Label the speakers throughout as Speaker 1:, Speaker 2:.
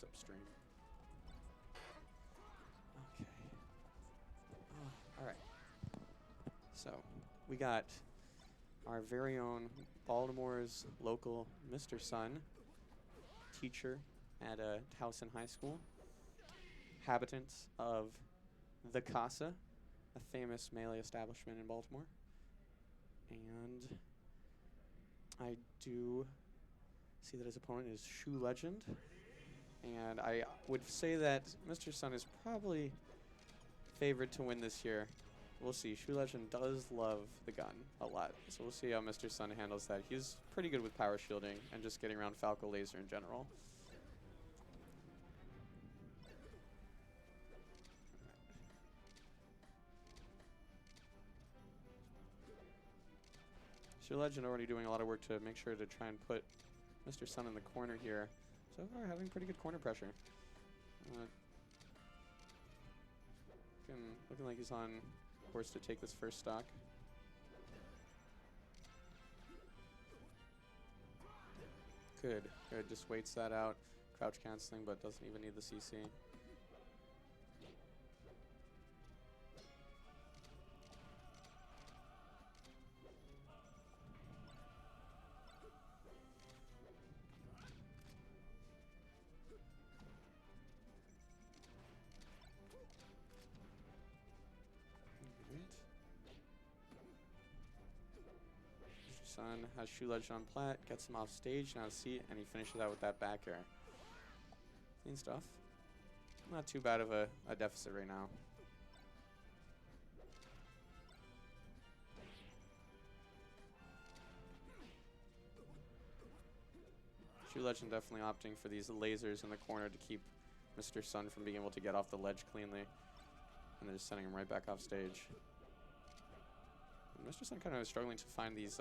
Speaker 1: What's upstream? Okay. All right. So we got our very own Baltimore's local Mr. Sun, teacher at Towson High School, habitants of the Casa, a famous melee establishment in Baltimore. And I do see that his opponent is Shoe Legend. And I would say that Mr. Sun is probably favored to win this year. We'll see. Shoe Legend does love the gun a lot, so we'll see how Mr. Sun handles that. He's pretty good with power shielding and just getting around Falco Laser in general. Shoe Legend already doing a lot of work to make sure to try and put Mr. Sun in the corner here. So far, having pretty good corner pressure. Looking like he's on course to take this first stock. Good. Just waits that out. Crouch canceling, but doesn't even need the CC. Sun has Shoe Legend on plat, gets him off stage, now seat, and he finishes out with that back air. Clean stuff. Not too bad of a deficit right now. Shoe Legend definitely opting for these lasers in the corner to keep Mr. Sun from being able to get off the ledge cleanly. And they're just sending him right back off stage. And Mr. Sun kind of is struggling to find these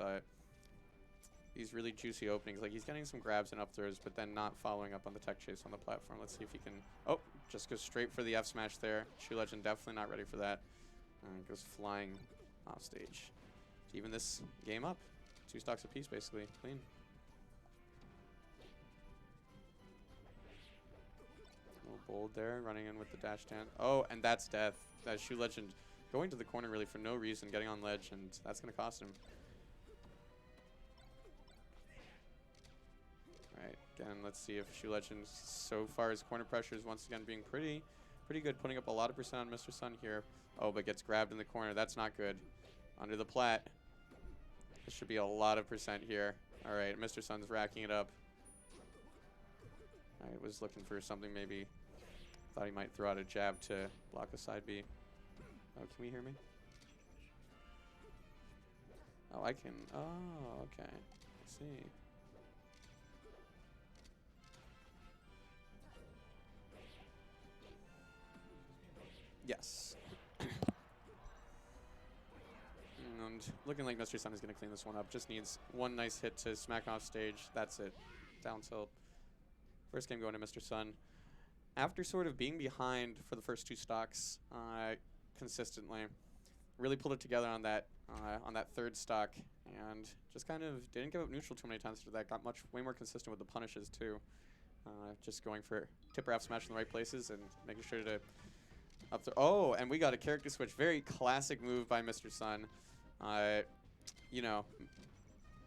Speaker 1: really juicy openings. Like, he's getting some grabs and up throws, but then not following up on the tech chase on the platform. Let's see if he can... Oh, just goes straight for the F smash there. Shoe Legend definitely not ready for that. Goes flying off stage to even this game up. 2 stocks apiece, basically. Clean. A little bold there, running in with the dash dance. Oh, and that's death. That Shoe Legend going to the corner really for no reason, getting on ledge, and that's going to cost him. Alright, again, let's see if Shoe Legend, so far his corner pressure is once again being pretty good, putting up a lot of % on Mr. Sun here. Oh, but gets grabbed in the corner. That's not good. Under the plat. This should be a lot of % here. Alright, Mr. Sun's racking it up. I was looking for something maybe. Thought he might throw out a jab to block a side B. Oh, can we hear me? Oh, I can. Oh, okay. I see. Yes. And looking like Mr. Sun is going to clean this one up. Just needs one nice hit to smack off stage. That's it. Down tilt. First game going to Mr. Sun. After sort of being behind for the first 2 stocks consistently, really pulled it together on that 3rd stock, and just kind of didn't give up neutral too many times after that. Got way more consistent with the punishes too. Just going for tipper F smash in the right places and making sure to up there. Oh, and we got a character switch. Very classic move by Mr. Sun. You know,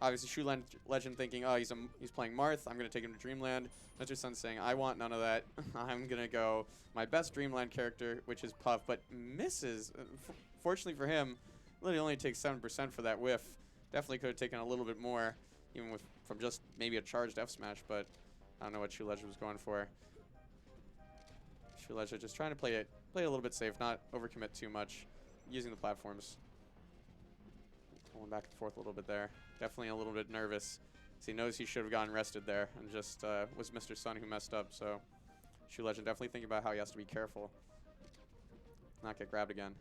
Speaker 1: obviously Shoe Legend thinking, oh, he's playing Marth. I'm going to take him to Dreamland. Mr. Sun saying, I want none of that. I'm going to go my best Dreamland character, which is Puff, but misses. Fortunately for him, literally only takes 7% for that whiff. Definitely could have taken a little bit more, even from just maybe a charged F smash, but I don't know what Shoe Legend was going for. Shoe Legend just trying to play a little bit safe, not overcommit too much, using the platforms. Going back and forth a little bit there. Definitely a little bit nervous. So he knows he should have gotten rested there, and just was Mr. Sun who messed up. So Shoe Legend definitely thinking about how he has to be careful, not get grabbed again.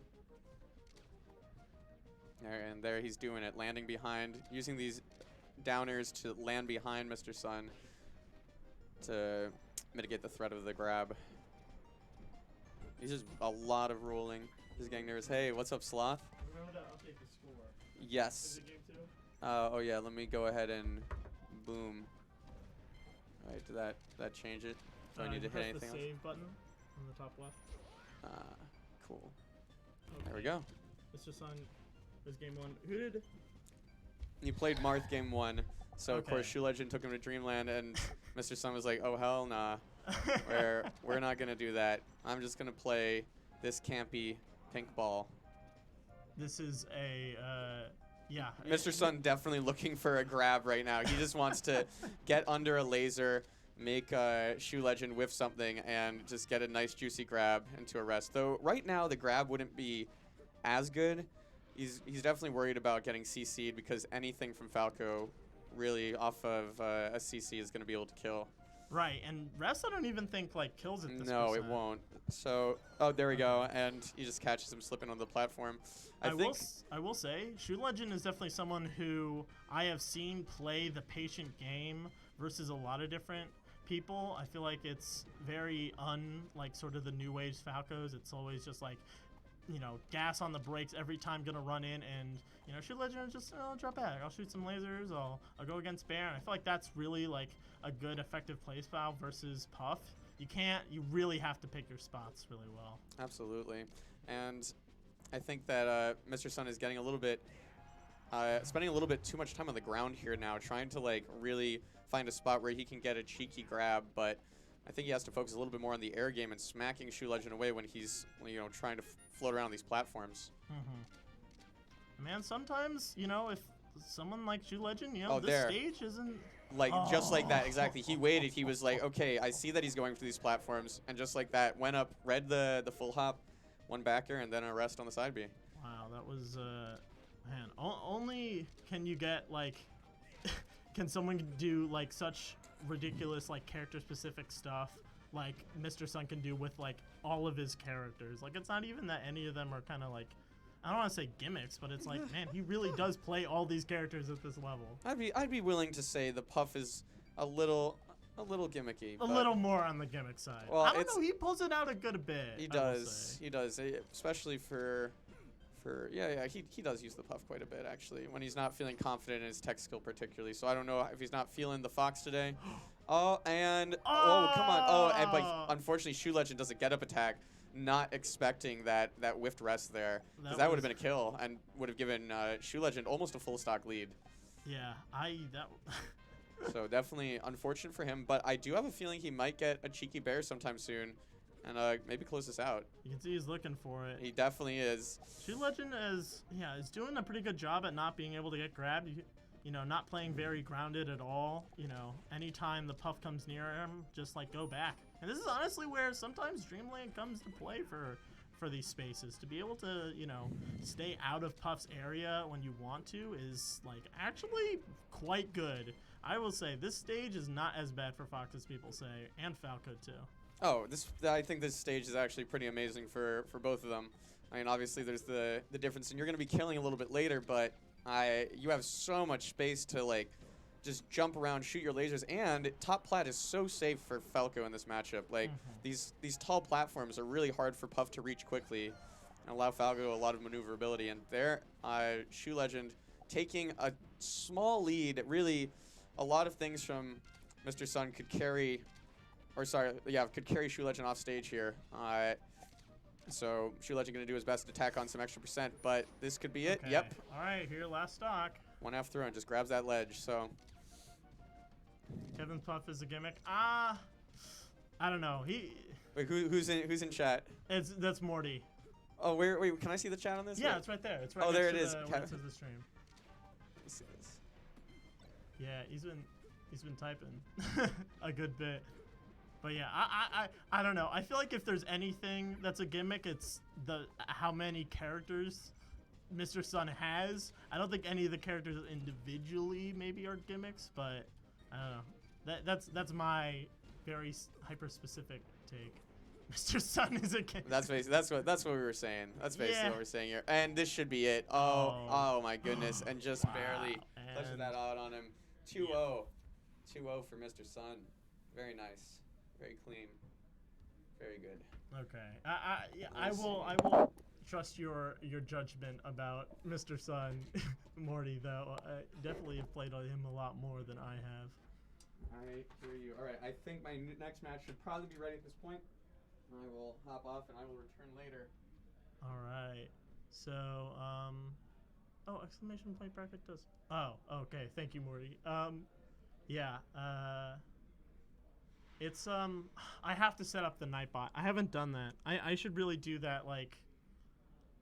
Speaker 1: And there he's doing it, landing behind, using these downers to land behind Mr. Sun to mitigate the threat of the grab. He's just a lot of rolling. He's getting nervous. Hey, what's up, Sloth?
Speaker 2: Remember to update the score.
Speaker 1: Yes.
Speaker 2: Is it game 2?
Speaker 1: Oh yeah, let me go ahead and boom. All right, did that change it? Do I need to hit
Speaker 2: press
Speaker 1: anything
Speaker 2: the
Speaker 1: else?
Speaker 2: save button on the top left.
Speaker 1: Cool.
Speaker 2: Okay.
Speaker 1: There we go.
Speaker 2: Mr. Sun was game 1. Who did?
Speaker 1: You played Marth game 1, so of course
Speaker 2: Okay.
Speaker 1: Shoe Legend took him to Dreamland, and Mr. Sun was like, "Oh hell nah, we're not gonna do that. I'm just gonna play this campy pink ball."
Speaker 2: This is a yeah.
Speaker 1: Mr. Sun definitely looking for a grab right now. He just wants to get under a laser, make Shoe Legend whiff something, and just get a nice juicy grab into a rest. Though right now the grab wouldn't be as good. He's definitely worried about getting CC'd because anything from Falco really off of a CC is going to be able to kill.
Speaker 2: Right, and rest I don't even think like kills it this
Speaker 1: No, it
Speaker 2: percent.
Speaker 1: won't. So, oh, there we go, and he just catches him slipping on the platform. I think
Speaker 2: I will say, Shoe Legend is definitely someone who I have seen play the patient game versus a lot of different people. I feel like it's very like sort of the new age Falcos. It's always just like, you know, gas on the brakes every time, gonna run in, and you know, Shoe Legend is just, I'll drop back, I'll shoot some lasers, I'll go against Bear, and I feel like that's really like a good effective play style versus Puff. You really have to pick your spots really well.
Speaker 1: absolutely, and I think that Mr. Sun is getting a little bit, spending a little bit too much time on the ground here now, trying to like really find a spot where he can get a cheeky grab, but I think he has to focus a little bit more on the air game and smacking Shoe Legend away when he's, you know, trying to float around these platforms.
Speaker 2: Man, sometimes, you know, if someone like Shoe Legend, you know, this
Speaker 1: there.
Speaker 2: stage isn't...
Speaker 1: Like, just like that, exactly. He waited. He was like, okay, I see that he's going for these platforms. And just like that, went up, read the full hop, one backer, and then a rest on the side B.
Speaker 2: Wow, that was, man, only can you get, like, can someone do, like, such ridiculous, like, character-specific stuff like Mr. Sun can do with, like, all of his characters. Like, it's not even that any of them are kind of, like, I don't want to say gimmicks, but it's like, man, he really does play all these characters at this level.
Speaker 1: I'd be willing to say the Puff is a little gimmicky.
Speaker 2: A little more on the gimmick side.
Speaker 1: Well,
Speaker 2: I don't know, he pulls it out a good bit.
Speaker 1: He
Speaker 2: I will
Speaker 1: does.
Speaker 2: say.
Speaker 1: He does, especially for yeah. He does use the Puff quite a bit actually when he's not feeling confident in his tech skill particularly. So I don't know if he's not feeling the Fox today. Oh, and oh come on. Oh, and but unfortunately Shoe Legend does a get up attack, not expecting that whiffed rest there, because that would have been a kill and would have given Shoe Legend almost a full stock lead.
Speaker 2: Yeah,
Speaker 1: So definitely unfortunate for him, but I do have a feeling he might get a cheeky bear sometime soon, and maybe close this out.
Speaker 2: You can see he's looking for it.
Speaker 1: He definitely is.
Speaker 2: Shoe Legend is doing a pretty good job at not being able to get grabbed. You know, not playing very grounded at all. You know, anytime the Puff comes near him, just like go back. And this is honestly where sometimes Dreamland comes to play for these spaces. To be able to, you know, stay out of Puff's area when you want to is like actually quite good. I will say this stage is not as bad for Fox as people say, and Falco too.
Speaker 1: Oh, I think this stage is actually pretty amazing for both of them. I mean, obviously there's the difference, and you're going to be killing a little bit later, but you have so much space to like just jump around, shoot your lasers, and top plat is so safe for Falco in this matchup. Like these tall platforms are really hard for Puff to reach quickly and allow Falco a lot of maneuverability. And there, Shoe Legend taking a small lead. Really, a lot of things from Mr. Sun could carry, could carry Shoe Legend off stage here. So Shoe Legend going to do his best to tack on some extra percent, but this could be it.
Speaker 2: Okay.
Speaker 1: Yep.
Speaker 2: All right, here, last stock.
Speaker 1: 1F throw and just grabs that ledge. So
Speaker 2: Kevin's Puff is a gimmick. I don't know.
Speaker 1: wait, who's in chat?
Speaker 2: That's Morty.
Speaker 1: Oh, wait, can I see the chat on this?
Speaker 2: Yeah,
Speaker 1: Wait.
Speaker 2: it's right there. It's right.
Speaker 1: Oh,
Speaker 2: next
Speaker 1: there it
Speaker 2: to
Speaker 1: is.
Speaker 2: where it says the stream.
Speaker 1: Let me see this.
Speaker 2: Yeah, he's been typing a good bit. But yeah, I don't know. I feel like if there's anything that's a gimmick, it's how many characters Mr. Sun has. I don't think any of the characters individually maybe are gimmicks, but I don't know. That's my very hyper specific take. Mr. Sun is a gimmick.
Speaker 1: That's what we were saying. That's basically what we're saying here. And this should be it. Oh my goodness, and just barely touches that out on him. 2-0. 2-0 for Mr. Sun. Very nice. Very clean. Very good.
Speaker 2: Okay. I will trust your judgment about Mr. Sun, Morty, though. I definitely have played on him a lot more than I have.
Speaker 1: I hear you. All right, I think my next match should probably be ready at this point. I will hop off and I will return later.
Speaker 2: All right. So, oh, exclamation point bracket does. Oh, okay. Thank you, Morty. Yeah. It's I have to set up the Nightbot. I haven't done that. I should really do that. Like,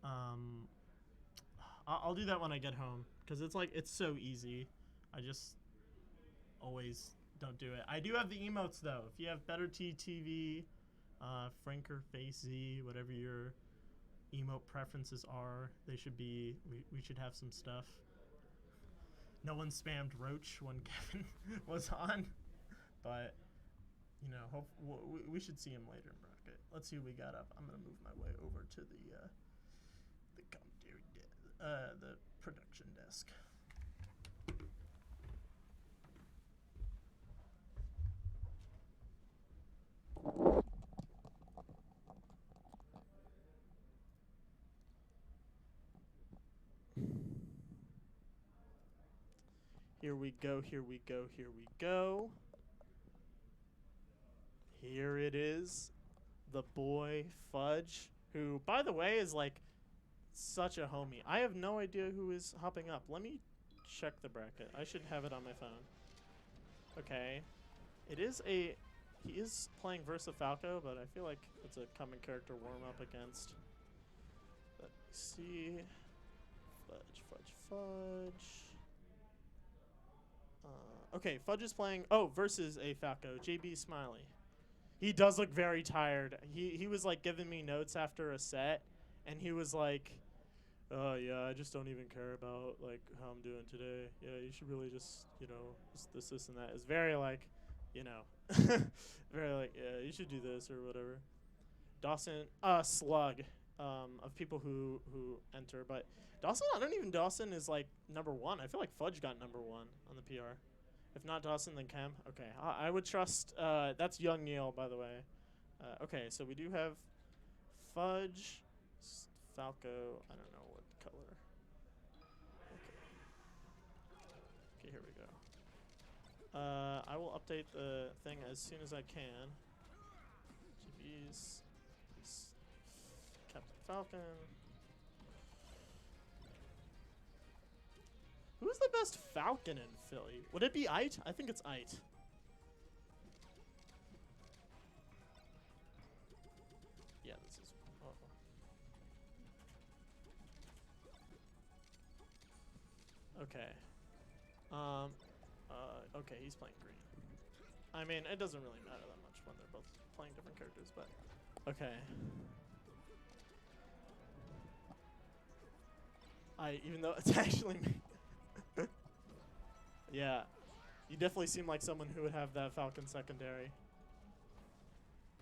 Speaker 2: um, I'll do that when I get home because it's so easy. I just always don't do it. I do have the emotes though. If you have Better TV, Franker Face Z, whatever your emote preferences are, they should be. We should have some stuff. No one spammed Roach when Kevin was on, but you know, we should see him later in bracket. Let's see what we got up. I'm gonna move my way over to the commentary, the production desk. Here we go, here we go, here we go. Here it is. The boy Fudge, who, by the way, is like such a homie. I have no idea who is hopping up. Let me check the bracket. I should have it on my phone. Okay. It is a... He is playing Versa Falco, but I feel like it's a common character warm-up against. Let me see. Fudge, Fudge, Fudge. Okay, Fudge is playing... Oh, versus a Falco. JB Smiley. He does look very tired. He was, like, giving me notes after a set, and he was like, oh, yeah, I just don't even care about, like, how I'm doing today. Yeah, you should really just, you know, this, and that. It's very, like, you know, very, like, yeah, you should do this or whatever. Dawson, slug of people who enter. But Dawson, Dawson is, like, #1. I feel like Fudge got #1 on the PR. If not Dawson, then Chem. Okay, I would trust. That's Young Neil, by the way. Okay, so we do have Fudge, Falco. I don't know what color. Okay, here we go. I will update the thing as soon as I can. GB's Captain Falcon. Who's the best Falcon in Philly? Would it be Ite? I think it's Ite. Yeah, this is... Okay. Okay, he's playing green. I mean, it doesn't really matter that much when they're both playing different characters, but... Okay. Even though it's actually me. Yeah, you definitely seem like someone who would have that Falcon secondary.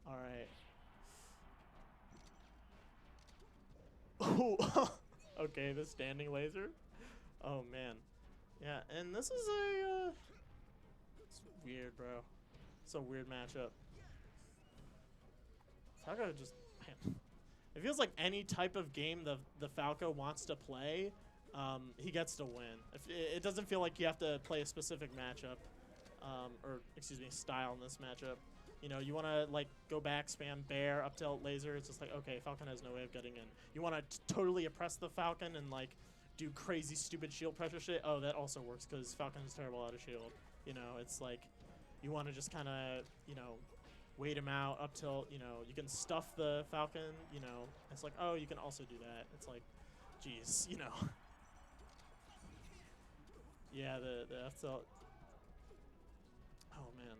Speaker 2: All right. Oh, okay, the standing laser. Oh man, yeah, and this is a it's weird, bro. It's a weird matchup. Falco just, man, it feels like any type of game the Falco wants to play. He gets to win. It doesn't feel like you have to play a specific matchup, or excuse me, style in this matchup. You know, you want to like go back, spam bear, up tilt, laser. It's just like, okay, Falcon has no way of getting in. You want to totally oppress the Falcon and like do crazy, stupid shield pressure shit. Oh, that also works because Falcon is terrible out of shield. You know, it's like you want to just kind of, you know, wait him out up tilt. You know, you can stuff the Falcon. You know, it's like, oh, you can also do that. It's like, geez, you know. Yeah, the F tilt. Oh man,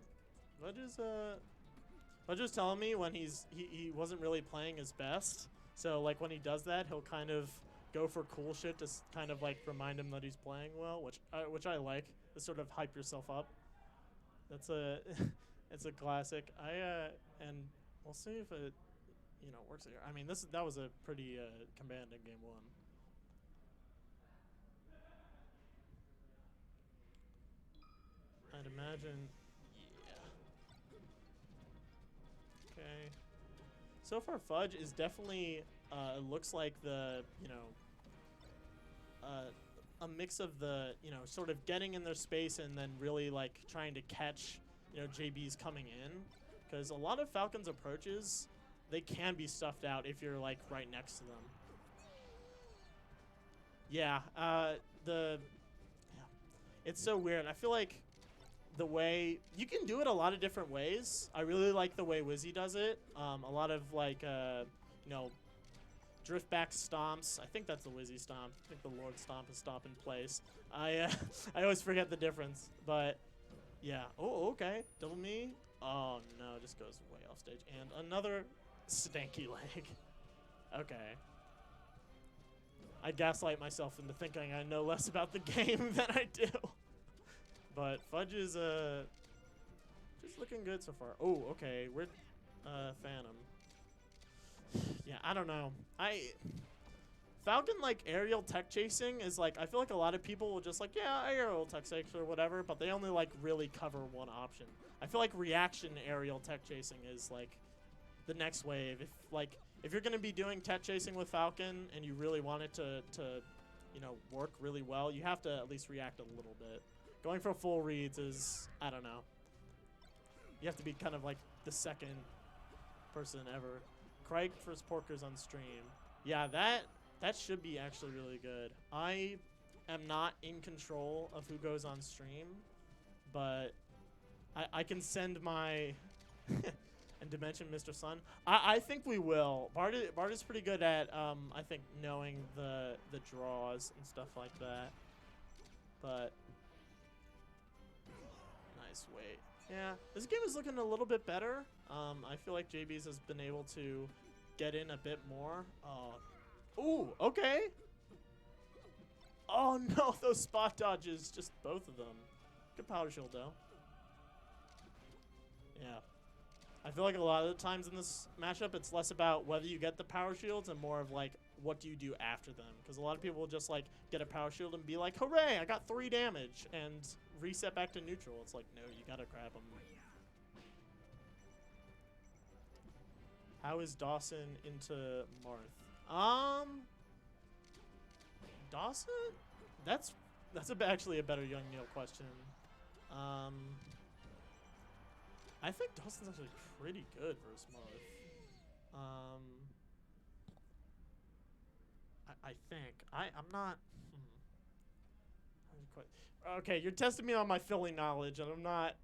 Speaker 2: Fudge is telling me when he wasn't really playing his best. So like when he does that, he'll kind of go for cool shit to kind of like remind him that he's playing well, which I like. To sort of hype yourself up. That's a it's a classic. And we'll see if it works here. I mean that was a pretty commanding game 1. I'd imagine, yeah. Okay. So far, Fudge is definitely, looks like the, a mix of the, sort of getting in their space and then really, like, trying to catch JB's coming in, because a lot of Falcon's approaches, they can be stuffed out if you're like right next to them. Yeah, it's so weird. I feel like the way you can do it a lot of different ways. I really like the way Wizzy does it. A lot of like drift back stomps. I think that's the Wizzy stomp. I think the Lord stomp is stomp in place. I always forget the difference, but yeah. Oh, okay. Double me. Oh no, just goes way off stage. And another stanky leg. Okay. I gaslight myself into thinking I know less about the game than I do. But Fudge is just looking good so far. Oh, okay. We're Phantom. Yeah, I don't know. Falcon like aerial tech chasing is like, I feel like a lot of people will just like, yeah, aerial tech chase or whatever, but they only like really cover one option. I feel like reaction aerial tech chasing is like the next wave. If you're gonna be doing tech chasing with Falcon and you really want it to work really well, you have to at least react a little bit. Going for full reads is, I don't know. You have to be kind of like the second person ever. Craig vs. Porkers on stream. Yeah, that should be actually really good. I am not in control of who goes on stream, but I can send my and Dimension Mr. Sun. I think we will. Bart is pretty good at I think knowing the draws and stuff like that. But nice wait. Yeah, this game is looking a little bit better. I feel like JB's has been able to get in a bit more. Ooh, okay. Oh no, those spot dodges, just both of them. Good power shield though. Yeah. I feel like a lot of the times in this matchup, it's less about whether you get the power shields and more of like, what do you do after them? Because a lot of people will just like get a power shield and be like, hooray, I got 3 damage, and reset back to neutral. It's like, no, you gotta grab them. How is Dawson into Marth? Dawson? That's actually a better Young Neil question. I think Dawson's actually pretty good versus Marth. I think. I'm not. Okay, you're testing me on my Philly knowledge, and I'm not.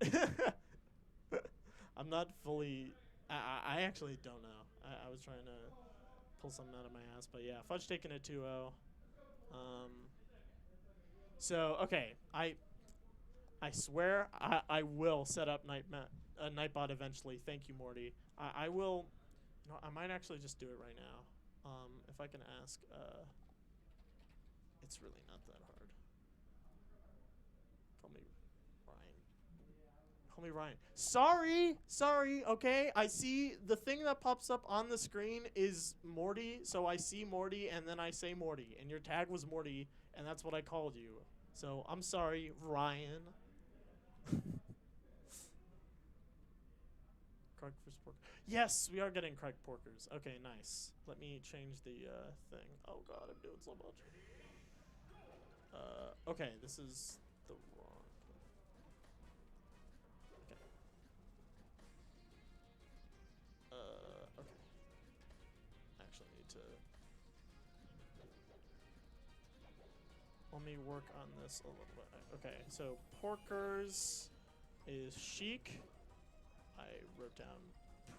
Speaker 2: I'm not fully. I actually don't know. I was trying to pull something out of my ass, but yeah, Fudge taking a 2-0. So okay, I swear I will set up Nightbot eventually. Thank you, Morty. I will. No, I might actually just do it right now. If I can ask. It's really not that hard. Call me Ryan. Call me Ryan. Sorry. Okay, I see the thing that pops up on the screen is Morty, so I see Morty and then I say Morty, and your tag was Morty, and that's what I called you. So I'm sorry, Ryan. Craig vs. Porker. Yes, we are getting Craig Porkers. Okay, nice. Let me change the thing. Oh god, I'm doing so much. Okay, this is the wrong. Okay. Okay. I actually need to. Let me work on this a little bit. Okay, so Porkers is Sheik. I wrote down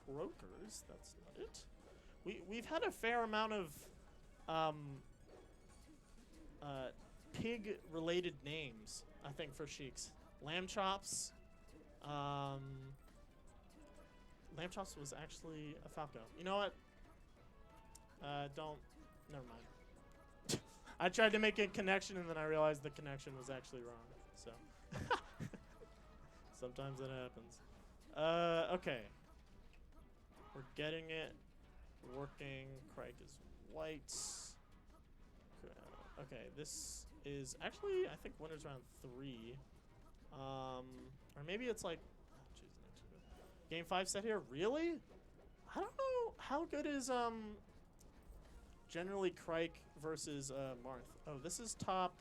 Speaker 2: Prokers. That's not it. We've had a fair amount of pig-related names, I think, for Sheiks. Lamb Chops. Lamb Chops was actually a Falco. You know what? Never mind. I tried to make a connection and then I realized the connection was actually wrong. So sometimes it happens. Okay. We're getting it. Working. Crike is white. Okay, this is actually, I think, winner's round 3. Or maybe it's like, oh, geez, game 5 set here. Really? I don't know how good is generally Crike versus Marth. Oh, this is top.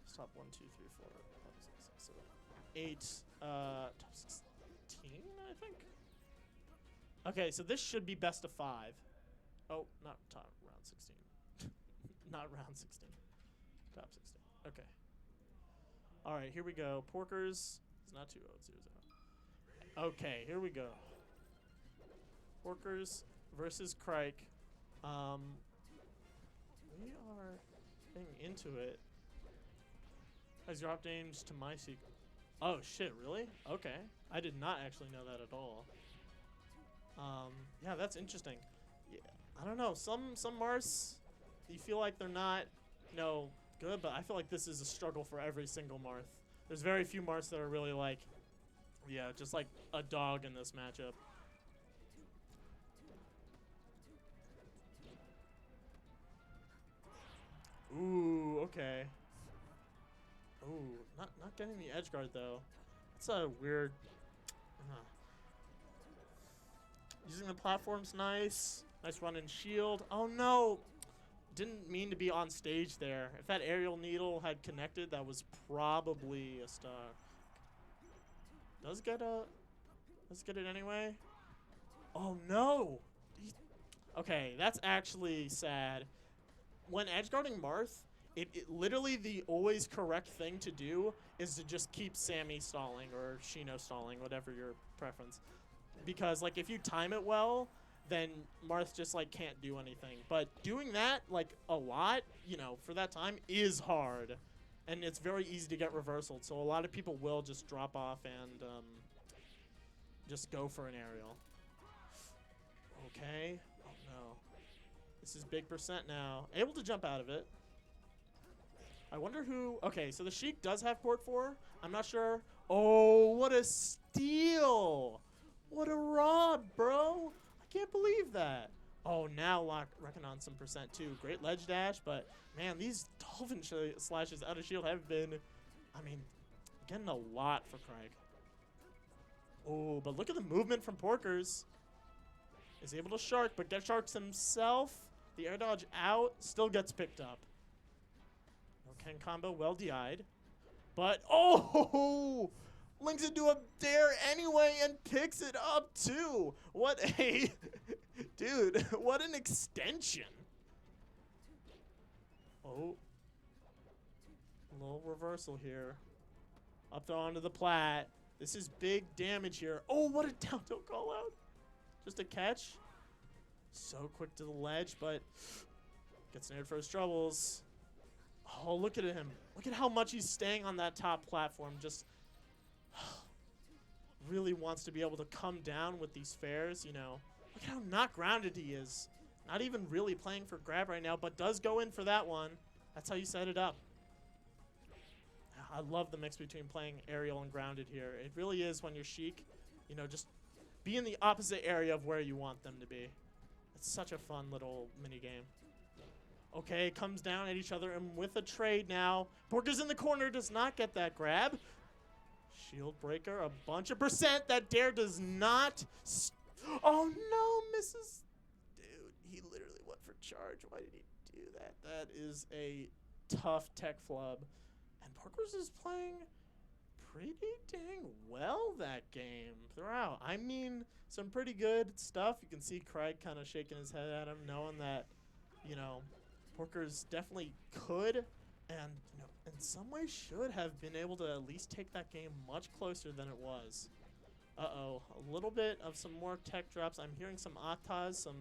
Speaker 2: It's top 1, 2, 3, 4, 5, 6, top 16, I think. Okay, so this should be best of 5. Oh, not round 16. Not round 16. Top 16. Okay. All right, here we go. Porkers. It's not 2-0, it's 0-0. Okay, here we go. Porkers versus Crike. We are getting into it. Has dropped names to my secret. Oh shit, really? Okay. I did not actually know that at all. Yeah, that's interesting. Yeah, I don't know. Some Marths, you feel like they're not, good, but I feel like this is a struggle for every single Marth. There's very few Marths that are really like, just like a dog in this matchup. Ooh, okay. Ooh, not getting the edge guard though. That's a weird. Using the platform's nice. Nice run and shield. Oh no! Didn't mean to be on stage there. If that aerial needle had connected, that was probably a stock. Does get it anyway. Oh no! Okay, that's actually sad. When edgeguarding Marth, it literally the always correct thing to do is to just keep Sammy stalling or Shino stalling, whatever your preference. Because like if you time it well, then Marth just like can't do anything. But doing that like a lot, for that time is hard. And it's very easy to get reversaled. So a lot of people will just drop off and just go for an aerial. Okay. Oh no. This is big percent now. Able to jump out of it. I wonder who... Okay, so the Sheik does have port 4. I'm not sure. Oh, what a steal! What a rob, bro! I can't believe that. Oh, now reckon on some percent too. Great ledge dash, but man, these dolphin slashes out of shield have been, getting a lot for Crike. Oh, but look at the movement from Porkers. Is able to shark, but gets sharks himself. The air dodge out, still gets picked up. No Ken combo, well DI'd. But, oh! Links into a dare anyway and picks it up too. What a... Dude, what an extension. Oh. A little reversal here. Up throw onto the plat. This is big damage here. Oh, what a down tilt call out. Just a catch. So quick to the ledge, but gets snared for his troubles. Oh, look at him. Look at how much he's staying on that top platform. Just really wants to be able to come down with these fairs, Look at how not grounded he is. Not even really playing for grab right now, but does go in for that one. That's how you set it up. I love the mix between playing aerial and grounded here. It really is when you're Sheik, just be in the opposite area of where you want them to be. It's such a fun little mini game. Okay, comes down at each other and with a trade now. Porkers in the corner, does not get that grab. Shield breaker, a bunch of percent. That dare does not. Oh no, misses. Dude, he literally went for charge. Why did he do that? That is a tough tech flub. And Porkers is playing pretty dang well that game throughout. Some pretty good stuff. You can see Craig kind of shaking his head at him, knowing that, Porkers definitely could and, in some way should have been able to at least take that game much closer than it was. Uh-oh. A little bit of some more tech drops. I'm hearing some Atas, some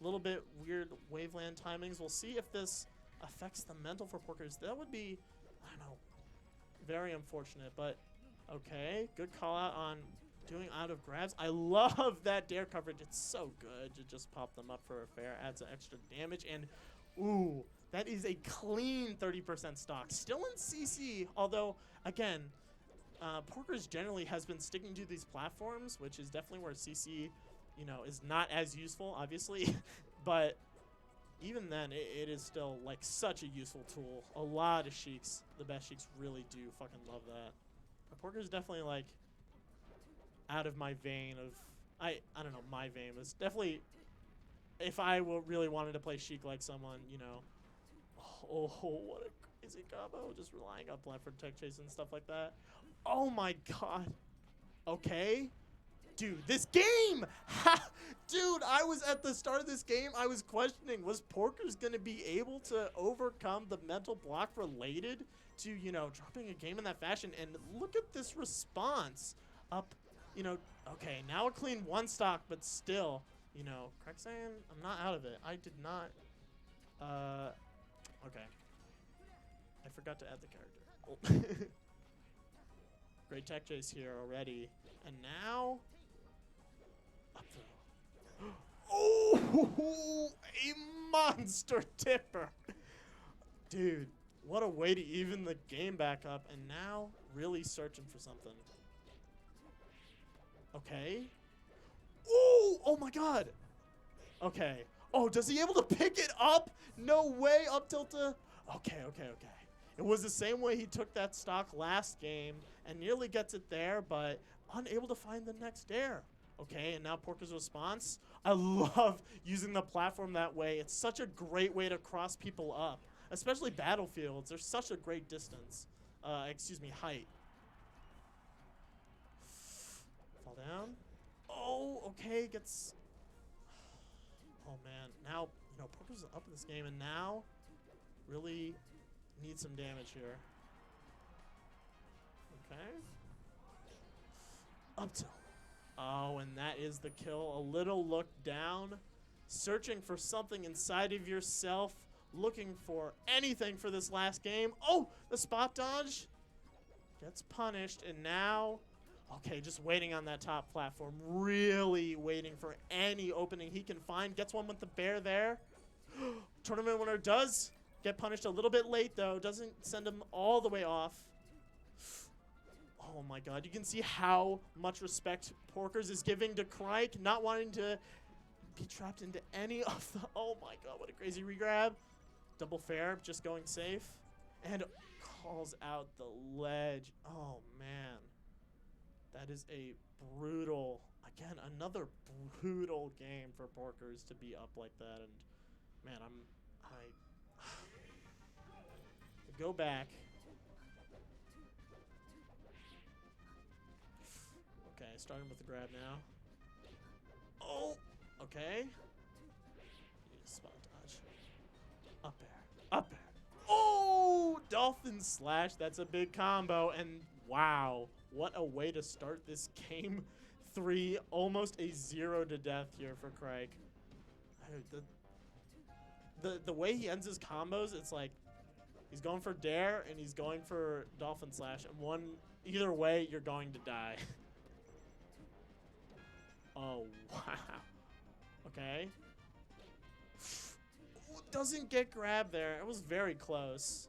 Speaker 2: little bit weird waveland timings. We'll see if this affects the mental for Porkers. That would be, I don't know, very unfortunate, but okay. Good call out on doing out of grabs. I love that dare coverage. It's so good to just pop them up for a fair. Adds an extra damage. And, ooh, that is a clean 30% stock. Still in CC, although, again, Porkers generally has been sticking to these platforms, which is definitely where CC, is not as useful, obviously. But even then, it is still, like, such a useful tool. A lot of Sheiks, the best Sheiks, really do fucking love that. But Porkers definitely, like, out of my vein of... I don't know, my vein was definitely... If I really wanted to play Sheik like someone, Oh, what a crazy combo. Just relying on Blanford tech chase and stuff like that. Oh my god. Okay. Dude, this game! Dude, I was at the start of this game, I was questioning, was Porkers going to be able to overcome the mental block related to, you know, dropping a game in that fashion? And look at this response. Up, you know, okay, now a clean one stock, but still, you know, correct saying, I'm not out of it. I did not, okay. I forgot to add the character. Great tech chase here already. And now, up throw. Oh, a monster tipper. Dude, what a way to even the game back up. And now, really searching for something. Okay. Oh my god. Okay. Oh, does he able to pick it up? No way, up tilta. Okay. It was the same way he took that stock last game and nearly gets it there, but unable to find the next dare. Okay, and now Porker's response. I love using the platform that way. It's such a great way to cross people up, especially battlefields. There's such a great distance. Height. Fall down. Oh, okay, gets... Oh, man. Now, you know, Porker's up in this game, and now really need some damage here. Okay. Up tilt. Oh, and that is the kill. A little look down. Searching for something inside of yourself. Looking for anything for this last game. Oh, the spot dodge. Gets punished, and now... Okay, just waiting on that top platform. Really waiting for any opening he can find. Gets one with the bear there. Tournament winner does get punished a little bit late, though. Doesn't send him all the way off. Oh, my God. You can see how much respect Porkers is giving to Crike. Not wanting to be trapped into any of the... Oh, my God. What a crazy regrab. Double fair. Just going safe. And calls out the ledge. Oh, man. That is a brutal, again, another brutal game for Porkers to be up like that. And man, I go back. Okay, starting with the grab now. Oh, okay. Spot dodge. Up air, up air. Oh, Dolphin Slash. That's a big combo. And wow. What a way to start this game 3, almost a 0 to death here for Crike. The way he ends his combos, it's like he's going for dare and he's going for Dolphin Slash, and either way you're going to die. Oh wow. Okay. Doesn't get grabbed there. It was very close.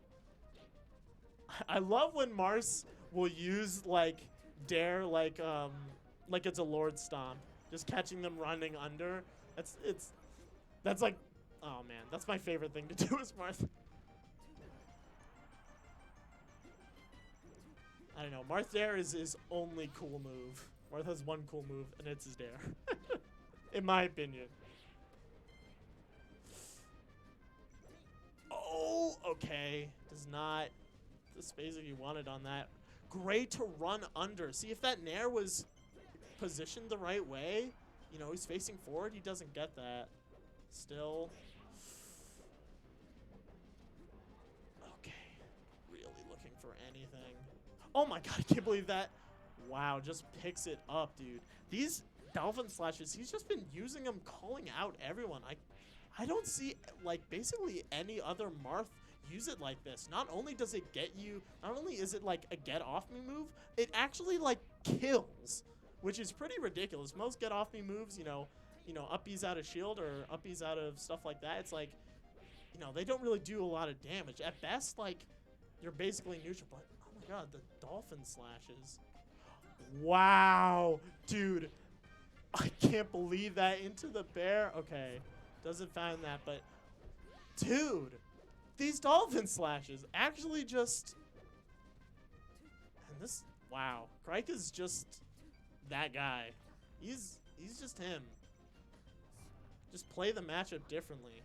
Speaker 2: I love when Mars will use like dare like it's a Lord Stomp, just catching them running under. That's like, oh man, that's my favorite thing to do is Marth. I don't know, Marth dare is his only cool move. Marth has one cool move and it's his dare. In my opinion. Oh, okay. Does not the space that you wanted on that. Great to run under. See, if that Nair was positioned the right way, you know, he's facing forward, he doesn't get that. Still. Okay. Really looking for anything. Oh my god, I can't believe that. Wow, just picks it up, dude. These Dolphin Slashes, he's just been using them, calling out everyone. I don't see, like, basically any other Marth use it like this. Not only does it get you, not only is it like a get off me move, it actually like kills, which is pretty ridiculous. Most get off me moves, you know, uppies out of shield or uppies out of stuff like that. It's like, you know, they don't really do a lot of damage. At best, like, you're basically neutral, but oh my god, the Dolphin Slashes. Wow, dude. I can't believe that into the bear. Okay, doesn't find that, but dude. These Dolphin Slashes actually just... And this... Wow. Crike is just that guy. He's just him. Just play the matchup differently.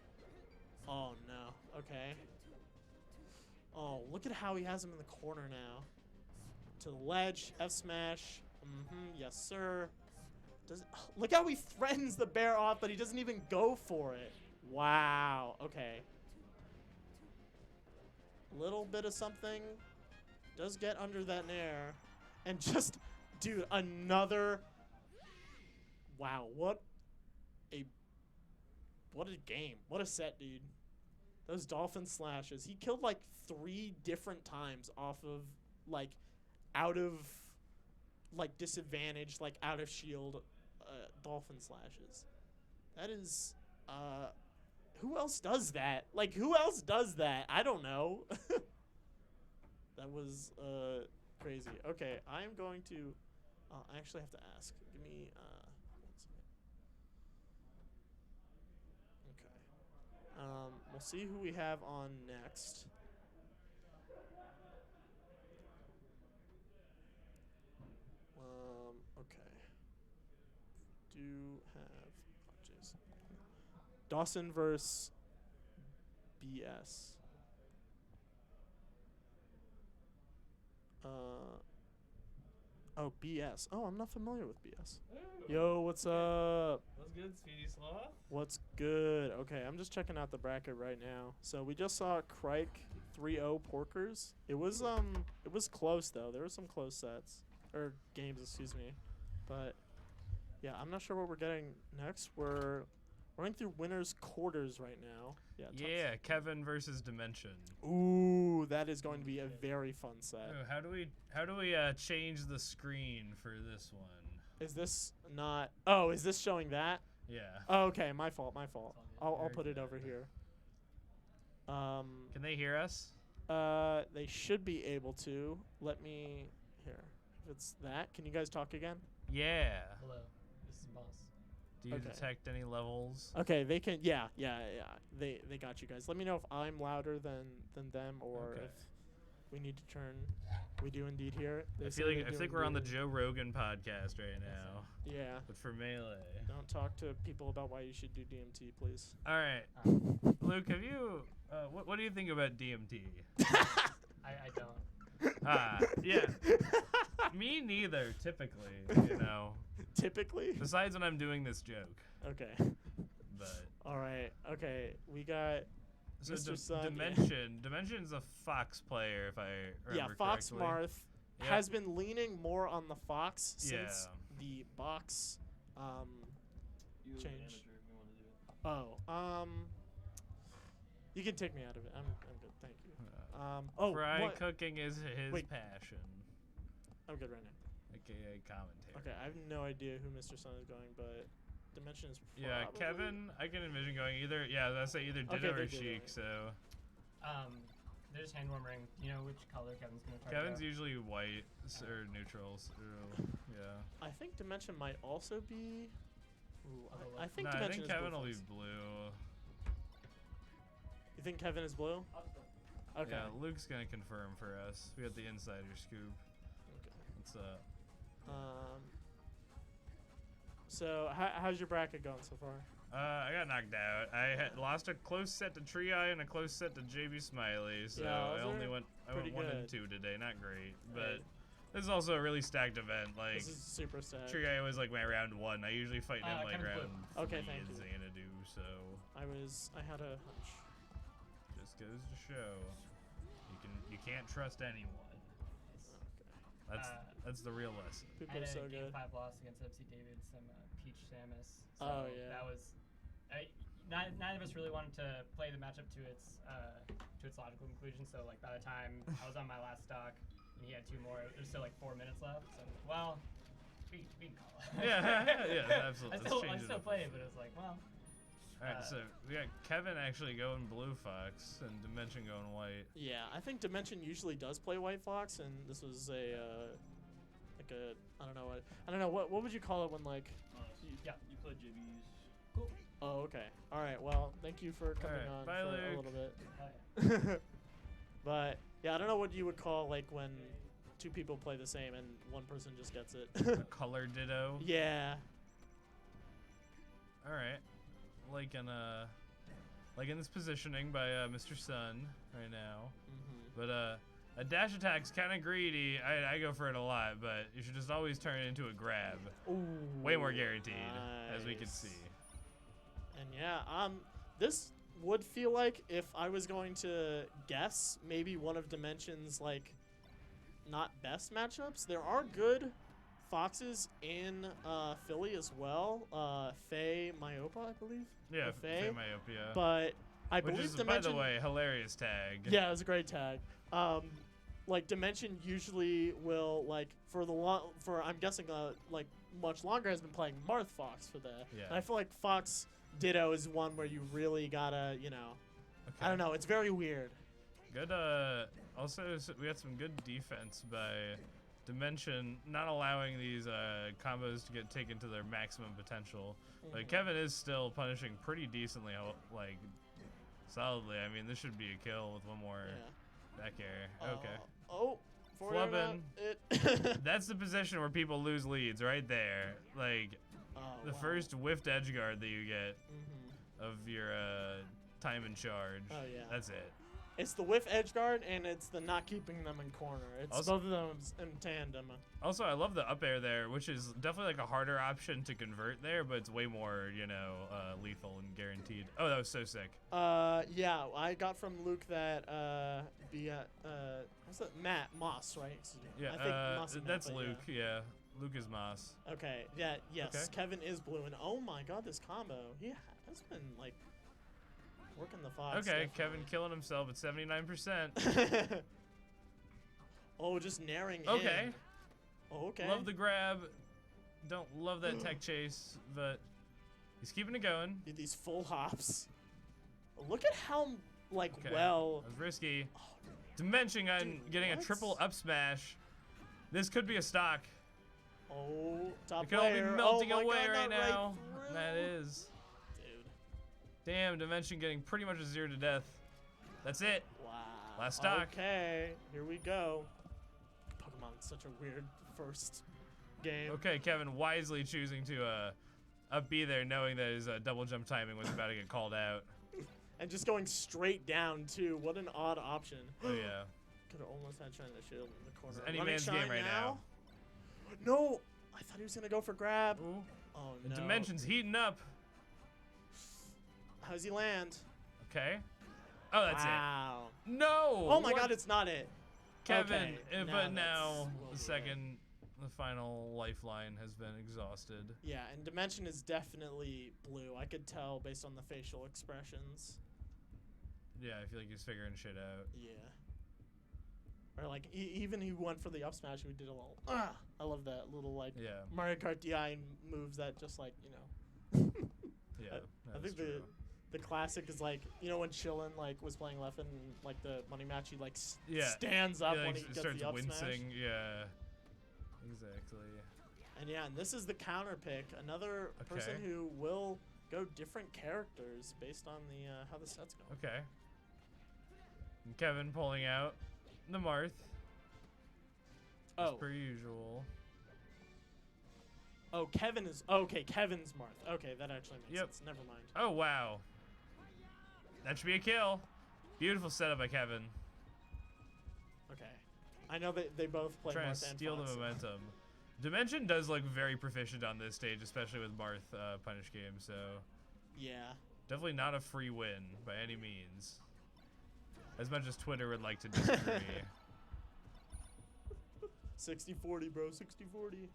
Speaker 2: Oh, no. Okay. Oh, look at how he has him in the corner now. to the ledge. F smash. Yes, sir. Look how he threatens the bear off, but he doesn't even go for it. Wow. Okay. Little bit of something does get under that nair. And just, dude, another. Wow. What a game. What a set, dude. Those dolphin slashes. He killed like 3 different times off of like out of like disadvantage, like out of shield dolphin slashes. That is who else does that? Like who else does that? I don't know. That was crazy. Okay, I am going to I actually have to ask. Give me 1 second. Okay. We'll see who we have on next. Okay. Do have Jason. Dawson versus BS. Oh, BS. Oh, I'm not familiar with BS.
Speaker 3: Ooh.
Speaker 2: Yo, what's up?
Speaker 3: What's good, Speedy Sloth?
Speaker 2: What's good? Okay, I'm just checking out the bracket right now. So we just saw Crike 3-0 Porkers. It was close though. There were some close sets or games, excuse me. But yeah, I'm not sure what we're getting next. We're running through winners quarters right now.
Speaker 3: Yeah, Kevin versus Dimension.
Speaker 2: Ooh, that is going to be a very fun set.
Speaker 3: Ooh, how do we change the screen for this one?
Speaker 2: Is this not? Oh, is this showing that?
Speaker 3: Yeah.
Speaker 2: Oh, okay, my fault. I'll
Speaker 3: Very
Speaker 2: put it
Speaker 3: good.
Speaker 2: over here.
Speaker 3: Can they hear us?
Speaker 2: They should be able to. Let me here. If it's that, can you guys talk again?
Speaker 3: Yeah.
Speaker 4: Hello, this is Boss.
Speaker 3: Do you
Speaker 2: Okay.
Speaker 3: detect any levels?
Speaker 2: Okay, they can. Yeah. They got you guys. Let me know if I'm louder than them or
Speaker 3: Okay.
Speaker 2: if we need to turn. We do indeed hear it. They
Speaker 3: I
Speaker 2: say
Speaker 3: feel
Speaker 2: they
Speaker 3: like I
Speaker 2: do
Speaker 3: think we're on the
Speaker 2: indeed.
Speaker 3: Joe Rogan podcast right now,
Speaker 2: Yeah.
Speaker 3: but for Melee.
Speaker 2: Don't talk to people about why you should do DMT, please.
Speaker 3: All right, Luke, have you? What do you think about DMT?
Speaker 4: I don't.
Speaker 3: Yeah. Me neither. Typically, you know.
Speaker 2: Typically.
Speaker 3: Besides when I'm doing this joke,
Speaker 2: Okay.
Speaker 3: but.
Speaker 2: All right. Okay. We got.
Speaker 3: So
Speaker 2: Mr. Sun,
Speaker 3: Dimension's a Fox player, if I remember
Speaker 2: Yeah, Fox
Speaker 3: correctly.
Speaker 2: Marth
Speaker 3: Yep.
Speaker 2: has been leaning more on the Fox since
Speaker 3: Yeah.
Speaker 2: the box
Speaker 5: You as a
Speaker 2: change.
Speaker 5: manager if you want to do it.
Speaker 2: You can take me out of it. I'm good. Thank you.
Speaker 3: Fry
Speaker 2: what?
Speaker 3: cooking is his
Speaker 2: Wait.
Speaker 3: passion,
Speaker 2: I'm good right now.
Speaker 3: aka commentary.
Speaker 2: Okay, I have no idea who Mr. Sun is going, but Dimension is probably.
Speaker 3: Yeah, Kevin, I can envision going either. Yeah, I say either Ditto
Speaker 2: Okay,
Speaker 3: or
Speaker 2: they did
Speaker 3: Sheik.
Speaker 2: it.
Speaker 3: So
Speaker 4: They're just hand warming. You know which color Kevin's gonna try.
Speaker 3: Kevin's
Speaker 4: to go?
Speaker 3: usually white or neutrals. Yeah.
Speaker 2: I think Dimension might also be. Ooh,
Speaker 4: I'll
Speaker 2: I
Speaker 4: look.
Speaker 2: think
Speaker 3: No, I
Speaker 2: Dimension
Speaker 3: think
Speaker 2: is
Speaker 3: Kevin
Speaker 2: blue
Speaker 3: will be
Speaker 2: first.
Speaker 3: blue.
Speaker 2: You think Kevin is blue? Okay.
Speaker 3: Yeah, Luke's gonna confirm for us. We got the insider scoop.
Speaker 2: Okay.
Speaker 3: What's up?
Speaker 2: So how's your bracket going so far?
Speaker 3: I got knocked out. I had lost a close set to Tree-Eye and a close set to JB Smiley, so
Speaker 2: Yeah,
Speaker 3: I
Speaker 2: those
Speaker 3: only
Speaker 2: are
Speaker 3: went
Speaker 2: pretty
Speaker 3: 1 and
Speaker 2: good.
Speaker 3: 2 today. Not great, but
Speaker 2: Right.
Speaker 3: this is also a really stacked event. Like
Speaker 2: This is super sad.
Speaker 3: Tree-Eye was like my round 1. I usually fight him like
Speaker 4: Kevin's blue.
Speaker 3: round 3
Speaker 2: Okay, thank
Speaker 3: in
Speaker 2: you.
Speaker 3: Xanadu, so
Speaker 2: I had a hunch.
Speaker 3: just goes to show you can't trust anyone. That's the real lesson.
Speaker 2: People
Speaker 4: I
Speaker 2: are
Speaker 4: had
Speaker 2: so
Speaker 4: a game
Speaker 2: good.
Speaker 4: 5 loss against FC David, some Peach Samus. So
Speaker 2: Oh, yeah.
Speaker 4: That was. Neither of us really wanted to play the matchup to its logical conclusion. So like by the time I was on my last stock and he had 2 more, there's still like 4 minutes left. So I'm like, well, we can call it.
Speaker 3: Yeah, absolutely. Let's
Speaker 4: I
Speaker 3: change it
Speaker 4: still
Speaker 3: up.
Speaker 4: play it, but it was like, well.
Speaker 3: All right, so we got Kevin actually going blue fox and Dimension going white.
Speaker 2: Yeah, I think Dimension usually does play White Fox, and this was a like a I don't know what would you call it when like
Speaker 4: Yeah.
Speaker 5: You play JBs.
Speaker 4: Cool.
Speaker 2: oh okay all right well thank you for coming
Speaker 3: Alright,
Speaker 2: on
Speaker 3: bye,
Speaker 2: for a
Speaker 3: Luke.
Speaker 2: little bit.
Speaker 4: Hell yeah.
Speaker 2: But yeah, I don't know what you would call like when 2 people play the same and one person just gets it.
Speaker 3: A color ditto.
Speaker 2: Yeah.
Speaker 3: All right, like in this positioning by Mr. Sun right now.
Speaker 2: Mm-hmm.
Speaker 3: But A dash attack's kind of greedy. I go for it a lot, but you should just always turn it into a grab.
Speaker 2: Ooh,
Speaker 3: Way more guaranteed, as we can
Speaker 2: nice.
Speaker 3: see.
Speaker 2: And yeah, this would feel like if I was going to guess maybe one of Dimension's like not best matchups. There are good foxes in Philly as well. Faye Myopa, I believe.
Speaker 3: Yeah,
Speaker 2: Or Faye,
Speaker 3: Faye Myopia.
Speaker 2: But I
Speaker 3: Which
Speaker 2: believe
Speaker 3: is,
Speaker 2: Dimension.
Speaker 3: by the way, hilarious tag.
Speaker 2: Yeah, it was a great tag. Like Dimension usually will like for I'm guessing like much longer has been playing Marth Fox for the.
Speaker 3: Yeah.
Speaker 2: And I feel like Fox Ditto is one where you really gotta
Speaker 3: Okay.
Speaker 2: I don't know, it's very weird.
Speaker 3: Good. Also, we had some good defense by Dimension, not allowing these combos to get taken to their maximum potential. But Kevin is still punishing pretty decently, like solidly. I mean, this should be a kill with one more
Speaker 2: Yeah.
Speaker 3: back air. Okay.
Speaker 2: Forward air
Speaker 3: Flubbing.
Speaker 2: it.
Speaker 3: That's the position where people lose leads right there. Like the
Speaker 2: wow.
Speaker 3: first whiffed edge guard that you get
Speaker 2: Mhm.
Speaker 3: of your time and charge.
Speaker 2: Oh, yeah.
Speaker 3: That's it.
Speaker 2: It's the whiff edge guard and it's the not keeping them in corner. It's
Speaker 3: Also-
Speaker 2: both of them in tandem.
Speaker 3: Also, I love the up air there, which is definitely like a harder option to convert there, but it's way more, lethal and guaranteed. Oh, that was so sick.
Speaker 2: Yeah, I got from Luke that what's that? Matt Moss, right? Excuse me.
Speaker 3: Yeah,
Speaker 2: I think Moss and Matt,
Speaker 3: that's
Speaker 2: but
Speaker 3: Luke. Yeah. Luke is Moss.
Speaker 2: Yeah. Okay. Yeah. Yes.
Speaker 3: Okay.
Speaker 2: Kevin is blue, and oh my God, this combo. He has been like working the fox.
Speaker 3: Okay, Kevin killing himself at 79%.
Speaker 2: Oh, just naring in.
Speaker 3: Okay.
Speaker 2: Oh, okay.
Speaker 3: Love the grab. Don't love that tech chase, but he's keeping it going.
Speaker 2: These full hops. Look at how like
Speaker 3: Okay.
Speaker 2: well.
Speaker 3: That was risky.
Speaker 2: Oh,
Speaker 3: Dimension on
Speaker 2: Dude,
Speaker 3: getting
Speaker 2: what?
Speaker 3: a triple up smash. This could be a stock.
Speaker 2: oh, top
Speaker 3: It could all be
Speaker 2: player.
Speaker 3: melting
Speaker 2: oh my
Speaker 3: away
Speaker 2: God,
Speaker 3: right
Speaker 2: not
Speaker 3: now.
Speaker 2: through.
Speaker 3: That is.
Speaker 2: Dude.
Speaker 3: Damn, Dimension getting pretty much a 0 to death. That's it.
Speaker 2: Wow.
Speaker 3: Last stock.
Speaker 2: Okay, here we go. Pokemon's such a weird first game.
Speaker 3: Okay, Kevin wisely choosing to up B there, knowing that his double jump timing was about to get called out.
Speaker 2: And just going straight down too. What an odd option.
Speaker 3: Oh yeah.
Speaker 2: Could have almost had Shine the Shield in the corner.
Speaker 3: It's any
Speaker 2: Running
Speaker 3: man's
Speaker 2: Shine
Speaker 3: game right now.
Speaker 2: No, I thought he was gonna go for grab.
Speaker 3: Ooh.
Speaker 2: Oh
Speaker 3: The
Speaker 2: no.
Speaker 3: Dimension's heating up.
Speaker 2: How's he land?
Speaker 3: Okay. Oh, that's
Speaker 2: wow.
Speaker 3: it. No.
Speaker 2: Oh my
Speaker 3: what?
Speaker 2: God, it's not it.
Speaker 3: Kevin.
Speaker 2: Okay,
Speaker 3: But
Speaker 2: now
Speaker 3: now
Speaker 2: that's-
Speaker 3: the final lifeline has been exhausted.
Speaker 2: Yeah, and Dimension is definitely blue. I could tell based on the facial expressions.
Speaker 3: Yeah, I feel like he's figuring shit out.
Speaker 2: Yeah. Or like even he went for the up smash. We did a little. I love that little like
Speaker 3: Yeah.
Speaker 2: Mario Kart DI moves that just like
Speaker 3: Yeah.
Speaker 2: I
Speaker 3: that's
Speaker 2: think
Speaker 3: true.
Speaker 2: the classic is like when Chillin like was playing left in like the money match, he like
Speaker 3: Yeah.
Speaker 2: stands up
Speaker 3: Yeah,
Speaker 2: when
Speaker 3: like,
Speaker 2: he gets
Speaker 3: starts
Speaker 2: the up
Speaker 3: wincing.
Speaker 2: smash.
Speaker 3: Yeah. Exactly.
Speaker 2: And yeah, and this is the counter pick. Another person
Speaker 3: Okay.
Speaker 2: who will go different characters based on the how the sets go.
Speaker 3: Okay. And Kevin pulling out the Marth. As
Speaker 2: Oh,
Speaker 3: per usual.
Speaker 2: oh, Kevin is okay. Kevin's Marth. Okay, that actually makes
Speaker 3: Yep.
Speaker 2: sense. Never mind.
Speaker 3: Oh, wow. That should be a kill. Beautiful setup by Kevin.
Speaker 2: Okay, I know they both play
Speaker 3: Trying
Speaker 2: Marth
Speaker 3: to
Speaker 2: and
Speaker 3: steal the
Speaker 2: Fox.
Speaker 3: momentum. Dimension does look very proficient on this stage, especially with Marth punish game, so
Speaker 2: Yeah.
Speaker 3: definitely not a free win by any means. As much as Twitter would like to disagree.
Speaker 2: 60-40, bro. 60-40.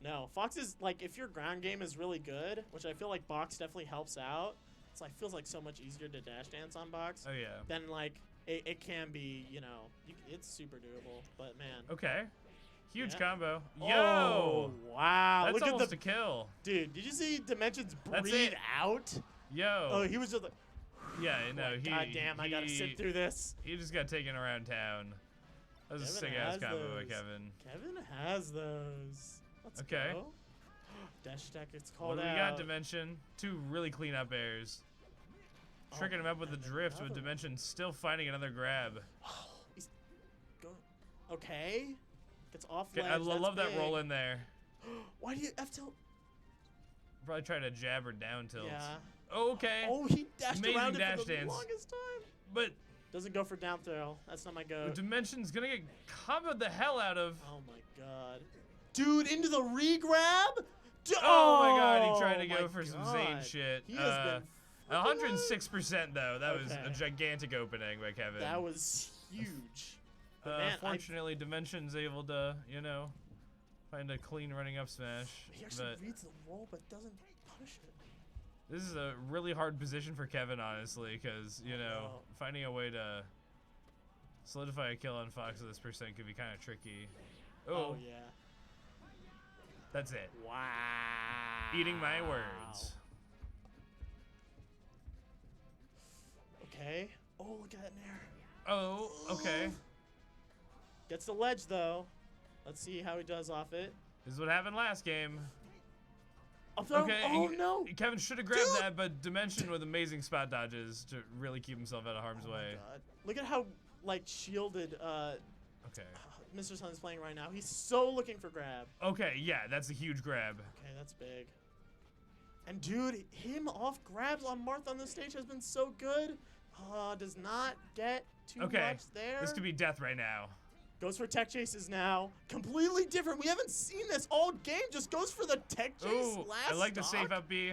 Speaker 2: No, Fox is like if your ground game is really good, which I feel like Box definitely helps out. It's like feels like so much easier to dash dance on Box.
Speaker 3: Oh, yeah.
Speaker 2: Then like it can be, it's super doable. But man.
Speaker 3: Okay. Huge
Speaker 2: Yeah.
Speaker 3: combo.
Speaker 2: Oh,
Speaker 3: Yo!
Speaker 2: wow.
Speaker 3: That's
Speaker 2: Look at
Speaker 3: almost
Speaker 2: the
Speaker 3: a kill.
Speaker 2: dude. Did you see Dimensions
Speaker 3: That's
Speaker 2: breathe
Speaker 3: it.
Speaker 2: out?
Speaker 3: Yo.
Speaker 2: Oh, he was just like,
Speaker 3: yeah, no,
Speaker 2: like,
Speaker 3: he.
Speaker 2: God damn, I gotta sit through this.
Speaker 3: He just got taken around town. That was a
Speaker 2: Kevin
Speaker 3: sick ass
Speaker 2: has
Speaker 3: combo by
Speaker 2: those.
Speaker 3: Kevin.
Speaker 2: Kevin has those. Let's
Speaker 3: Okay.
Speaker 2: go. Dash attack gets
Speaker 3: What
Speaker 2: called
Speaker 3: do we
Speaker 2: out.
Speaker 3: got, Dimension? Two really clean up airs. Tricking him up with the
Speaker 2: and
Speaker 3: drift, with
Speaker 2: another
Speaker 3: Dimension still finding another grab.
Speaker 2: He's going. Okay. Gets off
Speaker 3: Okay,
Speaker 2: ledge.
Speaker 3: I
Speaker 2: that's
Speaker 3: love that
Speaker 2: big.
Speaker 3: roll in there.
Speaker 2: Why do you F tilt?
Speaker 3: Probably try to jab or down tilt.
Speaker 2: Yeah.
Speaker 3: Okay.
Speaker 2: Oh, he dashed
Speaker 3: Amazing
Speaker 2: around it
Speaker 3: dash
Speaker 2: for the
Speaker 3: dance.
Speaker 2: longest time.
Speaker 3: But
Speaker 2: Doesn't go for down throw. That's not my go.
Speaker 3: Dimension's gonna get comboed the hell out of.
Speaker 2: Oh my god. Dude, into the re-grab?
Speaker 3: Oh my god, he tried to
Speaker 2: my
Speaker 3: go for some Zane
Speaker 2: God.
Speaker 3: shit.
Speaker 2: He has been
Speaker 3: 106% though. That was a
Speaker 2: Okay.
Speaker 3: gigantic opening by Kevin.
Speaker 2: That was huge. But man,
Speaker 3: Fortunately, Dimension's able to, you know, find a clean running up smash.
Speaker 2: he actually
Speaker 3: But
Speaker 2: reads the roll but doesn't punish it.
Speaker 3: this is a really hard position for Kevin, honestly, because, you know,
Speaker 2: know.
Speaker 3: finding a way to solidify a kill on Fox with this percent could be kind of tricky.
Speaker 2: Oh yeah.
Speaker 3: That's it.
Speaker 2: Wow.
Speaker 3: Eating my words.
Speaker 2: Okay. Oh, look at that nair.
Speaker 3: Oh, okay.
Speaker 2: Gets the ledge though. Let's see how he does off it.
Speaker 3: This is what happened last game.
Speaker 2: Up throw.
Speaker 3: Okay.
Speaker 2: Oh no.
Speaker 3: Kevin should have grabbed
Speaker 2: Dude.
Speaker 3: that, but Dimension with amazing spot dodges to really keep himself out of harm's way.
Speaker 2: God. Look at how like shielded
Speaker 3: Okay.
Speaker 2: Mr. Sun is playing right now. He's so looking for grab.
Speaker 3: Okay, yeah, that's a huge grab.
Speaker 2: Okay, that's big. And dude, him off grabs on Marth on this stage has been so good. Does not get too
Speaker 3: Okay,
Speaker 2: much there.
Speaker 3: this could be death right now.
Speaker 2: Goes for tech chases now. Completely different. We haven't seen this all game. Just goes for the tech chase
Speaker 3: Ooh,
Speaker 2: last
Speaker 3: I like the
Speaker 2: stock.
Speaker 3: safe up B.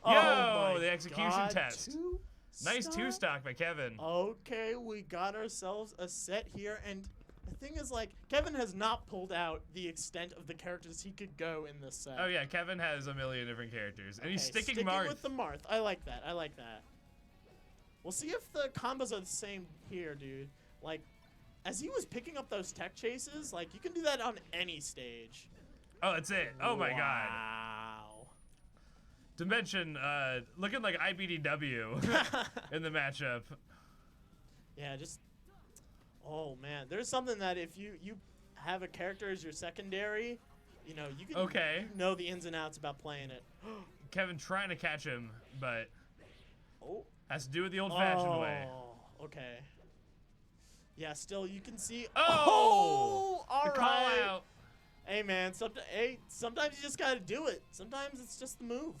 Speaker 2: Oh
Speaker 3: Yo,
Speaker 2: my
Speaker 3: the execution
Speaker 2: God,
Speaker 3: test.
Speaker 2: two
Speaker 3: Nice
Speaker 2: stock?
Speaker 3: two stock by Kevin.
Speaker 2: Okay, we got ourselves a set here, and the thing is, like, Kevin has not pulled out the extent of the characters he could go in this set.
Speaker 3: Oh yeah, Kevin has a million different characters, and he's
Speaker 2: Okay,
Speaker 3: sticking Marth.
Speaker 2: with the Marth. I like that. I like that. We'll see if the combos are the same here, dude. Like, as he was picking up those tech chases, like, you can do that on any stage.
Speaker 3: Oh, that's it. Oh my god.
Speaker 2: Wow.
Speaker 3: Dimension, looking like IBDW in the matchup.
Speaker 2: Yeah, just. Oh man, there's something that if you have a character as your secondary, you know you can
Speaker 3: Okay.
Speaker 2: you know the ins and outs about playing it.
Speaker 3: Kevin trying to catch him, but
Speaker 2: Oh.
Speaker 3: has to do it the old-fashioned way.
Speaker 2: Okay. Yeah, still you can see.
Speaker 3: Oh!
Speaker 2: All
Speaker 3: The
Speaker 2: right.
Speaker 3: call out.
Speaker 2: Hey man, sometimes you just gotta do it. Sometimes it's just the move.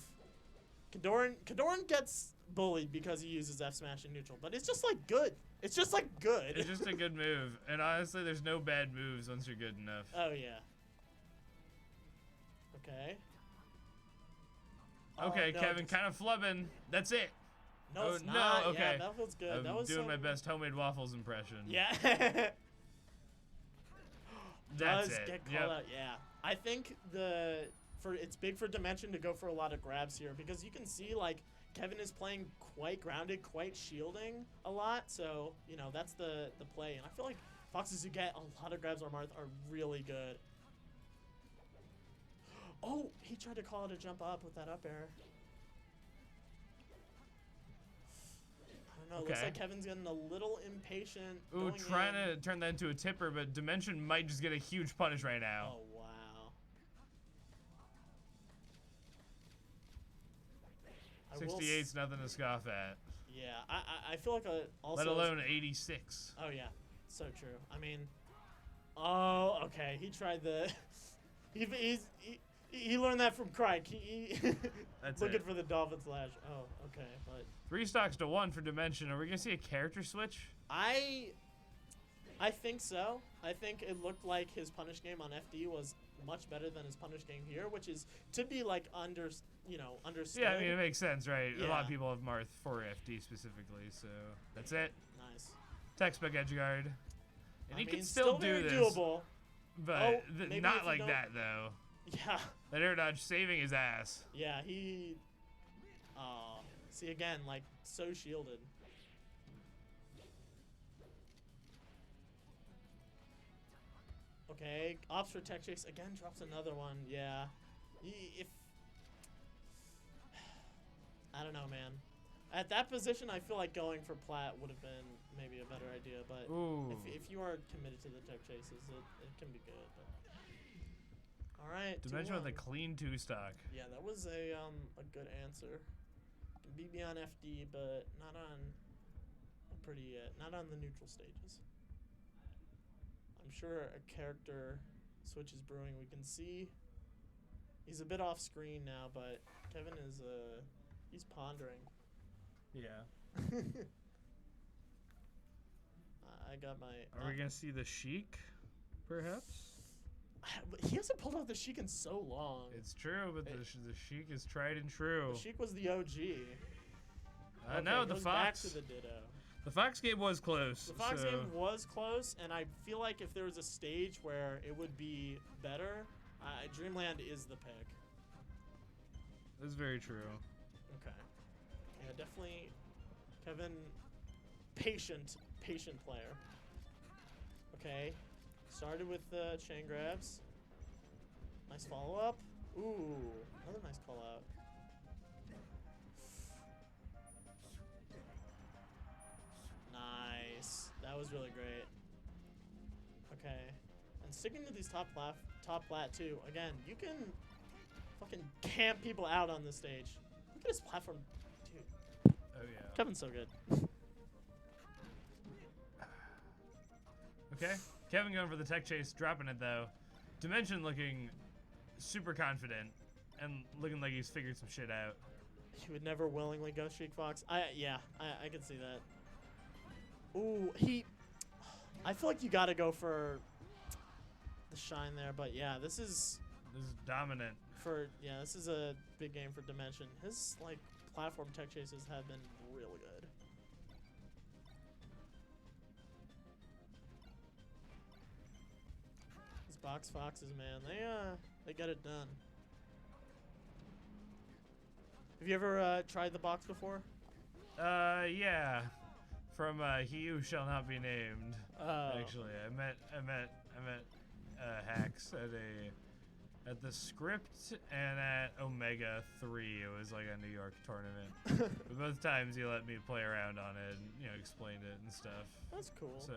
Speaker 2: Kadoran gets bullied because he uses F smash in neutral, but it's just like good. It's just like good.
Speaker 3: It's just a good move, and honestly, there's no bad moves once you're good enough.
Speaker 2: Oh yeah. Okay.
Speaker 3: Okay,
Speaker 2: Oh, no,
Speaker 3: Kevin
Speaker 2: just-
Speaker 3: kind of flubbing. That's it.
Speaker 2: No,
Speaker 3: Oh,
Speaker 2: it's
Speaker 3: no,
Speaker 2: not.
Speaker 3: okay.
Speaker 2: Yeah, that feels good.
Speaker 3: I'm
Speaker 2: that was
Speaker 3: doing
Speaker 2: so-
Speaker 3: my best homemade waffles impression.
Speaker 2: Yeah.
Speaker 3: That's
Speaker 2: Does
Speaker 3: it.
Speaker 2: get
Speaker 3: Yep.
Speaker 2: called out. Yeah. I think it's big for Dimension to go for a lot of grabs here because you can see like Kevin is playing quite grounded, quite shielding a lot. So you know that's the play, and I feel like Foxes who get a lot of grabs on Marth are really good. Oh, he tried to call it a jump up with that up air. I don't know. Looks
Speaker 3: Okay.
Speaker 2: like Kevin's getting a little impatient.
Speaker 3: Ooh,
Speaker 2: going
Speaker 3: trying
Speaker 2: in.
Speaker 3: to turn that into a tipper, but Dimension might just get a huge punish right now.
Speaker 2: Oh wow. I will
Speaker 3: 68's nothing to scoff at,
Speaker 2: Yeah, I feel like also.
Speaker 3: let alone 86.
Speaker 2: Oh yeah, so true. I mean, oh okay. He tried the. He learned that from Crike. He
Speaker 3: That's
Speaker 2: looking
Speaker 3: it.
Speaker 2: for the Dolphin Slash. Oh okay, but
Speaker 3: 3 stocks to 1 for Dimension. Are we gonna see a character switch?
Speaker 2: I think so. I think it looked like his punish game on FD was much better than his punish game here, which is to be like understood.
Speaker 3: Yeah, I mean it makes sense, right? A lot
Speaker 2: Yeah.
Speaker 3: of people have Marth for FD specifically, so that's it.
Speaker 2: Nice.
Speaker 3: Textbook edgeguard, and
Speaker 2: I
Speaker 3: he
Speaker 2: mean,
Speaker 3: can still do
Speaker 2: very
Speaker 3: this,
Speaker 2: doable.
Speaker 3: but
Speaker 2: Oh, maybe if
Speaker 3: not
Speaker 2: you
Speaker 3: like
Speaker 2: don't-
Speaker 3: that though.
Speaker 2: Yeah.
Speaker 3: That air dodge saving his ass.
Speaker 2: Yeah, he. See again, like so shielded. Okay, ops for tech chase again drops another one. Yeah, if I don't know, man. At that position, I feel like going for plat would have been maybe a better idea. But
Speaker 3: Ooh.
Speaker 2: if you are committed to the tech chases, it can be good. But all right,
Speaker 3: Dimension with a
Speaker 2: 2-1.
Speaker 3: clean 2 stock.
Speaker 2: Yeah, that was a good answer. Can beat me on FD, but not on not on the neutral stages. I'm sure a character switch is brewing. We can see he's a bit off screen now, but Kevin is he's pondering.
Speaker 3: Yeah.
Speaker 2: I got my.
Speaker 3: Are we gonna see the Sheik, perhaps?
Speaker 2: He hasn't pulled out the Sheik in so long.
Speaker 3: It's true, but the Sheik is tried and true.
Speaker 2: The Sheik was the OG.
Speaker 3: No, the
Speaker 2: goes
Speaker 3: Fox.
Speaker 2: Back to the Ditto.
Speaker 3: The Fox game was close.
Speaker 2: The Fox
Speaker 3: so
Speaker 2: game was close, and I feel like if there was a stage where it would be better, Dreamland is the pick.
Speaker 3: That's very true.
Speaker 2: Okay. Yeah, definitely, Kevin, patient player. Okay, started with chain grabs. Nice follow up. Ooh, another nice call out. Nice. That was really great. Okay, and sticking to these top flat too. Again, you can fucking camp people out on this stage. Look at his platform, dude.
Speaker 3: Oh yeah.
Speaker 2: Kevin's so good.
Speaker 3: Okay, Kevin going for the tech chase, dropping it though. Dimension looking super confident and looking like he's figured some shit out.
Speaker 2: He would never willingly go Sheik Fox. I can see that. Ooh, I feel like you gotta go for the shine there, but yeah, this is
Speaker 3: dominant.
Speaker 2: this is a big game for Dimension. His like platform tech chases have been real good. These box foxes, man, they get it done. Have you ever tried the box before?
Speaker 3: Yeah. From He Who Shall Not Be Named.
Speaker 2: Oh.
Speaker 3: Actually, I met Hacks at the Script and at Omega 3. It was like a New York tournament. But both times he let me play around on it and explained it and stuff.
Speaker 2: That's cool.
Speaker 3: So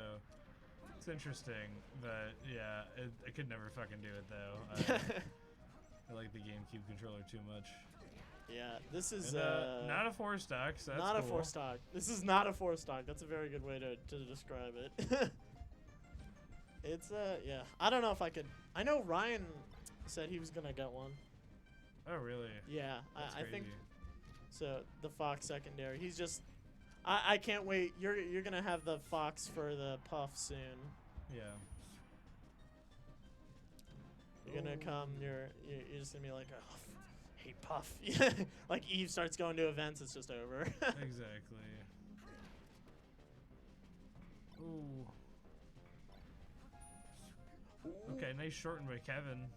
Speaker 3: it's interesting, but yeah, I could never fucking do it though. I like the GameCube controller too much.
Speaker 2: Yeah, this is
Speaker 3: And, not a 4-stock, so that's
Speaker 2: not a
Speaker 3: cool.
Speaker 2: 4-stock. This is not a 4-stock. That's a very good way to describe it. It's yeah. I don't know if I could. I know Ryan said he was gonna get one.
Speaker 3: Oh really?
Speaker 2: Yeah,
Speaker 3: That's
Speaker 2: I think
Speaker 3: crazy.
Speaker 2: so. The Fox secondary. He's just. I can't wait. You're gonna have the Fox for the Puff soon.
Speaker 3: Yeah.
Speaker 2: You're gonna come. You're just gonna be like, oh, hate Puff. Like Eve starts going to events, it's just over.
Speaker 3: Exactly. Ooh. Okay, nice shorten by Kevin.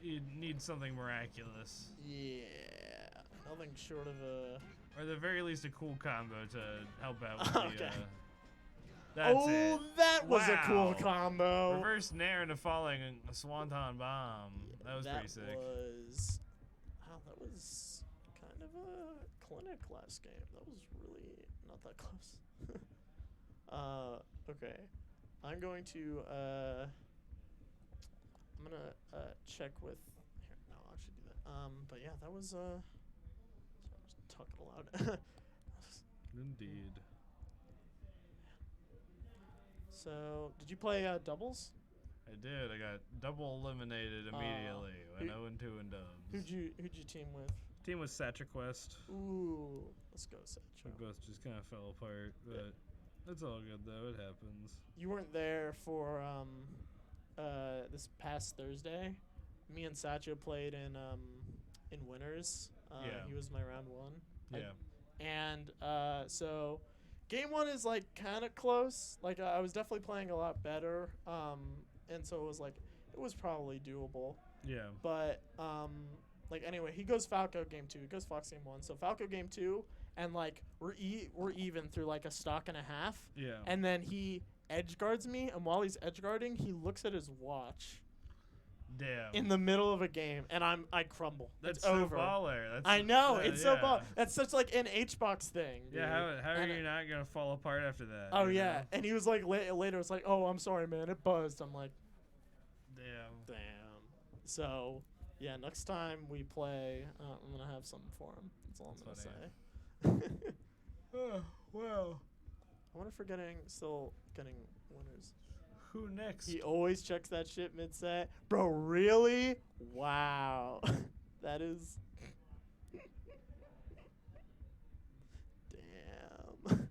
Speaker 3: You need something miraculous.
Speaker 2: Yeah, nothing short of a.
Speaker 3: Or at the very least a cool combo to help out with
Speaker 2: Okay.
Speaker 3: the that's
Speaker 2: oh,
Speaker 3: it.
Speaker 2: that was a cool
Speaker 3: Wow.
Speaker 2: combo.
Speaker 3: Reverse nair into falling a swanton bomb. That was pretty sick.
Speaker 2: That was kind of a clinic last game. That was really not that close. Okay. I'm going to I'm gonna check with here. No, I'll actually do that. But yeah, that was sorry, I'm just talking aloud.
Speaker 3: Indeed.
Speaker 2: So, did you play doubles?
Speaker 3: I did. I got double eliminated immediately. Went 0-2 in dubs.
Speaker 2: Who'd you team with?
Speaker 3: Team was Satcher Quest.
Speaker 2: Ooh, let's go, Satchel.
Speaker 3: We both just kind of fell apart, but it's all good though. It happens.
Speaker 2: You weren't there for this past Thursday. Me and Satcho played in winners.
Speaker 3: Yeah.
Speaker 2: He was my round one.
Speaker 3: Yeah.
Speaker 2: And so game one is like kind of close. Like I was definitely playing a lot better. And so it was like it was probably doable.
Speaker 3: Yeah.
Speaker 2: But like anyway, he goes Falco game 2. He goes Fox game 1. So Falco game 2, and like we're even through like a stock and a half.
Speaker 3: Yeah.
Speaker 2: And then he edge guards me, and while he's edge guarding, he looks at his watch
Speaker 3: Damn.
Speaker 2: in the middle of a game, and I crumble.
Speaker 3: That's
Speaker 2: it's
Speaker 3: so
Speaker 2: over.
Speaker 3: baller. That's
Speaker 2: I know,
Speaker 3: yeah,
Speaker 2: it's so
Speaker 3: yeah.
Speaker 2: ball. That's such like an H-box thing. Dude.
Speaker 3: Yeah, how are
Speaker 2: And
Speaker 3: you not gonna fall apart after that?
Speaker 2: Oh
Speaker 3: you
Speaker 2: yeah,
Speaker 3: know?
Speaker 2: and he was like later. It's like, oh, I'm sorry, man. It buzzed. I'm like,
Speaker 3: Damn.
Speaker 2: damn. So yeah, next time we play, I'm gonna have something for him. That's all
Speaker 3: That's
Speaker 2: I'm gonna say.
Speaker 3: Oh, wow.
Speaker 2: I wonder if we're still getting winners.
Speaker 3: Who next?
Speaker 2: He always checks that shit mid-set. Bro, really? Wow. That is... Damn.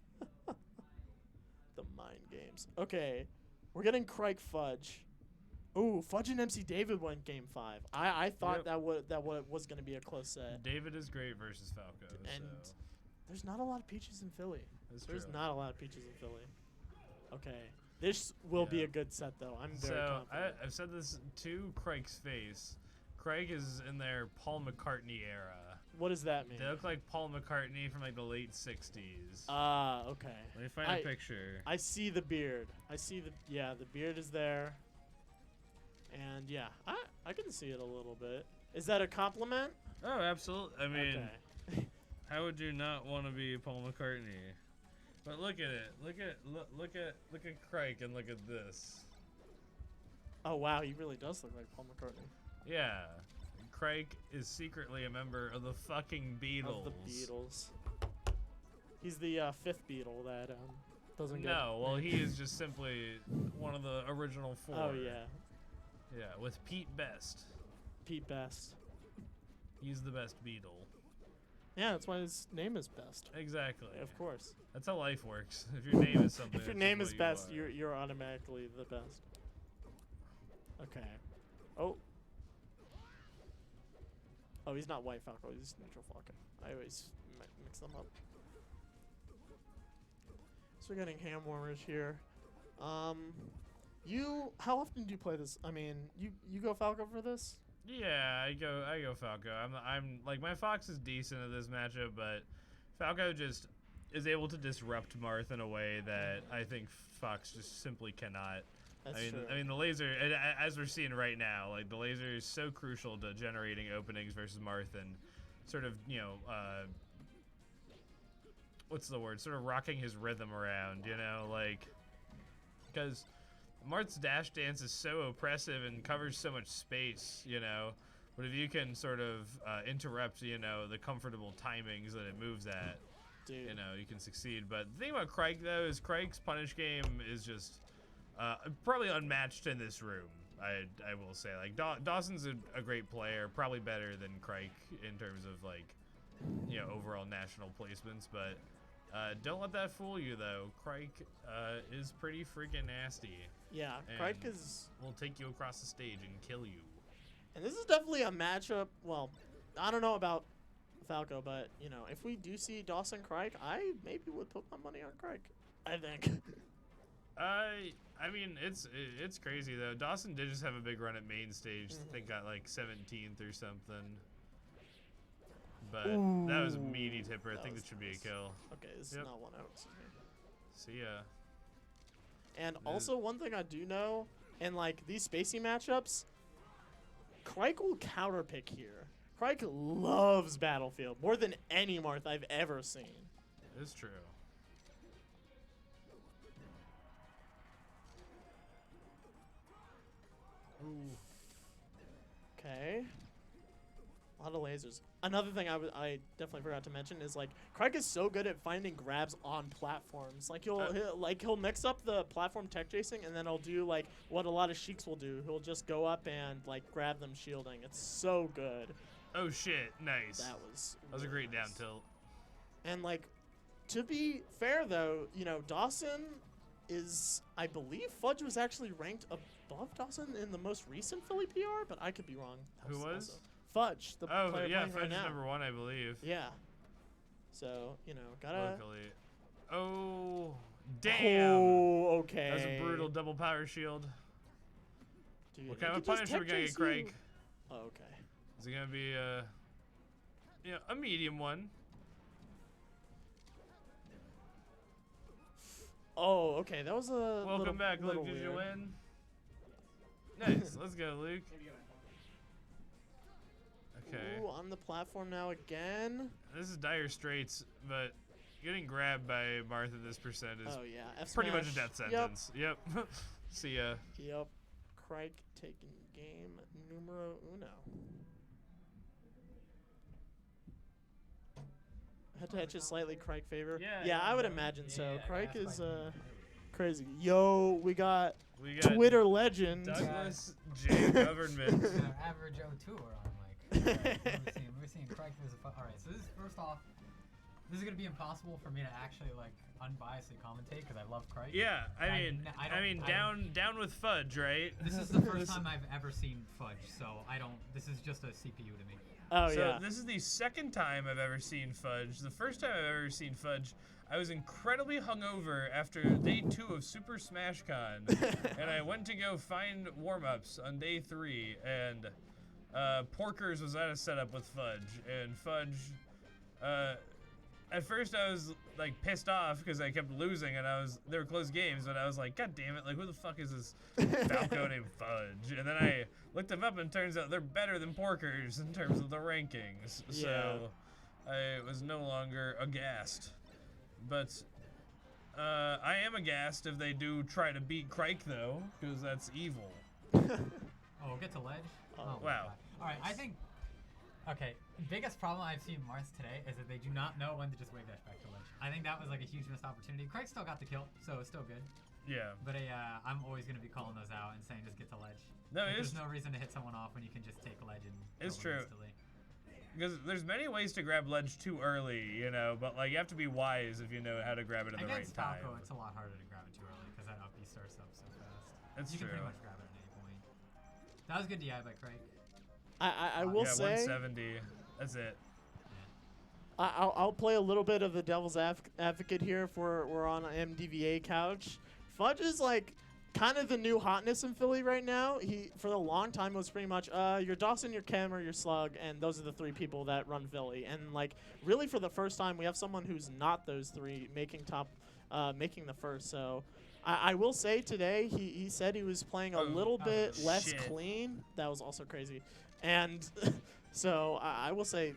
Speaker 6: games. Okay, we're getting Crike Fudge. Ooh, Fudge and MC David went game 5. I thought
Speaker 3: Yep.
Speaker 6: that was gonna be a close set.
Speaker 3: David is great versus Falco.
Speaker 6: And
Speaker 3: So
Speaker 6: there's not a lot of peaches in Philly.
Speaker 3: that's
Speaker 6: There's
Speaker 3: true.
Speaker 6: not a lot of peaches in Philly. Okay, this will be
Speaker 3: Yeah.
Speaker 6: a good set though. I'm very
Speaker 3: So
Speaker 6: confident.
Speaker 3: I've said this to Craig's face. Craig is in their Paul McCartney era.
Speaker 6: What does that mean?
Speaker 3: They look like Paul McCartney from like the late '60s.
Speaker 6: Okay.
Speaker 3: Let me find a picture.
Speaker 6: I see the beard. I see the beard is there. And yeah, I can see it a little bit. Is that a compliment?
Speaker 3: Oh, absolutely. I mean,
Speaker 6: okay.
Speaker 3: how would you not want to be Paul McCartney? But look at it. Look at Craig and look at this.
Speaker 6: Oh wow, he really does look like Paul McCartney.
Speaker 3: Yeah. Craig is secretly a member of the fucking Beatles.
Speaker 6: Of the Beatles. He's the fifth Beatle that doesn't get.
Speaker 3: No, well, he is just simply one of the original 4.
Speaker 6: Oh yeah,
Speaker 3: Yeah, with Pete Best.
Speaker 6: Pete Best.
Speaker 3: He's the best Beatle.
Speaker 6: Yeah, that's why his name is Best.
Speaker 3: Exactly.
Speaker 6: Of course.
Speaker 3: That's how life works. If your name is something.
Speaker 6: If your
Speaker 3: that's
Speaker 6: name
Speaker 3: what
Speaker 6: is
Speaker 3: you
Speaker 6: Best,
Speaker 3: are.
Speaker 6: you're automatically the best. Okay. Oh. Oh, he's not White Falco. He's Neutral Falcon. I always mix them up. So we're getting hand warmers here. How often do you play this? I mean, you go Falco for this?
Speaker 3: Yeah, I go Falco. I'm like my Fox is decent at this matchup, but Falco just is able to disrupt Marth in a way that I think Fox just simply cannot.
Speaker 6: That's
Speaker 3: I
Speaker 6: true.
Speaker 3: mean the laser, as we're seeing right now, like the laser is so crucial to generating openings versus Marth and sort of what's the word? Sort of rocking his rhythm around, like because Marth's dash dance is so oppressive and covers so much space, But if you can sort of interrupt, the comfortable timings that it moves at,
Speaker 6: Dude.
Speaker 3: you can succeed. But the thing about Crike, though, is Crike's punish game is just probably unmatched in this room. I will say, like Dawson's a great player, probably better than Crike in terms of overall national placements. But don't let that fool you, though. Crike is pretty freaking nasty.
Speaker 6: Yeah, Crike is.
Speaker 3: Will take you across the stage and kill you.
Speaker 6: And this is definitely a matchup. Well, I don't know about Falco, but if we do see Dawson Crike, I maybe would put my money on Crike. I think.
Speaker 3: I mean, it's crazy though. Dawson did just have a big run at main stage. I think got like 17th or something. But that was a meaty tipper. I think
Speaker 6: was
Speaker 3: that should be a
Speaker 6: nice.
Speaker 3: kill.
Speaker 6: Okay, this
Speaker 3: Yep.
Speaker 6: is not one out.
Speaker 3: See ya.
Speaker 6: And also one thing I do know, in these spacey matchups, Crike will counter pick here. Crike loves Battlefield more than any Marth I've ever seen.
Speaker 3: It's true.
Speaker 6: Ooh. Okay. A lot of lasers. Another thing I definitely forgot to mention is Crike is so good at finding grabs on platforms. He'll mix up the platform tech chasing and then he'll do what a lot of Sheiks will do. He'll just go up and grab them shielding. It's so good.
Speaker 3: Oh shit! Nice.
Speaker 6: That was
Speaker 3: a great down
Speaker 6: nice.
Speaker 3: tilt.
Speaker 6: And to be fair though, Dawson is, I believe Fudge was actually ranked above Dawson in the most recent Philly PR, but I could be wrong.
Speaker 3: Who was?
Speaker 6: Also Fudge, the
Speaker 3: Oh
Speaker 6: player
Speaker 3: yeah,
Speaker 6: playing
Speaker 3: Fudge
Speaker 6: right
Speaker 3: is
Speaker 6: now.
Speaker 3: number 1, I believe.
Speaker 6: Yeah. So, gotta.
Speaker 3: Locally. Oh damn!
Speaker 6: Oh, okay.
Speaker 3: That was a brutal double power shield.
Speaker 6: Dude,
Speaker 3: What
Speaker 6: he
Speaker 3: kind of
Speaker 6: could just
Speaker 3: punish are we
Speaker 6: tech
Speaker 3: gonna
Speaker 6: chase
Speaker 3: get, Craig?
Speaker 6: you. Oh, okay.
Speaker 3: Is it gonna be a medium one?
Speaker 6: Oh, okay. That was a
Speaker 3: Welcome
Speaker 6: little,
Speaker 3: back,
Speaker 6: little
Speaker 3: Luke. Did you
Speaker 6: weird.
Speaker 3: win? Nice. Let's go, Luke. Okay.
Speaker 6: Ooh, on the platform now again.
Speaker 3: This is dire straits, but getting grabbed by Martha this percent is
Speaker 6: Oh yeah, F
Speaker 3: pretty much a
Speaker 6: smash.
Speaker 3: death sentence. Yep. See ya.
Speaker 6: Yep. Crike taking game numero uno. Head to head just slightly Crike favor.
Speaker 3: Yeah,
Speaker 6: I would
Speaker 4: yeah,
Speaker 6: imagine so.
Speaker 4: yeah,
Speaker 6: Crike
Speaker 4: that's
Speaker 6: is
Speaker 4: like-
Speaker 6: crazy. Yo, we got
Speaker 3: We got
Speaker 6: Twitter legend.
Speaker 3: Douglas J. Government.
Speaker 7: Average O2 or I'm like, we're seeing Crike as a all right. So this is first off, this is gonna be impossible for me to actually like unbiasedly commentate because I love Crike.
Speaker 3: Yeah, I
Speaker 7: I
Speaker 3: mean, down with Fudge, right?
Speaker 7: This is the first time I've ever seen Fudge, so I don't. This is just a CPU to me.
Speaker 6: Oh
Speaker 3: So
Speaker 6: yeah.
Speaker 3: this is the second time I've ever seen Fudge. The first time I've ever seen Fudge, I was incredibly hungover after day 2 of Super Smash Con, and I went to go find warm-ups on day 3, and Porkers was at a setup with Fudge, and Fudge, at first I was like pissed off because I kept losing, and they were close games, but I was like, God damn it, like who the fuck is this Falco named Fudge? And then I looked them up, and turns out they're better than Porkers in terms of the rankings. So I was no longer aghast. But I am aghast if they do try to beat Crike, though, because that's evil.
Speaker 7: Oh, we'll get to ledge.
Speaker 6: Oh,
Speaker 7: my
Speaker 3: wow.
Speaker 7: God. All right, I think. Okay, biggest problem I've seen Marth today is that they do not know when to just wave dash back to ledge. I think that was like a huge missed opportunity. Crike still got the kill, so it's still good.
Speaker 3: Yeah.
Speaker 7: But I'm always gonna be calling those out and saying just get to ledge.
Speaker 3: No,
Speaker 7: Like,
Speaker 3: it's
Speaker 7: there's no reason to hit someone off when you can just take ledge and.
Speaker 3: It's
Speaker 7: kill them
Speaker 3: true.
Speaker 7: instantly.
Speaker 3: Because there's many ways to grab ledge too early, you know, but like you have to be wise if you know how to grab it at the right
Speaker 7: Against
Speaker 3: time.
Speaker 7: Falco, it's a lot harder to grab it too early because that up B starts up so fast.
Speaker 3: That's
Speaker 7: you
Speaker 3: true.
Speaker 7: can pretty much grab it at any point. That was good DI by Crike.
Speaker 6: I will
Speaker 3: Yeah,
Speaker 6: say
Speaker 3: 170. That's it.
Speaker 6: I'll play a little bit of the devil's advocate here if we're on an MDVA couch. Fudge is like kind of the new hotness in Philly right now. He for a long time was pretty much your Dawson, your Chem, or your Slug, and those are the 3 people that run Philly. And like really for the first time, we have someone who's not those 3 making the first. So I will say today he said he was playing a little bit less
Speaker 3: shit.
Speaker 6: clean. That was also crazy, and so I will say.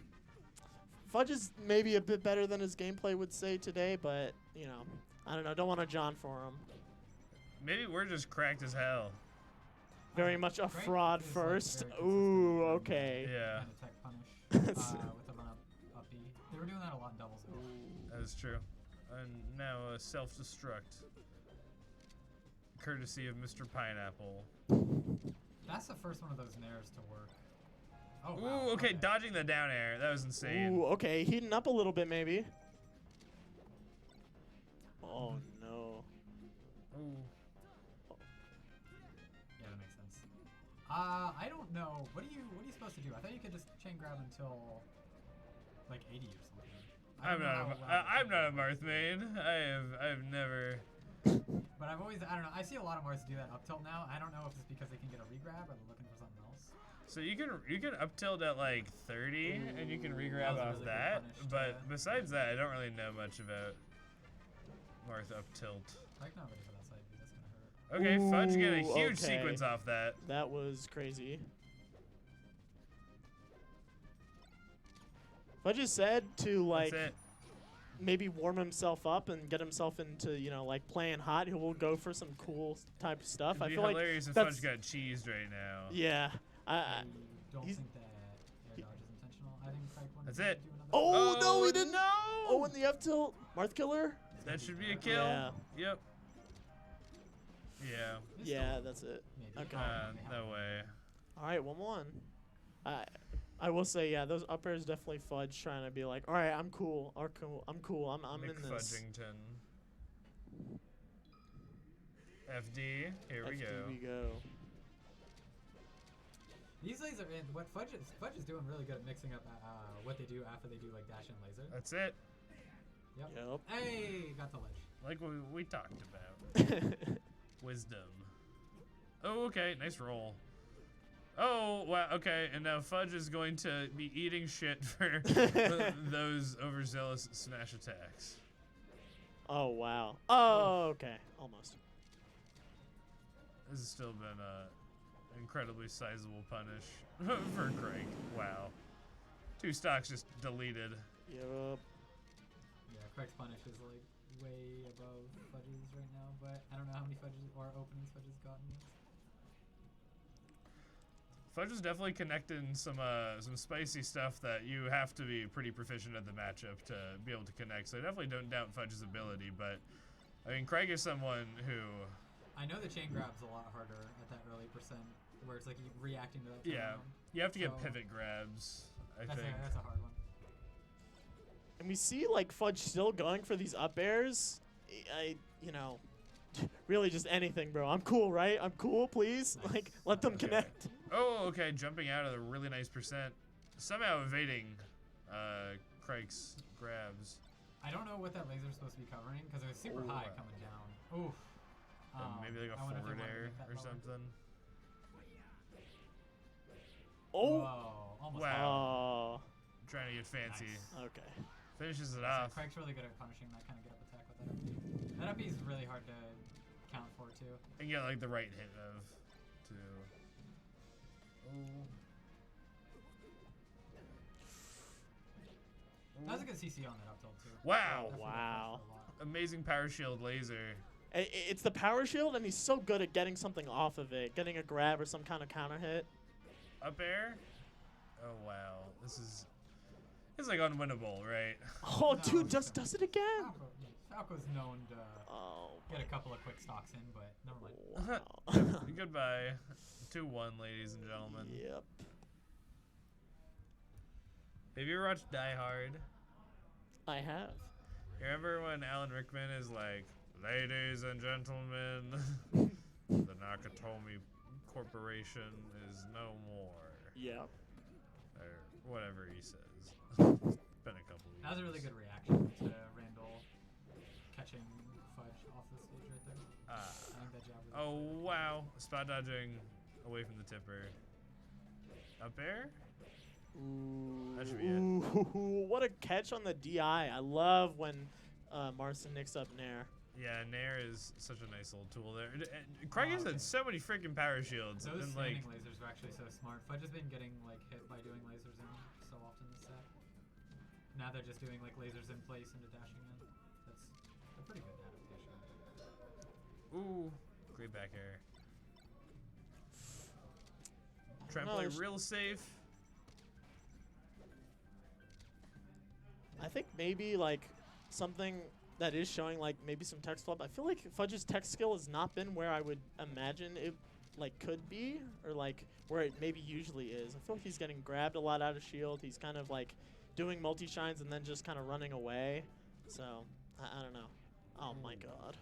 Speaker 6: Fudge is maybe a bit better than his gameplay would say today, but, you know, I don't know. Don't want to John for him.
Speaker 3: Maybe we're just cracked as hell.
Speaker 6: Very much a
Speaker 7: Crike
Speaker 6: fraud
Speaker 7: is, like,
Speaker 6: first.
Speaker 7: very consistent
Speaker 6: Ooh,
Speaker 7: with,
Speaker 6: okay.
Speaker 3: Yeah,
Speaker 7: And attack punish with the run up B. They were doing that a lot in doubles.
Speaker 3: that is true. And now self-destruct. Courtesy of Mr. Pineapple.
Speaker 7: That's the first one of those nairs to work. Oh,
Speaker 3: Ooh,
Speaker 7: wow.
Speaker 3: okay, dodging the down air. That was insane.
Speaker 6: Ooh, okay. Heating up a little bit, maybe. Oh, no.
Speaker 3: Ooh.
Speaker 7: Yeah, that makes sense. I don't know. What are you supposed to do? I thought you could just chain grab until like 80 or something. I
Speaker 3: I'm
Speaker 7: don't know how
Speaker 3: not.
Speaker 7: loud
Speaker 3: I'm
Speaker 7: it
Speaker 3: not a
Speaker 7: is.
Speaker 3: Marth main. I've never.
Speaker 7: But I've always, I don't know. I see a lot of Marths do that up tilt now. I don't know if it's because they can get a regrab or they're looking for something else.
Speaker 3: So you can up tilt at like 30 and you can regrab
Speaker 7: That was a
Speaker 3: off
Speaker 7: really good
Speaker 3: that.
Speaker 7: punish,
Speaker 3: But
Speaker 7: yeah.
Speaker 3: besides that, I don't really know much about Marth up tilt.
Speaker 7: I'm not ready for that side B. That's gonna hurt.
Speaker 3: Okay, Fudge get a
Speaker 6: Ooh,
Speaker 3: huge
Speaker 6: okay.
Speaker 3: sequence off that.
Speaker 6: That was crazy. Fudge is said to, like,
Speaker 3: That's it.
Speaker 6: maybe warm himself up and get himself into, you know, like, playing hot. He will go for some cool type of stuff.
Speaker 3: It'd
Speaker 6: I
Speaker 3: be
Speaker 6: feel like
Speaker 3: hilarious if
Speaker 6: that's-
Speaker 3: Fudge got cheesed right now.
Speaker 6: Yeah.
Speaker 7: I don't
Speaker 6: he's-
Speaker 7: think that air dodge is intentional. I think Crike wanted
Speaker 3: That's
Speaker 7: to
Speaker 3: it.
Speaker 7: do another.
Speaker 6: Oh, no, he
Speaker 3: Oh,
Speaker 6: didn't.
Speaker 3: no!
Speaker 6: Oh, and the F tilt. Marth killer?
Speaker 3: That should be a kill.
Speaker 6: Yeah.
Speaker 3: Yep. Yeah.
Speaker 7: It's
Speaker 6: Yeah,
Speaker 7: still-
Speaker 6: that's it.
Speaker 7: Maybe.
Speaker 6: Okay.
Speaker 3: No way.
Speaker 6: All right, 1-1. I will say, yeah, those up airs definitely Fudge trying to be like, all right, I'm cool. I'm cool. I'm in this.
Speaker 3: McFudgington. FD. Here we
Speaker 6: FD
Speaker 3: go.
Speaker 6: we go.
Speaker 7: These laser and what Fudge is doing really good at mixing up what they do after they do like dash and laser.
Speaker 3: That's it.
Speaker 7: Yep.
Speaker 6: Yep.
Speaker 7: Hey, got the ledge.
Speaker 3: Like we talked about. Wisdom. Oh, okay. Nice roll. Oh, wow. Okay. And now Fudge is going to be eating shit for those overzealous smash attacks.
Speaker 6: Oh, wow. Oh, okay. Almost.
Speaker 3: This has still been a incredibly sizable punish for Craig. Wow. 2 stocks just deleted.
Speaker 6: Yep.
Speaker 7: Yeah, Craig's punish is like way above Fudge's right now, but I don't know how many Fudges or openings Fudge has gotten yet.
Speaker 3: Fudge is definitely connecting some spicy stuff that you have to be pretty proficient at the matchup to be able to connect. So I definitely don't doubt Fudge's ability, but I mean Craig is someone who
Speaker 7: I know the chain grab's a lot harder at that early percent, where it's like you reacting to that.
Speaker 3: yeah,
Speaker 7: turnaround.
Speaker 3: you have to get
Speaker 7: So-
Speaker 3: pivot grabs. I
Speaker 7: That's
Speaker 3: think.
Speaker 7: a hard one.
Speaker 6: And we see like Fudge still going for these up airs. You know, really just anything, bro. I'm cool, right? I'm cool, please.
Speaker 7: Nice.
Speaker 6: Like, let them
Speaker 3: Okay.
Speaker 6: connect.
Speaker 3: Oh, okay. Jumping out of the really nice percent. Somehow evading Crike's grabs.
Speaker 7: I don't know what that laser's supposed to be covering because it was super
Speaker 3: Ooh.
Speaker 7: high coming down. Oof.
Speaker 3: Maybe like a
Speaker 7: I wonder if they
Speaker 3: forward
Speaker 7: wanted to
Speaker 3: air
Speaker 7: make that
Speaker 3: or
Speaker 7: lower.
Speaker 3: something.
Speaker 6: Oh.
Speaker 7: Whoa, almost.
Speaker 3: Wow.
Speaker 6: Oh.
Speaker 3: Trying to get fancy.
Speaker 7: Nice.
Speaker 6: Okay.
Speaker 3: Finishes it
Speaker 7: So
Speaker 3: off.
Speaker 7: Craig's really good at punishing that kind of get up attack with that up. That up is really hard to count for too.
Speaker 3: And get like the right hit of too.
Speaker 7: That was a good CC on that up tilt too.
Speaker 3: Wow.
Speaker 7: Definitely
Speaker 6: Wow.
Speaker 7: pushed a lot.
Speaker 3: Amazing power shield laser.
Speaker 6: It's the power shield, and he's so good at getting something off of it, getting a grab or some kind of counter hit.
Speaker 3: Up air. Oh wow. This is. It's like unwinnable, right?
Speaker 6: Oh,
Speaker 7: No,
Speaker 6: dude,
Speaker 7: it's
Speaker 6: just
Speaker 7: not.
Speaker 6: does it again.
Speaker 7: Falco's known to
Speaker 6: Oh.
Speaker 7: get a couple of quick stocks in, but never mind.
Speaker 6: Wow.
Speaker 3: Goodbye. 2-1, ladies and gentlemen.
Speaker 6: Yep.
Speaker 3: Have you ever watched Die Hard?
Speaker 6: I have.
Speaker 3: You remember when Alan Rickman is like, "Ladies and gentlemen, the Nakatomi Corporation is no more,"
Speaker 6: Yep.
Speaker 3: or whatever he says. It's been a couple of years.
Speaker 7: That was a really good reaction to Randall catching Fudge off the stage right there. I think that jab was
Speaker 3: Oh wow! Spot dodging away from the tipper. Up air?
Speaker 6: Ooh,
Speaker 3: That should be it.
Speaker 6: ooh, what a catch on the DI. I love when Marston nicks up Nair.
Speaker 3: Yeah, Nair is such a nice little tool there. Craig has
Speaker 7: okay.
Speaker 3: had so many freaking power shields.
Speaker 7: Those
Speaker 3: and like,
Speaker 7: standing lasers were actually so smart. Fudge has been getting like hit by doing lasers in so often this set. Now they're just doing like lasers in place into dashing in. That's a pretty good adaptation.
Speaker 3: ooh, great back air. Try and
Speaker 6: No,
Speaker 3: play
Speaker 6: there's-
Speaker 3: real safe.
Speaker 6: I think maybe like something that is showing like maybe some tech swap. I feel like Fudge's tech skill has not been where I would imagine it like could be, or like where it maybe usually is. I feel like he's getting grabbed a lot out of shield. He's kind of like doing multi shines and then just kind of running away. So I don't know. Oh my god.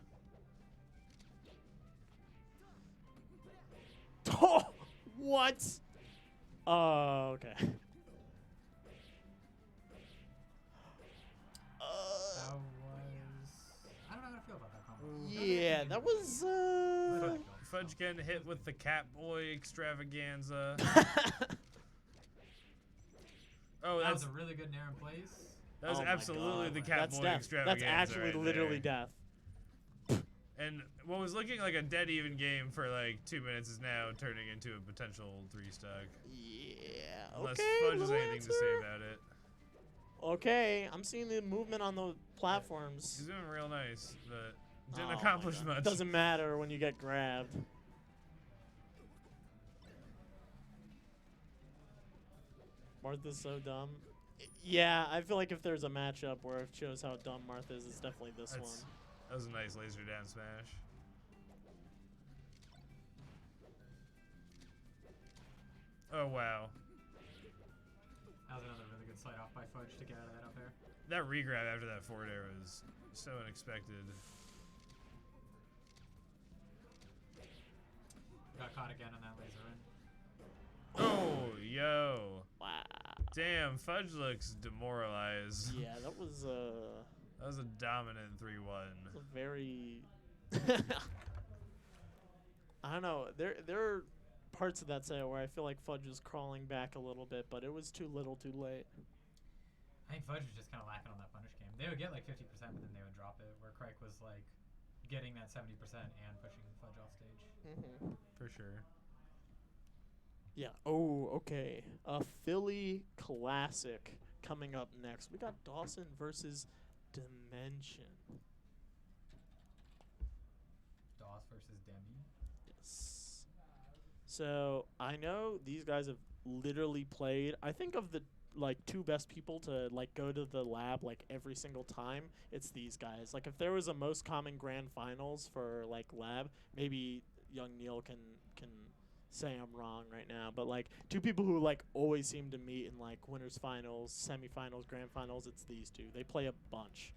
Speaker 6: Oh, what? Oh, okay.
Speaker 7: That was. I don't know how to feel about that combo.
Speaker 6: Yeah, that was.
Speaker 3: Fudge getting hit with the Catboy extravaganza. Oh,
Speaker 7: That
Speaker 3: that's
Speaker 7: was a really good nair in place.
Speaker 3: that was
Speaker 6: Oh my
Speaker 3: absolutely
Speaker 6: God.
Speaker 3: the
Speaker 6: That's
Speaker 3: Catboy
Speaker 6: death.
Speaker 3: extravaganza.
Speaker 6: That's actually
Speaker 3: right
Speaker 6: literally
Speaker 3: there.
Speaker 6: death.
Speaker 3: And what was looking like a dead even game for like 2 minutes is now turning into a potential 3-stock.
Speaker 6: Yeah.
Speaker 3: Unless
Speaker 6: Okay.
Speaker 3: Fudge has
Speaker 6: little
Speaker 3: anything to say
Speaker 6: answer.
Speaker 3: about it.
Speaker 6: Okay, I'm seeing the movement on the platforms.
Speaker 3: He's doing real nice, but didn't
Speaker 6: Oh my
Speaker 3: accomplish
Speaker 6: God.
Speaker 3: much.
Speaker 6: Doesn't matter when you get grabbed. Martha's so dumb. Yeah, I feel like if there's a matchup where it shows how dumb Martha is, it's definitely this
Speaker 3: That's-
Speaker 6: one.
Speaker 3: That was a nice laser down smash. Oh wow.
Speaker 7: That was another really good slide off by Fudge to get out of that up air.
Speaker 3: That regrab after that forward air was so unexpected.
Speaker 7: Got caught again on that laser in.
Speaker 3: Oh, yo.
Speaker 6: Wow.
Speaker 3: Damn, Fudge looks demoralized.
Speaker 6: Yeah, that was
Speaker 3: That was a dominant 3-1.
Speaker 6: a very. I don't know. There are parts of that set where I feel like Fudge was crawling back a little bit, but it was too little, too late.
Speaker 7: I think Fudge was just kind of lacking on that punish game. They would get like 50%, but then they would drop it. Where Crike was like getting that 70% and pushing Fudge off stage.
Speaker 6: Mm-hmm.
Speaker 3: For sure.
Speaker 6: Yeah. Oh, okay. A Philly classic coming up next. We got Dawson versus Dimension.
Speaker 7: DOS versus Demi.
Speaker 6: Yes. So I know these guys have literally played. I think of the like two best people to like go to the lab like every single time, it's these guys. Like if there was a most common grand finals for like lab, maybe young Neil can say I'm wrong right now, but like two people who like always seem to meet in like winners finals, semifinals, grand finals. It's these two. They play a bunch.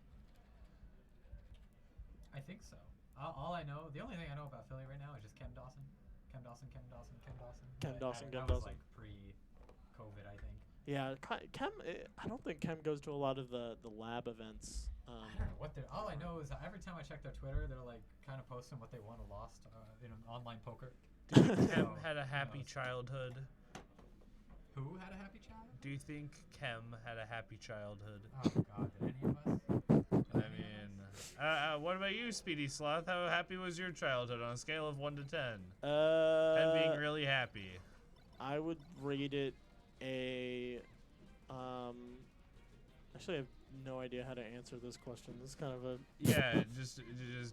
Speaker 7: I think so. All I know, the only thing I know about Philly right now is just Kem Dawson. Kem Dawson.
Speaker 6: Kem
Speaker 7: But
Speaker 6: Dawson, Kem
Speaker 7: that was
Speaker 6: Dawson.
Speaker 7: like pre-COVID, I think.
Speaker 6: Yeah, Kem. I don't think Kem goes to a lot of the lab events.
Speaker 7: I don't know what they're. All I know is that every time I check their Twitter, they're like kind of posting what they won or lost in online poker.
Speaker 3: Kem
Speaker 7: So,
Speaker 3: had a
Speaker 7: who
Speaker 3: happy
Speaker 7: knows?
Speaker 3: childhood.
Speaker 7: Who had a happy child?
Speaker 3: Do you think Kem had a happy childhood?
Speaker 7: Oh God, did any of us?
Speaker 3: I mean, what about you, Speedy Sloth? How happy was your childhood on a scale of 1 to 10? 10 being really happy.
Speaker 6: I would rate it a. Actually, I have no idea how to answer this question. This is kind of a.
Speaker 3: Yeah, just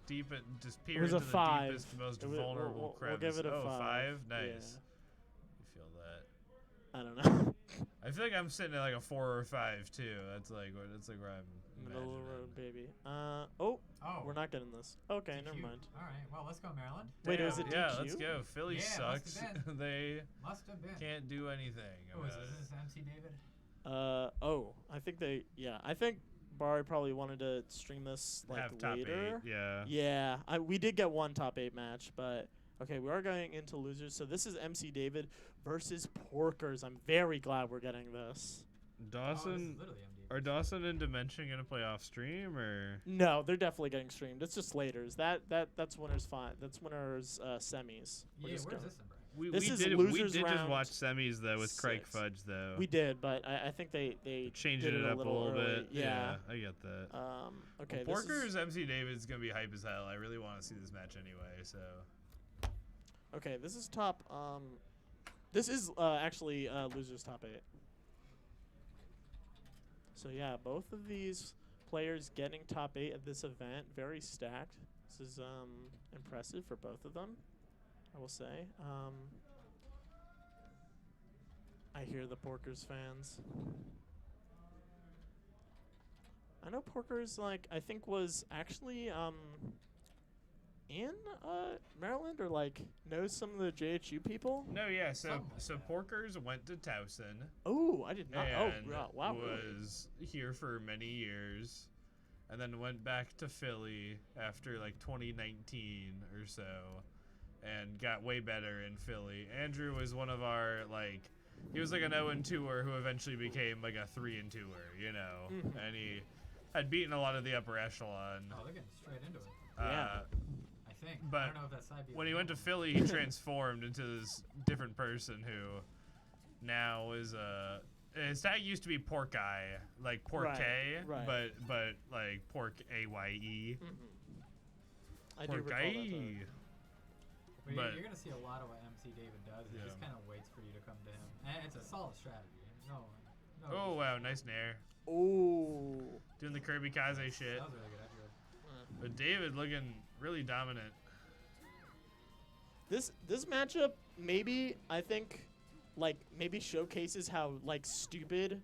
Speaker 3: deep it, just peer
Speaker 6: was
Speaker 3: into
Speaker 6: a
Speaker 3: the
Speaker 6: 5.
Speaker 3: deepest, most
Speaker 6: It wa-
Speaker 3: vulnerable
Speaker 6: we'll
Speaker 3: crevice.
Speaker 6: give it a
Speaker 3: oh,
Speaker 6: 5.
Speaker 3: 5? Nice.
Speaker 6: Yeah.
Speaker 3: You feel that?
Speaker 6: I don't know.
Speaker 3: I feel like I'm sitting at like a 4 or 5 too. That's like where I'm.
Speaker 6: Middle of the
Speaker 3: imagining.
Speaker 6: road, baby.
Speaker 7: Oh,
Speaker 6: We're not getting this. Okay, never
Speaker 7: DQ.
Speaker 6: mind.
Speaker 7: All right, well, let's go, Maryland.
Speaker 6: Wait, it was a
Speaker 3: Damn, yeah,
Speaker 6: DQ?
Speaker 3: let's go. Philly
Speaker 7: Yeah, must
Speaker 3: sucks.
Speaker 7: have been.
Speaker 3: They
Speaker 7: Must have been.
Speaker 3: can't do anything.
Speaker 7: Who is
Speaker 3: about
Speaker 7: this?
Speaker 3: it.
Speaker 7: Is this MC David?
Speaker 6: I think they. Yeah, I think Bari probably wanted to stream this like
Speaker 3: Have top
Speaker 6: later.
Speaker 3: 8, yeah.
Speaker 6: Yeah, we did get one top 8 match, but okay, we are going into losers. So this is MC David versus Porkers. I'm very glad we're getting this.
Speaker 7: Oh, this is
Speaker 3: Dawson,
Speaker 7: literally MD.
Speaker 3: are Dawson and Dimension gonna play off stream or?
Speaker 6: No, they're definitely getting streamed. It's just laters. That's winners fine. That's winners semis. We're
Speaker 7: Yeah,
Speaker 6: just
Speaker 7: where's
Speaker 6: going-
Speaker 7: this in bracket?
Speaker 3: We
Speaker 6: This is
Speaker 3: did
Speaker 6: losers
Speaker 3: just
Speaker 6: round
Speaker 3: watch semis though with Craig
Speaker 6: 6.
Speaker 3: Fudge though.
Speaker 6: We did, but I think they
Speaker 3: changed
Speaker 6: did
Speaker 3: it up a little
Speaker 6: early.
Speaker 3: bit.
Speaker 6: Yeah.
Speaker 3: I get that.
Speaker 6: Okay.
Speaker 3: Well,
Speaker 6: this is-
Speaker 3: Porker's MC David's gonna be hype as hell. I really want to see this match anyway. So
Speaker 6: Okay, this is top. This is actually losers top 8. So yeah, both of these players getting top 8 at this event, very stacked. This is impressive for both of them, I will say. I hear the Porkers fans. I know Porkers I think was actually in Maryland or knows some of the JHU people.
Speaker 3: no, yeah. So
Speaker 7: Something like
Speaker 3: so
Speaker 7: that.
Speaker 3: Porkers went to Towson
Speaker 6: Oh, I did not.
Speaker 3: and
Speaker 6: Wow. Really?
Speaker 3: was here for many years, and then went back to Philly after like 2019 or so, and got way better in Philly. Andrew was one of our he was like an 0-2er who eventually became like a 3-2er, you know,
Speaker 6: Mhm.
Speaker 3: and he had beaten a lot of the upper echelon.
Speaker 7: Oh, they're getting straight into it.
Speaker 6: Yeah.
Speaker 7: I think. I
Speaker 3: But
Speaker 7: don't know if that side beat
Speaker 3: When
Speaker 7: was
Speaker 3: he went to
Speaker 7: wrong.
Speaker 3: Philly, he transformed into this different person who now is his tag used to be Pork Eye, like Pork A,
Speaker 6: right.
Speaker 3: but like Pork AYE.
Speaker 6: I do
Speaker 3: Pork
Speaker 6: recall that.
Speaker 3: Eye.
Speaker 7: But
Speaker 3: but-
Speaker 7: you're gonna see a lot of what MC David does. He
Speaker 3: Yeah.
Speaker 7: just kind of waits for you to come to him, and it's a solid strategy. No.
Speaker 3: Oh wow, nice nair.
Speaker 6: Oh.
Speaker 3: Doing the Kirby Kaze shit.
Speaker 7: That was really good. Edgewood.
Speaker 3: But David looking really dominant.
Speaker 6: This matchup maybe I think maybe showcases how stupid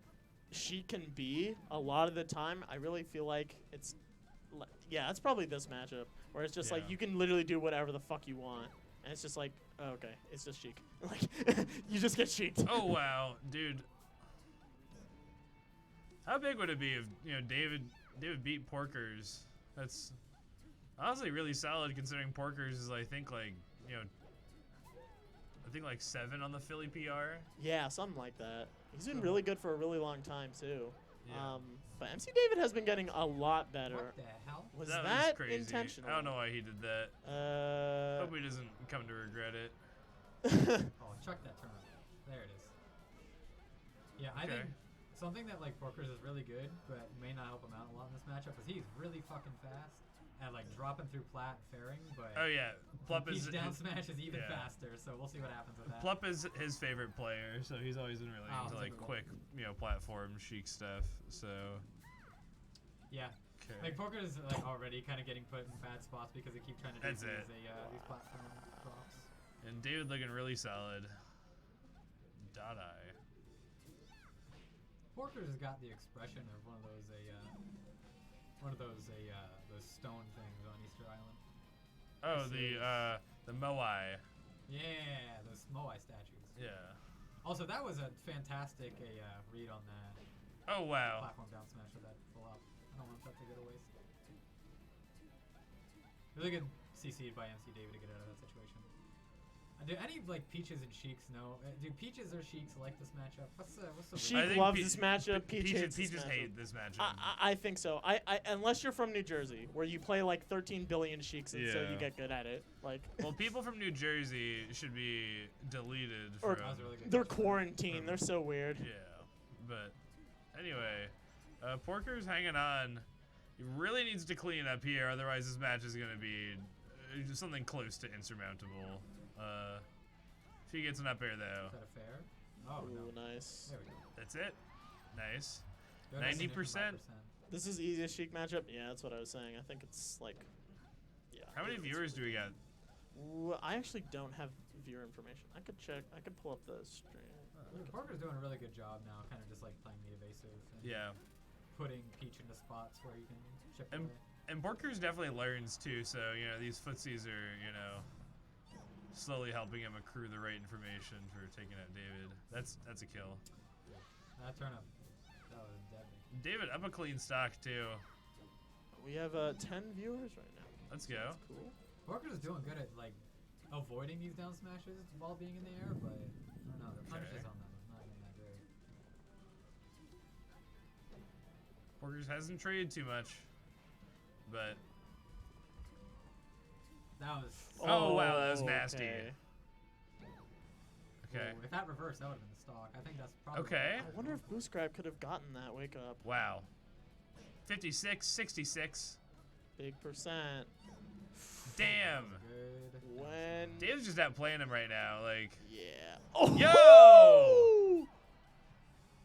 Speaker 6: she can be a lot of the time. I really feel like it's it's probably this matchup where it's just
Speaker 3: Yeah.
Speaker 6: you can literally do whatever the fuck you want. And it's just oh, okay, it's just Sheik. You just get Sheiked.
Speaker 3: Oh wow, dude. How big would it be if David beat Porkers? That's honestly really solid considering Porkers is I think 7 on the Philly PR.
Speaker 6: Yeah, something like that. He's been
Speaker 7: So-
Speaker 6: really good for a really long time too.
Speaker 3: Yeah.
Speaker 6: But MC David has been getting a lot better.
Speaker 7: What the hell?
Speaker 6: Was
Speaker 3: that
Speaker 6: that
Speaker 3: was crazy.
Speaker 6: intentional?
Speaker 3: I don't know why he did that. Hope he doesn't come to regret it.
Speaker 7: Oh, chuck that tournament. There it is. Yeah, I
Speaker 3: Okay.
Speaker 7: think something that Porkers is really good, but may not help him out a lot in this matchup, is he's really fucking fast at dropping through plat and fairing, but
Speaker 3: Oh yeah, Plup is
Speaker 7: peach down smash is even
Speaker 3: yeah.
Speaker 7: faster. So we'll see what happens with that.
Speaker 3: Plup is his favorite player, so he's always been really
Speaker 7: Oh,
Speaker 3: into
Speaker 7: typical.
Speaker 3: quick, platform chic stuff. So
Speaker 7: Yeah.
Speaker 3: okay.
Speaker 7: Porkers is already kind of getting put in bad spots because they keep trying to do
Speaker 3: That's
Speaker 7: these,
Speaker 3: it.
Speaker 7: these platform drops.
Speaker 3: And David looking really solid. Dot eye.
Speaker 7: Porkers has got the expression of one of those those stone things on Easter Island.
Speaker 3: Oh,
Speaker 7: This is-
Speaker 3: the Moai.
Speaker 7: Yeah, those Moai statues.
Speaker 3: Yeah.
Speaker 7: Also, that was a fantastic read on that
Speaker 3: Oh wow.
Speaker 7: platform down smash with that full up. I don't want that to go to waste. Really good CC'd by MC David to get out of that situation. Do any like Peaches and Sheiks know? Do Peaches or Sheiks like this matchup? What's the
Speaker 6: Sheik
Speaker 3: I think
Speaker 6: loves
Speaker 3: Pe-
Speaker 6: this matchup. Peach hates this
Speaker 3: Peaches
Speaker 6: matchup.
Speaker 3: hate this matchup.
Speaker 6: I think so. I unless you're from New Jersey, where you play like 13 billion Sheiks, and so
Speaker 3: Yeah.
Speaker 6: you get good at it. Like
Speaker 3: Well, people from New Jersey should be deleted
Speaker 6: Or-
Speaker 3: from.
Speaker 7: That was a really good
Speaker 6: they're
Speaker 7: matchup.
Speaker 6: quarantined. They're so weird.
Speaker 3: Yeah, but anyway, Porker's hanging on. He really needs to clean up here, otherwise this match is gonna be just something close to insurmountable. If he gets an up air though,
Speaker 7: Is that a fair? Oh
Speaker 6: Ooh,
Speaker 7: no.
Speaker 6: nice.
Speaker 7: There we go.
Speaker 3: that's it. Nice.
Speaker 7: Good definition,
Speaker 3: 90%.
Speaker 7: 5%.
Speaker 6: This is easiest Sheik matchup. Yeah, that's what I was saying. I think it's like, yeah.
Speaker 3: How many
Speaker 6: it's-
Speaker 3: viewers do we got?
Speaker 6: Ooh, I actually don't have viewer information. I could check. I could pull up the stream.
Speaker 7: Parker's doing a really good job now, kind of just like playing the evasive and
Speaker 3: Yeah,
Speaker 7: putting Peach into spots where you can chip
Speaker 3: And-
Speaker 7: away.
Speaker 3: and Porker's definitely learns too. So you know these footsies are slowly helping him accrue the right information for taking out David. That's a kill.
Speaker 7: That turnip, that was deadly.
Speaker 3: David up a clean stock too.
Speaker 6: We have 10 viewers right now.
Speaker 3: Let's go.
Speaker 6: That's cool.
Speaker 7: Parker's doing good at like avoiding these down smashes while being in the air, but I don't know, the punishes
Speaker 3: Okay.
Speaker 7: on them is not even that great.
Speaker 3: Porker's hasn't traded too much, but
Speaker 7: That was.
Speaker 3: Oh, wow, that was nasty.
Speaker 6: Okay.
Speaker 3: okay.
Speaker 7: Ooh, if that reversed, that would have been the stock. I think that's probably.
Speaker 3: Okay.
Speaker 6: I wonder if Boost Grab could have gotten that wake up.
Speaker 3: Wow. 56, 66.
Speaker 6: Big percent.
Speaker 3: Damn.
Speaker 7: Good.
Speaker 6: When.
Speaker 3: Dave's just outplaying him right now. Like,
Speaker 6: Yeah. Oh.
Speaker 3: Yo!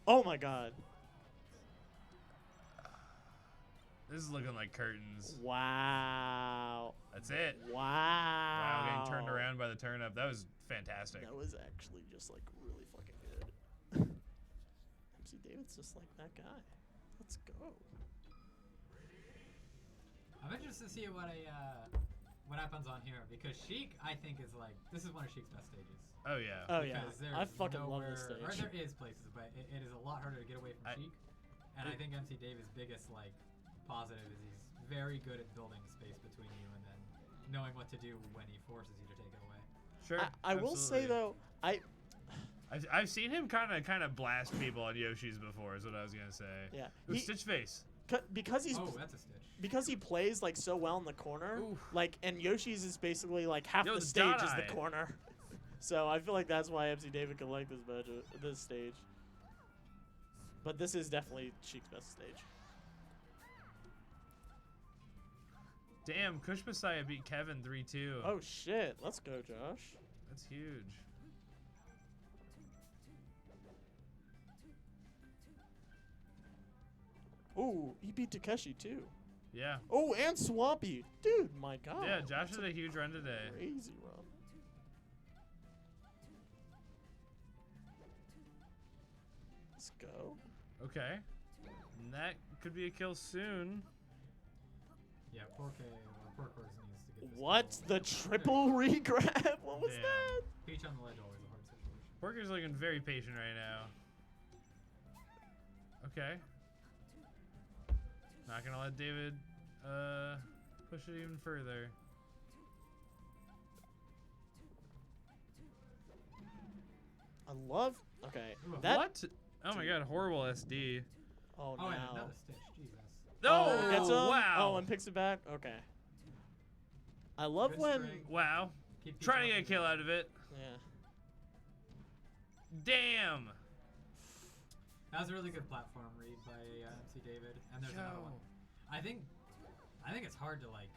Speaker 6: Oh my God.
Speaker 3: this is looking like curtains.
Speaker 6: Wow.
Speaker 3: That's it.
Speaker 6: Wow.
Speaker 3: Wow, getting turned around by the turn up. That was fantastic.
Speaker 6: That was actually just like really fucking good. MC David's just like that guy. Let's go.
Speaker 7: I'm interested to see what happens on here because Sheik, I think, is like this is one of Sheik's best stages.
Speaker 3: Oh, yeah.
Speaker 6: Oh yeah.
Speaker 7: Because there's
Speaker 6: I fucking love this
Speaker 7: nowhere- Or
Speaker 6: stage.
Speaker 7: there is places, but it is a lot harder to get away from Sheik. And I think MC David's biggest like positive is he's very good at building space between you and then knowing what to do when he forces you to take it away.
Speaker 3: Sure.
Speaker 6: I will say
Speaker 3: absolutely.
Speaker 6: though,
Speaker 3: I've seen him kind of blast people on Yoshi's before. Is what I was gonna say.
Speaker 6: yeah,
Speaker 3: With Stitch Face.
Speaker 6: because he's
Speaker 7: Oh, that's a stitch.
Speaker 6: because he plays like so well in the corner,
Speaker 3: Oof.
Speaker 6: like, and Yoshi's is basically like half
Speaker 3: Yo,
Speaker 6: the
Speaker 3: the
Speaker 6: stage
Speaker 3: dot
Speaker 6: is the
Speaker 3: eye.
Speaker 6: corner. So I feel like that's why MC David could like this stage. But this is definitely Sheik's best stage.
Speaker 3: Damn, Kush Messiah beat Kevin 3-2.
Speaker 6: Oh shit! Let's go, Josh.
Speaker 3: That's huge.
Speaker 6: Ooh, he beat Takeshi too.
Speaker 3: Yeah.
Speaker 6: Oh, and Swampy, dude. My God.
Speaker 3: Yeah, Josh
Speaker 6: that's
Speaker 3: had a huge run today.
Speaker 6: crazy run. Let's go.
Speaker 3: Okay. And that could be a kill soon.
Speaker 7: Yeah, Porker needs to get this
Speaker 6: What?
Speaker 7: kill.
Speaker 6: The triple regrab? What was
Speaker 3: Damn.
Speaker 6: that?
Speaker 7: Peach on the ledge, always a hard situation.
Speaker 3: Porker's looking very patient right now. Okay. Not gonna let David push it even further.
Speaker 6: I love. Okay.
Speaker 7: Ooh,
Speaker 6: That.
Speaker 3: What? Oh my god, horrible SD.
Speaker 6: Oh,
Speaker 7: Oh, and
Speaker 6: no.
Speaker 7: another stitch. Jesus.
Speaker 3: No!
Speaker 6: Gets him?
Speaker 3: Wow.
Speaker 6: Oh, and picks it back. Okay. I love
Speaker 7: Good
Speaker 6: when.
Speaker 7: string.
Speaker 3: Wow.
Speaker 7: Keep Peach
Speaker 3: Trying to
Speaker 7: off
Speaker 3: get a
Speaker 7: of
Speaker 3: kill
Speaker 7: it.
Speaker 3: out of it.
Speaker 6: Yeah.
Speaker 3: Damn.
Speaker 7: That was a really good platform read by MC David. And there's another one. I think it's hard to like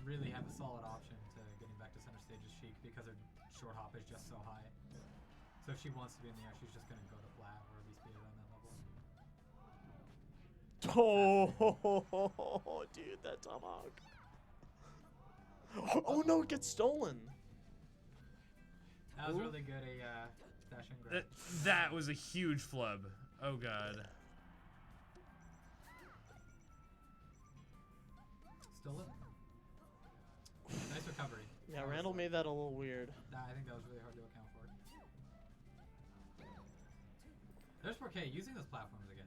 Speaker 7: really have a solid option to getting back to center stage as Sheik because her short hop is just so high. So if she wants to be in the air, she's just gonna go to flat or at least be around that level.
Speaker 6: Oh, dude, that tomahawk. Oh no, it gets stolen.
Speaker 7: That was
Speaker 6: Ooh.
Speaker 7: really good. Dash and grab.
Speaker 3: That was a huge flub. Oh god.
Speaker 7: Still living. Nice recovery.
Speaker 6: Yeah,
Speaker 7: That was
Speaker 6: Randall
Speaker 7: like-
Speaker 6: made that a little weird.
Speaker 7: I think that was really hard to account for. There's 4K using those platforms again.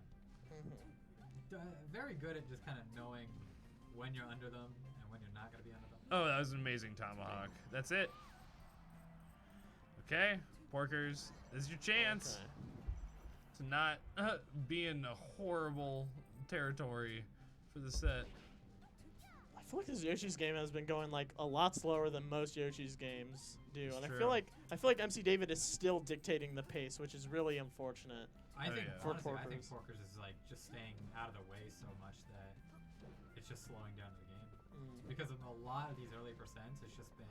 Speaker 7: Very good at just kind of knowing when you're under them and when you're not going to be under them.
Speaker 3: Oh, that was an amazing tomahawk. That's it. Okay, Porkers, this is your chance
Speaker 6: Okay.
Speaker 3: to not be in a horrible territory for the set.
Speaker 6: I feel like this Yoshi's game has been going like a lot slower than most Yoshi's games do,
Speaker 3: It's
Speaker 6: and
Speaker 3: true.
Speaker 6: I feel like MC David is still dictating the pace, which is really unfortunate.
Speaker 7: I
Speaker 3: Oh,
Speaker 7: think
Speaker 3: yeah.
Speaker 6: For
Speaker 7: honestly, I think
Speaker 6: Porkers.
Speaker 7: Porkers is like just staying out of the way so much that it's just slowing down the game. Because of a lot of these early percents, it's just been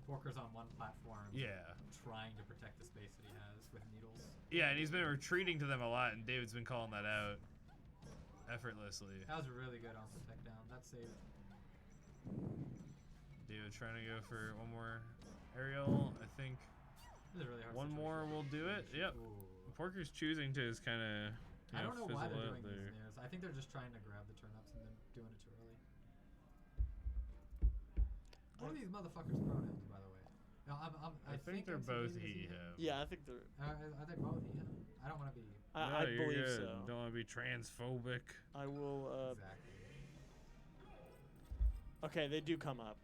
Speaker 7: Porkers on one platform,
Speaker 3: Yeah.
Speaker 7: trying to protect the space that he has with needles.
Speaker 3: Yeah, and he's been retreating to them a lot, and David's been calling that out effortlessly.
Speaker 7: That was really good on the tech down. That saved.
Speaker 3: David trying to go for one more aerial. I think
Speaker 7: This is a really hard.
Speaker 3: one
Speaker 7: situation.
Speaker 3: more will do it. Yep.
Speaker 7: Ooh.
Speaker 3: Porker's choosing to just kind of.
Speaker 7: I don't know why they're
Speaker 3: fizzle out
Speaker 7: doing
Speaker 3: there.
Speaker 7: these snares. I think they're just trying to grab the turnips and then doing it too early. What are these motherfuckers' pronouns, by the way? No,
Speaker 3: I think they're
Speaker 7: MC
Speaker 3: both
Speaker 7: David is
Speaker 3: he,
Speaker 7: he.
Speaker 3: him.
Speaker 6: Yeah, I think they're.
Speaker 7: Are they both he? I don't want to be.
Speaker 3: No,
Speaker 6: I
Speaker 3: you're
Speaker 6: believe
Speaker 3: good.
Speaker 6: so.
Speaker 3: Don't want to be transphobic.
Speaker 6: I will.
Speaker 7: Exactly.
Speaker 6: Okay, they do come up.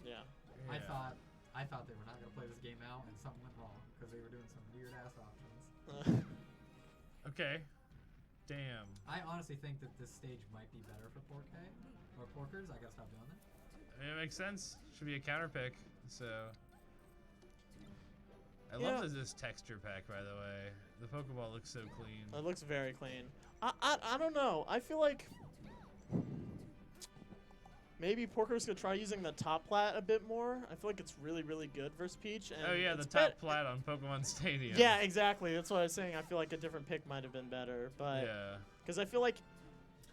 Speaker 6: Yeah.
Speaker 7: I
Speaker 3: Yeah.
Speaker 7: thought they were not gonna play this game out, and something went wrong because they were doing some weird ass options.
Speaker 3: Okay. Damn.
Speaker 7: I honestly think that this stage might be better for 4K or Porkers. I gotta stop doing that.
Speaker 3: I mean, it makes sense. Should be a counter pick. So. I
Speaker 6: Yeah.
Speaker 3: love this texture pack, by the way. The Pokeball looks so clean.
Speaker 6: It looks very clean. I don't know. I feel like maybe Porkers could try using the top plat a bit more. I feel like it's really, really good versus Peach. And
Speaker 3: Oh yeah, the
Speaker 6: it's
Speaker 3: top plat on Pokemon Stadium.
Speaker 6: Yeah, exactly. That's what I was saying. I feel like a different pick might have been better, but
Speaker 3: Yeah.
Speaker 6: because I feel like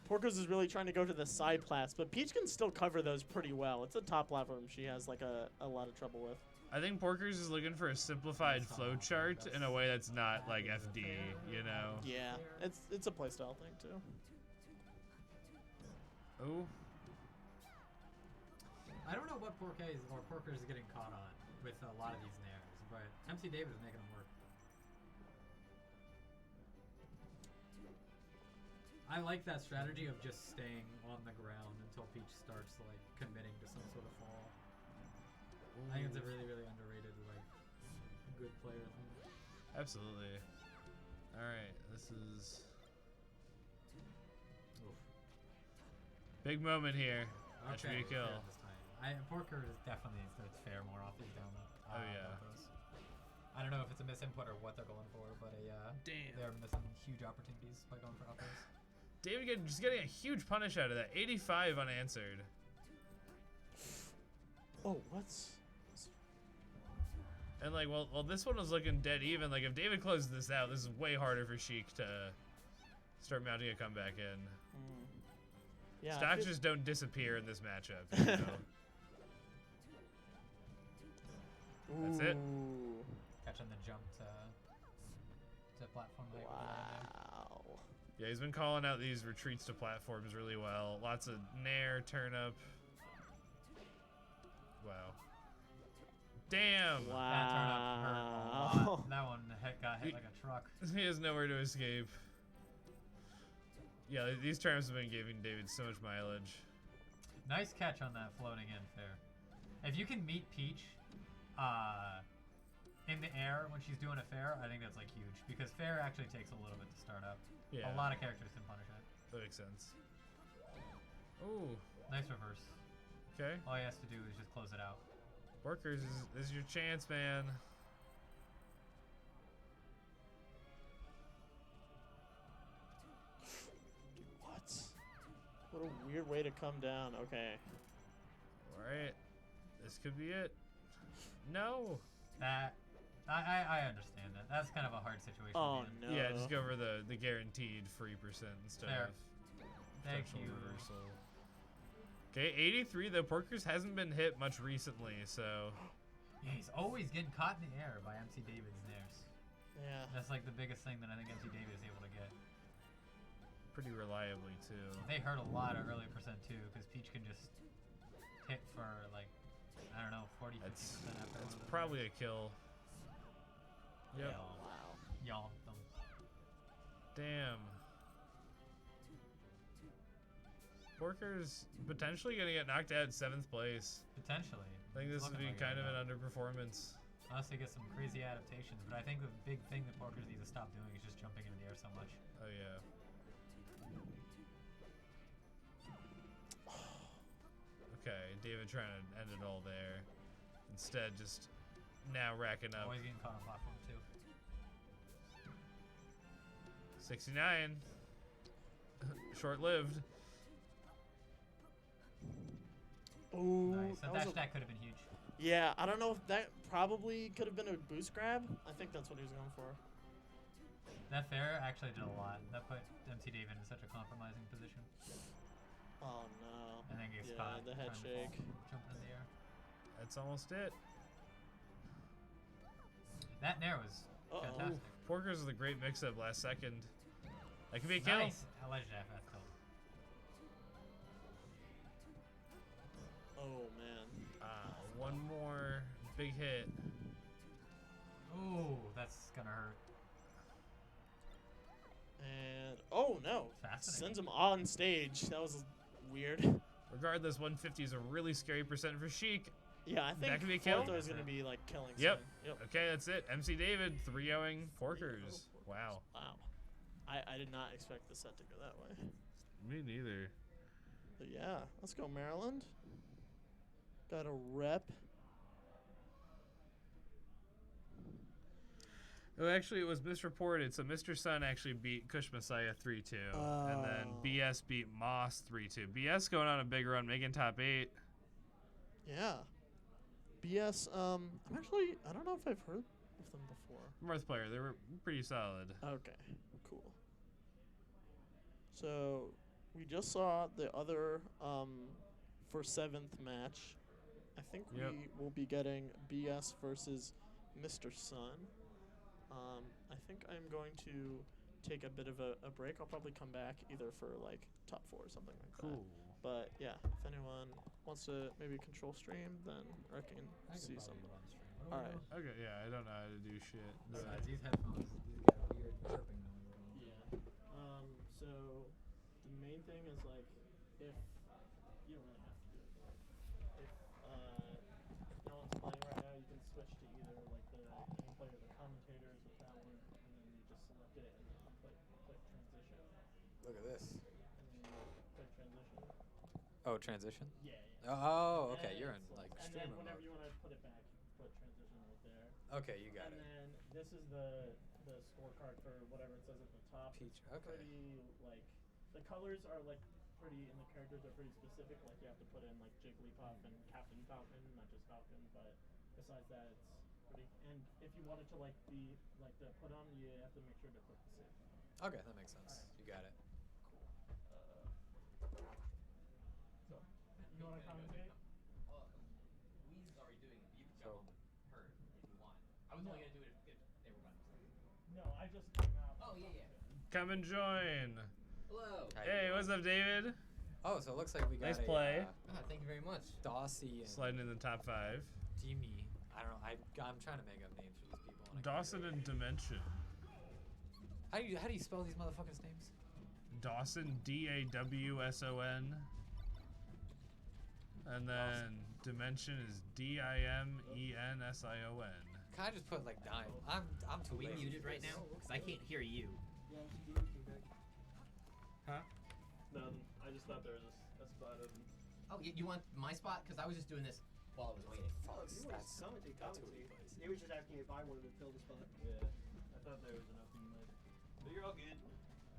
Speaker 6: Porkers is really trying to go to the side plats, but Peach can still cover those pretty well. It's a top platform she has like a lot of trouble with.
Speaker 3: I think Porkers is looking for a simplified
Speaker 7: That's
Speaker 3: flow
Speaker 7: not-
Speaker 3: chart in a way that's not like
Speaker 7: that is
Speaker 3: FD,
Speaker 7: fair.
Speaker 3: you know?
Speaker 6: Yeah, it's a playstyle thing too.
Speaker 3: Oh,
Speaker 7: I don't know what 4K is, or Porkers is getting caught on with a lot of these snares, but MC David is making them work. I like that strategy of just staying on the ground until Peach starts like committing to some sort of fall. I think it's a really, really underrated like good player thing.
Speaker 3: absolutely. All right, this is
Speaker 7: Oof.
Speaker 3: big moment here. That should be a
Speaker 7: fair
Speaker 3: kill.
Speaker 7: this time. Porker is definitely needs to fair more off these down.
Speaker 3: Oh, yeah.
Speaker 7: Bumpos. I don't know if it's a misinput or what they're going for, but
Speaker 3: Damn.
Speaker 7: they're missing huge opportunities by going for uppers.
Speaker 3: David just getting a huge punish out of that. 85 unanswered.
Speaker 6: Oh, what's?
Speaker 3: And like, well, this one was looking dead even. Like, if David closes this out, this is way harder for Sheik to start mounting a comeback in.
Speaker 6: Yeah. I
Speaker 3: Stocks
Speaker 6: feel-
Speaker 3: just don't disappear in this matchup. You know? That's it.
Speaker 6: Ooh,
Speaker 7: Catching the jump to platform height. with the landing.
Speaker 6: wow.
Speaker 3: Yeah, he's been calling out these retreats to platforms really well. Lots of nair, turnip. Wow. Damn!
Speaker 7: That turnip hurt a
Speaker 6: Wow.
Speaker 7: lot. That one got hit like a truck.
Speaker 3: He has nowhere to escape. Yeah, these turnips have been giving David so much mileage.
Speaker 7: Nice catch on that floating in, Fair. If you can meet Peach in the air when she's doing a Fair, I think that's like huge. Because Fair actually takes a little bit to start up.
Speaker 3: Yeah,
Speaker 7: A lot of characters can punish it.
Speaker 3: that makes sense. Ooh,
Speaker 7: Nice reverse.
Speaker 3: okay.
Speaker 7: All he has to do is just close it out.
Speaker 3: Workers, this is your chance, man.
Speaker 6: What? What a weird way to come down. Okay.
Speaker 3: Alright, this could be it. No!
Speaker 7: That I understand that. That's kind of a hard situation.
Speaker 6: Oh
Speaker 7: to be in.
Speaker 6: no.
Speaker 3: Yeah, just go for the guaranteed free percent instead
Speaker 7: Fair.
Speaker 3: of
Speaker 7: Thank
Speaker 3: potential
Speaker 7: you.
Speaker 3: reversal. Okay, 83 though. Porkers hasn't been hit much recently, so
Speaker 7: Yeah, he's always getting caught in the air by MC David's snares.
Speaker 6: Yeah.
Speaker 7: That's like the biggest thing that I think MC David is able to get.
Speaker 3: pretty reliably too.
Speaker 7: They hurt a lot of early percent too, because Peach can just hit for like I don't know, 40, 50%
Speaker 3: That's
Speaker 7: after one of those.
Speaker 3: probably a kill. Yep.
Speaker 6: Wow.
Speaker 7: Y'all.
Speaker 3: Damn. Porker's potentially gonna get knocked out in 7th place.
Speaker 7: Potentially.
Speaker 3: I think this would be
Speaker 7: Looking like
Speaker 3: kind
Speaker 7: it
Speaker 3: of
Speaker 7: right
Speaker 3: an underperformance.
Speaker 7: Unless they get some crazy adaptations. But I think the big thing that Porkers need to stop doing is just jumping into the air so much.
Speaker 3: Oh yeah. Okay, David trying to end it all there. Instead, just now racking up
Speaker 7: Always getting caught on platform too.
Speaker 3: 69. Short-lived.
Speaker 6: Ooh,
Speaker 7: Nice.
Speaker 6: that
Speaker 7: That
Speaker 6: was
Speaker 7: dash
Speaker 6: a-
Speaker 7: attack could have been huge.
Speaker 6: yeah, I don't know if that probably could have been a boost grab. I think that's what he was going for.
Speaker 7: That fair actually did a lot. That put MC David in such a compromising position.
Speaker 6: Oh no.
Speaker 7: And then gets
Speaker 6: Yeah,
Speaker 7: caught.
Speaker 6: the head
Speaker 7: trying to fall,
Speaker 6: shake.
Speaker 7: jumping in the air.
Speaker 3: That's almost it.
Speaker 7: That nair was
Speaker 6: Uh-oh.
Speaker 7: fantastic.
Speaker 3: Porkers with a great mix-up last second. That could be a kill.
Speaker 7: Nice. Alleged FF kill.
Speaker 6: Oh man.
Speaker 3: One more big hit.
Speaker 7: Ooh, that's gonna hurt.
Speaker 6: And oh no.
Speaker 7: Fascinating.
Speaker 6: Sends him on stage. That was weird.
Speaker 3: Regardless, 150 is a really scary percent for Sheik.
Speaker 6: Yeah, I think
Speaker 3: That could be a kill?
Speaker 6: Fortho is gonna be like killing.
Speaker 3: Yep.
Speaker 6: soon. Yep.
Speaker 3: Okay, that's it. MC David 3-0ing Porkers. Wow.
Speaker 6: Wow. I did not expect the set to go that way.
Speaker 3: Me neither.
Speaker 6: But yeah, let's go Maryland. Got a rep.
Speaker 3: Oh, actually, it was misreported. So Mr. Sun actually beat Kush Messiah 3-2. And then
Speaker 6: Oh.
Speaker 3: BS beat Moss 3-2. BS going on a big run, making top 8.
Speaker 6: Yeah. BS. I don't know if I've heard of them before.
Speaker 3: North player, they were pretty solid.
Speaker 6: Okay, cool. So we just saw the other for 7th match. I think
Speaker 3: Yep.
Speaker 6: we will be getting BS versus Mr. Sun. I think I'm going to take a bit of a break. I'll probably come back either for like top 4 or something like that. But yeah, if anyone wants to maybe control stream, then I can see some. All right.
Speaker 3: Okay, yeah, I don't know how to do shit. but-
Speaker 7: Besides these headphones, these got a weird chirping noise going on.
Speaker 6: Yeah. So the main thing is like if you don't really have to do it. If no one's playing right now, you can switch to either like you can play with the commentators with that one, and then you just select it and then click transition,
Speaker 7: Look at this.
Speaker 6: and then you click transition.
Speaker 7: Oh, transition?
Speaker 6: Yeah.
Speaker 7: Oh, okay.
Speaker 6: And
Speaker 7: You're in
Speaker 6: it's
Speaker 7: like
Speaker 6: and
Speaker 7: streamer
Speaker 6: then whenever
Speaker 7: mode.
Speaker 6: you want to put it back, you put transition right there.
Speaker 7: Okay, you got
Speaker 6: and
Speaker 7: it.
Speaker 6: then this is the scorecard for whatever it says at the top.
Speaker 7: Peach,
Speaker 6: It's
Speaker 7: okay.
Speaker 6: Pretty like the colors are like pretty and the characters are pretty specific. Like you have to put in like Jigglypuff and Captain Falcon, not just Falcon. But besides that, it's pretty. And if you wanted to like be like the put on, you have to make sure to click the save.
Speaker 7: Okay, that makes sense. You got it.
Speaker 6: So you want to commentate?
Speaker 8: We's already doing it. You can
Speaker 7: So-
Speaker 8: jump on her if you want. I was only gonna do it if everybody was.
Speaker 6: No, I just came out.
Speaker 8: Oh yeah.
Speaker 3: Come and join.
Speaker 8: Hello.
Speaker 7: How you
Speaker 3: Hey,
Speaker 7: doing?
Speaker 3: what's up, David?
Speaker 7: Oh, so it looks like we got
Speaker 3: Nice
Speaker 7: a,
Speaker 3: play.
Speaker 8: Thank you very much.
Speaker 7: Dawsey and
Speaker 3: Sliding in the top 5.
Speaker 7: Jimmy. I don't know. I'm trying to make up names for these people. And I can't
Speaker 3: Dawson
Speaker 7: do it.
Speaker 3: and Dimension.
Speaker 7: How do you spell these motherfuckers' names?
Speaker 3: Dawson, D-A-W-S-O-N. And then Dimension is D-I-M-E-N-S-I-O-N.
Speaker 7: Can I just put like dime? I'm too
Speaker 8: Are we
Speaker 7: lazy
Speaker 8: muted
Speaker 7: for
Speaker 8: right
Speaker 7: this.
Speaker 8: now? Because I can't hear you.
Speaker 3: Huh?
Speaker 5: Nothing. I just thought there was a spot open.
Speaker 8: Oh, you want my spot? Because I was just doing this while I was waiting.
Speaker 7: Fucks, that's who he plays.
Speaker 9: He was just asking if I wanted to fill the spot.
Speaker 5: Yeah. I thought there was an open mic. But you're all good.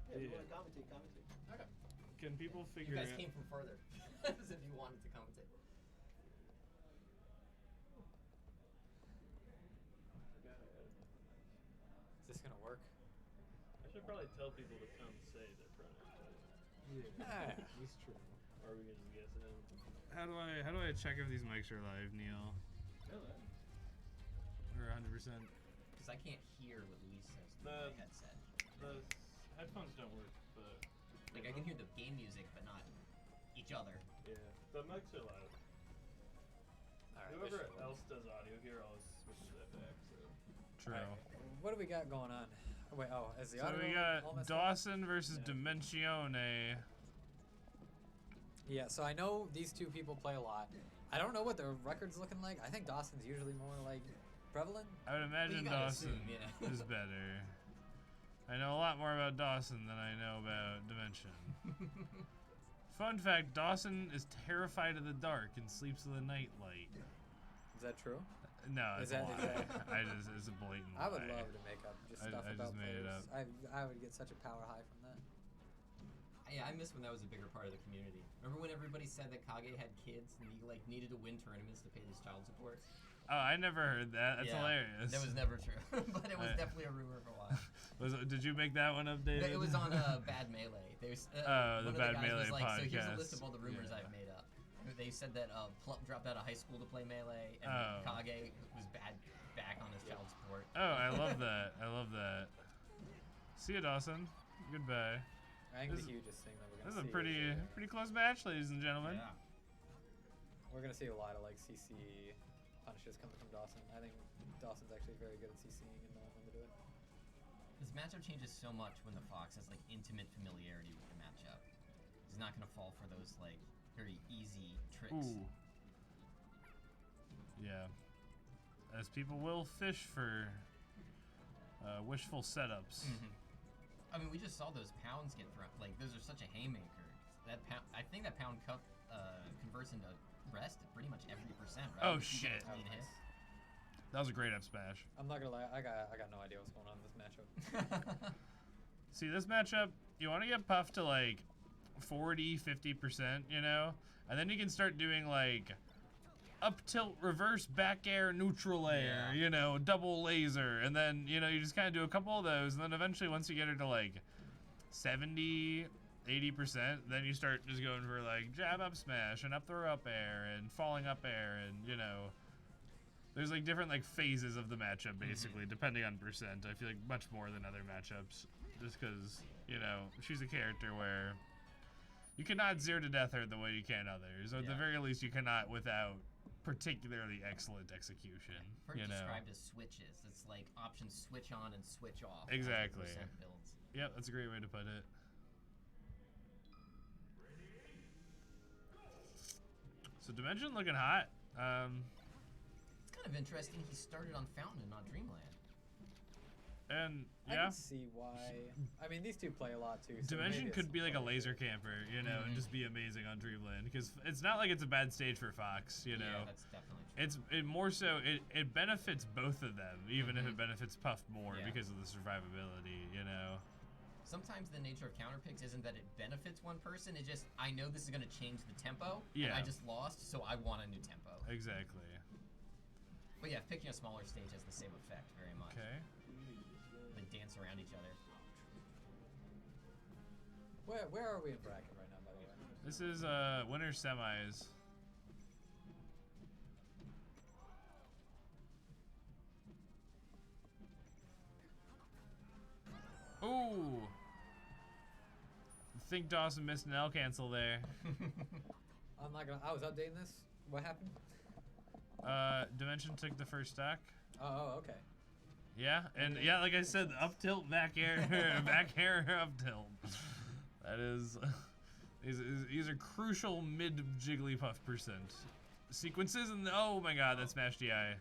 Speaker 9: Yeah, if you want to commentate, commentate.
Speaker 8: Okay.
Speaker 3: Can people
Speaker 8: You
Speaker 3: figure
Speaker 8: guys
Speaker 3: out...
Speaker 8: came from further. As if you wanted to commentate.
Speaker 7: Is this gonna work?
Speaker 5: I should probably tell people to come say their pronouns.
Speaker 7: Yeah.
Speaker 5: It's true. Or we can just guess it.
Speaker 3: How do I check if these mics are live, Neil? Or 100%?
Speaker 8: Because I can't hear what Luis says through
Speaker 5: The-
Speaker 8: my headset.
Speaker 5: The headphones don't work, but
Speaker 8: Like, I can hear the game music, but not each other.
Speaker 5: yeah, the mics are loud.
Speaker 7: Alright,
Speaker 5: Whoever
Speaker 7: Bishop
Speaker 5: else does audio here always switches that back. So
Speaker 3: True.
Speaker 7: Alright, what do we got going on? Oh, wait, is the
Speaker 3: So
Speaker 7: audio
Speaker 3: we
Speaker 7: all
Speaker 3: got
Speaker 7: messed up?
Speaker 3: Dawson versus
Speaker 7: Yeah.
Speaker 3: Dimensione.
Speaker 7: Yeah, so I know these two people play a lot. I don't know what their record's looking like. I think Dawson's usually more like prevalent.
Speaker 3: I would imagine
Speaker 8: gotta
Speaker 3: Dawson
Speaker 8: assume, yeah.
Speaker 3: is better. I know a lot more about Dawson than I know about Dimension. Fun fact, Dawson is terrified of the dark and sleeps with a nightlight.
Speaker 7: Is that true?
Speaker 3: No,
Speaker 7: Is
Speaker 3: it's a
Speaker 7: that-
Speaker 3: lie.
Speaker 7: is that-
Speaker 3: It's a blatant
Speaker 7: I would
Speaker 3: lie.
Speaker 7: love to make up just
Speaker 3: I
Speaker 7: stuff
Speaker 3: just
Speaker 7: about
Speaker 3: made it
Speaker 7: players.
Speaker 3: up.
Speaker 7: I would get such a power high from that.
Speaker 8: Yeah, I miss when that was a bigger part of the community. Remember when everybody said that Kage had kids and he like needed to win tournaments to pay his child support?
Speaker 3: Oh, I never heard that. That's
Speaker 8: Yeah,
Speaker 3: hilarious.
Speaker 8: That was never true, but it was
Speaker 3: I-
Speaker 8: definitely a rumor for a while.
Speaker 3: Did you make that one up, David?
Speaker 8: It was on Bad Melee. There's
Speaker 3: Oh, the
Speaker 8: one of
Speaker 3: Bad
Speaker 8: the guys
Speaker 3: Melee
Speaker 8: was like, so here's a
Speaker 3: podcast.
Speaker 8: list of all the rumors
Speaker 3: Yeah.
Speaker 8: I've made up. They said that Plump dropped out of high school to play Melee, and
Speaker 3: Oh.
Speaker 8: Kage was back on his child support.
Speaker 3: Oh, I love that. I love that. See you, Dawson. Goodbye.
Speaker 7: I think
Speaker 3: This-
Speaker 7: the hugest thing that we're
Speaker 3: This
Speaker 7: gonna
Speaker 3: is
Speaker 7: see
Speaker 3: a pretty close match, ladies and gentlemen.
Speaker 8: Yeah.
Speaker 7: we're gonna see a lot of like CC punishes coming from Dawson. I think Dawson's actually very good at CCing and knowing when to do it.
Speaker 8: This matchup changes so much when the Fox has like intimate familiarity with the matchup. He's not gonna fall for those like very easy tricks.
Speaker 3: Ooh. Yeah. As people will fish for wishful setups.
Speaker 8: I mean, we just saw those pounds get thrown. Like, those are such a haymaker. That pound, I think that pound cup converts into rest at pretty much every percent, right?
Speaker 3: Oh,
Speaker 8: If you get a
Speaker 3: shit.
Speaker 8: clean hit.
Speaker 3: That was a great up smash.
Speaker 7: I'm not gonna lie, I got no idea what's going on in this matchup.
Speaker 3: See, this matchup, you want to get puffed to like 40, 50%, you know? And then you can start doing like up tilt, reverse, back air, neutral air,
Speaker 8: Yeah.
Speaker 3: you know, double laser. And then, you know, you just kind of do a couple of those. And then eventually, once you get her to like 70, 80%, then you start just going for like jab up smash and up throw up air and falling up air. And, you know, there's like different like phases of the matchup basically, depending on percent. I feel like much more than other matchups. Just because, you know, she's a character where you cannot zero to death her the way you can others. Or at the
Speaker 8: Yeah.
Speaker 3: very least, you cannot without particularly excellent execution.
Speaker 8: Heard
Speaker 3: You know?
Speaker 8: described as switches. It's like options switch on and switch off. as the
Speaker 3: Exactly.
Speaker 8: percent builds.
Speaker 3: Yep, that's a great way to put it. So Dimension looking hot.
Speaker 8: It's kind of interesting. He started on Fountain and not Dreamland.
Speaker 3: And
Speaker 7: I
Speaker 3: yeah,
Speaker 7: can see why. I mean, these two play a lot too. So
Speaker 3: Dimension
Speaker 7: maybe it's
Speaker 3: could be like a
Speaker 7: some
Speaker 3: laser
Speaker 7: flavor.
Speaker 3: camper, you know, and just be amazing on Dreamland because it's not like it's a bad stage for Fox, you know.
Speaker 8: Yeah, that's definitely true.
Speaker 3: It more so it benefits both of them, even if it benefits Puff more
Speaker 8: Yeah.
Speaker 3: because of the survivability, you know.
Speaker 8: Sometimes the nature of counter picks isn't that it benefits one person. It's just I know this is going to change the tempo. And
Speaker 3: Yeah.
Speaker 8: I just lost, so I want a new tempo.
Speaker 3: Exactly.
Speaker 8: But yeah, picking a smaller stage has the same effect very much.
Speaker 3: Okay.
Speaker 8: They dance around each other.
Speaker 7: Where are we in bracket right now, by the way?
Speaker 3: This is winner semis. Ooh. I think Dawson missed an L cancel there.
Speaker 7: I'm not gonna. I was updating this. What happened?
Speaker 3: Dimension took the first stock.
Speaker 7: Oh, okay.
Speaker 3: Yeah, and yeah, like I said, up tilt, back air, back air, up tilt. That is, these are crucial mid Jigglypuff percent sequences, and oh my God, that smash DI,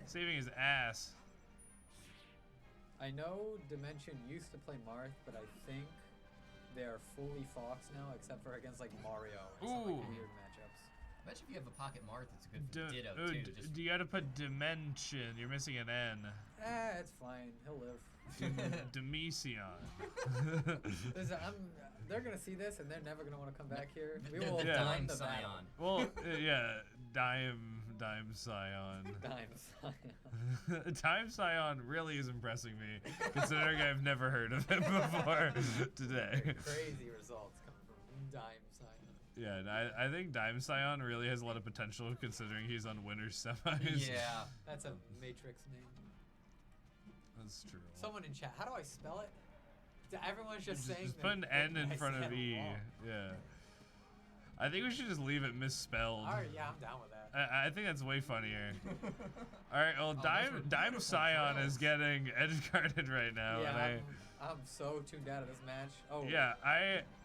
Speaker 3: saving his ass.
Speaker 7: I know Dimension used to play Marth, but I think they are fully Fox now, except for against like Mario and some like
Speaker 3: Ooh.
Speaker 7: weird matchups.
Speaker 8: I bet if you have a Pocket Marth, it's good for Ditto too. Just
Speaker 3: You gotta put dimension. You're missing an N.
Speaker 7: It's fine. He'll live.
Speaker 3: Demesion.
Speaker 7: Listen, they're gonna see this and they're never gonna want to come back here. We
Speaker 8: they're
Speaker 7: will
Speaker 8: the
Speaker 3: Yeah.
Speaker 8: Dime
Speaker 7: dime the battle.
Speaker 8: Scion.
Speaker 3: Well, yeah, Dime Scion.
Speaker 7: Dime Scion.
Speaker 3: Time Scion really is impressing me, considering I've never heard of him before today.
Speaker 7: Crazy results coming from Dime Scion.
Speaker 3: Yeah, and I think Dime Scion really has a lot of potential, considering he's on Winners semis.
Speaker 8: Yeah.
Speaker 7: That's a Matrix name.
Speaker 3: That's true.
Speaker 7: Someone in chat, how do I spell it? Everyone's just saying
Speaker 3: Just
Speaker 7: the
Speaker 3: put an N
Speaker 7: thing
Speaker 3: in
Speaker 7: I
Speaker 3: front of
Speaker 7: said
Speaker 3: E.
Speaker 7: wrong.
Speaker 3: Yeah. I think we should just leave it misspelled.
Speaker 7: Alright, yeah, I'm down with that.
Speaker 3: I think that's way funnier. All right, well,
Speaker 8: those
Speaker 3: Dime
Speaker 8: were
Speaker 3: Dime
Speaker 8: beautiful
Speaker 3: Scion is
Speaker 8: drills.
Speaker 3: getting edge guarded right now,
Speaker 7: Yeah,
Speaker 3: and
Speaker 7: I'm so tuned out of this match. Oh.
Speaker 3: yeah,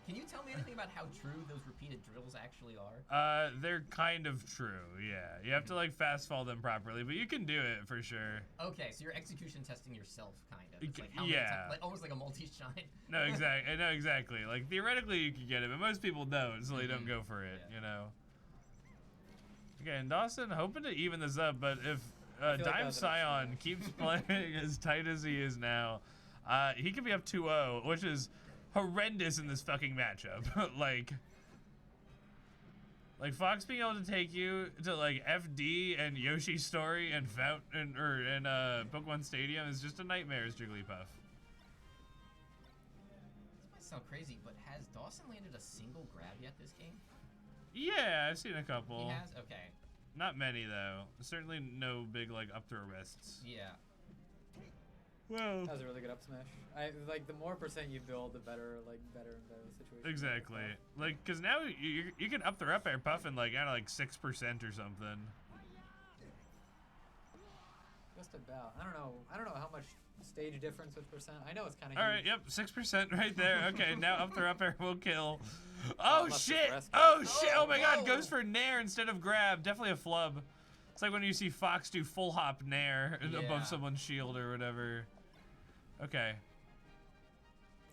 Speaker 8: Can you tell me anything about how true those repeated drills actually are?
Speaker 3: they're kind of true. Yeah, you have to like fast fall them properly, but you can do it for sure.
Speaker 8: Okay, so you're execution testing yourself, kind of. It's like how
Speaker 3: Yeah.
Speaker 8: many times, like almost like a multi-shine.
Speaker 3: No, exactly. No, exactly. Like theoretically, you could get it, but most people don't, so they don't go for it.
Speaker 8: Yeah.
Speaker 3: You know. Again, Dawson hoping to even this up, but if
Speaker 7: feel like that
Speaker 3: Dime
Speaker 7: was an
Speaker 3: Scion
Speaker 7: upset.
Speaker 3: keeps playing as tight as he is now, he could be up 2-0, which is horrendous in this fucking matchup. like Fox being able to take you to like FD and Yoshi's Story and Fountain and Pokemon Stadium is just a nightmare as Jigglypuff.
Speaker 8: This might sound crazy, but has Dawson landed a single grab yet this game?
Speaker 3: Yeah, I've seen a couple.
Speaker 8: He has? Okay.
Speaker 3: Not many though. Certainly no big like up throw wrists.
Speaker 8: Yeah.
Speaker 3: Well,
Speaker 7: That was a really good up smash. I like the more percent you build, the better and better the situation.
Speaker 3: exactly. Like, cause now you can up throw up air puff in like I don't know, like 6% or something.
Speaker 7: Just about. I don't know how much stage difference with percent. I know it's kind of.
Speaker 3: All right, yep, 6% right there. Okay, now up throw up air will kill. Oh
Speaker 7: unless
Speaker 3: shit!
Speaker 7: it's rescue.
Speaker 3: Oh shit! Oh my god!
Speaker 8: whoa.
Speaker 3: Goes for nair instead of grab. Definitely a flub. It's like when you see Fox do full hop nair
Speaker 8: Yeah.
Speaker 3: above someone's shield or whatever. Okay.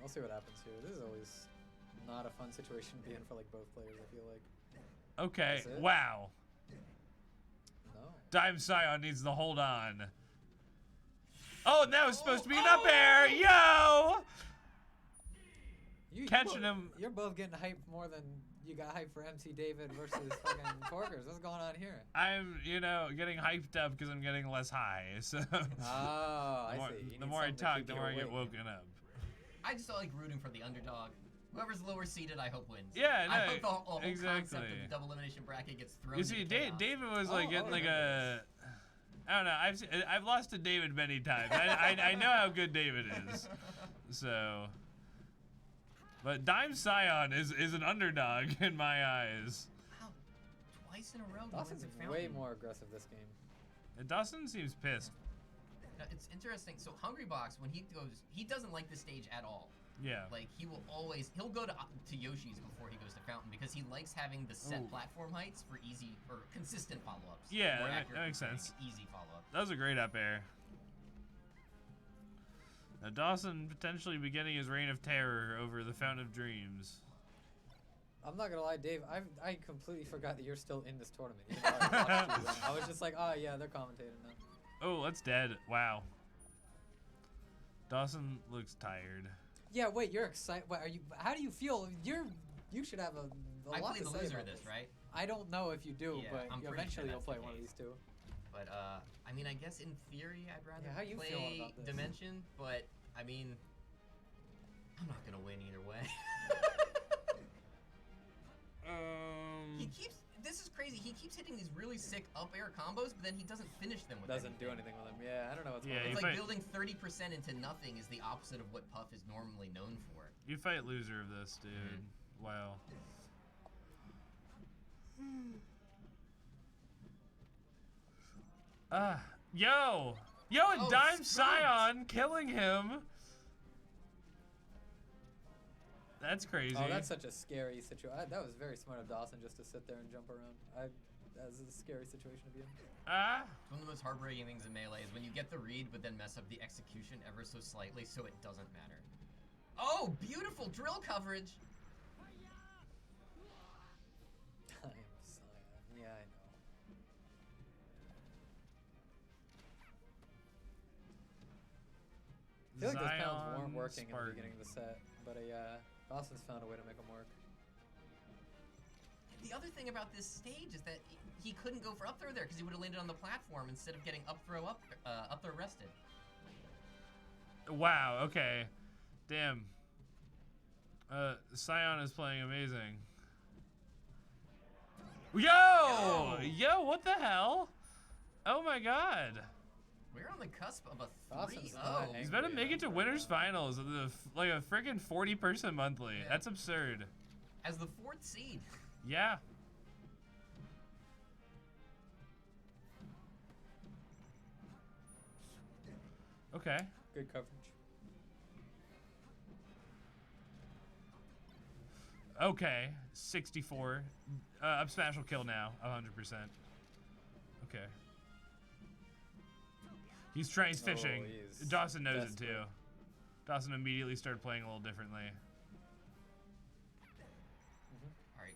Speaker 7: I'll see what happens here. This is always not a fun situation to be in for like both players. I feel like.
Speaker 3: Okay.
Speaker 7: That's it?
Speaker 3: Wow.
Speaker 7: No.
Speaker 3: Dime Scion needs to hold on. Oh, that was supposed to be an up air. Yo! Catching him.
Speaker 7: You're both getting hyped more than you got hyped for MC David versus fucking Porkers. What's going on here?
Speaker 3: I'm, getting hyped up because I'm getting less high. So
Speaker 7: Oh,
Speaker 3: the
Speaker 7: I
Speaker 3: more,
Speaker 7: see. You
Speaker 3: the
Speaker 7: need
Speaker 3: more I
Speaker 7: something to
Speaker 3: talk,
Speaker 7: keep
Speaker 3: the
Speaker 7: you
Speaker 3: more I get
Speaker 7: awake.
Speaker 3: woken up.
Speaker 8: I just like rooting for the underdog. Whoever's lower seated, I hope wins.
Speaker 3: Yeah,
Speaker 8: I
Speaker 3: no,
Speaker 8: hope the whole
Speaker 3: exactly.
Speaker 8: concept of the double elimination bracket gets thrown.
Speaker 3: You see,
Speaker 8: into chaos.
Speaker 3: David was like
Speaker 7: Oh,
Speaker 3: getting
Speaker 7: I
Speaker 3: like
Speaker 7: remember
Speaker 3: a. I don't know. I've lost to David many times. I know how good David is. So. But Dime Scion is an underdog in my eyes.
Speaker 8: Wow, twice in a row. he
Speaker 7: Dawson's
Speaker 8: wins at
Speaker 7: way
Speaker 8: Fountain.
Speaker 7: more aggressive this game.
Speaker 3: And Dawson seems pissed.
Speaker 8: Now, it's interesting. So Hungry Box, when he goes, he doesn't like this stage at all.
Speaker 3: Yeah.
Speaker 8: Like he'll go to Yoshi's before he goes to Fountain because he likes having the set
Speaker 3: Ooh.
Speaker 8: platform heights for easy or consistent follow-ups.
Speaker 3: Yeah,
Speaker 8: More
Speaker 3: that
Speaker 8: accurately
Speaker 3: makes
Speaker 8: saying,
Speaker 3: sense.
Speaker 8: Easy follow-up.
Speaker 3: That was a great up air. Now Dawson potentially beginning his reign of terror over the Fountain of Dreams.
Speaker 7: I'm not gonna lie, Dave. I completely forgot that you're still in this tournament. Even though I watched you win. I was just like, oh yeah, they're commentating now.
Speaker 3: Oh, that's dead. Wow. Dawson looks tired.
Speaker 7: Yeah, wait, you're excited. What are you? How do you feel? You should have a
Speaker 8: I
Speaker 7: lot
Speaker 8: play
Speaker 7: to
Speaker 8: the
Speaker 7: say
Speaker 8: loser
Speaker 7: about
Speaker 8: of this, right?
Speaker 7: I don't know if you do,
Speaker 8: Yeah,
Speaker 7: but
Speaker 8: I'm pretty
Speaker 7: eventually
Speaker 8: sure
Speaker 7: you'll
Speaker 8: that's
Speaker 7: play
Speaker 8: the
Speaker 7: one of
Speaker 8: case.
Speaker 7: these two.
Speaker 8: But I mean, I guess in theory, I'd rather
Speaker 7: Yeah, how you feeling
Speaker 8: play
Speaker 7: about this?
Speaker 8: Dimension, but I mean, I'm not gonna win either way. He keeps. This is crazy. He keeps hitting these really sick up air combos, but then he doesn't finish them with
Speaker 7: Doesn't do anything with them. Yeah, I don't know what's
Speaker 3: Yeah,
Speaker 7: going
Speaker 3: you
Speaker 8: It's
Speaker 7: on.
Speaker 8: like
Speaker 3: fight-
Speaker 8: building 30% into nothing is the opposite of what Puff is normally known for.
Speaker 3: You fight loser of this, dude. Wow. Yo! Yo, and
Speaker 8: Oh,
Speaker 3: Dime
Speaker 8: smoked.
Speaker 3: Scion killing him! That's crazy.
Speaker 7: Oh, that's such a scary situation. That was very smart of Dawson just to sit there and jump around. That's a scary situation to be in.
Speaker 3: Ah!
Speaker 8: One of the most heartbreaking things in Melee is when you get the read but then mess up the execution ever so slightly so it doesn't matter. Oh, beautiful drill coverage!
Speaker 7: Time Scion. Yeah, I know. I feel like those pounds weren't
Speaker 3: Zion
Speaker 7: working in the
Speaker 3: Spartan.
Speaker 7: beginning of the set, but Dawson's found a way to make them work.
Speaker 8: The other thing about this stage is that he couldn't go for up throw there because he would have landed on the platform instead of getting up throw rested.
Speaker 3: Wow, okay. Damn. Scion is playing amazing. Yo! Yo, what the hell? Oh my god.
Speaker 8: We're on the cusp of a
Speaker 7: Dawson's
Speaker 8: 3-0.
Speaker 7: not
Speaker 3: He's
Speaker 7: angry
Speaker 3: about to make it to
Speaker 7: enough
Speaker 3: winners
Speaker 7: right now.
Speaker 3: finals of like a freaking 40-person monthly.
Speaker 8: Yeah.
Speaker 3: That's absurd.
Speaker 8: As the 4th seed.
Speaker 3: Yeah. Okay.
Speaker 10: Good coverage.
Speaker 3: Okay. 64. Up smash will kill now. 100%. Okay. He's fishing.
Speaker 10: he is
Speaker 3: Dawson knows
Speaker 10: desperate.
Speaker 3: it too. Dawson immediately started playing a little differently.
Speaker 8: All right.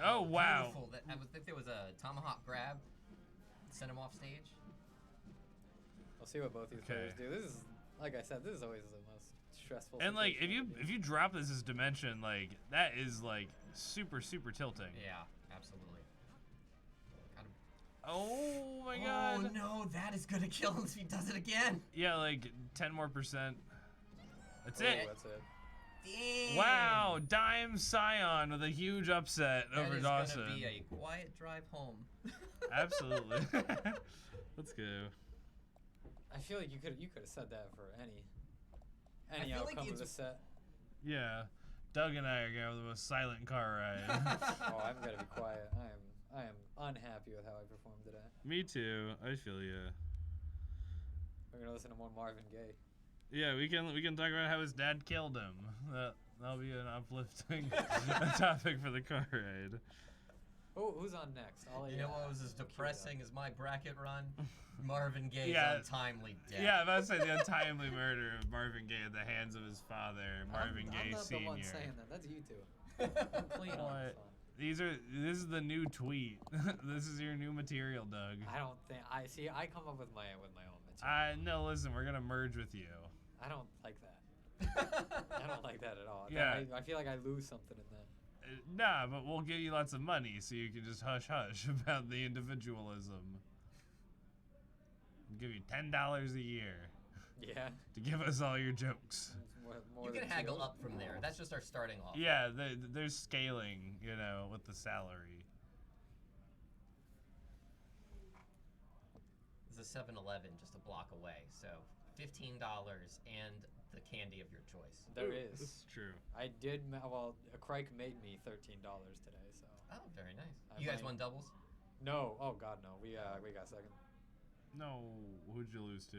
Speaker 3: Oh wow.
Speaker 8: Beautiful. That, I would think there was a tomahawk grab. Send him off stage.
Speaker 10: We'll see what both these
Speaker 3: Okay.
Speaker 10: players do. This is, like I said, this is always the most stressful.
Speaker 3: And like
Speaker 10: situation.
Speaker 3: if you drop this as dimension, like that is like super tilting.
Speaker 8: Yeah, absolutely.
Speaker 3: Oh my god.
Speaker 8: Oh no, that is gonna kill him if he does it again.
Speaker 3: Yeah, like 10 more percent. That's
Speaker 10: Oh,
Speaker 3: it.
Speaker 10: that's it.
Speaker 8: Dang.
Speaker 3: Wow, Dime Scion with a huge upset
Speaker 8: That
Speaker 3: over
Speaker 8: is
Speaker 3: Dawson.
Speaker 8: gonna be a quiet drive home.
Speaker 3: Absolutely. Let's go.
Speaker 10: I feel like you could have said that for any
Speaker 8: I feel like
Speaker 10: outcome of
Speaker 8: it's-
Speaker 10: the set.
Speaker 3: Yeah, Doug and I are gonna have the most silent car ride.
Speaker 10: Oh, I'm gonna be quiet. I am unhappy with how I performed today.
Speaker 3: Me too. I feel ya.
Speaker 10: We're gonna listen to more Marvin Gaye.
Speaker 3: Yeah, we can talk about how his dad killed him. That'll be an uplifting topic for the car ride.
Speaker 10: Oh, who's on next?
Speaker 8: You know what was as depressing as my bracket run? Marvin Gaye's
Speaker 3: Yeah.
Speaker 8: untimely death.
Speaker 3: Yeah, I'm about to say the untimely murder of Marvin Gaye at the hands of his father, Marvin
Speaker 10: I'm
Speaker 3: Gaye
Speaker 10: not
Speaker 3: Sr.
Speaker 10: the one saying that. That's you two. I'm clean on
Speaker 3: What?
Speaker 10: this one.
Speaker 3: This is the new tweet. This is your new material, Doug.
Speaker 10: I don't think I come up with my own material.
Speaker 3: No, listen, we're gonna merge with you.
Speaker 10: I don't like that. I don't like that at all.
Speaker 3: Yeah.
Speaker 10: I feel like I lose something in that.
Speaker 3: Nah, but we'll give you lots of money so you can just hush about the individualism. We'll give you $10 a year
Speaker 10: Yeah.
Speaker 3: to give us all your jokes.
Speaker 10: More
Speaker 8: You can
Speaker 10: than
Speaker 8: haggle
Speaker 10: two.
Speaker 8: up from there. That's just our starting off.
Speaker 3: Yeah, there's scaling, with the salary.
Speaker 8: There's a 7-Eleven just a block away, so $15 and the candy of your choice.
Speaker 10: There
Speaker 3: This
Speaker 10: is.
Speaker 3: is true.
Speaker 10: I did. Well, Crike made me $13 today, so.
Speaker 8: Oh, very nice.
Speaker 10: I
Speaker 8: You guys
Speaker 10: might-
Speaker 8: won doubles?
Speaker 10: No. Oh God, no. We got second.
Speaker 3: No, who'd you lose to?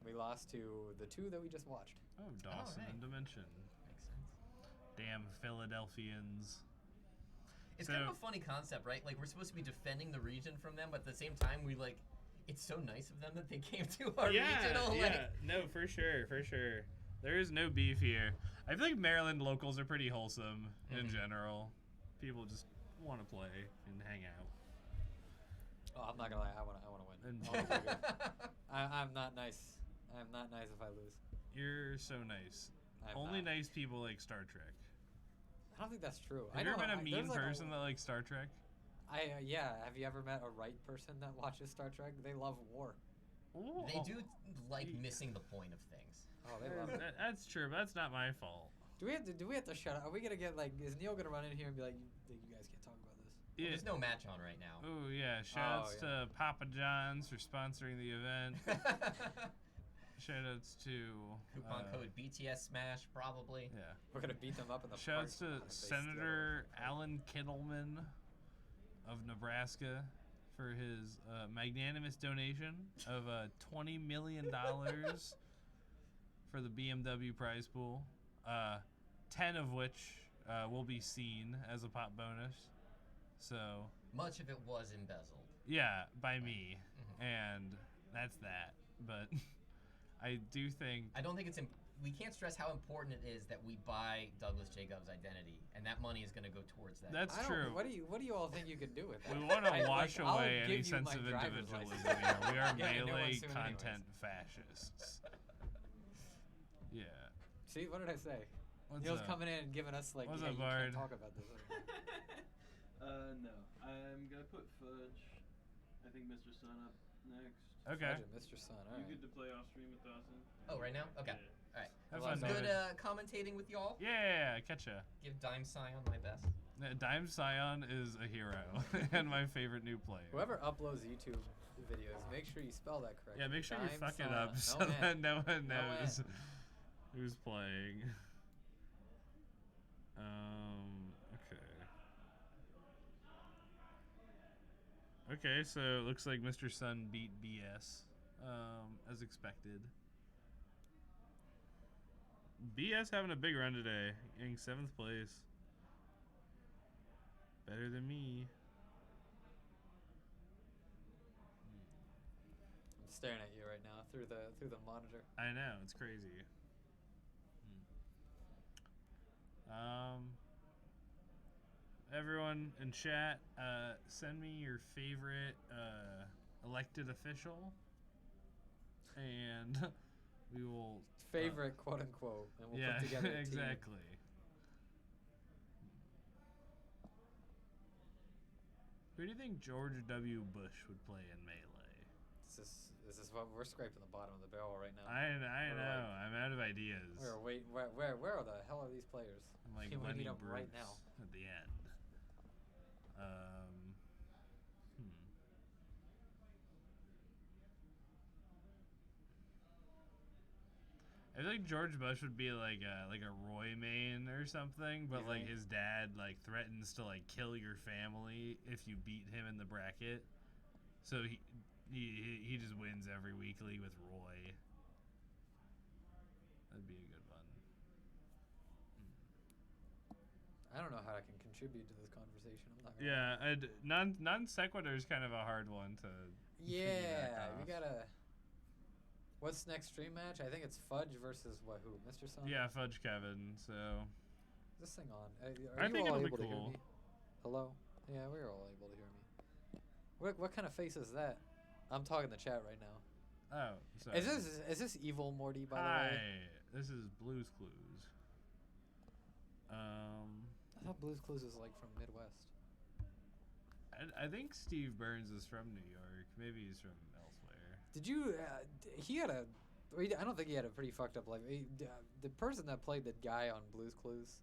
Speaker 10: We lost to the two that we just watched.
Speaker 3: Oh, Dawson
Speaker 8: right.
Speaker 3: and Dimension.
Speaker 8: Makes sense.
Speaker 3: Damn Philadelphians.
Speaker 8: It's
Speaker 3: So-
Speaker 8: kind of a funny concept, right? Like, we're supposed to be defending the region from them, but at the same time, it's so nice of them that they came to our regional.
Speaker 3: No, for sure. There is no beef here. I feel like Maryland locals are pretty wholesome in
Speaker 8: Mhm.
Speaker 3: general. People just want to play and hang out.
Speaker 10: Oh, I'm not gonna lie. I wanna win.
Speaker 3: And
Speaker 10: I wanna play good. I'm not nice. I'm not nice if I lose.
Speaker 3: you're so nice.
Speaker 10: I'm
Speaker 3: Only
Speaker 10: not.
Speaker 3: nice people like Star Trek.
Speaker 10: I don't think that's true.
Speaker 3: Have you ever been a mean
Speaker 10: there's like
Speaker 3: person that likes Star Trek?
Speaker 10: yeah. Have you ever met a right person that watches Star Trek? They love war.
Speaker 8: They do like missing the point of things.
Speaker 10: Oh, they love it.
Speaker 3: That's true, but that's not my fault.
Speaker 10: Do we have to shut up? Are we gonna get is Neil gonna run in here and be like, you guys can't talk about this?
Speaker 8: Well,
Speaker 3: Yeah.
Speaker 8: there's no match on right now.
Speaker 3: Oh yeah, shoutouts
Speaker 10: yeah.
Speaker 3: to Papa John's for sponsoring the event. Shoutouts to
Speaker 8: Coupon code BTS Smash, probably.
Speaker 3: Yeah.
Speaker 10: We're gonna beat them up in the
Speaker 3: Shoutouts
Speaker 10: parking
Speaker 3: to
Speaker 10: lot if they steal
Speaker 3: Senator
Speaker 10: our-
Speaker 3: Alan Kittleman of Nebraska for his magnanimous donation of $20 million for the BMW prize pool. 10 of which will be seen as a pop bonus. So
Speaker 8: Much of it was embezzled.
Speaker 3: yeah, by me,
Speaker 8: Mhm.
Speaker 3: and that's that. But I do think
Speaker 8: I don't think we can't stress how important it is that we buy Douglas J. Gov's identity, and that money is going to go towards that.
Speaker 3: that's
Speaker 10: I don't-
Speaker 3: true.
Speaker 10: What do you all think you can do with that?
Speaker 3: We want to wash
Speaker 10: I'll
Speaker 3: away any
Speaker 10: give you
Speaker 3: sense
Speaker 10: my
Speaker 3: of
Speaker 10: driver's
Speaker 3: individualism
Speaker 10: license.
Speaker 3: here. We are
Speaker 10: Yeah, no one
Speaker 3: melee
Speaker 10: soon
Speaker 3: content fascists. Yeah.
Speaker 10: See, what did I say?
Speaker 3: What's
Speaker 10: Neil's
Speaker 3: up?
Speaker 10: coming in and giving us like,
Speaker 3: What's
Speaker 10: yeah,
Speaker 3: up,
Speaker 10: you
Speaker 3: Bard?
Speaker 10: can't talk about this.
Speaker 5: No. I'm gonna put Fudge. I think Mr. Sun up next.
Speaker 3: Okay.
Speaker 10: Fudge it, Mr. Sun,
Speaker 5: You
Speaker 10: alright.
Speaker 5: good to play off stream with Dawson?
Speaker 8: Oh, right now? Okay.
Speaker 5: Yeah.
Speaker 8: All right.
Speaker 3: Have
Speaker 8: Well,
Speaker 3: fun,
Speaker 8: good
Speaker 3: David.
Speaker 8: commentating with y'all.
Speaker 3: Yeah, catch ya.
Speaker 8: Give Dime Scion my best.
Speaker 3: Dime Scion is a hero and my favorite new player.
Speaker 10: Whoever uploads YouTube videos, make sure you spell that correctly.
Speaker 3: Yeah, make sure you
Speaker 10: Dime
Speaker 3: fuck it
Speaker 10: Scion.
Speaker 3: up
Speaker 10: No
Speaker 3: so
Speaker 10: N.
Speaker 3: that no one
Speaker 10: No
Speaker 3: knows
Speaker 10: N.
Speaker 3: who's playing. Okay. Okay, so it looks like Mr. Sun beat BS, as expected. BS having a big run today, getting 7th place. Better than me.
Speaker 10: I'm staring at you right now through the monitor.
Speaker 3: I know, it's crazy. Everyone in chat, send me your favorite elected official, and we will
Speaker 10: Favorite, quote unquote, and we'll
Speaker 3: yeah,
Speaker 10: put together a team.
Speaker 3: exactly. Who do you think George W. Bush would play in Melee?
Speaker 10: This is what we're scraping the bottom of the barrel right now.
Speaker 3: I
Speaker 10: We're
Speaker 3: know.
Speaker 10: like-
Speaker 3: I'm out of ideas.
Speaker 10: We're waiting. Where are the hell are these players?
Speaker 3: I'm like
Speaker 10: We
Speaker 3: Lenny
Speaker 10: need 'em
Speaker 3: Bruce
Speaker 10: right now.
Speaker 3: at the end. I feel like George Bush would be like a Roy main or something, but
Speaker 10: You
Speaker 3: like
Speaker 10: think?
Speaker 3: his dad like threatens to like kill your family if you beat him in the bracket. So he just wins every weekly with Roy. That'd be a good one.
Speaker 10: I don't know how I can contribute to this conversation. I'm not. Gonna
Speaker 3: Yeah, non sequitur is kind of a hard one to.
Speaker 10: Yeah,
Speaker 3: piggyback
Speaker 10: we
Speaker 3: off.
Speaker 10: gotta. What's next stream match? I think it's Fudge versus what? Who? Mr. Sun?
Speaker 3: Yeah, Fudge Kevin. So
Speaker 10: Is this thing on? Are
Speaker 3: I
Speaker 10: you
Speaker 3: think
Speaker 10: all
Speaker 3: it'll be
Speaker 10: able to hear
Speaker 3: cool.
Speaker 10: me? Hello? Yeah, we're all able to hear me. What kind of face is that? I'm talking the chat right now.
Speaker 3: oh, sorry.
Speaker 10: Is this evil Morty by
Speaker 3: Hi,
Speaker 10: the way?
Speaker 3: this is Blue's Clues.
Speaker 10: I thought Blue's Clues was like from Midwest.
Speaker 3: I think Steve Burns is from New York. Maybe he's from elsewhere.
Speaker 10: Did you? He had a. I don't think he had a pretty fucked up life. The person that played the guy on Blue's Clues.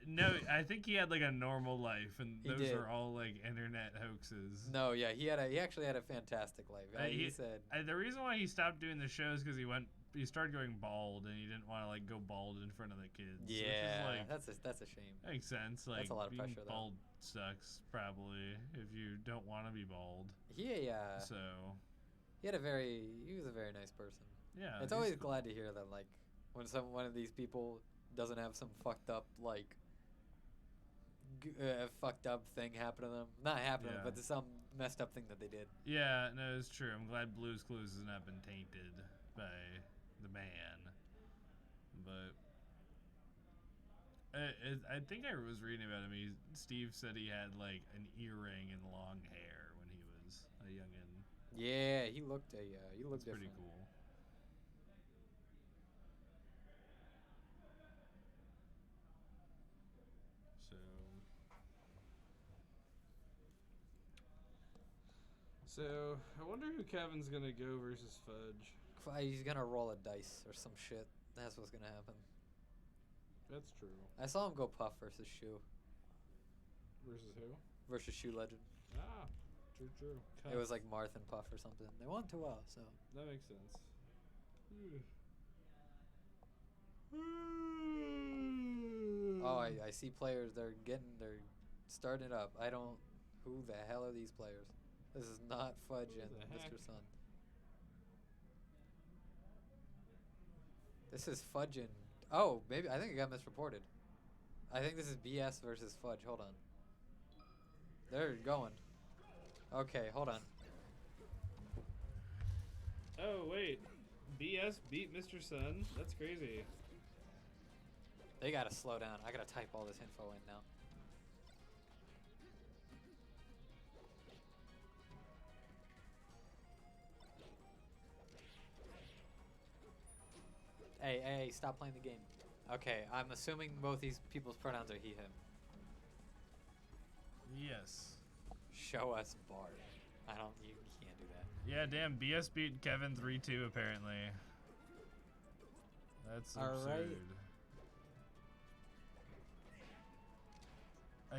Speaker 3: No, I think he had like a normal life, and
Speaker 10: He
Speaker 3: those
Speaker 10: did.
Speaker 3: are all like internet hoaxes.
Speaker 10: No, yeah, he actually had a fantastic life. He said.
Speaker 3: The reason why he stopped doing the shows because he started going bald, and he didn't want to like go bald in front of the kids. which is,
Speaker 10: Yeah,
Speaker 3: like,
Speaker 10: that's a shame.
Speaker 3: makes sense. Like
Speaker 10: a lot of
Speaker 3: being
Speaker 10: pressure, though.
Speaker 3: bald sucks probably if you don't want to be bald.
Speaker 10: He
Speaker 3: So
Speaker 10: he was a very nice person.
Speaker 3: yeah,
Speaker 10: It's
Speaker 3: he's
Speaker 10: always
Speaker 3: cool.
Speaker 10: glad to hear that, like, when one of these people doesn't have some fucked up fucked up thing happen to them. Not happen to them,
Speaker 3: Yeah.
Speaker 10: but some messed up thing that they did.
Speaker 3: Yeah, no, it's true. I'm glad Blue's Clues has not been tainted by the man. But I think I was reading about him. Steve said he had like an earring and long hair when he was a youngin.
Speaker 10: Yeah, he looked
Speaker 3: That's
Speaker 10: different.
Speaker 3: pretty cool. So I wonder who Kevin's gonna go versus Fudge.
Speaker 10: He's gonna roll a dice or some shit. That's what's gonna happen.
Speaker 3: That's true.
Speaker 10: I saw him go Puff versus Shoe.
Speaker 3: Versus who?
Speaker 10: Versus Shoe Legend.
Speaker 3: Ah, true.
Speaker 10: It was like Marth and Puff or something. They won too well, so.
Speaker 3: That makes sense.
Speaker 10: Oh, I see players. They're starting it up. Who the hell are these players? This is not Fudge
Speaker 3: Who
Speaker 10: and
Speaker 3: the heck?
Speaker 10: Mr. Sun. This is Fudge and. Oh, maybe I think it got misreported. I think this is BS versus Fudge. Hold on. They're going. Okay, hold on.
Speaker 3: Oh wait, BS beat Mr. Sun. That's crazy.
Speaker 10: They gotta slow down. I gotta type all this info in now. Hey, stop playing the game. Okay, I'm assuming both these people's pronouns are he, him.
Speaker 3: Yes.
Speaker 10: Show us Bard. You can't do that.
Speaker 3: Yeah, damn. BS beat Kevin 3-2 apparently. That's
Speaker 10: All
Speaker 3: absurd.
Speaker 10: right.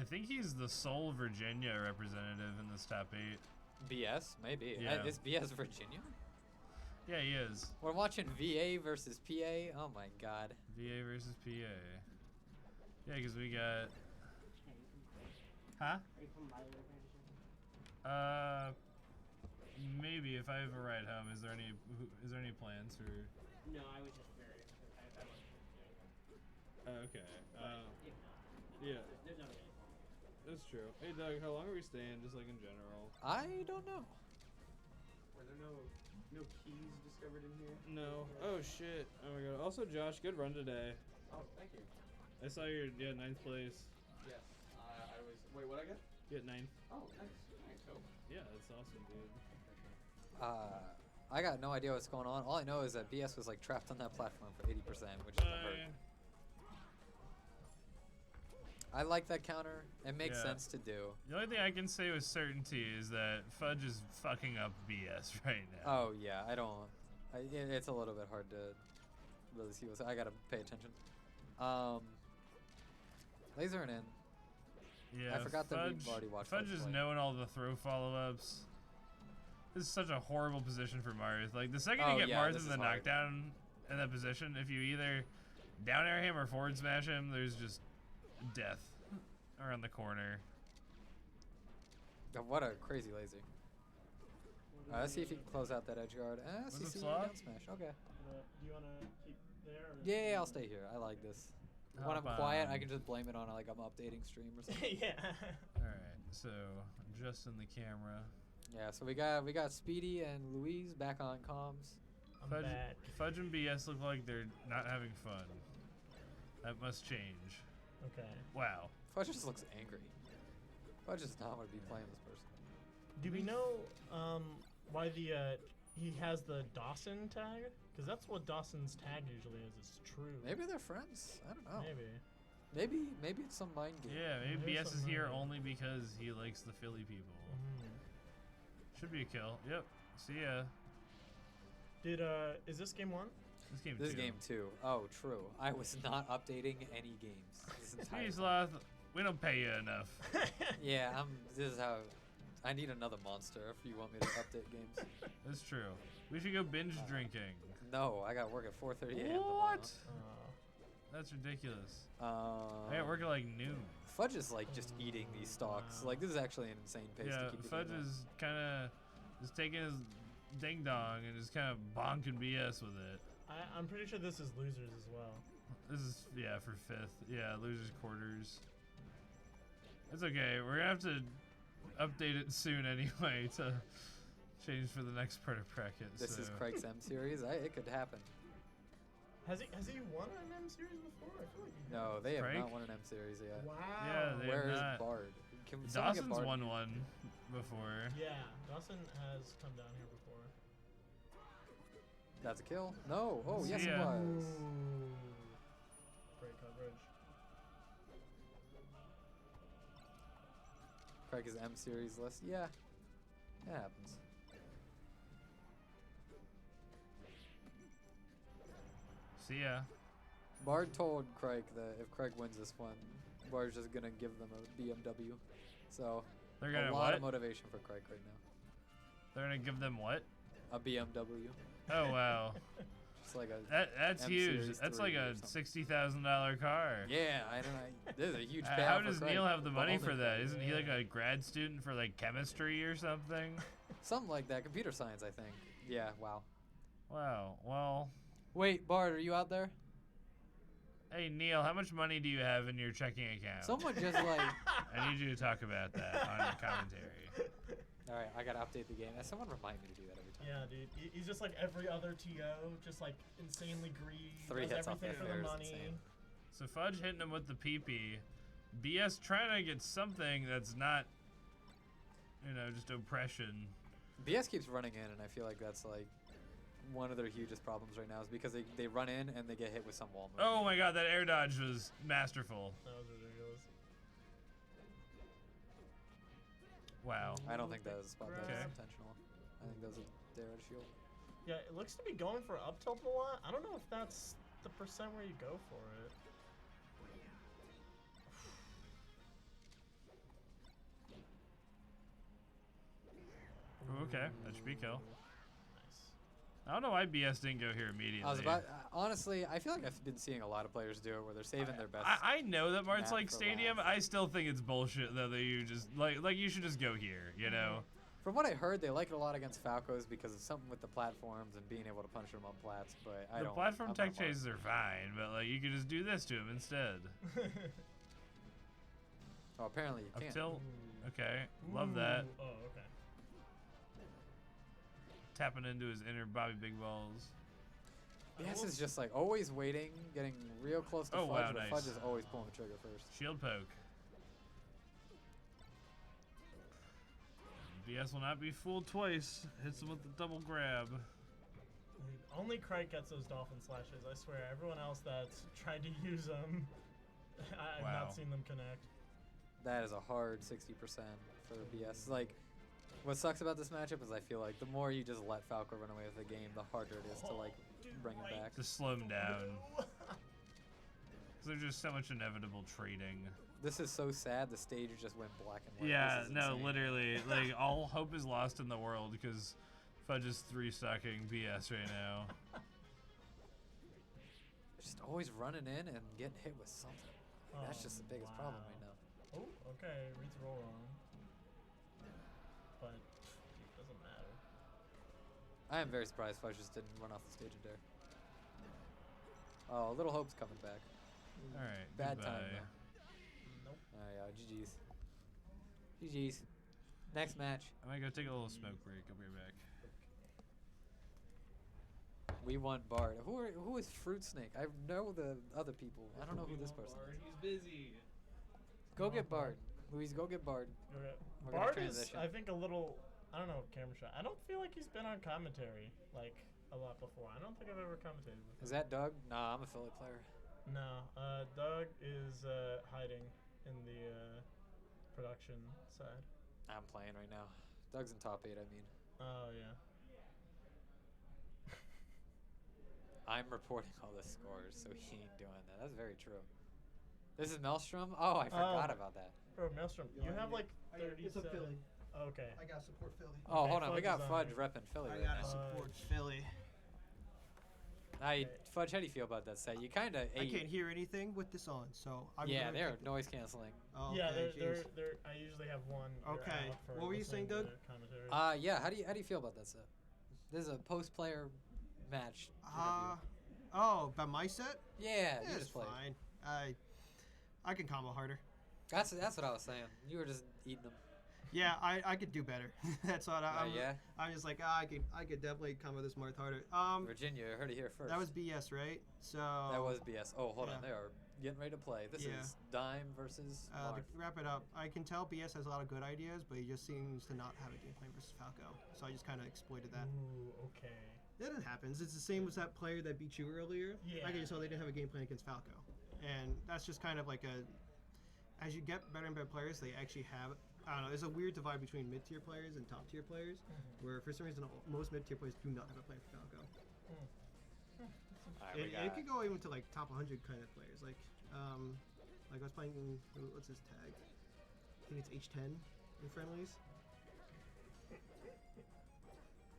Speaker 3: I think he's the sole Virginia representative in this top 8.
Speaker 10: BS? Maybe.
Speaker 3: Yeah.
Speaker 10: Is BS Virginia?
Speaker 3: Yeah, he is.
Speaker 10: We're watching VA versus PA. Oh my god.
Speaker 3: VA versus PA. Yeah, because we got. Huh?
Speaker 9: Are you from Bioware by any chance?
Speaker 3: maybe if I have a ride home, is there any plans for?
Speaker 11: No, I was just very. I wasn't.
Speaker 12: Okay.
Speaker 11: If not,
Speaker 12: Yeah,
Speaker 11: there's not really.
Speaker 12: that's true. Hey Doug, how long are we staying? Just like in general.
Speaker 10: I don't know.
Speaker 5: Were there no keys discovered in here?
Speaker 12: No. Oh shit. Oh my god. Also, Josh, good run today.
Speaker 1: Oh, thank you.
Speaker 12: I saw your 9th place.
Speaker 1: Yes. I was. Wait, what I get?
Speaker 12: You got 9th.
Speaker 1: Oh, nice. Nice. Oh.
Speaker 12: Yeah, that's awesome, dude.
Speaker 10: I got no idea what's going on. All I know is that BS was like trapped on that platform for 80%, which is the hurt. I like that counter. It makes
Speaker 3: Yeah.
Speaker 10: sense to do.
Speaker 3: The only thing I can say with certainty is that Fudge is fucking up BS right now.
Speaker 10: Oh yeah, I don't. It's a little bit hard to really see what's. I gotta pay attention. Lasering in.
Speaker 3: Yeah,
Speaker 10: I forgot that
Speaker 3: Fudge,
Speaker 10: we've already watched
Speaker 3: Fudge
Speaker 10: Fudge
Speaker 3: is
Speaker 10: play.
Speaker 3: knowing all the throw follow-ups. This is such a horrible position for Marth. Like, the second
Speaker 10: Oh,
Speaker 3: you get
Speaker 10: yeah,
Speaker 3: Marth
Speaker 10: this
Speaker 3: in
Speaker 10: is
Speaker 3: the
Speaker 10: hard.
Speaker 3: knockdown in that position, if you either down air him or forward smash him, there's just death around the corner.
Speaker 10: Oh, what a crazy laser. Let's see if he can close out that edge guard.
Speaker 3: Was it
Speaker 10: CC
Speaker 3: flop?
Speaker 10: down smash. Okay.
Speaker 6: Do you want to keep there? Or
Speaker 10: Yeah, I'll stay here. I like this. When I'm
Speaker 3: Hop
Speaker 10: quiet, I
Speaker 3: on.
Speaker 10: can just blame it on like I'm updating stream or something.
Speaker 6: yeah.
Speaker 3: Alright, so just in the camera.
Speaker 10: Yeah, so we got Speedy and Louise back on comms.
Speaker 6: I'm
Speaker 3: Fudge,
Speaker 6: back.
Speaker 3: Fudge and BS look like they're not having fun. That must change.
Speaker 6: Okay.
Speaker 3: Wow.
Speaker 10: Fudge just looks angry. Fudge does not want to be playing this person.
Speaker 6: Do we know why the he has the Dawson tag? Because that's what Dawson's tag usually is. It's true.
Speaker 10: Maybe they're friends. I don't know.
Speaker 6: Maybe.
Speaker 10: Maybe it's some mind game.
Speaker 3: Yeah, maybe
Speaker 6: There's
Speaker 3: BS is
Speaker 6: some
Speaker 3: here
Speaker 6: money.
Speaker 3: only because he likes the Philly people.
Speaker 6: Mhm.
Speaker 3: Should be a kill. Yep. See ya.
Speaker 6: Did is this game one?
Speaker 3: This game
Speaker 10: This
Speaker 3: too.
Speaker 10: game too. Oh, true. I was not updating any games this entire
Speaker 3: Speedy
Speaker 10: time.
Speaker 3: Sloth, we don't pay you enough.
Speaker 10: Yeah, this is how. I need another monster if you want me to update games.
Speaker 3: That's true. We should go binge drinking.
Speaker 10: No, I got work at 4:30 a.m.
Speaker 3: What? That's ridiculous.
Speaker 10: tomorrow.
Speaker 3: I got work at like noon.
Speaker 10: Fudge is like just eating these stocks. Like this is actually an insane pace
Speaker 3: Yeah,
Speaker 10: to keep the
Speaker 3: Fudge
Speaker 10: game up.
Speaker 3: is kind of just taking his ding dong and just kind of bonking BS with it.
Speaker 6: I'm pretty sure this is losers as well.
Speaker 3: This is for 5th. Yeah, losers quarters. It's okay. We're gonna have to update it soon anyway to change for the next part of bracket.
Speaker 10: This is
Speaker 3: so.
Speaker 10: Craig's M series. It could happen.
Speaker 6: Has he won an M series before? I feel like he
Speaker 10: No, they have
Speaker 3: Craig?
Speaker 10: not won an M series yet.
Speaker 6: Wow.
Speaker 3: Yeah, they
Speaker 10: Where
Speaker 3: have
Speaker 10: is
Speaker 3: not.
Speaker 10: Bard? Can someone get
Speaker 3: Dawson's
Speaker 10: Bard?
Speaker 3: won one before.
Speaker 6: Yeah, Dawson has come down here before.
Speaker 10: That's a kill. No. Oh, yes, it
Speaker 3: Yeah.
Speaker 10: was.
Speaker 6: Ooh. Great coverage.
Speaker 10: Craig's M series list. Yeah, it happens.
Speaker 3: See ya.
Speaker 10: Bard told Craig that if Craig wins this one, Bard's just gonna give them a BMW. So
Speaker 3: They're
Speaker 10: a
Speaker 3: gonna
Speaker 10: lot
Speaker 3: what?
Speaker 10: of motivation for Craig right now.
Speaker 3: They're gonna give them what?
Speaker 10: A BMW.
Speaker 3: Oh wow.
Speaker 10: Just like a
Speaker 3: That's
Speaker 10: M
Speaker 3: huge.
Speaker 10: Series
Speaker 3: That's
Speaker 10: 3
Speaker 3: like
Speaker 10: or
Speaker 3: a
Speaker 10: something.
Speaker 3: $60,000 car.
Speaker 10: Yeah, I don't know. This is a huge payout
Speaker 3: How
Speaker 10: for
Speaker 3: does
Speaker 10: Craig,
Speaker 3: Neil have the
Speaker 10: but
Speaker 3: money
Speaker 10: only
Speaker 3: for that?
Speaker 10: Craig.
Speaker 3: Isn't he like a grad student for like chemistry or something?
Speaker 10: Something like that. Computer science, I think. Yeah. Wow.
Speaker 3: Wow. Well,
Speaker 10: Wait, Bard, are you out there?
Speaker 3: hey Neil, how much money do you have in your checking account?
Speaker 10: Someone just like.
Speaker 3: I need you to talk about that on your commentary.
Speaker 10: All right, I gotta update the game. Someone remind me to do that every time.
Speaker 6: Yeah, dude. He's just like every other TO, just like insanely greedy.
Speaker 10: 3
Speaker 6: does
Speaker 10: hits off
Speaker 6: everything
Speaker 10: the
Speaker 6: for
Speaker 10: air
Speaker 6: the
Speaker 10: is
Speaker 6: money.
Speaker 10: insane.
Speaker 3: So Fudge hitting him with the PP. BS trying to get something that's not, just oppression.
Speaker 10: BS keeps running in, and I feel like that's like one of their hugest problems right now is because they run in and they get hit with some wall move.
Speaker 3: Oh my god, that air dodge was masterful.
Speaker 6: That was ridiculous.
Speaker 3: Wow.
Speaker 10: I don't think that was spot that was
Speaker 3: Okay.
Speaker 10: intentional. I think that was a Darrell shield.
Speaker 6: Yeah, it looks to be going for up tilt a lot. I don't know if that's the percent where you go for it.
Speaker 3: Ooh, okay, that should be a kill.
Speaker 6: Nice.
Speaker 3: I don't know why BS didn't go here immediately.
Speaker 10: I was about honestly, I feel like I've been seeing a lot of players do it where they're saving their best.
Speaker 3: I know that Mart's
Speaker 10: map
Speaker 3: like
Speaker 10: for
Speaker 3: Stadium.
Speaker 10: last.
Speaker 3: I still think it's bullshit though that you just like you should just go here, you know?
Speaker 10: From what I heard, they like it a lot against Falcos because of something with the platforms and being able to punish them on plats. But I
Speaker 3: The
Speaker 10: don't.
Speaker 3: platform
Speaker 10: I'm
Speaker 3: tech
Speaker 10: not marked.
Speaker 3: chases are fine, but like you could just do this to him instead.
Speaker 10: Oh, apparently you
Speaker 3: Up
Speaker 10: can't.
Speaker 3: tilt. Okay, love that.
Speaker 2: Oh, okay.
Speaker 3: Tapping into his inner Bobby Big Balls.
Speaker 10: BS is just like always waiting, getting real close to
Speaker 3: Oh,
Speaker 10: Fudge,
Speaker 3: wow,
Speaker 10: but
Speaker 3: nice.
Speaker 10: Fudge is always pulling the trigger first.
Speaker 3: Shield poke. BS will not be fooled twice. Hits him with the double grab.
Speaker 2: Dude, only Crike gets those dolphin slashes. I swear. Everyone else that's tried to use them, I've
Speaker 3: Wow.
Speaker 2: not seen them connect.
Speaker 10: That is a hard 60% for BS. Like, what sucks about this matchup is I feel like the more you just let Falco run away with the game, the harder it is to like bring him back.
Speaker 3: To slow him down. Because there's just so much inevitable trading.
Speaker 10: This is so sad. The stage just went black and white.
Speaker 3: Yeah,
Speaker 10: This is
Speaker 3: no,
Speaker 10: insane.
Speaker 3: literally. Like, all hope is lost in the world because Fudge is 3-stocking BS right now.
Speaker 10: Just always running in and getting hit with something. Like, that's just the biggest problem right now.
Speaker 2: Oh, okay. Reads roll wrong. But it doesn't matter.
Speaker 10: I am very surprised Fudge just didn't run off the stage and dare. Oh, Little Hope's coming back.
Speaker 3: Alright,
Speaker 10: Bad
Speaker 3: goodbye.
Speaker 10: time, though.
Speaker 2: Nope.
Speaker 10: Yeah, GG's. GG's. Next match.
Speaker 3: I might go take a little smoke break. I'll be right back.
Speaker 10: We want Bard. Who is Fruit Snake? I know the other people. I don't know who this person is.
Speaker 12: He's busy.
Speaker 10: Go get Bard. Louise, go get Bard.
Speaker 2: Okay.
Speaker 10: We're gonna
Speaker 2: Bard is,
Speaker 10: transition.
Speaker 2: I think, a little. I don't know, camera shot. I don't feel like he's been on commentary like a lot before. I don't think I've ever commentated with him.
Speaker 10: Is that Doug? Nah, I'm a Philly player.
Speaker 2: No, Doug is hiding in the production side.
Speaker 10: I'm playing right now. Doug's in top 8, I mean.
Speaker 2: Oh, yeah.
Speaker 10: I'm reporting all the scores, so he ain't doing that. That's very true. This is Maelstrom? Oh, I forgot about that.
Speaker 2: Bro, Maelstrom, you have like
Speaker 9: It's a
Speaker 2: 37.
Speaker 9: Philly.
Speaker 2: Okay.
Speaker 9: I gotta support Philly.
Speaker 10: Oh,
Speaker 2: Okay,
Speaker 10: hold on. We
Speaker 2: Fudge
Speaker 10: got
Speaker 2: is on
Speaker 10: Fudge
Speaker 2: here.
Speaker 10: repping Philly
Speaker 9: I
Speaker 10: right
Speaker 9: gotta
Speaker 10: now.
Speaker 9: support Philly.
Speaker 10: Fudge, how do you feel about that set? You kind of
Speaker 9: I can't hear anything with this on, so I'm
Speaker 10: Yeah,
Speaker 9: gonna
Speaker 10: they're
Speaker 9: pick the-
Speaker 10: noise canceling.
Speaker 9: Oh,
Speaker 2: Yeah,
Speaker 9: okay,
Speaker 2: they're,
Speaker 9: jeez.
Speaker 2: I usually have one. ear
Speaker 9: Okay,
Speaker 2: out for
Speaker 9: what were you saying,
Speaker 2: listening to
Speaker 9: Doug?
Speaker 2: commentary.
Speaker 10: Yeah, how do you feel about that set? This is a post-player match. interview.
Speaker 9: Oh, by my set?
Speaker 10: Yeah, you
Speaker 9: it's
Speaker 10: just played.
Speaker 9: fine. I can combo harder.
Speaker 10: That's what I was saying. You were just eating them.
Speaker 9: Yeah, I could do better. That's what I'm.
Speaker 10: yeah?
Speaker 9: I'm just like I could definitely combo this Marth harder.
Speaker 10: Virginia, I heard it here first.
Speaker 9: That was BS, right? So
Speaker 10: That was BS. Oh, hold on.
Speaker 9: yeah.
Speaker 10: They are getting ready to play. This
Speaker 9: Yeah.
Speaker 10: is Dime versus Marth.
Speaker 9: to wrap it up, I can tell BS has a lot of good ideas, but he just seems to not have a game plan versus Falco. So I just kind of exploited that.
Speaker 2: Ooh, okay.
Speaker 9: That happens. It's the same as that player that beat you earlier.
Speaker 2: Yeah.
Speaker 9: I can just tell they didn't have a game plan against Falco, and that's just kind of like a. As you get better and better players, they actually have. I don't know. There's a weird divide between mid-tier players and top-tier players, where for some reason most mid-tier players do not have a plan for Falco.
Speaker 10: All right, we
Speaker 9: It
Speaker 10: got
Speaker 9: could go even to like top 100 kind of players. Like I was playing. What's his tag? I think it's H10 in friendlies.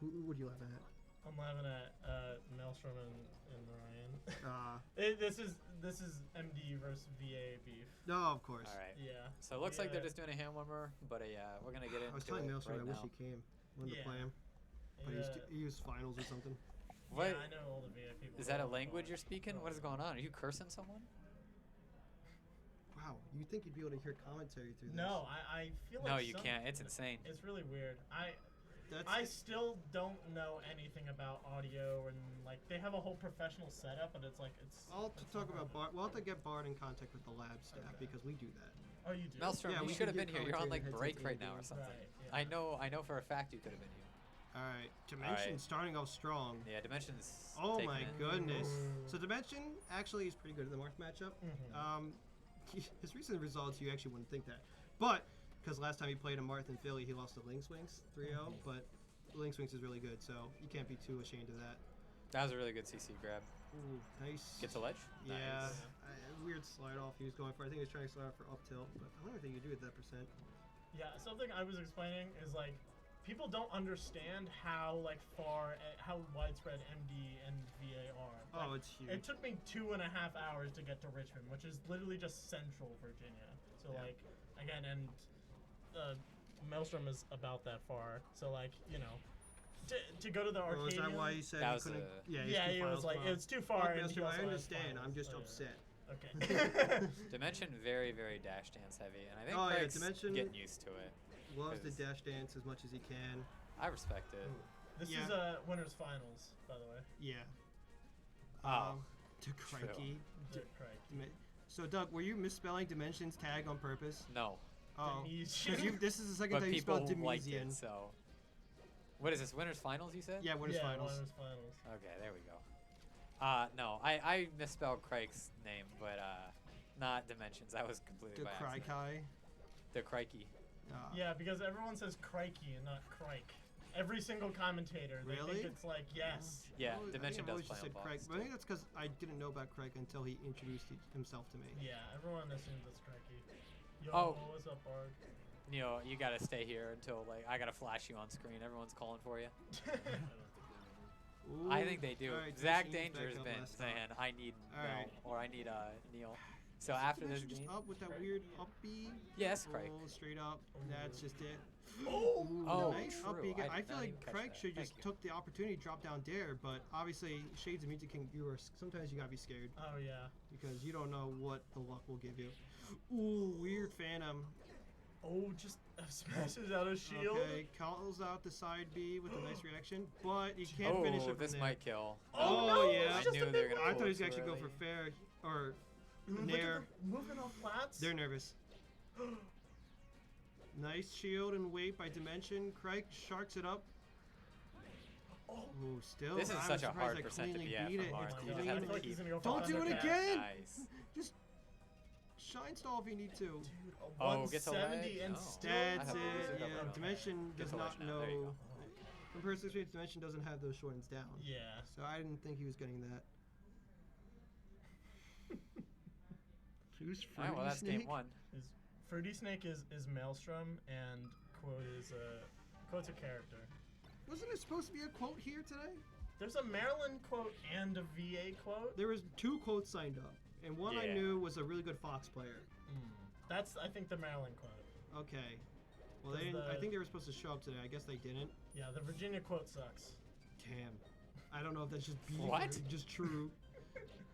Speaker 9: Who would you laugh at?
Speaker 2: I'm laughing at Maelstrom and Ryan.
Speaker 9: Uh,
Speaker 2: This is MD versus VA beef.
Speaker 9: no, of course.
Speaker 10: All right.
Speaker 2: Yeah.
Speaker 10: So it looks like they're
Speaker 2: Yeah.
Speaker 10: just doing a hand warmer, but yeah, we're gonna get into
Speaker 9: I was telling
Speaker 10: it
Speaker 9: Maelstrom
Speaker 10: right
Speaker 9: I wish
Speaker 10: now.
Speaker 9: he came. Wanted to
Speaker 2: Yeah.
Speaker 9: play him, but he used finals or something.
Speaker 10: What
Speaker 2: Yeah, I know all the VA people.
Speaker 10: is that a
Speaker 2: well,
Speaker 10: language
Speaker 2: but-
Speaker 10: you're speaking? What is going on? Are you cursing someone?
Speaker 9: Wow, you think you'd be able to hear commentary through this?
Speaker 2: No, I feel like
Speaker 10: No, you
Speaker 2: some-
Speaker 10: can't. It's insane.
Speaker 2: It's really weird.
Speaker 9: That's
Speaker 2: I still don't know anything about audio and like they have a whole professional setup, but it's like it's.
Speaker 9: I'll have to talk about Bard. We'll have to get Bard in contact with the lab staff because we do that.
Speaker 2: Oh, you do.
Speaker 10: Maelstrom,
Speaker 9: Yeah,
Speaker 10: you
Speaker 9: we
Speaker 10: should have
Speaker 9: can
Speaker 10: been
Speaker 9: get
Speaker 10: here. You're on like
Speaker 9: commentary
Speaker 10: break
Speaker 9: headsets
Speaker 10: right
Speaker 9: and
Speaker 10: now or something.
Speaker 2: Right, yeah.
Speaker 10: I know for a fact you could have been here.
Speaker 9: All right, Dimension
Speaker 10: Alright.
Speaker 9: starting off strong.
Speaker 10: Yeah, Dimension's
Speaker 9: Oh
Speaker 10: taking
Speaker 9: my
Speaker 10: it.
Speaker 9: goodness! So Dimension actually is pretty good at the Marth matchup.
Speaker 2: Mhm.
Speaker 9: His recent results, you actually wouldn't think that, but because last time he played a Marth in Philly, he lost to Link Swings 3-0. But Link Swings is really good, so you can't be too ashamed of that.
Speaker 10: That was a really good CC grab.
Speaker 9: Ooh, nice.
Speaker 10: Gets a ledge?
Speaker 9: Yeah,
Speaker 10: Nice.
Speaker 9: weird slide off he was going for. I think he was trying to slide off for up tilt, but I don't think you do with that percent.
Speaker 2: Yeah, something I was explaining is like people don't understand how like far how widespread MD and VA are.
Speaker 9: Oh,
Speaker 2: Like,
Speaker 9: it's huge.
Speaker 2: It took me 2.5 hours to get to Richmond, which is literally just central Virginia. So
Speaker 9: Yeah.
Speaker 2: like again, and
Speaker 6: Maelstrom is about that far. So like, you know, to go to the
Speaker 9: Well, is
Speaker 6: arcade.
Speaker 9: that why you said
Speaker 10: That
Speaker 9: you
Speaker 10: was
Speaker 9: couldn't?
Speaker 10: a-
Speaker 9: Yeah,
Speaker 6: Yeah,
Speaker 9: he
Speaker 6: it was like it's too far. and he
Speaker 9: I
Speaker 6: also had
Speaker 9: understand.
Speaker 6: finals.
Speaker 9: I'm just
Speaker 6: Oh, yeah.
Speaker 9: upset.
Speaker 6: Okay.
Speaker 10: Dimension very, very dash dance heavy, and I think
Speaker 9: Oh, yeah,
Speaker 10: Craig's
Speaker 9: Dimension-
Speaker 10: getting used to it.
Speaker 9: Loves the
Speaker 10: 'Cause-
Speaker 9: dash dance as much as he can.
Speaker 10: I respect it.
Speaker 6: This
Speaker 9: Yeah.
Speaker 6: is winners finals, by the way.
Speaker 9: Yeah.
Speaker 10: Oh,
Speaker 9: To crikey.
Speaker 6: Dick Craig.
Speaker 9: So Doug, were you misspelling Dimension's tag on purpose?
Speaker 10: No,
Speaker 9: Oh,
Speaker 6: Demesian.
Speaker 9: because this is the second
Speaker 10: but
Speaker 9: time you
Speaker 10: people
Speaker 9: spelled
Speaker 10: liked
Speaker 9: Demesian.
Speaker 10: it, so. What is this, winners finals, you said?
Speaker 9: Yeah, winners
Speaker 6: yeah,
Speaker 9: finals.
Speaker 6: winners finals.
Speaker 10: Okay, there we go. No, I misspelled Craig's name, but not Dimensions. That was completely
Speaker 9: The
Speaker 10: by accident.
Speaker 9: Crikey.
Speaker 10: The Crikey.
Speaker 6: Yeah, because everyone says crikey and not crike. Every single commentator, they
Speaker 9: Really?
Speaker 6: think it's like yes.
Speaker 10: Yeah,
Speaker 9: Well,
Speaker 10: Dimension
Speaker 9: I
Speaker 10: does
Speaker 9: think
Speaker 10: play
Speaker 9: I've always just
Speaker 10: on
Speaker 9: said Craig,
Speaker 10: box.
Speaker 9: but I think that's because I didn't know about Craig until he introduced himself to me.
Speaker 6: Yeah, everyone assumes it's crikey. Yo,
Speaker 10: Oh.
Speaker 6: what's up, Bard?
Speaker 10: You know, you gotta stay here until like I gotta flash you on screen. Everyone's calling for you. I think they do.
Speaker 9: Alright,
Speaker 10: Zach
Speaker 9: Dimension
Speaker 10: Danger has
Speaker 9: back up
Speaker 10: been
Speaker 9: last time.
Speaker 10: saying I need
Speaker 9: Alright.
Speaker 10: Mel or I need Neil. So after this
Speaker 9: Dimension
Speaker 10: game,
Speaker 9: just up with that weird up B.
Speaker 10: yes, Craig.
Speaker 9: Oh, straight up. That's just it.
Speaker 6: Oh,
Speaker 9: Ooh,
Speaker 10: Oh,
Speaker 9: nice up
Speaker 10: true.
Speaker 9: B.
Speaker 10: I
Speaker 9: I
Speaker 10: did
Speaker 9: feel
Speaker 10: not
Speaker 9: like
Speaker 10: even catch
Speaker 9: Craig
Speaker 10: that.
Speaker 9: should
Speaker 10: Thank
Speaker 9: just
Speaker 10: you.
Speaker 9: took the opportunity to drop down dare, but obviously Shades of Music King, sometimes you gotta be scared
Speaker 6: Oh yeah.
Speaker 9: because you don't know what the luck will give you. Ooh, weird Phantom.
Speaker 6: Oh, just smashes out a shield.
Speaker 9: Okay, calls out the side B with a nice reaction, but he can't finish it
Speaker 10: Oh,
Speaker 9: from
Speaker 10: this
Speaker 9: there.
Speaker 10: might kill.
Speaker 6: Oh,
Speaker 9: Oh,
Speaker 6: no,
Speaker 9: yeah.
Speaker 6: it's
Speaker 10: I
Speaker 6: just a
Speaker 10: knew they were
Speaker 6: big
Speaker 10: gonna
Speaker 9: I
Speaker 10: pull
Speaker 9: thought he
Speaker 10: it
Speaker 9: was
Speaker 10: too
Speaker 9: actually go
Speaker 10: early.
Speaker 9: for fair or
Speaker 6: Look at
Speaker 9: nair.
Speaker 6: the movement off flats.
Speaker 9: They're nervous. Nice shield and weight by Dimension. Craig sharks it up.
Speaker 6: Oh.
Speaker 9: Ooh, still.
Speaker 10: This is
Speaker 9: I'm
Speaker 10: such a
Speaker 9: surprised
Speaker 10: hard
Speaker 9: I
Speaker 10: percent to
Speaker 9: cleanly
Speaker 10: be at
Speaker 9: beat
Speaker 10: from
Speaker 9: it.
Speaker 10: Marth.
Speaker 9: It's
Speaker 10: You just
Speaker 9: clean.
Speaker 10: have
Speaker 6: I feel
Speaker 10: to
Speaker 6: like he's
Speaker 10: keep.
Speaker 6: gonna go for
Speaker 9: Don't do it
Speaker 6: undercut.
Speaker 9: again!
Speaker 10: Nice.
Speaker 9: Just shine stall if you need to.
Speaker 6: Dude, a
Speaker 10: Oh, gets a
Speaker 6: 170
Speaker 10: ledge?
Speaker 6: and
Speaker 10: Oh.
Speaker 6: still.
Speaker 9: That's
Speaker 10: I have to
Speaker 9: it.
Speaker 10: use it.
Speaker 9: Yeah,
Speaker 10: Okay.
Speaker 9: Dimension
Speaker 10: Gets
Speaker 9: does
Speaker 10: a
Speaker 9: not
Speaker 10: ledge now. There you
Speaker 9: know.
Speaker 10: go.
Speaker 9: From personal experience, Dimension doesn't have those shortens down.
Speaker 6: Yeah.
Speaker 9: So I didn't think he was getting that. Who's
Speaker 10: Alright, well
Speaker 9: Fruity
Speaker 10: that's
Speaker 9: Snake?
Speaker 10: game one.
Speaker 6: Fruity Snake is Maelstrom and Quote is Quote's a character.
Speaker 9: Wasn't it supposed to be a quote here today?
Speaker 6: There's a Maryland quote and a VA quote.
Speaker 9: There was 2 quotes signed up, and one I
Speaker 10: Yeah.
Speaker 9: knew was a really good Fox player.
Speaker 6: That's I think the Maryland quote.
Speaker 9: Okay. Well,
Speaker 6: Does
Speaker 9: they didn't, I
Speaker 6: the-
Speaker 9: think they were supposed to show up today. I guess they didn't.
Speaker 6: Yeah, the Virginia quote sucks.
Speaker 9: Damn. I don't know if that's just beef
Speaker 10: What?
Speaker 9: or just true.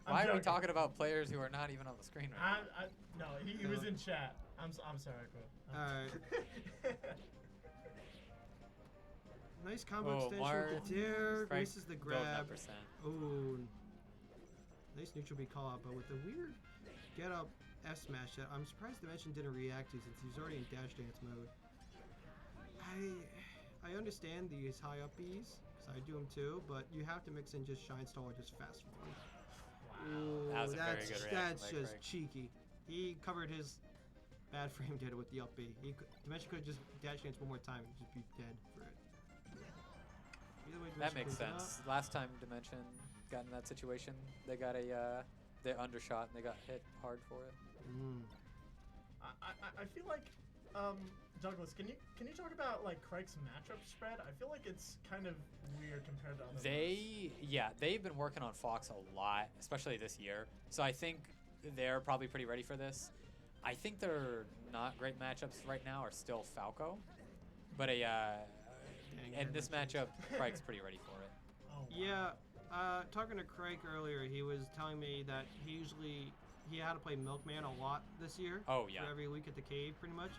Speaker 6: I'm
Speaker 10: Why are we
Speaker 6: joking.
Speaker 10: talking about players who are not even on the screen right now?
Speaker 6: No, he was in chat. I'm sorry, quote.
Speaker 9: Alright. Nice combo
Speaker 10: Oh,
Speaker 9: extension
Speaker 10: Marth.
Speaker 9: with the dare.
Speaker 10: Frank
Speaker 9: Misses the
Speaker 10: building that
Speaker 9: grab.
Speaker 10: percent.
Speaker 9: Ooh. Nice neutral B call out, but with the weird get up F smash that I'm surprised Dimension didn't react to since he's already in dash dance mode. I understand these high up Bs, because I do them too, but you have to mix in just shine stall or just fast forward. Ooh,
Speaker 10: That was a very
Speaker 9: that's,
Speaker 10: good reaction
Speaker 9: that's
Speaker 10: by
Speaker 9: just
Speaker 10: Craig.
Speaker 9: cheeky. He covered his bad frame data with the up B. Dimension could have just dash dance one more time and just be dead for it. Either way,
Speaker 10: That
Speaker 9: Dimension
Speaker 10: makes
Speaker 9: pulls it
Speaker 10: sense.
Speaker 9: out.
Speaker 10: Last time Dimension got in that situation, they got they undershot and they got hit hard for it.
Speaker 9: Mm.
Speaker 6: I feel like Douglas, can you talk about like Craig's matchup spread? I feel like it's kind of weird compared to other
Speaker 10: They've been working on Fox a lot, especially this year. So I think they're probably pretty ready for this. I think their not great matchups right now are still Falco, but in this matchup, Craig's pretty ready for it.
Speaker 6: Oh,
Speaker 9: Yeah, talking to Craig earlier, he was telling me that he had to play Milkman a lot this year.
Speaker 10: Oh, yeah.
Speaker 9: For every week at the cave, pretty much.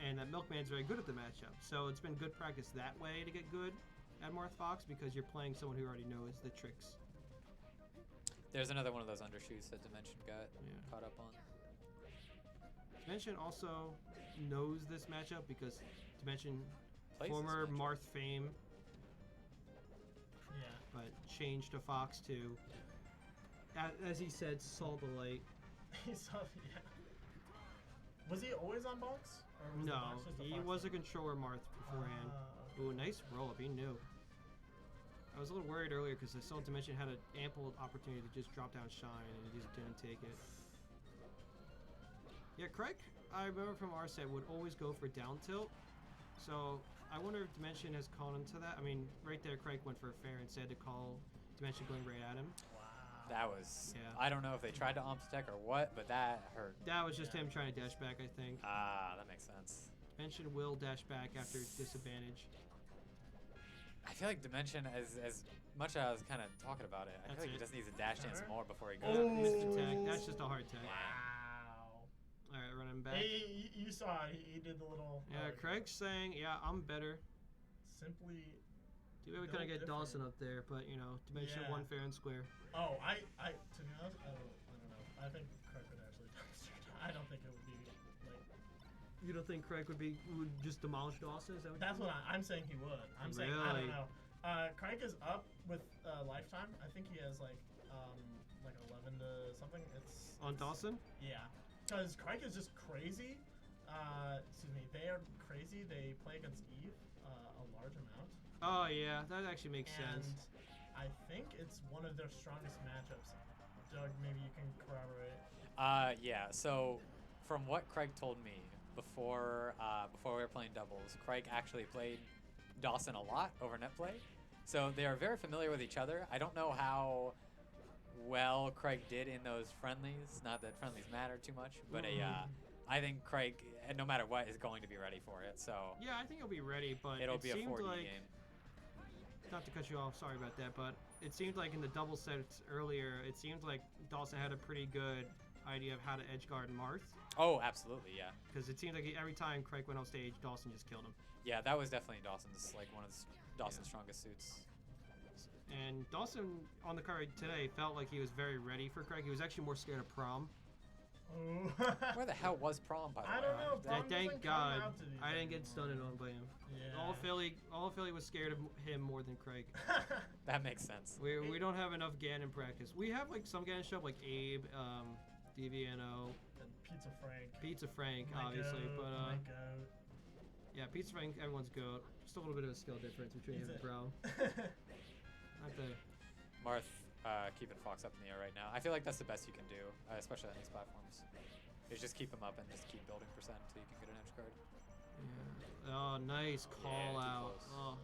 Speaker 9: And that Milkman's very good at the matchup. So it's been good practice that way to get good at Marth Fox because you're playing someone who already knows the tricks.
Speaker 10: There's another one of those undershoots that Dimension got
Speaker 9: Yeah.
Speaker 10: caught up on.
Speaker 9: Dimension also knows this matchup because Dimension,
Speaker 10: Plays this
Speaker 9: former
Speaker 10: matchup.
Speaker 9: Marth fame,
Speaker 6: Yeah.
Speaker 9: but changed to Fox to, as he said, Saw the Light.
Speaker 6: He saw. Yeah. Was he always on box? Or was the
Speaker 9: No,
Speaker 6: box just a
Speaker 9: he
Speaker 6: Fox
Speaker 9: was a
Speaker 6: thing?
Speaker 9: controller Marth beforehand.
Speaker 6: Ah,
Speaker 9: Ooh, nice roll up. He knew. I was a little worried earlier because I saw Dimension had an ample opportunity to just drop down Shine and he just didn't take it. Yeah, Craig, I remember from our set, would always go for down tilt. So I wonder if Dimension has called into that. I mean, right there, Craig went for a fair and said to call Dimension going right at him.
Speaker 10: That was.
Speaker 9: Yeah.
Speaker 10: I don't know if they tried to omp tech or what, but that hurt.
Speaker 9: That was just him trying to dash back, I think.
Speaker 10: Ah, that makes sense.
Speaker 9: Dimension will dash back after disadvantage.
Speaker 10: I feel like Dimension, as much as I was kind of talking about it, I
Speaker 9: That's
Speaker 10: feel like he
Speaker 9: it.
Speaker 10: just needs to dash dance more before he goes.
Speaker 9: Oh, missed attack. That's just a hard attack.
Speaker 6: Wow.
Speaker 9: All right, run him back.
Speaker 6: Hey, you saw it. He did the little.
Speaker 9: Yeah, Craig's saying, yeah, I'm better.
Speaker 6: Simply.
Speaker 9: Too bad we
Speaker 6: No
Speaker 9: couldn't get
Speaker 6: different.
Speaker 9: Dawson up there, but you know, Dimension
Speaker 6: Yeah.
Speaker 9: 1 fair and square.
Speaker 6: Oh, to be honest, I don't know. I think Craig would actually dumpster. I don't think it would be like.
Speaker 9: You don't think Craig would just demolish Dawson? Is that what
Speaker 6: That's
Speaker 9: you
Speaker 6: what I'm saying. He would. I'm saying I
Speaker 9: Really?
Speaker 6: don't know. Craig is up with lifetime. I think he has like 11 to something. It's
Speaker 9: on Dawson?
Speaker 6: Yeah, because Craig is just crazy. Excuse me. They are crazy. They play against Eve a large amount.
Speaker 9: Oh yeah, that actually makes
Speaker 6: And
Speaker 9: sense.
Speaker 6: I think it's one of their strongest matchups. Doug, maybe you can corroborate.
Speaker 10: Yeah. So, from what Craig told me before we were playing doubles, Craig actually played Dawson a lot over net play, so they are very familiar with each other. I don't know how well Craig did in those friendlies. Not that friendlies matter too much, but I think Craig, no matter what, is going to be ready for it. So
Speaker 9: Yeah, I think he'll be ready, but
Speaker 10: it'll
Speaker 9: it
Speaker 10: be a
Speaker 9: seemed
Speaker 10: 4D
Speaker 9: like,
Speaker 10: game.
Speaker 9: not to cut you off, sorry about that, but it seemed like in the double sets earlier, it seemed like Dawson had a pretty good idea of how to edge guard Marth.
Speaker 10: Oh, absolutely, yeah.
Speaker 9: Because it seemed like every time Craig went on stage, Dawson just killed him.
Speaker 10: Yeah, that was definitely Dawson's one of Dawson's strongest suits.
Speaker 9: And Dawson on the card today felt like he was very ready for Craig. He was actually more scared of Prom.
Speaker 6: Oh.
Speaker 10: Where the hell was Prom, by the way?
Speaker 6: I don't know. Prom
Speaker 9: Thank
Speaker 6: doesn't come
Speaker 9: God
Speaker 6: out to these
Speaker 9: I didn't get
Speaker 6: anymore.
Speaker 9: stunned on by him.
Speaker 6: Yeah.
Speaker 9: All of Philly was scared of him more than Craig.
Speaker 10: That makes sense.
Speaker 9: We don't have enough Ganon practice. We have like some Ganon show up like Abe, DVNO,
Speaker 6: And Pizza Frank.
Speaker 9: Pizza Frank,
Speaker 6: My
Speaker 9: obviously,
Speaker 6: goat,
Speaker 9: but
Speaker 6: my goat.
Speaker 9: yeah, Pizza Frank, everyone's goat. Just a little bit of a skill difference between him and Brown. Not the
Speaker 10: Marth keeping Fox up in the air right now. I feel like that's the best you can do, especially on these platforms. Is just keep him up and just keep building percent until you can get an edge card.
Speaker 9: Yeah. Oh, nice call
Speaker 10: too
Speaker 9: out.
Speaker 10: close.
Speaker 9: Oh.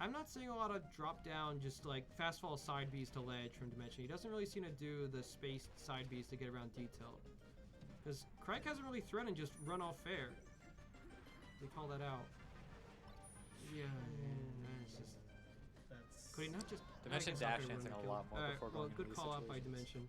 Speaker 9: I'm not seeing a lot of drop down, just like fast fall side Bs to ledge from Dimension. He doesn't really seem to do the spaced side Bs to get around detail. Because Craig hasn't really threatened just run off fair. They call that out. Yeah, it's just.
Speaker 6: That's.
Speaker 9: Could he not just
Speaker 10: Dimension
Speaker 9: I guess I'll
Speaker 10: dash
Speaker 9: be
Speaker 10: dancing
Speaker 9: running
Speaker 10: a lot more
Speaker 9: Alright,
Speaker 10: before
Speaker 9: well,
Speaker 10: going
Speaker 9: good
Speaker 10: into these
Speaker 9: call out by
Speaker 10: situations.
Speaker 9: Dimension.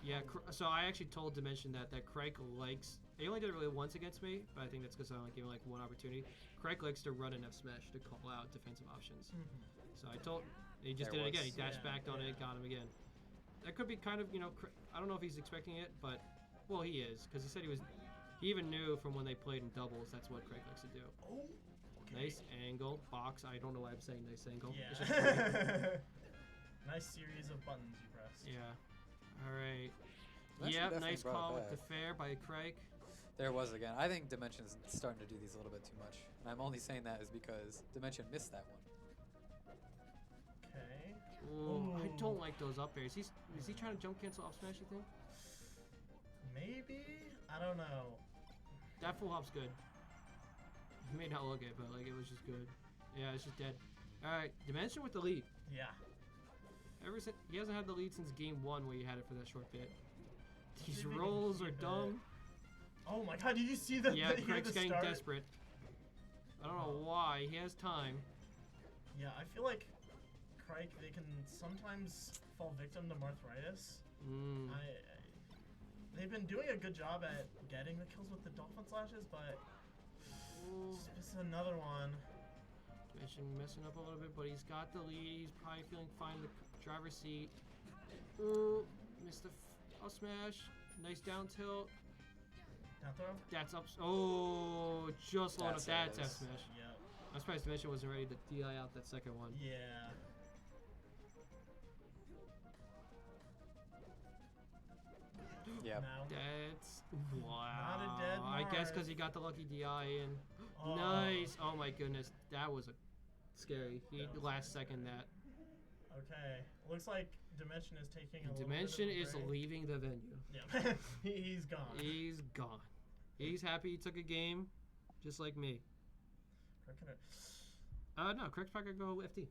Speaker 9: Yeah, so I actually told Dimension that Craig likes. He only did it really once against me, but I think that's because I only gave him like one opportunity. Craig likes to run an F smash to call out defensive options. So I told. He just
Speaker 10: There
Speaker 9: did it again.
Speaker 10: was-
Speaker 9: He dashed back on it, got him again. That could be kind of I don't know if he's expecting it, but well he is because he said he was. He even knew from when they played in doubles that's what Craig likes to do.
Speaker 6: Oh. Okay.
Speaker 9: Nice angle box. I don't know why I'm saying nice angle.
Speaker 6: Yeah.
Speaker 9: It's just great.
Speaker 6: Nice series of buttons you pressed.
Speaker 9: Yeah. All right.
Speaker 10: Dimension
Speaker 9: Yep,
Speaker 10: definitely
Speaker 9: nice
Speaker 10: brought it
Speaker 9: call with
Speaker 10: back.
Speaker 9: the fair by Craig.
Speaker 10: There was again. I think Dimension's starting to do these a little bit too much. And I'm only saying that is because Dimension missed that one.
Speaker 6: Okay.
Speaker 9: Ooh, I
Speaker 6: Ooh.
Speaker 9: don't like those up airs. Is he trying to jump cancel off smash, you think?
Speaker 6: Maybe. I don't know.
Speaker 9: That full hop's good. He may not look it, but like it was just good. Yeah, it's just dead. All right, Dimension with the lead.
Speaker 6: Yeah.
Speaker 9: Ever since he hasn't had the lead since game 1 where you had it for that short bit. These
Speaker 6: See if he can
Speaker 9: rolls are
Speaker 6: keep it.
Speaker 9: dumb.
Speaker 6: Oh my God! Did you see the?
Speaker 9: Yeah,
Speaker 6: hear
Speaker 9: Craig's
Speaker 6: the
Speaker 9: getting
Speaker 6: start?
Speaker 9: desperate. I don't know why. He has time.
Speaker 6: Yeah, I feel like Craig. They can sometimes fall victim to Marthritis.
Speaker 9: Mm.
Speaker 6: They've been doing a good job at getting the kills with the dolphin slashes, but this is another one.
Speaker 9: Dimension messing up a little bit, but he's got the lead. He's probably feeling fine in the driver's seat. Ooh, missed the up smash. Nice down tilt.
Speaker 6: Down throw.
Speaker 9: That's up. Oh, just low enough.
Speaker 10: That's
Speaker 9: That's
Speaker 10: it.
Speaker 9: F smash.
Speaker 6: Yep.
Speaker 9: I'm surprised Dimension wasn't ready to DI out that second one.
Speaker 6: Yeah.
Speaker 10: Yeah.
Speaker 6: Now.
Speaker 9: That's wow.
Speaker 6: Not a dead
Speaker 9: I guess because
Speaker 6: Marth.
Speaker 9: he got the lucky DI in.
Speaker 6: Oh.
Speaker 9: Nice. Oh my goodness, that was a scary. He
Speaker 6: That was
Speaker 9: last
Speaker 6: scary.
Speaker 9: second that.
Speaker 6: Okay. Looks like Dimension is taking a little
Speaker 9: Dimension
Speaker 6: bit of a
Speaker 9: is
Speaker 6: break.
Speaker 9: leaving the venue.
Speaker 6: Yeah. He's gone.
Speaker 9: He's gone. He's happy he took a game, just like me.
Speaker 6: Craig can-
Speaker 9: No, Craig's probably gonna go FD.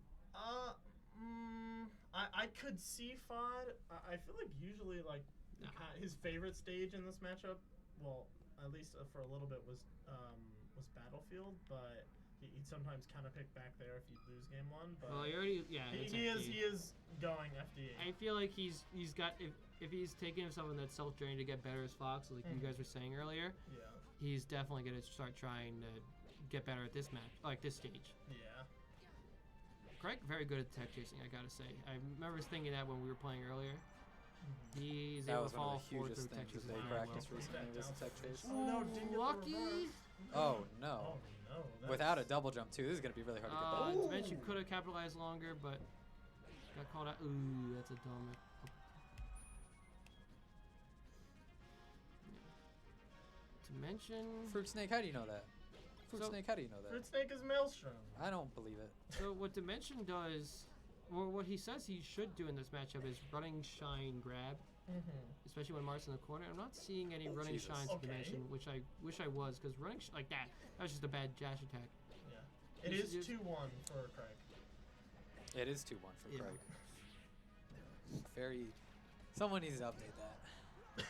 Speaker 6: I could see FOD. I feel like usually like
Speaker 2: his favorite stage in this matchup, well, at least for a little bit, was Battlefield, but he'd sometimes kind of pick back there if you lose game 1. But
Speaker 13: Well, he already, yeah. it's
Speaker 2: he
Speaker 13: FD.
Speaker 2: is going FD.
Speaker 13: I feel like he's got if he's taking someone that's self-draining to get better as Fox, like you guys were saying earlier,
Speaker 2: Yeah.
Speaker 13: he's definitely gonna start trying to get better at this match, like this stage.
Speaker 2: Yeah.
Speaker 13: Craig, very good at tech chasing, I gotta say. I remember thinking that when we were playing earlier. He's
Speaker 10: That
Speaker 13: able
Speaker 10: was
Speaker 13: to
Speaker 10: one
Speaker 13: follow
Speaker 10: of the
Speaker 13: forward
Speaker 10: hugest
Speaker 13: through tech
Speaker 10: things that
Speaker 13: chasing
Speaker 10: they
Speaker 13: very well.
Speaker 10: practiced recently was the tech chase.
Speaker 2: Oh, no, didn't get the
Speaker 13: lucky.
Speaker 2: reverse.
Speaker 10: Oh no.
Speaker 2: Oh, no.
Speaker 10: Without a double jump too, this is gonna be really hard to get back.
Speaker 13: Dimension could have capitalized longer, but got called out. Ooh, that's a dumb. Dimension.
Speaker 10: Fruit Snake, how do you know that? Fruit
Speaker 13: So-
Speaker 10: Snake, how do you know that?
Speaker 2: Fruit Snake is Maelstrom.
Speaker 10: I don't believe it.
Speaker 13: So what Dimension does, or what he says he should do in this matchup is running shine grab, especially when Mart's in the corner. I'm not seeing any running
Speaker 10: Jesus.
Speaker 13: shines
Speaker 2: Okay.
Speaker 13: in Dimension, which I wish I was, because running like that was just a bad dash attack.
Speaker 2: Yeah. It
Speaker 13: You
Speaker 2: is
Speaker 13: should just-
Speaker 2: 2-1 for Craig.
Speaker 10: It is 2-1 for
Speaker 13: Yeah.
Speaker 10: Craig. Very. Someone needs to update that.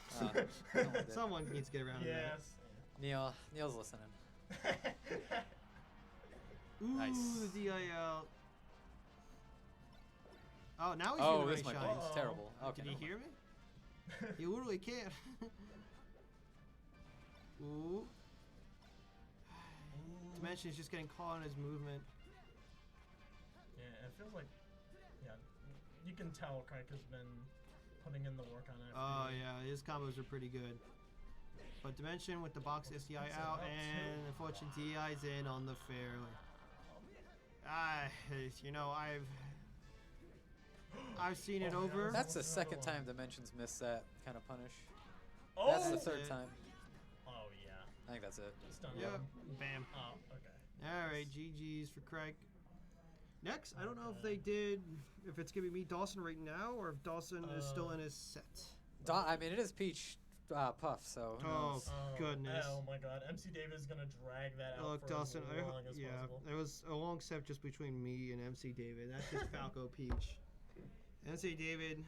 Speaker 10: Someone did.
Speaker 9: Someone needs to get around
Speaker 2: Yes.
Speaker 10: Neil's listening.
Speaker 9: that. Ooh,
Speaker 10: Nice.
Speaker 9: the DIL. Oh, now he's
Speaker 10: Oh,
Speaker 9: doing
Speaker 10: this
Speaker 9: running
Speaker 10: might be
Speaker 9: shines.
Speaker 10: terrible. Okay.
Speaker 9: Did he
Speaker 10: never
Speaker 9: hear
Speaker 10: mind.
Speaker 9: me? He literally can't. Ooh. Dimension is just getting caught on his movement.
Speaker 2: Yeah, it feels like, yeah, you can tell Craig has been putting in the work on it.
Speaker 9: Oh yeah, his combos are pretty good. But Dimension with the box SDI
Speaker 2: That's
Speaker 9: out,
Speaker 2: out,
Speaker 9: and
Speaker 2: too.
Speaker 9: unfortunately DI's in on the fairway. You know, I've seen it
Speaker 2: Oh, yeah,
Speaker 9: over.
Speaker 10: That's the
Speaker 2: Another
Speaker 10: second
Speaker 2: one.
Speaker 10: time Dimensions missed that kind of punish.
Speaker 2: Oh!
Speaker 10: That's the
Speaker 9: That's
Speaker 10: third
Speaker 9: it.
Speaker 10: time.
Speaker 2: Oh, yeah.
Speaker 10: I think that's it.
Speaker 2: It's done.
Speaker 9: Yep. Bam.
Speaker 2: Oh, okay.
Speaker 9: All right, GG's for Craig. Next, I don't know if they did, if it's gonna be me Dawson right now, or if Dawson is still in his set.
Speaker 10: I mean, it is Peach Puff, so. Who
Speaker 9: Oh,
Speaker 10: knows?
Speaker 9: goodness.
Speaker 2: Oh my god. MC David is going to drag that out
Speaker 9: Look,
Speaker 2: for
Speaker 9: Dawson,
Speaker 2: as long as possible.
Speaker 9: there was a long set just between me and MC David. That's just Falco Peach. MC David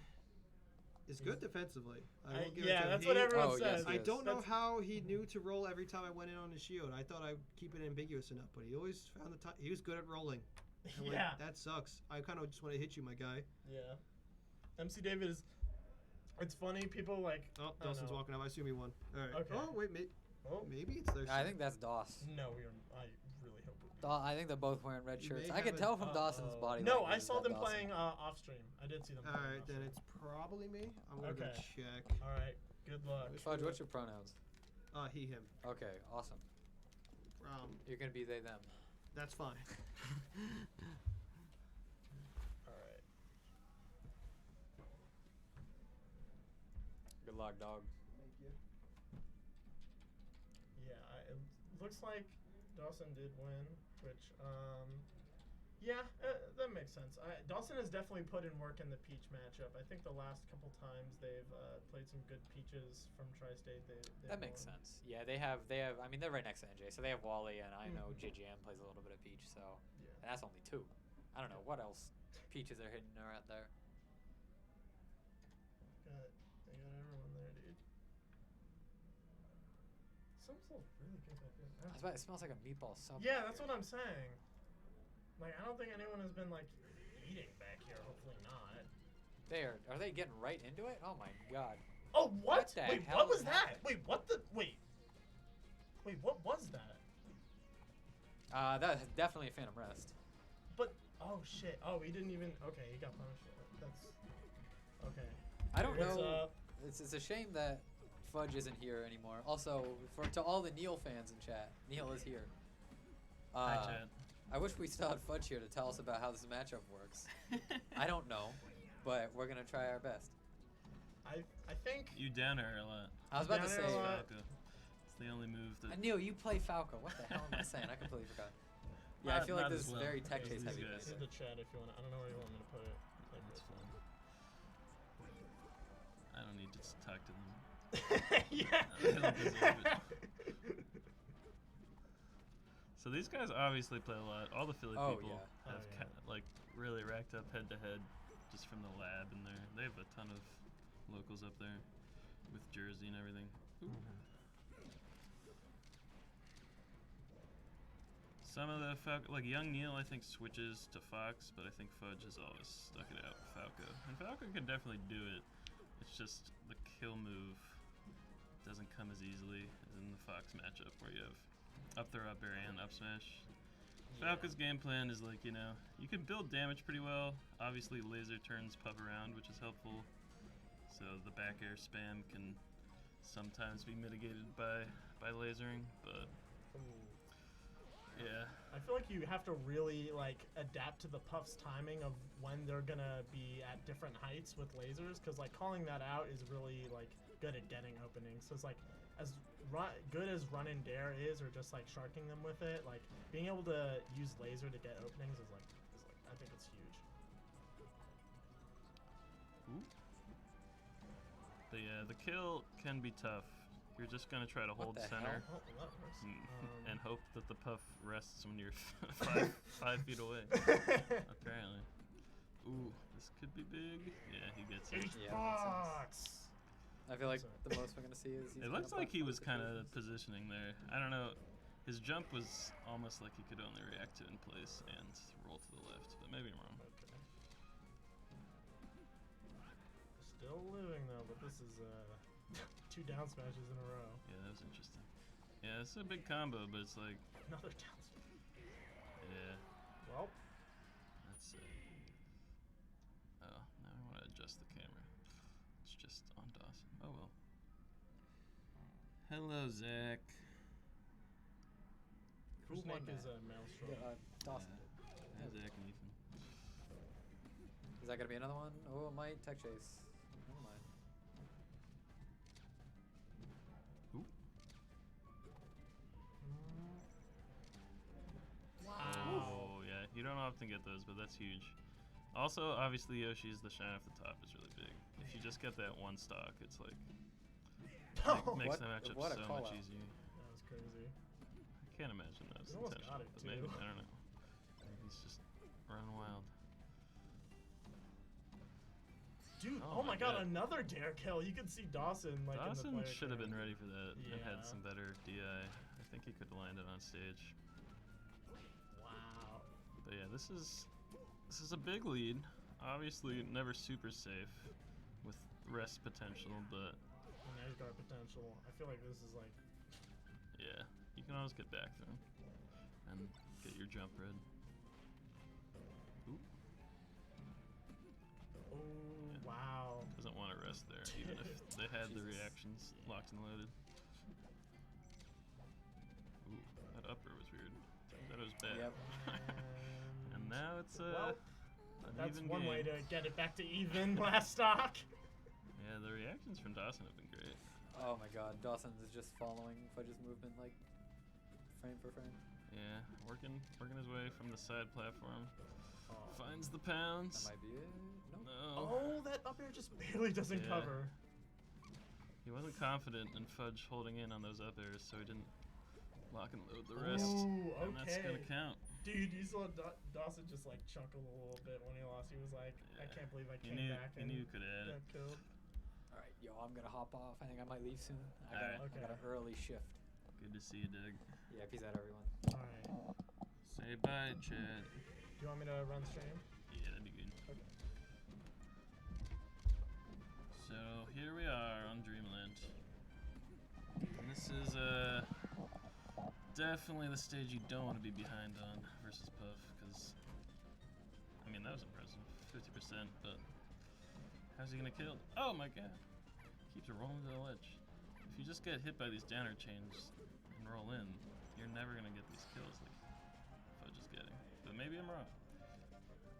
Speaker 9: is good defensively. I will give it to him.
Speaker 2: that's what everyone
Speaker 10: Oh, yes,
Speaker 2: says.
Speaker 10: he
Speaker 9: I
Speaker 10: is.
Speaker 9: don't know how he knew to roll every time I went in on his shield. I thought I'd keep it ambiguous enough, but he always found the time. He was good at rolling. I'm like,
Speaker 2: Yeah.
Speaker 9: that sucks. I kind of just want to hit you, my guy.
Speaker 2: Yeah. MC David is. It's funny, people like.
Speaker 9: Oh,
Speaker 2: I don't
Speaker 9: Dawson's
Speaker 2: know.
Speaker 9: walking up. I assume he won. All right.
Speaker 2: Okay.
Speaker 9: Oh, wait,
Speaker 2: Oh.
Speaker 9: maybe it's their
Speaker 10: I
Speaker 9: set.
Speaker 10: think that's Doss.
Speaker 2: No, I really hope it.
Speaker 10: I think they're both wearing red
Speaker 9: You
Speaker 10: shirts.
Speaker 9: may
Speaker 10: I can
Speaker 9: have
Speaker 10: tell
Speaker 9: a-
Speaker 10: from Dawson's body.
Speaker 2: No,
Speaker 10: language
Speaker 2: I saw
Speaker 10: that
Speaker 2: them
Speaker 10: Dawson-
Speaker 2: playing off stream. I did see them.
Speaker 9: All
Speaker 2: playing
Speaker 9: right,
Speaker 2: off
Speaker 9: then
Speaker 2: stream.
Speaker 9: it's probably me. I'm gonna go
Speaker 2: Okay.
Speaker 9: check.
Speaker 2: All right. Good luck.
Speaker 10: Fudge, what's your pronouns?
Speaker 9: He, him.
Speaker 10: Okay, awesome. You're gonna be they, them.
Speaker 9: That's fine.
Speaker 2: All right.
Speaker 10: Good luck, dog.
Speaker 9: Thank you.
Speaker 2: Yeah, it looks like Dawson did win, which, yeah, that makes sense. Dawson has definitely put in work in the Peach matchup. I think the last couple times they've played some good Peaches from Tri-State.
Speaker 10: That makes sense. Yeah, they have. I mean, they're right next to NJ, so they have Wally, and I know JGM plays a little bit of Peach, so
Speaker 2: Yeah.
Speaker 10: and that's only 2. I don't know what else Peaches are hitting her out there.
Speaker 2: They got everyone there, dude. Some smells really good back there.
Speaker 10: I was about, it smells like a meatball sub.
Speaker 2: Yeah, that's what I'm saying. Like, I don't think anyone has been, like, eating back here. Hopefully not.
Speaker 10: Are they getting right into it? Oh my god.
Speaker 2: Oh, what?
Speaker 10: What the
Speaker 2: Wait,
Speaker 10: hell
Speaker 2: what was
Speaker 10: is
Speaker 2: that? Wait, what the? Wait, what was that?
Speaker 10: That's definitely a Phantom Rest.
Speaker 2: But, oh, shit. Oh, he didn't even, okay, he got punished for it. That's, okay.
Speaker 10: I don't
Speaker 2: What's
Speaker 10: know.
Speaker 2: up?
Speaker 10: It's a shame that Fudge isn't here anymore. Also, to all the Neil fans in chat, Neil is here.
Speaker 3: Hi, chat.
Speaker 10: I wish we still had Fudge here to tell us about how this matchup works. I don't know, but we're gonna try our best.
Speaker 2: I think.
Speaker 3: You down air a lot.
Speaker 10: I was about to
Speaker 2: Down
Speaker 10: say.
Speaker 2: air a lot.
Speaker 3: Falco. It's the only move that.
Speaker 10: Neil, you play Falco. What the hell am I saying? I completely forgot. Yeah, I
Speaker 3: Not-
Speaker 10: feel like
Speaker 3: not
Speaker 10: this
Speaker 3: as
Speaker 10: is
Speaker 3: well
Speaker 10: very tech
Speaker 3: as
Speaker 10: chase
Speaker 3: these
Speaker 10: heavy.
Speaker 3: guys.
Speaker 2: This is the chat if you want to. I don't know where you want me to put it. Like
Speaker 3: That's
Speaker 2: this.
Speaker 3: fine. I don't need to talk to them.
Speaker 2: Yeah.
Speaker 3: They don't deserve it. So these guys obviously play a lot. All the Philly
Speaker 10: Oh,
Speaker 3: people
Speaker 10: yeah.
Speaker 3: have
Speaker 2: Oh, yeah.
Speaker 3: like really racked up head to head just from the lab, and they have a ton of
Speaker 14: locals up there with Jersey and everything. Ooh. Some of the like Young Neil, I think switches to Fox, but I think Fudge has always stuck it out with Falco. And Falco can definitely do it. It's just the kill move doesn't come as easily as in the Fox matchup where you have up throw, up air, and up smash. Falco's game plan is like, you know, you can build damage pretty well. Obviously laser turns Puff around, which is helpful. So the back air spam can sometimes be mitigated by lasering, but yeah.
Speaker 2: I feel like you have to really like adapt to the Puff's timing of when they're gonna be at different heights with lasers, because like calling that out is really like good at getting openings. So it's like as good as run and dare is, or just like sharking them with it, like being able to use laser to get openings is like I think it's huge.
Speaker 14: Ooh. The kill can be tough. You're just gonna try to hold center and hope that the Puff rests when you're 5 feet away. Apparently. Ooh, this could be big. Yeah, he gets it.
Speaker 6: Fox. I feel like the most we're gonna see is.
Speaker 14: It looks like he was kind of positioning there. I don't know. His jump was almost like he could only react to in place and roll to the left, but maybe I'm wrong.
Speaker 2: Okay. Still living though, but this is 2 down smashes in a row.
Speaker 14: Yeah, that was interesting. Yeah, it's a big combo, but it's like
Speaker 2: another down smash.
Speaker 14: Yeah.
Speaker 2: Well.
Speaker 14: Let's see. Oh, now I want to adjust the camera. It's just on Dawson. Oh well. Hello, Zach.
Speaker 2: Whose neck is a maelstrom?
Speaker 6: Dawson.
Speaker 14: Hi, Zach and Ethan.
Speaker 6: Is that gonna be another one? Oh, it might. Tech chase. Never mind.
Speaker 14: Ooh.
Speaker 2: Wow.
Speaker 14: Oh, yeah. You don't often get those, but that's huge. Also, obviously, Yoshi's the shine off the top is really big. If you just get that one stock, it's like makes the matchup so much easier.
Speaker 2: That was crazy.
Speaker 14: I can't imagine that was
Speaker 2: almost
Speaker 14: intentional,
Speaker 2: got it,
Speaker 14: but
Speaker 2: too.
Speaker 14: maybe I don't know. He's just running wild.
Speaker 2: Dude, oh my god, another dare kill. You could see Dawson like
Speaker 14: Dawson
Speaker 2: in the player
Speaker 14: should have been
Speaker 2: cam.
Speaker 14: ready for that and had
Speaker 2: Yeah.
Speaker 14: some better DI. I think he could have landed on stage.
Speaker 2: Wow.
Speaker 14: But yeah, this is a big lead. Obviously, never super safe with rest potential, but
Speaker 2: And there's guard potential. I feel like this is like
Speaker 14: yeah, you can always get back through and get your jump red. Ooh.
Speaker 2: oh wow.
Speaker 14: Doesn't want to rest there, even if they had the reactions locked and loaded. Ooh, that upper was weird. That was bad.
Speaker 6: Yep.
Speaker 14: And now it's
Speaker 2: Well,
Speaker 14: an
Speaker 2: that's
Speaker 14: even
Speaker 2: one
Speaker 14: game.
Speaker 2: way to get it back to even last stock.
Speaker 14: Yeah, the reactions from Dawson have been great.
Speaker 6: Oh my god, Dawson is just following Fudge's movement like frame for frame.
Speaker 14: Yeah, working his way from the side platform.
Speaker 2: Oh.
Speaker 14: Finds the pounds.
Speaker 6: That might be it. No.
Speaker 14: No.
Speaker 2: Oh, that up air just barely doesn't
Speaker 14: Yeah.
Speaker 2: cover.
Speaker 14: He wasn't confident in Fudge holding in on those up airs, so he didn't lock and load the rest.
Speaker 2: Ooh,
Speaker 14: And that's gonna
Speaker 2: okay.
Speaker 14: count.
Speaker 2: Dude, you saw Dawson just like chuckle a little bit when he lost. He was like, I
Speaker 14: Yeah.
Speaker 2: can't believe I
Speaker 14: He
Speaker 2: came
Speaker 14: knew-
Speaker 2: back
Speaker 14: he
Speaker 2: and
Speaker 14: knew you could add it.
Speaker 2: got killed.
Speaker 6: All right, yo, I'm gonna hop off. I think I might leave soon. I
Speaker 14: Alright.
Speaker 6: got an early shift.
Speaker 14: Good to see you, Doug.
Speaker 6: Yeah, peace out, everyone.
Speaker 2: Alright.
Speaker 14: Say bye, Chad.
Speaker 2: Do you want me to run stream?
Speaker 14: Yeah, that'd be good.
Speaker 2: Okay.
Speaker 14: So here we are on Dreamland. And this is definitely the stage you don't want to be behind on versus Puff, because I mean that was impressive, 50%, but how's he gonna kill? Oh my god, keeps rolling to the ledge. If you just get hit by these downer chains and roll in, you're never gonna get these kills like Fudge is getting. But maybe I'm wrong.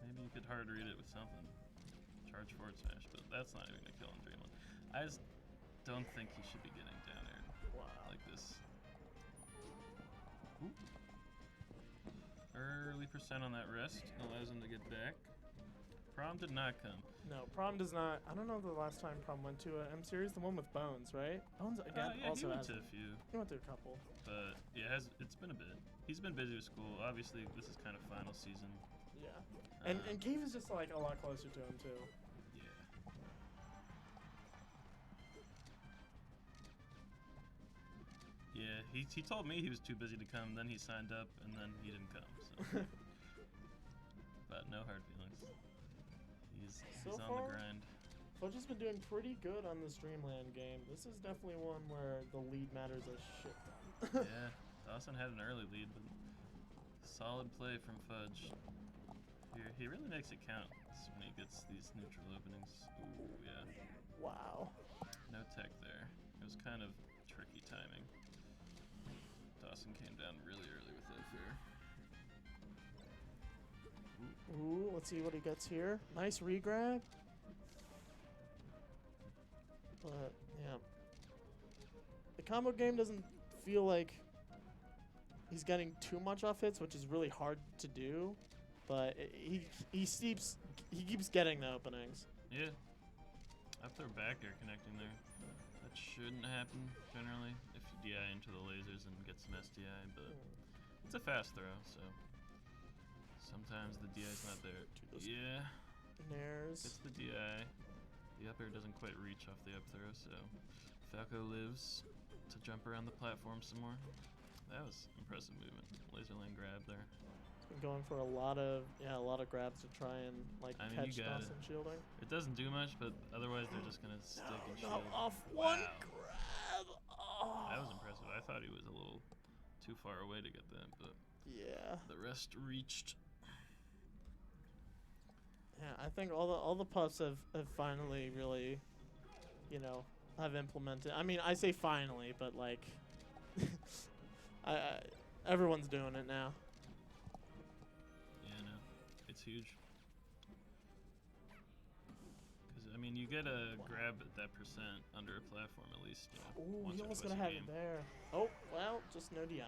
Speaker 14: Maybe you could hard read it with something. Charge forward smash, but that's not even gonna kill in Dreamland. I just don't think he should be getting down air like this. Ooh. Early percent on that rest allows him to get back. Prom did not come.
Speaker 2: No, Prom does not. I don't know the last time Prom went to a M series. The one with Bones, right? Bones again
Speaker 14: Yeah,
Speaker 2: also
Speaker 14: he went
Speaker 2: has.
Speaker 14: to a few,
Speaker 2: He went to a couple.
Speaker 14: but yeah, it's been a bit. He's been busy with school. Obviously, this is kind of final season.
Speaker 2: Yeah. And Cave is just like a lot closer to him too.
Speaker 14: Yeah. he told me he was too busy to come. Then he signed up, and then he didn't come. So. But no hard feelings. He's
Speaker 6: So
Speaker 14: on
Speaker 6: far,
Speaker 14: the grind.
Speaker 6: Fudge has been doing pretty good on this Dreamland game. This is definitely one where the lead matters a shit ton.
Speaker 14: Yeah, Dawson had an early lead, but solid play from Fudge. Here, he really makes it count when he gets these neutral openings. Ooh, yeah.
Speaker 6: Wow.
Speaker 14: No tech there. It was kind of tricky timing. Dawson came down really early with that fair.
Speaker 6: Ooh, let's see what he gets here. Nice regrab. But, yeah. The combo game doesn't feel like he's getting too much off hits, which is really hard to do. But he keeps getting the openings.
Speaker 14: Yeah. Up throw back air connecting there. That shouldn't happen generally if you DI into the lasers and get some SDI, but it's a fast throw, so sometimes the DI's not there. Yeah.
Speaker 6: Nairs.
Speaker 14: It's the DI. The up air doesn't quite reach off the up throw, so Falco lives to jump around the platform some more. That was impressive movement. Laser lane grab there.
Speaker 6: Been going for a lot of grabs to try and like
Speaker 14: I mean,
Speaker 6: catch
Speaker 14: you got
Speaker 6: Dawson shielding.
Speaker 14: It doesn't do much, but otherwise they're just gonna stick and
Speaker 6: No,
Speaker 14: shield.
Speaker 6: off one grab. Oh.
Speaker 14: That was impressive. I thought he was a little too far away to get that, but
Speaker 6: yeah,
Speaker 14: the rest reached.
Speaker 6: Yeah, I think all the puffs have finally really, have implemented. I mean, I say finally, but like, everyone's doing it now.
Speaker 14: Yeah, no, it's huge. Because I mean, you get a grab at that percent under a platform at least.
Speaker 6: Ooh,
Speaker 14: once
Speaker 6: he
Speaker 14: or
Speaker 6: almost
Speaker 14: twice
Speaker 6: gonna
Speaker 14: a
Speaker 6: have
Speaker 14: game.
Speaker 6: it there. Oh, well, just no DI.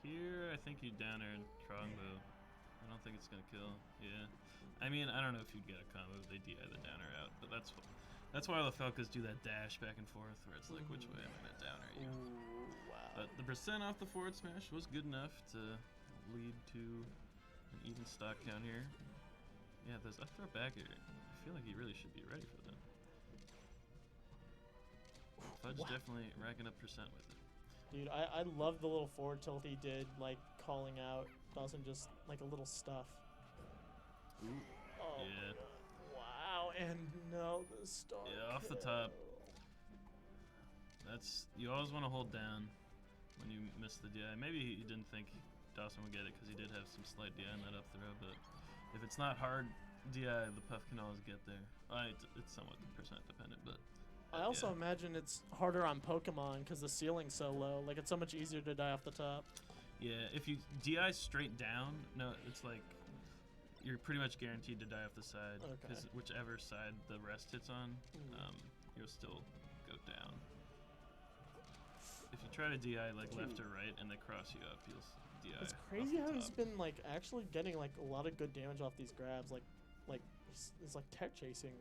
Speaker 14: Here, I think you down air and Trongbow. I don't think it's gonna kill. Yeah. I mean, I don't know if you'd get a combo if they DI the downer out, but that's why the Falcons do that dash back and forth, where it's like, which way am I gonna downer you?
Speaker 6: Ooh, wow.
Speaker 14: But the percent off the forward smash was good enough to lead to an even stock count here. Yeah, those up throw back air. I feel like he really should be ready for that. Fudge definitely racking up percent with it.
Speaker 6: Dude, I love the little forward tilt he did, like calling out Dawson just like a little stuff.
Speaker 14: Ooh.
Speaker 6: Oh,
Speaker 14: Yeah.
Speaker 6: wow, and no, the star.
Speaker 14: Yeah, off the top. That's, you always want to hold down when you miss the DI. Maybe he didn't think Dawson would get it because he did have some slight DI in that up throw, but if it's not hard DI, the puff can always get there. It's somewhat percent dependent, but
Speaker 6: I also
Speaker 14: yeah.
Speaker 6: imagine it's harder on Pokemon because the ceiling's so low. Like, it's so much easier to die off the top.
Speaker 14: Yeah, if you DI straight down, no, it's like you're pretty much guaranteed to die off the side because whichever side the rest hits on, you'll still go down. If you try to DI like left or right and they cross you up, you'll DI.
Speaker 6: It's
Speaker 14: off
Speaker 6: crazy
Speaker 14: the
Speaker 6: how
Speaker 14: top.
Speaker 6: he's been like actually getting like a lot of good damage off these grabs. Like it's like tech chasing.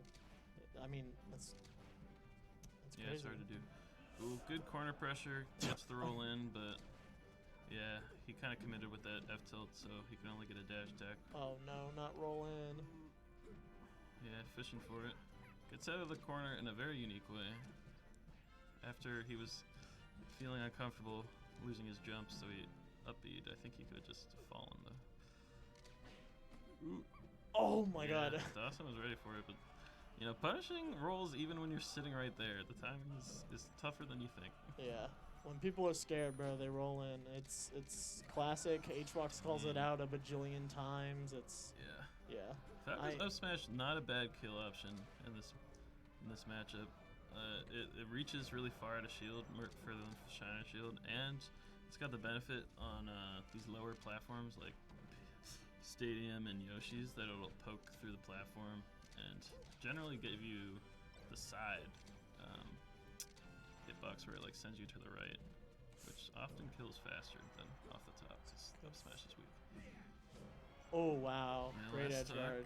Speaker 6: I mean, that's
Speaker 14: Yeah,
Speaker 6: crazy.
Speaker 14: it's hard to do. Ooh, good corner pressure, gets the roll in, but yeah, he kind of committed with that F tilt, so he could only get a dash attack.
Speaker 6: Oh no, not roll in.
Speaker 14: Yeah, fishing for it. Gets out of the corner in a very unique way. After he was feeling uncomfortable losing his jump, so he up-E'd. I think he could have just fallen though. Ooh.
Speaker 6: Oh my
Speaker 14: Yeah,
Speaker 6: god.
Speaker 14: Dawson was ready for it, but you know, punishing rolls even when you're sitting right there, the timing is tougher than you think.
Speaker 6: Yeah. When people are scared, bro, they roll in. It's classic. HBox calls it out a bajillion times. It's yeah.
Speaker 14: Falcon's up smash not a bad kill option in this matchup. It reaches really far out of shield, further than Shiner Shield, and it's got the benefit on these lower platforms like Stadium and Yoshi's that it'll poke through the platform and generally give you the side hitbox where it like sends you to the right, which often kills faster than off the top because up smash is weak.
Speaker 6: Oh wow,
Speaker 14: Yeah,
Speaker 6: great
Speaker 14: last
Speaker 6: edge
Speaker 14: stock.
Speaker 6: guard.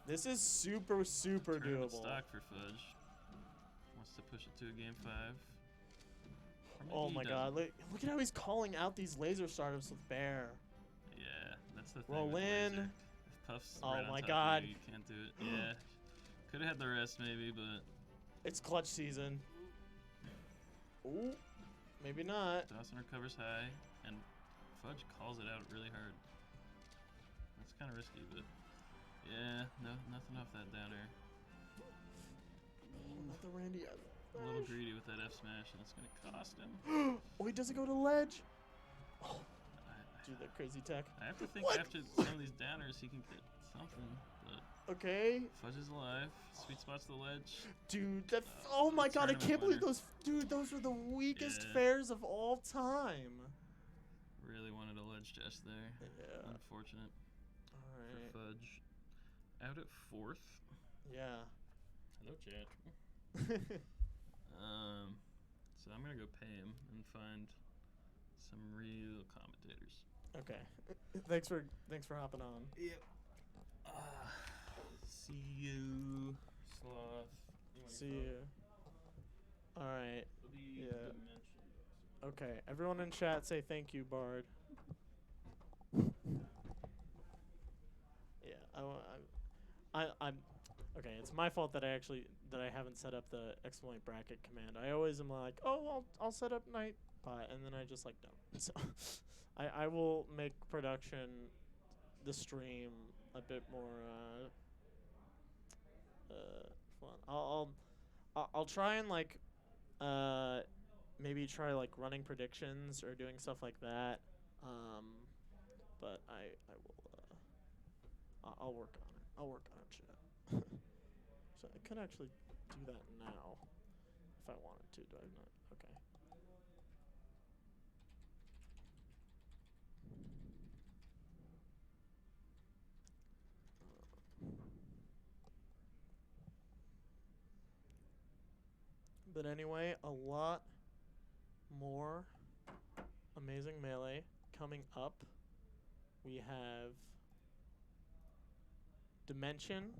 Speaker 6: This is super
Speaker 14: Tournament
Speaker 6: doable.
Speaker 14: stock for Fudge. Wants to push it to a game 5. Or maybe
Speaker 6: Oh
Speaker 14: he
Speaker 6: my
Speaker 14: doesn't.
Speaker 6: god, look at how he's calling out these laser startups with Bear.
Speaker 14: Yeah, that's the thing.
Speaker 6: Roll
Speaker 14: with
Speaker 6: in.
Speaker 14: laser. If Puff's
Speaker 6: Oh
Speaker 14: right on
Speaker 6: my
Speaker 14: top
Speaker 6: god.
Speaker 14: Of you, you can't do it. Yeah, could have had the rest maybe, but
Speaker 6: It's clutch season. Ooh. Maybe not.
Speaker 14: Dawson recovers high, and Fudge calls it out really hard. That's kind of risky, but yeah, nothing off that down air.
Speaker 6: Not the Randy.
Speaker 14: A little greedy with that F smash, and it's gonna cost him.
Speaker 6: Oh, he doesn't go to ledge. Oh, do the crazy tech.
Speaker 14: I have to think
Speaker 6: What?
Speaker 14: after some of these downers, he can get something. But
Speaker 6: Okay.
Speaker 14: Fudge is alive. Sweet spot's the ledge.
Speaker 6: Dude, that. Oh my god, I
Speaker 14: tournament
Speaker 6: can't believe
Speaker 14: winner.
Speaker 6: those. Dude, those were the weakest
Speaker 14: Yeah.
Speaker 6: fares of all time.
Speaker 14: Really wanted a ledge dash there.
Speaker 6: Yeah.
Speaker 14: Unfortunate
Speaker 6: Alright.
Speaker 14: for Fudge. Out at 4th.
Speaker 6: Yeah.
Speaker 14: Hello, chat. So I'm gonna go pay him and find some real commentators.
Speaker 6: Okay. Thanks for hopping on.
Speaker 14: Yep. See you, Sloth.
Speaker 6: See you. Alright. Yeah. Okay. Everyone in chat say thank you, Bard. Yeah. I'm. Okay. It's my fault that I haven't set up the exploit bracket command. I always am like, oh, I'll set up Nightbot, and then I just like don't. So, I will make production, the stream, a bit more fun. I'll try and like maybe try like running predictions or doing stuff like that. But I will I'll work on it. I'll work on it, chat. So I could actually do that now if I wanted to. Do I not? Okay. But anyway, a lot more amazing melee coming up. We have Dimension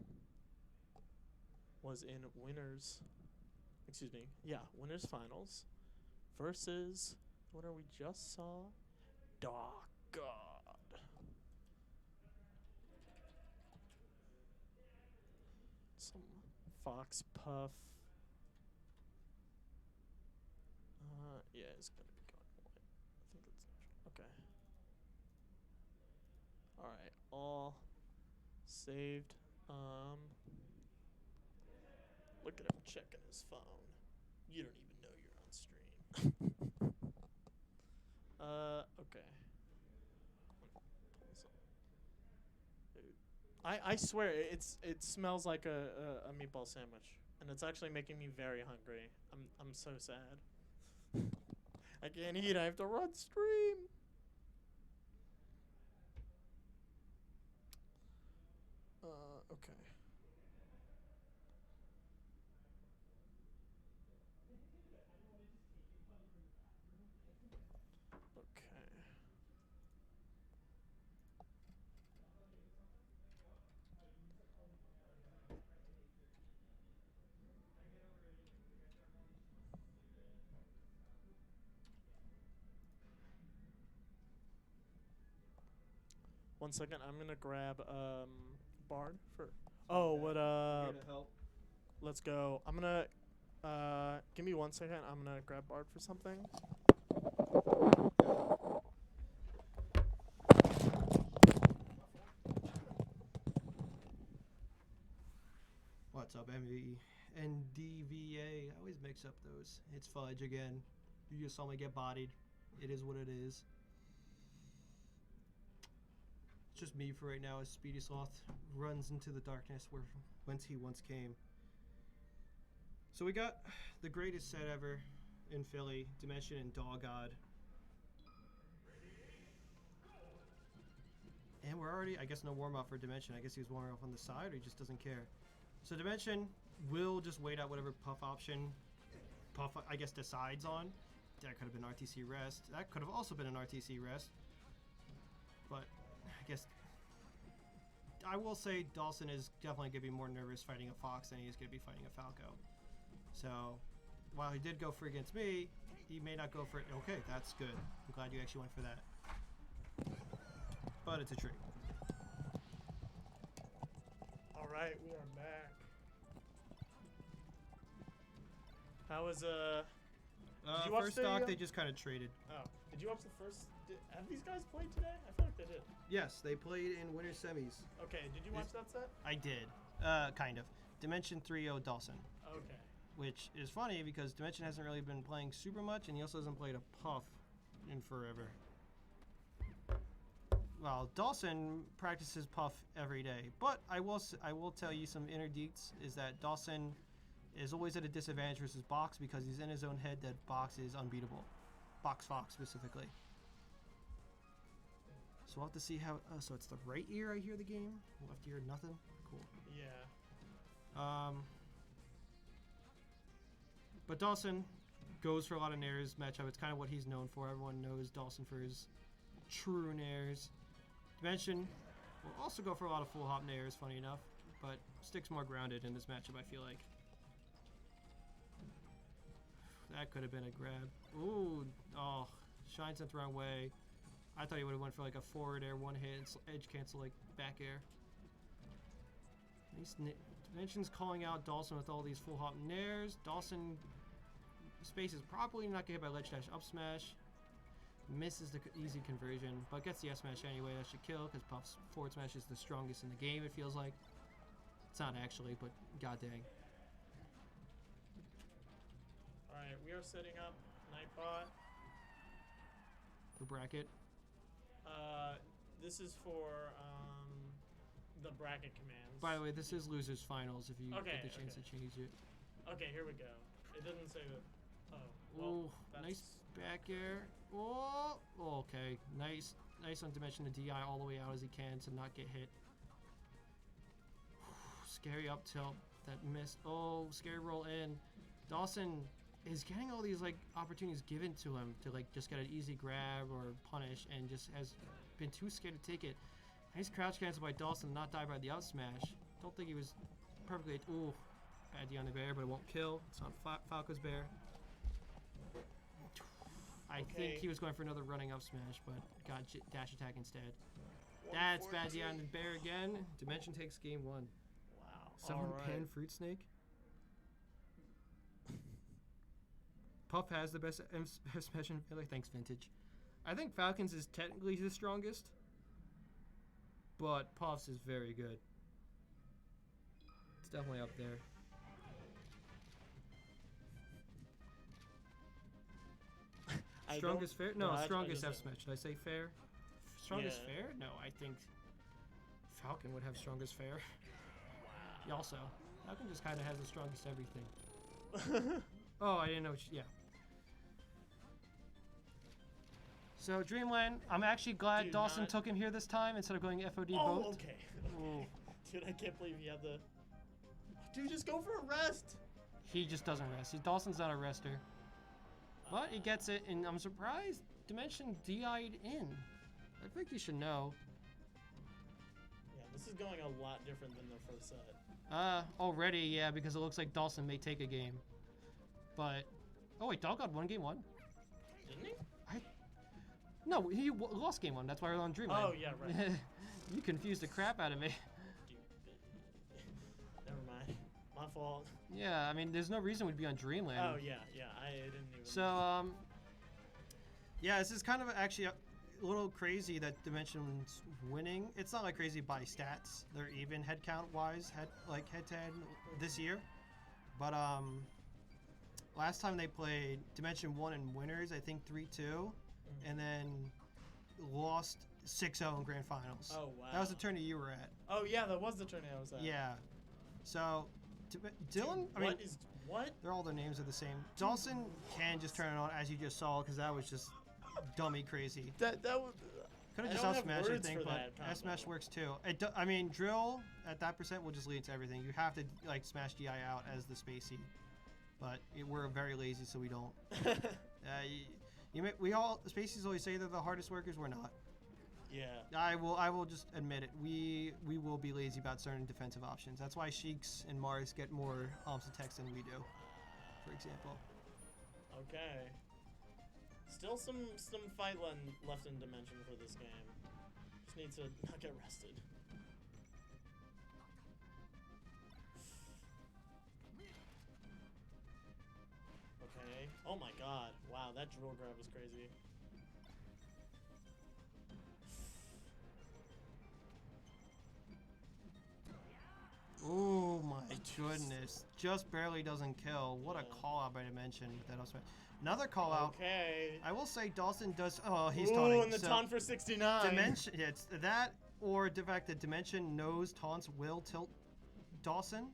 Speaker 6: was in winners finals versus the winner we just saw, Dark God. Some Fox Puff. Yeah, it's gonna be going white. I think that's neutral. Okay. Alright, all saved. Look at him checking his phone. You don't even know you're on stream. Okay. Dude, I swear it smells like a meatball sandwich, and it's actually making me very hungry. I'm so sad. I can't eat. I have to run stream. Okay. Okay. One second, I'm gonna grab Bard for. Oh, what
Speaker 9: Here to help.
Speaker 6: Let's go. I'm gonna give me 1 second. I'm gonna grab Bard for something.
Speaker 9: What's up, MV? NDVA. I always mix up those. It's Fudge again. You just saw me get bodied. It is what it is. It's just me for right now as Speedy Sloth runs into the darkness whence he once came. So we got the greatest set ever in Philly, Dimension and Dog God. And we're already, I guess, no warm-up for Dimension. I guess he was warming up on the side, or he just doesn't care. So Dimension will just wait out whatever Puff option Puff, I guess, decides on. That could have been RTC Rest. That could have also been an RTC Rest. But I guess I will say Dawson is definitely going to be more nervous fighting a Fox than he is going to be fighting a Falco. So while he did go for against me, he may not go for it. Okay, that's good. I'm glad you actually went for that. But it's a treat.
Speaker 6: All right, we are back. How was you watch
Speaker 9: First
Speaker 6: the,
Speaker 9: stock, they just kind of traded.
Speaker 6: Oh, did you watch the first? Have these guys played today? I feel like they did.
Speaker 9: Yes, they played in winter semis.
Speaker 6: Okay, did you watch that set?
Speaker 9: I did. Kind of. Dimension 3-0 Dawson.
Speaker 6: Okay.
Speaker 9: Which is funny because Dimension hasn't really been playing super much, and he also hasn't played a Puff in forever. Well, Dawson practices Puff every day, but I will tell you some inner deets is that Dawson is always at a disadvantage versus Box because he's in his own head that Box is unbeatable. Box Fox specifically. So we'll have to see how. So it's the right ear I hear the game. Left ear nothing. Cool.
Speaker 6: Yeah.
Speaker 9: But Dawson goes for a lot of nairs matchup. It's kind of what he's known for. Everyone knows Dawson for his true nairs. Dimension will also go for a lot of full hop nairs, funny enough, but sticks more grounded in this matchup, I feel like. That could have been a grab. Ooh, oh, Shine's went the wrong way. I thought he would have went for like a forward air, one hit, and edge cancel like back air. Dimension's calling out Dawson with all these full hop nairs. Dawson spaces properly, not get hit by ledge dash up smash. Misses the easy conversion, but gets the S smash anyway. That should kill because Puff's forward smash is the strongest in the game, it feels like. It's not actually, but god dang.
Speaker 6: Alright, we are setting up Nightbot.
Speaker 9: The bracket.
Speaker 6: This is for the bracket commands.
Speaker 9: By the way, this is losers finals if you
Speaker 6: Okay,
Speaker 9: get the chance to change it.
Speaker 6: Okay, here we go. It doesn't say that. Oh, well,
Speaker 9: Ooh, nice back air. Oh, okay. Nice on Dimension to DI all the way out as he can to not get hit. Scary up tilt that missed. Oh, scary roll in. Dawson is getting all these like opportunities given to him to like just get an easy grab or punish, and just has been too scared to take it. Nice crouch cancel by Dawson, not die by the up smash. Don't think he was perfectly. Ooh, bad D on the bear, but it won't kill. It's on Falco's bear. I think he was going for another running up smash, but got dash attack instead. That's bad D on the bear again. Dimension takes game 1.
Speaker 6: Wow.
Speaker 9: Someone panned Fruit Snake. Puff has the best F smash in Philly. Thanks, Vintage. I think Falcons is technically the strongest, but Puff's is very good. It's definitely up there. Strongest fair? No, strongest F smash. Should I say fair? Strongest fair? No, I think Falcon would have strongest fair. Wow. Also, Falcon just kind of has the strongest everything. Oh, I didn't know. Yeah. So Dreamland, I'm actually glad Dawson took him here this time instead of going FOD both.
Speaker 6: Oh, okay. Dude, I can't believe you have the. Dude, just go for a rest.
Speaker 9: He just doesn't rest. Dawson's not a rester. But he gets it, and I'm surprised Dimension DI'd in. I think you should know.
Speaker 6: Yeah, this is going a lot different than the first set.
Speaker 9: Already, yeah, because it looks like Dawson may take a game. But, oh wait, Dog got won game 1?
Speaker 6: Didn't he?
Speaker 9: No, he lost game 1. That's why we're on Dreamland.
Speaker 6: Oh, yeah, right.
Speaker 9: You confused the crap out of me.
Speaker 6: Never mind. My fault.
Speaker 9: Yeah, I mean, there's no reason we'd be on Dreamland.
Speaker 6: Oh, yeah, I didn't even.
Speaker 9: So, yeah, this is kind of actually a little crazy that Dimension's winning. It's not like crazy by stats. They're even head count wise, head to head this year. But, last time they played, Dimension won in winners, I think 3-2, and then lost 6-0 in grand finals.
Speaker 6: Oh, wow.
Speaker 9: That was the tourney you were at.
Speaker 6: Oh, yeah, that was the tourney I was at.
Speaker 9: Yeah. So, Dylan, I mean,
Speaker 6: what?
Speaker 9: They're all their names are the same. Dawson can just turn it on as you just saw, because that was just dummy crazy.
Speaker 6: That would.
Speaker 9: Could have just up smash, I think, but S smash works too. I mean, drill at that percent will just lead to everything. You have to like smash DI out as the spacey, but we're very lazy, so we don't. We all spaceys always say they're the hardest workers. We're not.
Speaker 6: Yeah.
Speaker 9: I will just admit it. We will be lazy about certain defensive options. That's why Sheiks and Mars get more alms attacks than we do, for example.
Speaker 6: Okay. Still some fight left in Dimension for this game. Just need to not get rested. Okay. Oh my god. Wow, that drill grab was crazy.
Speaker 9: Oh my goodness. Just barely doesn't kill. What a call out by Dimension. That also another call out.
Speaker 6: Okay.
Speaker 9: I will say Dawson does. Oh, he's
Speaker 6: Ooh,
Speaker 9: taunting.
Speaker 6: and the
Speaker 9: So
Speaker 6: taunt for 69.
Speaker 9: Dimension. Yeah, it's that or the fact that Dimension knows taunts will tilt Dawson,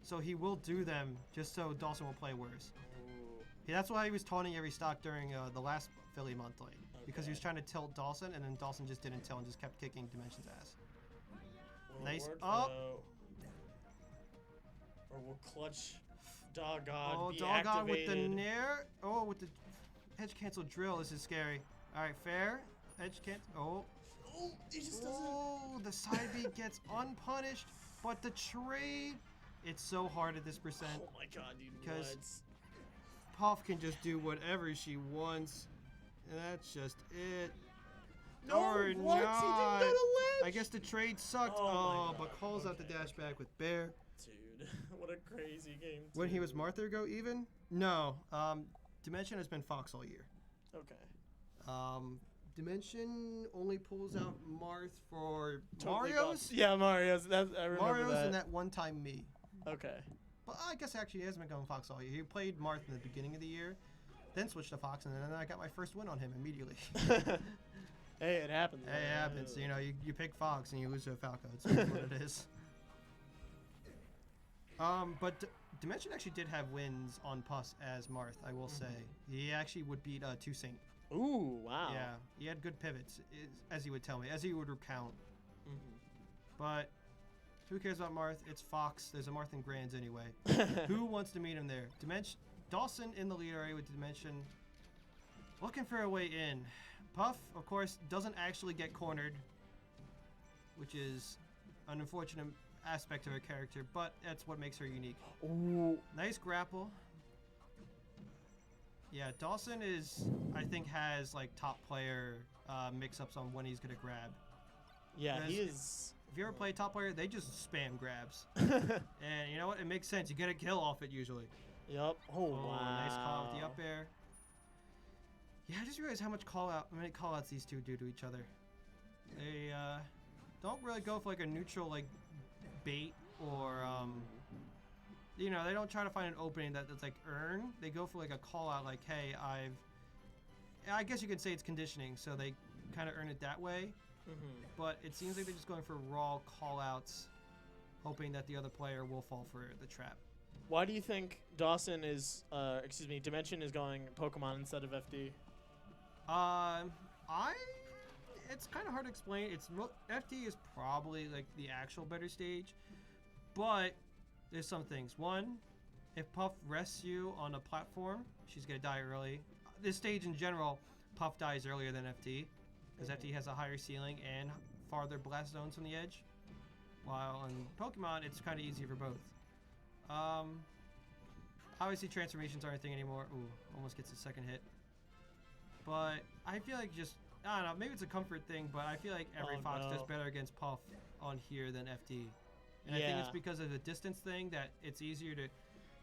Speaker 9: so he will do them just so Dawson will play worse.
Speaker 6: Ooh.
Speaker 9: Yeah, that's why he was taunting every stock during the last Philly monthly. Because he was trying to tilt Dawson, and then Dawson just didn't tilt and just kept kicking Dimension's ass. Nice up.
Speaker 6: Or will clutch Dog God
Speaker 9: Oh,
Speaker 6: be
Speaker 9: Dog God with the
Speaker 6: activated?
Speaker 9: nair. Oh, with the edge cancel drill. This is scary. All right, fair. Edge cancel. Oh.
Speaker 6: Oh, he just doesn't.
Speaker 9: Oh, the side B gets unpunished, but the trade. It's so hard at this percent.
Speaker 6: Oh my god, dude.
Speaker 9: Because
Speaker 6: Nuts.
Speaker 9: Puff can just do whatever she wants. And that's just it.
Speaker 6: No,
Speaker 9: or
Speaker 6: what? He didn't
Speaker 9: not.
Speaker 6: go to ledge.
Speaker 9: I guess the trade sucked.
Speaker 6: Oh my
Speaker 9: Oh,
Speaker 6: God,
Speaker 9: but calls out the dash back with Bear.
Speaker 6: Dude, what a crazy game.
Speaker 9: When he
Speaker 6: too.
Speaker 9: was Martha go even? No. Dimension has been Fox all year.
Speaker 6: Okay.
Speaker 9: Dimension only pulls out Marth for
Speaker 6: Totally
Speaker 9: Mario's.
Speaker 6: buffed. Yeah, Mario's. That's, I remember
Speaker 9: Mario's
Speaker 6: that.
Speaker 9: and that one time me.
Speaker 6: Okay.
Speaker 9: But I guess actually he hasn't been going Fox all year. He played Marth in the beginning of the year, then switched to Fox, and then I got my first win on him immediately.
Speaker 6: Hey, it happens.
Speaker 9: Hey, it happens. You know, you pick Fox and you lose to a Falco. It's what it is. But Dimension actually did have wins on Puss as Marth, I will say. He actually would beat Toussaint.
Speaker 6: Ooh, wow.
Speaker 9: Yeah, he had good pivots, as he would tell me, as he would recount. But who cares about Marth? It's Fox. There's a Marth and Grands anyway. Who wants to meet him there? Dawson in the lead area with Dimension, looking for a way in. Puff, of course, doesn't actually get cornered, which is an unfortunate aspect of her character, but that's what makes her unique.
Speaker 6: Ooh.
Speaker 9: Nice grapple. Yeah, Dawson I think has like top player mix-ups on when he's gonna grab.
Speaker 6: Yeah, he
Speaker 9: Because
Speaker 6: is.
Speaker 9: If you ever play top player, they just spam grabs. And you know what? It makes sense. You get a kill off it usually.
Speaker 6: Yup. Oh, wow.
Speaker 9: Nice call with the up air. Yeah, I just realized how many call outs these two do to each other. They don't really go for like a neutral like bait or you know, they don't try to find an opening that's like earn. They go for like a call out like, hey, I guess you could say it's conditioning, so they kind of earn it that way. But it seems like they're just going for raw call outs, hoping that the other player will fall for the trap.
Speaker 6: Why do you think Dawson is, Dimension is going Pokemon instead of FD?
Speaker 9: It's kind of hard to explain. FD is probably like the actual better stage, but there's some things. One, if Puff rests you on a platform, she's gonna die early. This stage in general, Puff dies earlier than FD, because FD has a higher ceiling and farther blast zones from the edge. While in Pokemon, it's kind of easy for both. Obviously transformations aren't a thing anymore. Ooh, almost gets a second hit. But I feel like I don't know, maybe it's a comfort thing, but I feel like every Fox does better against Puff on here than FD. And I think it's because of the distance thing that it's easier to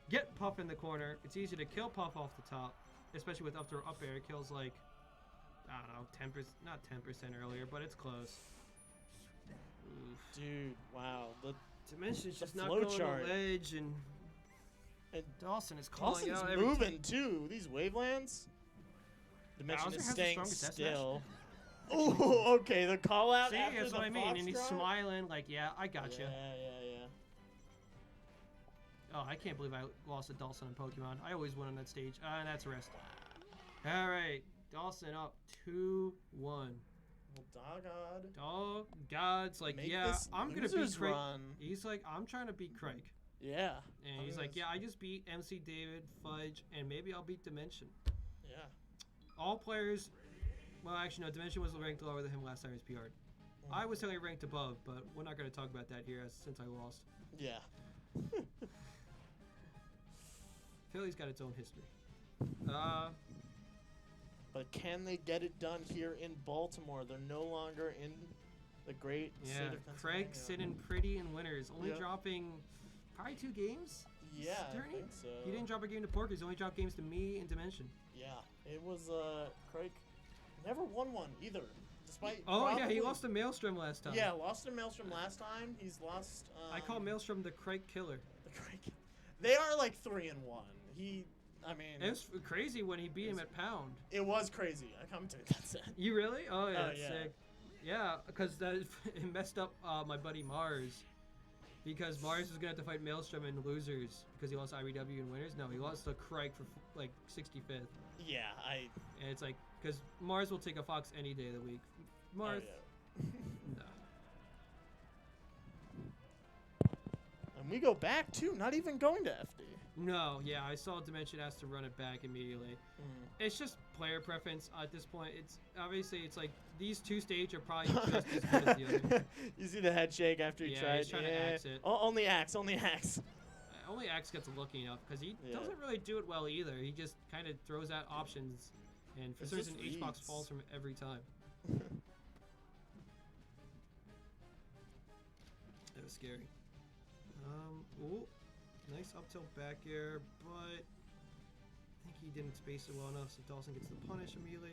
Speaker 9: get Puff in the corner. It's easier to kill Puff off the top, especially with up throw up air. It kills like, I don't know, 10%, not 10% earlier, but it's close. Oof.
Speaker 6: Dude, wow. The
Speaker 9: Dimension's just not
Speaker 6: flow
Speaker 9: going
Speaker 6: chart.
Speaker 9: to ledge, and Dawson is calling
Speaker 6: Dawson's
Speaker 9: out every
Speaker 6: moving too. These wavelands. Dimension
Speaker 9: Bowser
Speaker 6: is
Speaker 9: has the
Speaker 6: staying
Speaker 9: strongest deathmatch.
Speaker 6: still. Oh, okay. The call out.
Speaker 9: See,
Speaker 6: after
Speaker 9: that's
Speaker 6: the
Speaker 9: what I mean.
Speaker 6: Fox
Speaker 9: And he's
Speaker 6: drop?
Speaker 9: smiling like, yeah, I gotcha.
Speaker 6: Yeah.
Speaker 9: Oh, I can't believe I lost to Dawson in Pokemon. I always win on that stage. And that's a rest. All right. Dawson up 2-1.
Speaker 6: Well, Dog God.
Speaker 9: Dog God's like,
Speaker 6: Make
Speaker 9: yeah,
Speaker 6: this
Speaker 9: I'm going to beat
Speaker 6: losers
Speaker 9: Craig.
Speaker 6: run.
Speaker 9: He's like, I'm trying to beat Craig.
Speaker 6: Yeah.
Speaker 9: And he's like, yeah, I just beat MC David, Fudge, and maybe I'll beat Dimension.
Speaker 6: Yeah.
Speaker 9: All players, well, actually, no, Dimension was ranked lower than him last time he was PR'd. I was technically ranked above, but we're not going to talk about that here since I lost.
Speaker 6: Yeah.
Speaker 9: Philly's got its own history.
Speaker 6: But can they get it done here in Baltimore? They're no longer in the great state of Pennsylvania.
Speaker 9: Craig sitting pretty in winners, only
Speaker 6: Yep.
Speaker 9: dropping probably 2 games.
Speaker 6: Yeah, I
Speaker 13: Sterny?
Speaker 6: think so.
Speaker 13: He didn't drop a game to Porkers. He only dropped games to me and Dimension.
Speaker 6: Yeah, it was Craig never won one either, despite.
Speaker 13: Oh yeah, he
Speaker 6: probably-
Speaker 13: lost to Maelstrom last time.
Speaker 6: Yeah, lost to Maelstrom last time. He's lost.
Speaker 13: I call Maelstrom the Craig killer.
Speaker 6: The Craig. They are like 3-1. I mean.
Speaker 13: It was crazy when he beat him at Pound.
Speaker 6: It was crazy. I commentated that set.
Speaker 13: You really? Oh yeah,
Speaker 6: Oh,
Speaker 13: that's
Speaker 6: yeah.
Speaker 13: sick. Yeah, because that it messed up my buddy Mars. Because Mars was gonna have to fight Maelstrom in losers because he lost IBW in winners. No, he lost to Craig for like 65th.
Speaker 6: Yeah,
Speaker 13: And it's like because Mars will take a Fox any day of the week. Mars. No.
Speaker 6: And we go back too. Not even going to FD.
Speaker 13: No, yeah, I saw Dimension asked to run it back immediately. It's just player preference at this point. It's obviously it's like these two stages are probably just as good as the other.
Speaker 6: You see the head shake after he
Speaker 13: Yeah,
Speaker 6: tried.
Speaker 13: he's trying to axe it.
Speaker 6: Only axe. Only axe.
Speaker 13: Only Axe gets lucky enough because he
Speaker 6: Yeah.
Speaker 13: doesn't really do it well either. He just kind of throws out options, and for
Speaker 6: It's
Speaker 13: some
Speaker 6: just
Speaker 13: reason H-Box
Speaker 6: reads.
Speaker 13: falls from it every time. That was scary. Ooh, nice up tilt back air, but I think he didn't space it well enough, so Dawson gets the punish immediately.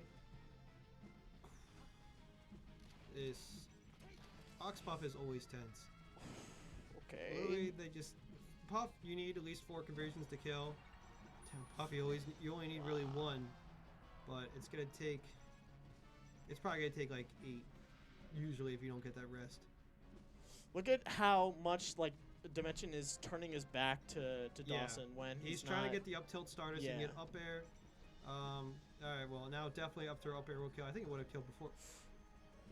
Speaker 13: This Oxpuff is always tense.
Speaker 6: Okay.
Speaker 13: Literally, they just Puff. You need at least 4 conversions to kill. Puff, you only need really 1, but it's gonna take. It's probably gonna take like 8, usually if you don't get that rest.
Speaker 6: Look at how much like Dimension is turning his back to
Speaker 13: Yeah.
Speaker 6: Dawson when
Speaker 13: He's
Speaker 6: not,
Speaker 13: trying to get the up tilt starter so he can
Speaker 6: Yeah.
Speaker 13: get up air. All right, well now definitely up throw up air will kill. I think it would have killed before.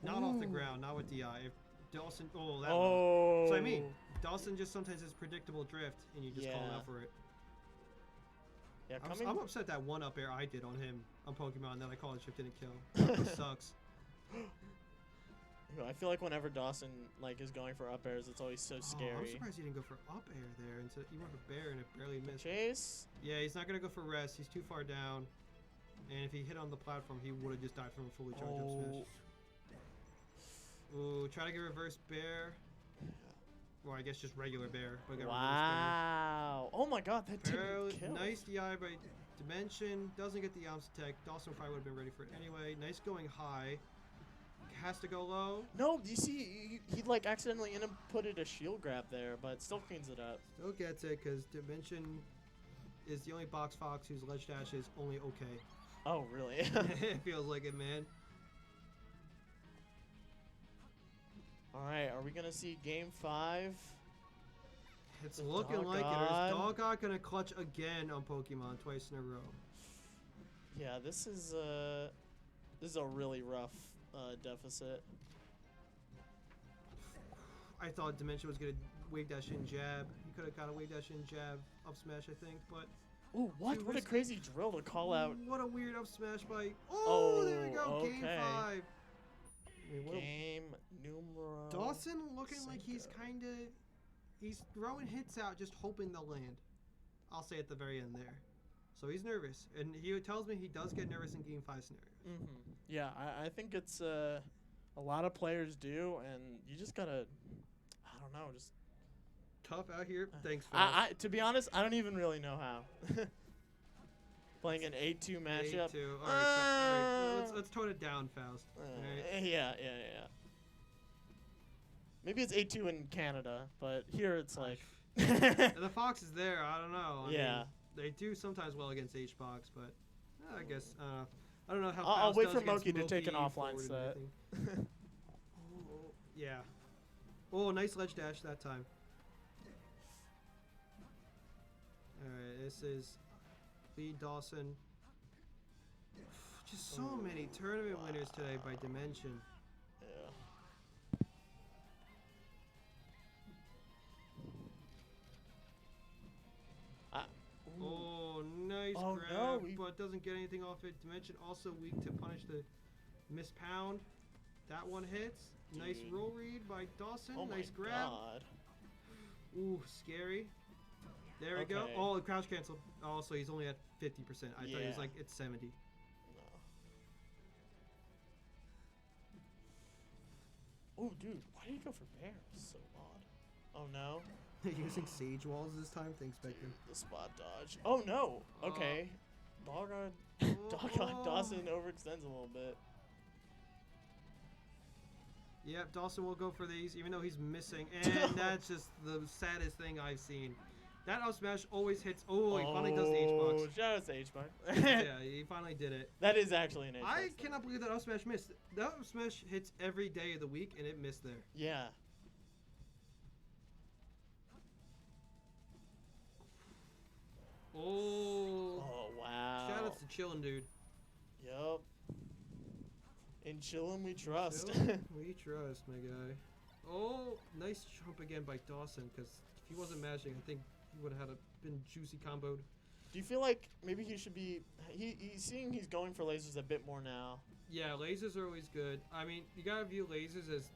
Speaker 13: Not off the
Speaker 6: Ooh.
Speaker 13: ground, not with DI. If Dawson, that one.
Speaker 6: Oh.
Speaker 13: So I mean, Dawson just sometimes has predictable drift, and you just call him
Speaker 6: Yeah.
Speaker 13: out for it.
Speaker 6: Yeah,
Speaker 13: I'm upset that one up air I did on him on Pokemon that I called shift didn't kill. It sucks.
Speaker 6: I feel like whenever Dawson like is going for up airs, it's always so
Speaker 13: Oh, I'm
Speaker 6: scary.
Speaker 13: surprised he didn't go for up air there. Instead, he went for bear and it barely missed.
Speaker 6: Chase?
Speaker 13: Yeah, he's not gonna go for rest. He's too far down. And if he hit on the platform, he would have just died from a fully charged up smash. Ooh, try to get reverse bear. Or I guess just regular bear. But got
Speaker 6: Wow. Oh my god, that
Speaker 13: reverse
Speaker 6: didn't
Speaker 13: bear.
Speaker 6: kill.
Speaker 13: Nice DI by Dimension. Doesn't get the Ounce attack. Dawson probably would have been ready for it anyway. Nice going high. Has to go low.
Speaker 6: No, you see, he like accidentally inputted a shield grab there, but still cleans it up.
Speaker 13: Still gets it because Dimension is the only box fox whose ledge dash is only okay.
Speaker 6: Oh, really?
Speaker 13: It feels like it, man.
Speaker 6: All right, are we gonna see Game 5?
Speaker 13: It's
Speaker 6: The
Speaker 13: looking like it.
Speaker 6: Doggod.
Speaker 13: Is Doggod gonna clutch again on Pokemon twice in a row?
Speaker 6: Yeah, this is a really rough deficit.
Speaker 13: I thought Dimension was gonna wave dash in jab. He could have got a wave dash in jab up smash, I think, but.
Speaker 6: Ooh, what? What a crazy drill to call out.
Speaker 13: What a weird up smash by. Oh, there we go.
Speaker 6: okay.
Speaker 13: Game 5. I mean, what a-
Speaker 6: Game numero.
Speaker 13: Dawson looking like he's
Speaker 6: cinco.
Speaker 13: kind of. He's throwing hits out, just hoping they'll land. I'll say at the very end there. So he's nervous, and he tells me he does get nervous in Game 5 scenarios.
Speaker 6: Yeah, I think it's a lot of players do, and you just gotta, I don't know, just
Speaker 13: Tough out here. Thanks, Phil.
Speaker 6: to be honest, I don't even really know how. Playing an 8-2 matchup.
Speaker 13: 8-2. All right, let's tone it down, Faust.
Speaker 6: Yeah. Maybe it's 8-2 in Canada, but here it's like.
Speaker 13: The Fox is there. I don't know. I
Speaker 6: Yeah.
Speaker 13: mean, they do sometimes well against H-Box, but I guess I don't know how.
Speaker 6: I'll
Speaker 13: Faust
Speaker 6: wait
Speaker 13: does
Speaker 6: for
Speaker 13: against
Speaker 6: Moki to take an
Speaker 13: Moki
Speaker 6: offline
Speaker 13: forward and
Speaker 6: set.
Speaker 13: everything. Yeah. Oh, nice ledge dash that time. Alright, this is Lee Dawson. Just so many tournament winners today by Dimension.
Speaker 6: Yeah.
Speaker 13: Oh, nice
Speaker 6: Oh,
Speaker 13: grab,
Speaker 6: no, we-
Speaker 13: but doesn't get anything off it. Dimension also weak to punish the miss pound. That one hits. Nice
Speaker 6: Dude.
Speaker 13: roll read by Dawson.
Speaker 6: Oh
Speaker 13: nice
Speaker 6: my
Speaker 13: grab.
Speaker 6: God.
Speaker 13: Ooh, scary. There we go.
Speaker 6: Okay.
Speaker 13: Oh, the crouch cancel. Oh, so he's only at 50%. I thought he was
Speaker 6: Yeah.
Speaker 13: like at 70.
Speaker 6: Oh, dude, why did he go for bear? So odd. Oh no.
Speaker 9: Using Sage Walls this time? Thanks, Spectre.
Speaker 6: The spot dodge. Oh no. Okay. Doggone Dawson overextends a little bit.
Speaker 9: Yep, Dawson will go for these, even though he's missing. And that's just the saddest thing I've seen. That up smash always hits. Oh, he finally does the H-box.
Speaker 6: Shout out to H-box.
Speaker 9: Yeah, he finally did it.
Speaker 6: That is actually an H-box.
Speaker 9: I cannot believe that up smash missed. That up smash hits every day of the week, and it missed there.
Speaker 6: Yeah.
Speaker 9: Oh.
Speaker 6: Oh, wow.
Speaker 9: Shout outs to Chillin' Dude.
Speaker 6: Yup. In Chillin' we trust.
Speaker 9: Chillin' we trust, my guy. Oh, nice jump again by Dawson, because if he wasn't mashing, I think he would have been juicy comboed.
Speaker 6: Do you feel like maybe he should be... He's seeing he's going for lasers a bit more now.
Speaker 9: Yeah, lasers are always good. I mean, you gotta view lasers as...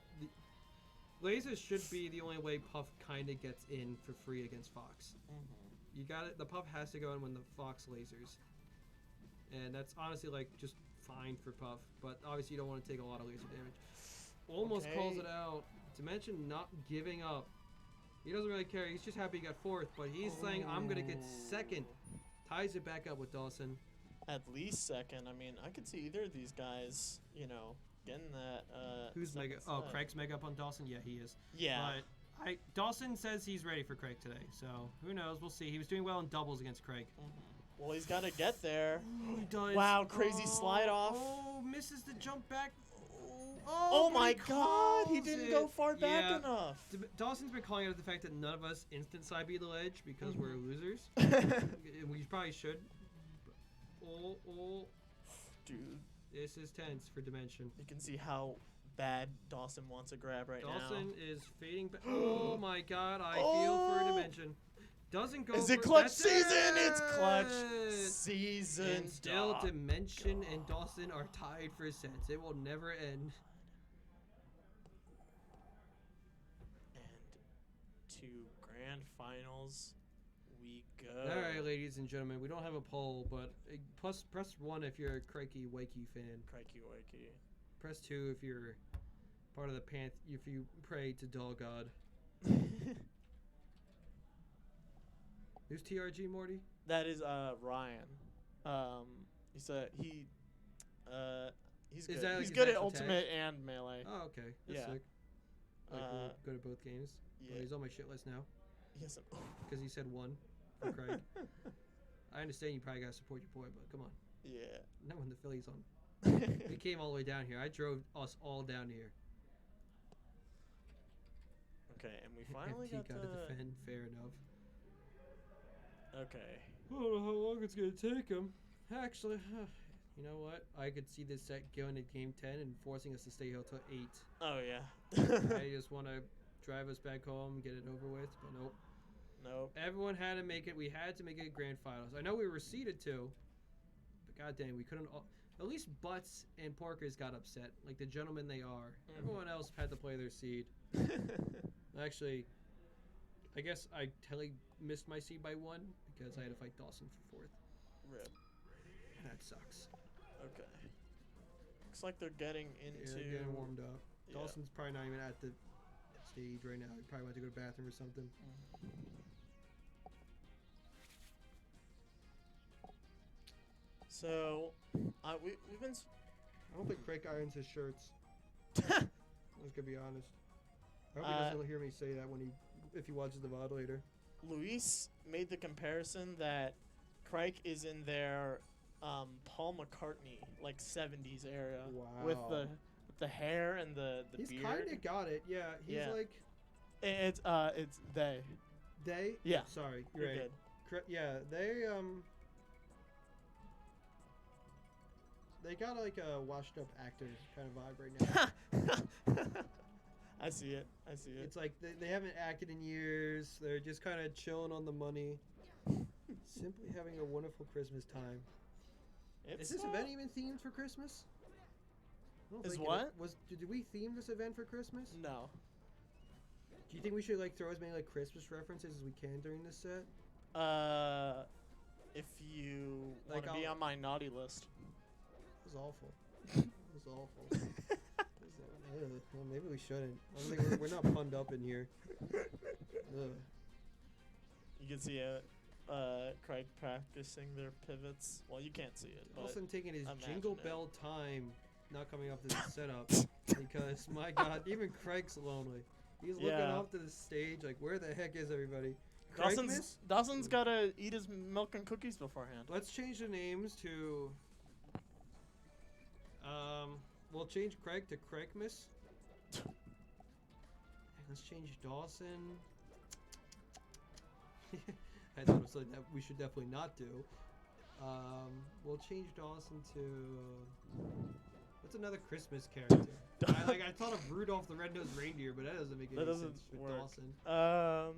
Speaker 9: Lasers should be the only way Puff kind of gets in for free against Fox. You got it. The Puff has to go in when the Fox lasers. And that's honestly, like, just fine for Puff. But obviously you don't want to take a lot of laser damage. Almost calls it out. Dimension not giving up. He doesn't really care. He's just happy he got fourth. But he's saying, I'm going to get second. Ties it back up with Dawson.
Speaker 6: At least second. I mean, I could see either of these guys, you know, getting that.
Speaker 9: Who's mega? Oh, Craig's mega up on Dawson? Yeah, he is.
Speaker 6: Yeah.
Speaker 9: But Dawson says he's ready for Craig today. So who knows? We'll see. He was doing well in doubles against Craig.
Speaker 6: Well, he's got to get there.
Speaker 9: He does.
Speaker 6: Wow, crazy slide off.
Speaker 9: Oh, misses the jump back.
Speaker 6: Oh my god, he didn't go far back enough.
Speaker 9: Dawson's been calling out the fact that none of us instant side B the ledge because we're losers. We probably should.
Speaker 6: Dude.
Speaker 9: This is tense for Dimension.
Speaker 6: You can see how bad Dawson wants a grab right now.
Speaker 9: Dawson is fading back. Oh my god, I feel for Dimension. Doesn't go.
Speaker 6: Is it clutch season? It's clutch season.
Speaker 9: And still, Dimension and Dawson are tied for sets. It will never end.
Speaker 6: And to grand finals we go.
Speaker 9: All right, ladies and gentlemen, we don't have a poll, but press 1 if you're a Crikey Wakey fan.
Speaker 6: Crikey Wakey.
Speaker 9: Press 2 if you're part of the if you pray to Doll God. Who's TRG, Morty?
Speaker 6: That is Ryan. He's good.
Speaker 9: That
Speaker 6: He's
Speaker 9: like
Speaker 6: good
Speaker 9: his
Speaker 6: at
Speaker 9: actual
Speaker 6: ultimate
Speaker 9: tag?
Speaker 6: and melee.
Speaker 9: Oh, okay. That's sick. Like, we'll go to both games.
Speaker 6: Yeah.
Speaker 9: Oh, he's on my shit list now.
Speaker 6: Yes.
Speaker 9: Because he said 1 for Craig. I understand you probably gotta support your boy, but come on.
Speaker 6: Yeah.
Speaker 9: Not when the Phillies on. We came all the way down here. I drove us all down here.
Speaker 6: Okay, and we finally got
Speaker 9: gotta defend. Fair enough.
Speaker 6: Okay.
Speaker 9: I don't know how long it's gonna take him. Actually, you know what? I could see this set going to game 10 and forcing us to stay here till 8.
Speaker 6: Oh yeah.
Speaker 9: I just want to drive us back home, get it over with, but nope.
Speaker 6: Nope.
Speaker 9: Everyone had to make it. We had to make it grand finals. I know we were seeded too, but goddamn, we couldn't. At least Butts and Porkers got upset, like the gentlemen they are. Everyone else had to play their seed. Actually, I guess I totally missed my seed by 1 because I had to fight Dawson for 4th.
Speaker 6: Rip.
Speaker 9: That sucks.
Speaker 6: Okay. Looks like they're getting into.
Speaker 9: Yeah, they're getting warmed up.
Speaker 6: Yeah.
Speaker 9: Dawson's probably not even at the stage right now. He probably went to go to the bathroom or something.
Speaker 6: So, we've been.
Speaker 9: I don't think Craig irons his shirts. I was gonna be honest. I hope he doesn't hear me say that if he watches the VOD later.
Speaker 6: Luis made the comparison that Crike is in their Paul McCartney like 70s era with the hair and the
Speaker 9: He's
Speaker 6: beard.
Speaker 9: kind of got it. Yeah, he's like.
Speaker 6: It's they.
Speaker 9: They?
Speaker 6: Yeah.
Speaker 9: Sorry,
Speaker 6: You're
Speaker 9: right.
Speaker 6: good.
Speaker 9: Yeah, they got like a washed up actor kind of vibe right now.
Speaker 6: I see it.
Speaker 9: It's like they haven't acted in years. They're just kind of chilling on the money. Simply having a wonderful Christmas time. Is this event even themed for Christmas? I don't
Speaker 6: Is
Speaker 9: think
Speaker 6: what?
Speaker 9: Did we theme this event for Christmas?
Speaker 6: No.
Speaker 9: Do you think we should like throw as many like Christmas references as we can during this set?
Speaker 6: If you
Speaker 9: Like,
Speaker 6: want to be on my naughty list.
Speaker 9: It was awful. It was awful. Well, maybe we shouldn't. I don't think we're not punned up in here. Ugh.
Speaker 6: You can see Craig practicing their pivots. Well, you can't see it. But
Speaker 13: Dawson taking his
Speaker 6: imagine
Speaker 13: jingle
Speaker 6: it.
Speaker 13: bell time, not coming up to the setup because my God, even Craig's lonely. He's looking
Speaker 6: Yeah.
Speaker 13: off to the stage like, where the heck is everybody? Craig miss?
Speaker 6: Dawson's gotta eat his milk and cookies beforehand.
Speaker 13: Let's change the names to. We'll change Craig to Craigmas. And let's change Dawson. I thought it was something that we should definitely not do. We'll change Dawson to. What's another Christmas character? I thought of Rudolph the Red-Nosed Reindeer, but that doesn't make any
Speaker 6: That doesn't
Speaker 13: sense for
Speaker 6: work.
Speaker 13: Dawson.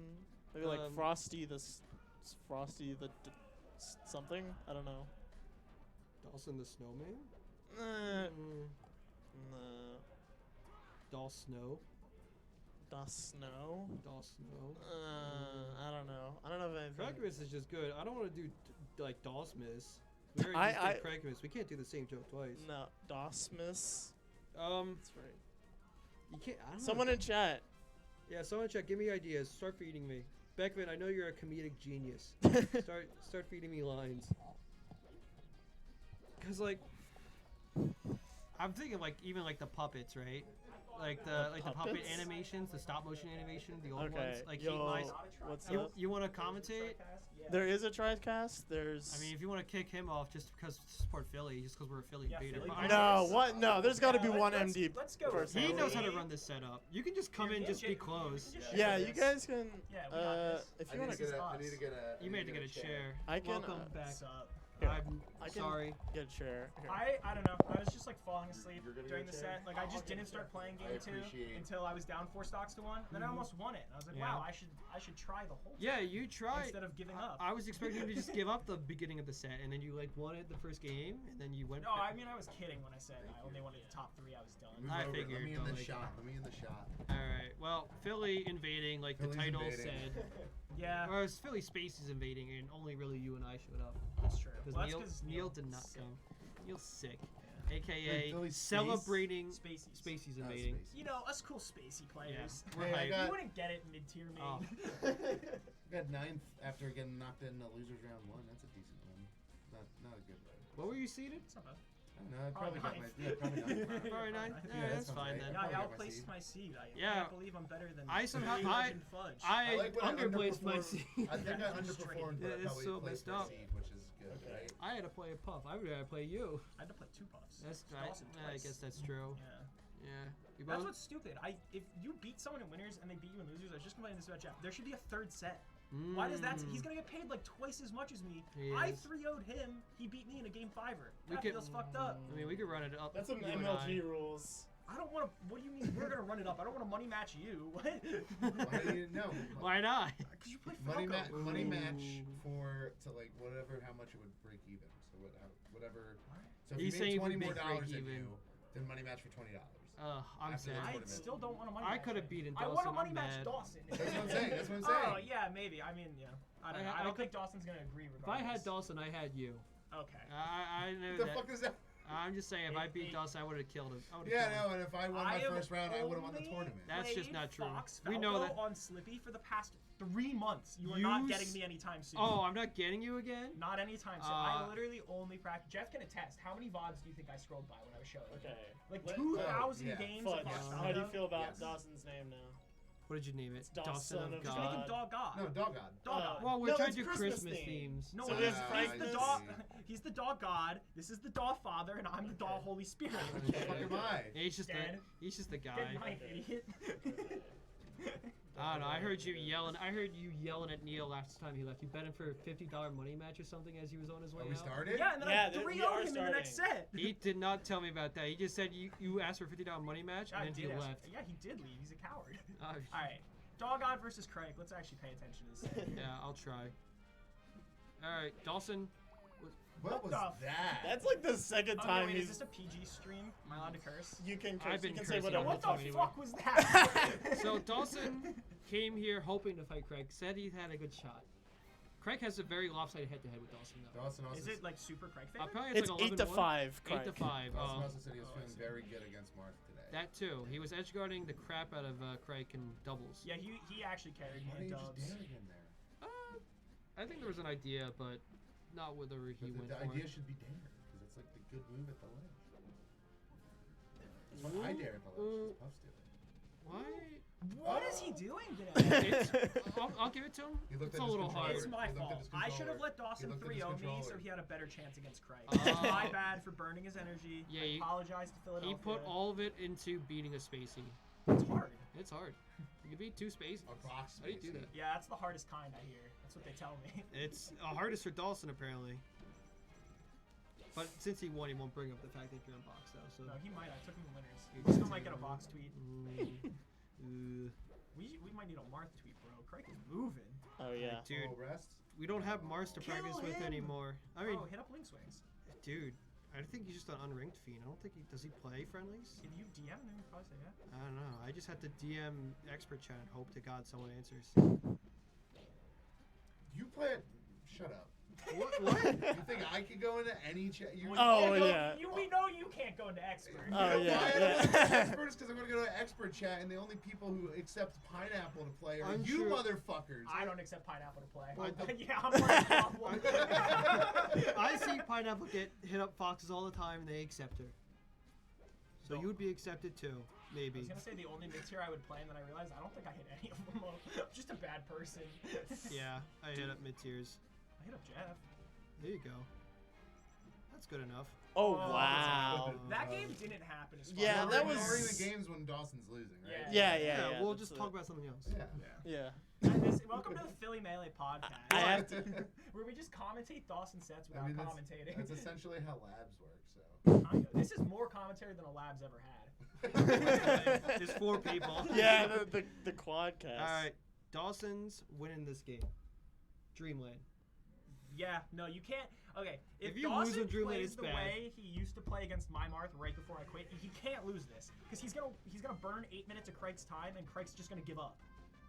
Speaker 6: Maybe like Frosty the something. I don't know.
Speaker 13: Dawson the Snowman?
Speaker 6: Nah.
Speaker 13: Daw Snow?
Speaker 6: Daw Snow?
Speaker 13: Daw Snow?
Speaker 6: I don't know. I don't know if anything.
Speaker 13: Cragmas is just good. I don't want to do like Dawsmiss. We already
Speaker 6: I-
Speaker 13: just did Cragmas. We can't do the same joke twice.
Speaker 6: No, Dawsmiss.
Speaker 13: That's
Speaker 6: right.
Speaker 13: You can't. I don't
Speaker 6: Someone
Speaker 13: know.
Speaker 6: in chat.
Speaker 13: Yeah, someone in chat. Give me ideas. Start feeding me. Beckman, I know you're a comedic genius. start feeding me lines. Cause like, I'm thinking like even like the puppets, right? Like the puppet
Speaker 6: puppets?
Speaker 13: animations, the stop motion animation, the old
Speaker 6: Okay,
Speaker 13: ones. Like
Speaker 6: yo,
Speaker 13: Heat Mice.
Speaker 6: what's
Speaker 13: you
Speaker 6: up?
Speaker 13: you want to commentate?
Speaker 6: There is a TriCast. There's.
Speaker 13: I mean, if you want to kick him off just because to support Philly, just because we're a Philly invader. But I
Speaker 6: no,
Speaker 13: know-
Speaker 6: what? No, there's got to be one
Speaker 13: let's-
Speaker 6: MD
Speaker 4: let's go
Speaker 6: person.
Speaker 13: He knows how to run this setup. You can just come in, just be close.
Speaker 6: Yeah, you guys can.
Speaker 4: Yeah, we got this.
Speaker 6: If
Speaker 15: I
Speaker 6: you
Speaker 15: need
Speaker 6: want
Speaker 15: to get a. I need to get a.
Speaker 13: You may have to get a chair.
Speaker 6: I can.
Speaker 13: Welcome back.
Speaker 4: What's up?
Speaker 13: I'm
Speaker 6: I can
Speaker 13: sorry.
Speaker 6: Get a chair. Here.
Speaker 4: I don't know. I was just like falling asleep
Speaker 15: You're gonna
Speaker 4: during
Speaker 15: get
Speaker 4: the
Speaker 15: a chair?
Speaker 4: set. Like I just didn't start playing
Speaker 15: I
Speaker 4: game 2
Speaker 15: appreciate-
Speaker 4: until I was down 4 stocks to 1. Then I almost won it. And I was like,
Speaker 13: Yeah.
Speaker 4: wow, I should try the whole.
Speaker 13: Yeah,
Speaker 4: time
Speaker 13: you try.
Speaker 4: instead of giving up.
Speaker 13: I was expecting you to just give up the beginning of the set, and then you like won it the first game, and then you went.
Speaker 4: No, I mean I was kidding when I said I only wanted the top 3. I was done.
Speaker 15: Move
Speaker 13: I
Speaker 15: over.
Speaker 13: figured,
Speaker 15: Let me in
Speaker 13: but,
Speaker 15: the
Speaker 13: like-
Speaker 15: shot. Let me in the shot.
Speaker 13: All right. Well, Philly invading, like
Speaker 15: Philly's
Speaker 13: the title
Speaker 15: invading.
Speaker 13: said.
Speaker 4: Yeah.
Speaker 13: Or it's Philly Space is invading, and only really you and I showed up.
Speaker 4: That's true.
Speaker 13: Because
Speaker 4: Well, that's
Speaker 13: Neil,
Speaker 4: 'cause
Speaker 13: Neil
Speaker 4: Neil
Speaker 13: did not
Speaker 4: sick.
Speaker 13: come. Neil's sick.
Speaker 15: Wait,
Speaker 13: AKA
Speaker 15: Philly Space?
Speaker 13: celebrating
Speaker 4: Spaceys.
Speaker 13: Spacey's
Speaker 15: Oh,
Speaker 13: invading.
Speaker 15: Spacey.
Speaker 4: You know, us cool spacey players.
Speaker 13: Yeah.
Speaker 15: Hey, I
Speaker 13: Right.
Speaker 15: got-
Speaker 4: You wouldn't get it mid-tier main.
Speaker 13: Oh.
Speaker 15: I got 9th after getting knocked in the losers round 1. That's a decent one. Not a good one.
Speaker 13: What were you seated?
Speaker 4: It's not bad.
Speaker 15: I don't know. I probably got my.
Speaker 4: ninth.
Speaker 15: Yeah, probably 9th.
Speaker 13: Probably 9th?
Speaker 15: Yeah,
Speaker 13: Yeah,
Speaker 15: that
Speaker 13: that's
Speaker 15: sounds
Speaker 13: fine
Speaker 15: right.
Speaker 13: then.
Speaker 4: Yeah,
Speaker 15: Probably
Speaker 4: I
Speaker 15: got my
Speaker 4: outplaced
Speaker 15: seed.
Speaker 4: my seed. I
Speaker 13: Yeah.
Speaker 4: can't believe I'm better than
Speaker 13: I somehow
Speaker 4: Legend
Speaker 13: I
Speaker 4: Fudge.
Speaker 13: I
Speaker 15: like when I
Speaker 13: underplaced my
Speaker 15: underperformed.
Speaker 13: seed.
Speaker 15: I think I
Speaker 4: Yeah,
Speaker 15: underperformed, but
Speaker 13: Yeah,
Speaker 15: I
Speaker 13: it's
Speaker 15: probably
Speaker 13: so
Speaker 15: placed
Speaker 13: messed
Speaker 15: my
Speaker 13: up.
Speaker 15: seed, which is good, right?
Speaker 13: I had to play a puff. I would have played you.
Speaker 4: I had to play 2 puffs.
Speaker 13: That's
Speaker 4: Dawson
Speaker 13: I
Speaker 4: twice.
Speaker 13: guess that's true.
Speaker 4: Yeah.
Speaker 13: Yeah. You
Speaker 4: That's
Speaker 13: both.
Speaker 4: what's stupid. If you beat someone in winners and they beat you in losers, I was just complaining this about Jeff. There should be a 3rd set. Why does that? He's gonna get paid like twice as much as me.
Speaker 13: He
Speaker 4: I
Speaker 13: is.
Speaker 4: 3-0'd him. He beat me in a game 5er.
Speaker 13: We
Speaker 4: That
Speaker 13: could-
Speaker 4: feels fucked up.
Speaker 13: I mean, we could run it up.
Speaker 6: That's some
Speaker 13: you and
Speaker 6: MLG rules.
Speaker 4: I don't want to. What do you mean we're gonna run it up? I don't want to money match you. What?
Speaker 15: Why do you know?
Speaker 13: Why not?
Speaker 4: Because you play
Speaker 15: Money,
Speaker 4: Falco.
Speaker 15: money match for to like whatever how much it would break even. So whatever. So if
Speaker 13: He's
Speaker 15: you
Speaker 13: saying
Speaker 15: made
Speaker 13: if we
Speaker 15: $20 more
Speaker 13: make
Speaker 15: dollars
Speaker 13: break
Speaker 15: than
Speaker 13: even.
Speaker 15: you, then money match for $20.
Speaker 13: I'm
Speaker 15: After
Speaker 13: sad.
Speaker 15: the
Speaker 4: I
Speaker 15: tournament.
Speaker 4: still don't want to money
Speaker 13: I
Speaker 4: match
Speaker 13: could have
Speaker 4: him.
Speaker 13: beaten
Speaker 4: I
Speaker 13: Dawson.
Speaker 4: want to money
Speaker 13: I'm
Speaker 4: match
Speaker 13: mad.
Speaker 4: Dawson.
Speaker 15: That's what I'm saying. That's what I'm
Speaker 4: Oh
Speaker 15: saying.
Speaker 4: yeah, maybe. I mean, yeah. I don't know. I don't think Dawson's gonna agree.
Speaker 13: If I had
Speaker 4: regardless.
Speaker 13: Dawson, I had you.
Speaker 4: Okay.
Speaker 13: I know
Speaker 15: What the
Speaker 13: that.
Speaker 15: fuck is that?
Speaker 13: I'm just saying, if I beat
Speaker 4: Hey.
Speaker 13: Dawson, I would have killed him. I would've
Speaker 15: Yeah,
Speaker 13: killed him.
Speaker 15: no. And if I won my
Speaker 4: have
Speaker 15: first round, I would have won the
Speaker 4: only
Speaker 15: tournament.
Speaker 13: That's just
Speaker 4: played
Speaker 13: not true.
Speaker 4: Fox
Speaker 13: We know
Speaker 4: Falco
Speaker 13: that-
Speaker 4: on Slippy for the past 3 months. You are not
Speaker 13: You
Speaker 4: getting
Speaker 13: s-
Speaker 4: me anytime soon.
Speaker 13: Oh, I'm not getting you again?
Speaker 4: Not anytime soon. I literally only practice. Jeff can attest. How many VODs do you think I scrolled by when I was showing?
Speaker 6: Okay.
Speaker 4: Like
Speaker 6: Let-
Speaker 4: 2,000
Speaker 15: yeah.
Speaker 4: games
Speaker 6: Fudge.
Speaker 4: of Fox
Speaker 6: How do you
Speaker 4: Falco?
Speaker 6: feel about
Speaker 15: Yes.
Speaker 6: Dawson's name now?
Speaker 13: What did you name it?
Speaker 6: Dawson of
Speaker 4: Just make him
Speaker 6: God.
Speaker 4: Dog God.
Speaker 15: No, Dog God.
Speaker 4: Dog God.
Speaker 13: Well, we're
Speaker 6: No,
Speaker 13: trying
Speaker 6: it's
Speaker 13: to do
Speaker 6: Christmas
Speaker 13: Christmas
Speaker 6: themed.
Speaker 13: themes.
Speaker 4: No,
Speaker 6: So
Speaker 4: he's,
Speaker 6: we have
Speaker 15: Ah,
Speaker 4: he's
Speaker 15: I
Speaker 4: the
Speaker 15: see.
Speaker 4: dog. He's the dog God. This is the dog Father, and I'm the dog Holy Spirit.
Speaker 15: What the fuck am I?
Speaker 13: He's just
Speaker 4: Dead.
Speaker 13: he's just the guy.
Speaker 4: Good night, idiot.
Speaker 13: I don't know. I heard you yelling. I heard you yelling at Neil last time he left. You bet him for a $50 money match or something as he was on his way
Speaker 15: Are we
Speaker 13: out.
Speaker 15: started?
Speaker 4: Yeah, and then
Speaker 6: Yeah,
Speaker 4: I
Speaker 6: we
Speaker 4: 3-0'd
Speaker 6: are
Speaker 4: him in the next set.
Speaker 13: He did not tell me about that. He just said you asked for a $50 money match
Speaker 4: I
Speaker 13: and then he
Speaker 4: did ask-
Speaker 13: left.
Speaker 4: Yeah, he did leave. He's a coward.
Speaker 13: Oh,
Speaker 4: All right, Dog God versus Craig. Let's actually pay attention to this. Set.
Speaker 13: yeah, I'll try. All right, Dawson.
Speaker 15: What was
Speaker 4: the f-
Speaker 15: that?
Speaker 6: That's like the second
Speaker 4: Okay,
Speaker 6: time
Speaker 4: wait,
Speaker 6: he's.
Speaker 4: is this a PG stream? Am I allowed to curse?
Speaker 6: You can curse.
Speaker 13: I've been
Speaker 6: you can say
Speaker 13: cursing
Speaker 6: whatever.
Speaker 13: all
Speaker 4: What
Speaker 13: the
Speaker 4: the
Speaker 13: time anyway.
Speaker 4: fuck was that?
Speaker 13: So Dawson came here hoping to fight Craig. Said he had a good shot. Craig has a very lopsided head-to-head with Dawson though.
Speaker 15: Dawson also
Speaker 4: Is it like super Craig favorite?
Speaker 13: Apparently
Speaker 6: It's
Speaker 13: like
Speaker 6: 8 to
Speaker 13: 11-1.
Speaker 6: 5.
Speaker 13: 8 to 5.
Speaker 15: Dawson also said he was feeling very good against Marth today.
Speaker 13: That too. He was edge guarding the crap out of Craig in doubles.
Speaker 4: Yeah, he actually carried me
Speaker 15: Why
Speaker 4: in
Speaker 15: didn't you just
Speaker 4: dubs.
Speaker 15: dare again there?
Speaker 13: I think there was an idea, but not whether he
Speaker 15: But
Speaker 13: went
Speaker 15: the
Speaker 13: for
Speaker 15: idea
Speaker 13: it.
Speaker 15: should be dare, because it's like the good move at the ledge. That's what I dare at the ledge. Puffs do it.
Speaker 13: Why?
Speaker 11: What is he doing today?
Speaker 13: I'll give it to him.
Speaker 15: He looked
Speaker 13: It's
Speaker 15: at
Speaker 13: a
Speaker 15: his
Speaker 13: little hard.
Speaker 11: It's my
Speaker 15: He looked at
Speaker 11: fault.
Speaker 15: his
Speaker 11: I should have
Speaker 15: controller.
Speaker 11: let Dawson
Speaker 15: He looked at his
Speaker 11: 3-0 me so
Speaker 15: controller.
Speaker 11: he had a better chance against Craig.
Speaker 13: Oh.
Speaker 11: It's my bad for burning his energy.
Speaker 13: Yeah,
Speaker 11: I
Speaker 13: he-
Speaker 11: apologize to Philadelphia.
Speaker 13: He put all of it into beating a Spacey.
Speaker 11: It's hard.
Speaker 13: It's hard. You can beat 2 Spaceys.
Speaker 15: A box
Speaker 13: How do you do
Speaker 15: Spacey.
Speaker 13: that?
Speaker 11: Yeah, that's the hardest kind I hear. That's what they tell me.
Speaker 13: It's hardest for Dawson apparently. But since he won, he won't bring up the fact that you're in box though. So
Speaker 11: No, he might. I took him to winners.
Speaker 13: You
Speaker 11: He still
Speaker 13: did
Speaker 11: might get a
Speaker 13: too.
Speaker 11: box tweet. We might need a Marth tweet, bro. Craig is moving.
Speaker 6: Oh yeah.
Speaker 13: Dude,
Speaker 15: Oh, rest?
Speaker 13: we don't have Mars to practice
Speaker 11: Kill
Speaker 13: with
Speaker 11: him!
Speaker 13: anymore. I mean,
Speaker 11: Bro, hit up link swings.
Speaker 13: dude, I think he's just an unranked fiend. I don't think does he play friendlies?
Speaker 11: If you DM him, he'd probably say yeah.
Speaker 13: I don't know. I just had to DM expert chat and hope to God someone answers.
Speaker 15: You play it. Shut up.
Speaker 13: What?
Speaker 15: You think I could go into any chat? You
Speaker 6: Oh,
Speaker 11: You know-
Speaker 6: yeah.
Speaker 11: we know you can't go into expert.
Speaker 6: Oh, yeah,
Speaker 15: Why
Speaker 6: yeah.
Speaker 15: I don't go to experts because I'm going to go to expert chat, and the only people who accept pineapple to play are you
Speaker 13: Untrue.
Speaker 15: motherfuckers.
Speaker 11: I don't accept pineapple to play.
Speaker 15: Well,
Speaker 11: Yeah, I'm part of the problem.
Speaker 13: I see Pineapple get hit up foxes all the time, and they accept her. So you would be accepted too,
Speaker 11: I
Speaker 13: maybe.
Speaker 11: was gonna say the only mid tier I would play, and then I realized I don't think I hit any of them. I'm just a bad person.
Speaker 13: Yeah, I hit up mid tiers.
Speaker 11: I hit up Jeff.
Speaker 13: There you go. That's good enough.
Speaker 6: Oh wow.
Speaker 11: That game didn't happen. As far
Speaker 6: Yeah,
Speaker 11: as
Speaker 6: that
Speaker 11: I
Speaker 6: was-
Speaker 11: remember.
Speaker 15: Ignoring the games when Dawson's losing, right?
Speaker 6: Yeah.
Speaker 13: We'll
Speaker 6: that's
Speaker 13: just
Speaker 6: it.
Speaker 13: talk about something else.
Speaker 15: Yeah.
Speaker 6: Yeah.
Speaker 11: Welcome to the Philly Melee podcast.
Speaker 6: I have to.
Speaker 11: Where we just commentate Dawson sets without
Speaker 15: I mean,
Speaker 11: commentating.
Speaker 15: that's essentially how labs work, so.
Speaker 11: Kinda. This is more commentary than a lab's ever had.
Speaker 13: There's 4 people.
Speaker 6: Yeah, the quadcast.
Speaker 13: All right, Dawson's winning this game. Dreamland.
Speaker 11: Yeah, no, you can't. Okay, if
Speaker 13: you
Speaker 11: Dawson
Speaker 13: lose with Dreamland,
Speaker 11: plays
Speaker 13: it's
Speaker 11: the
Speaker 13: bad.
Speaker 11: way he used to play against my Marth right before I quit, he can't lose this because he's gonna burn 8 minutes of Craig's time, and Craig's just gonna give up.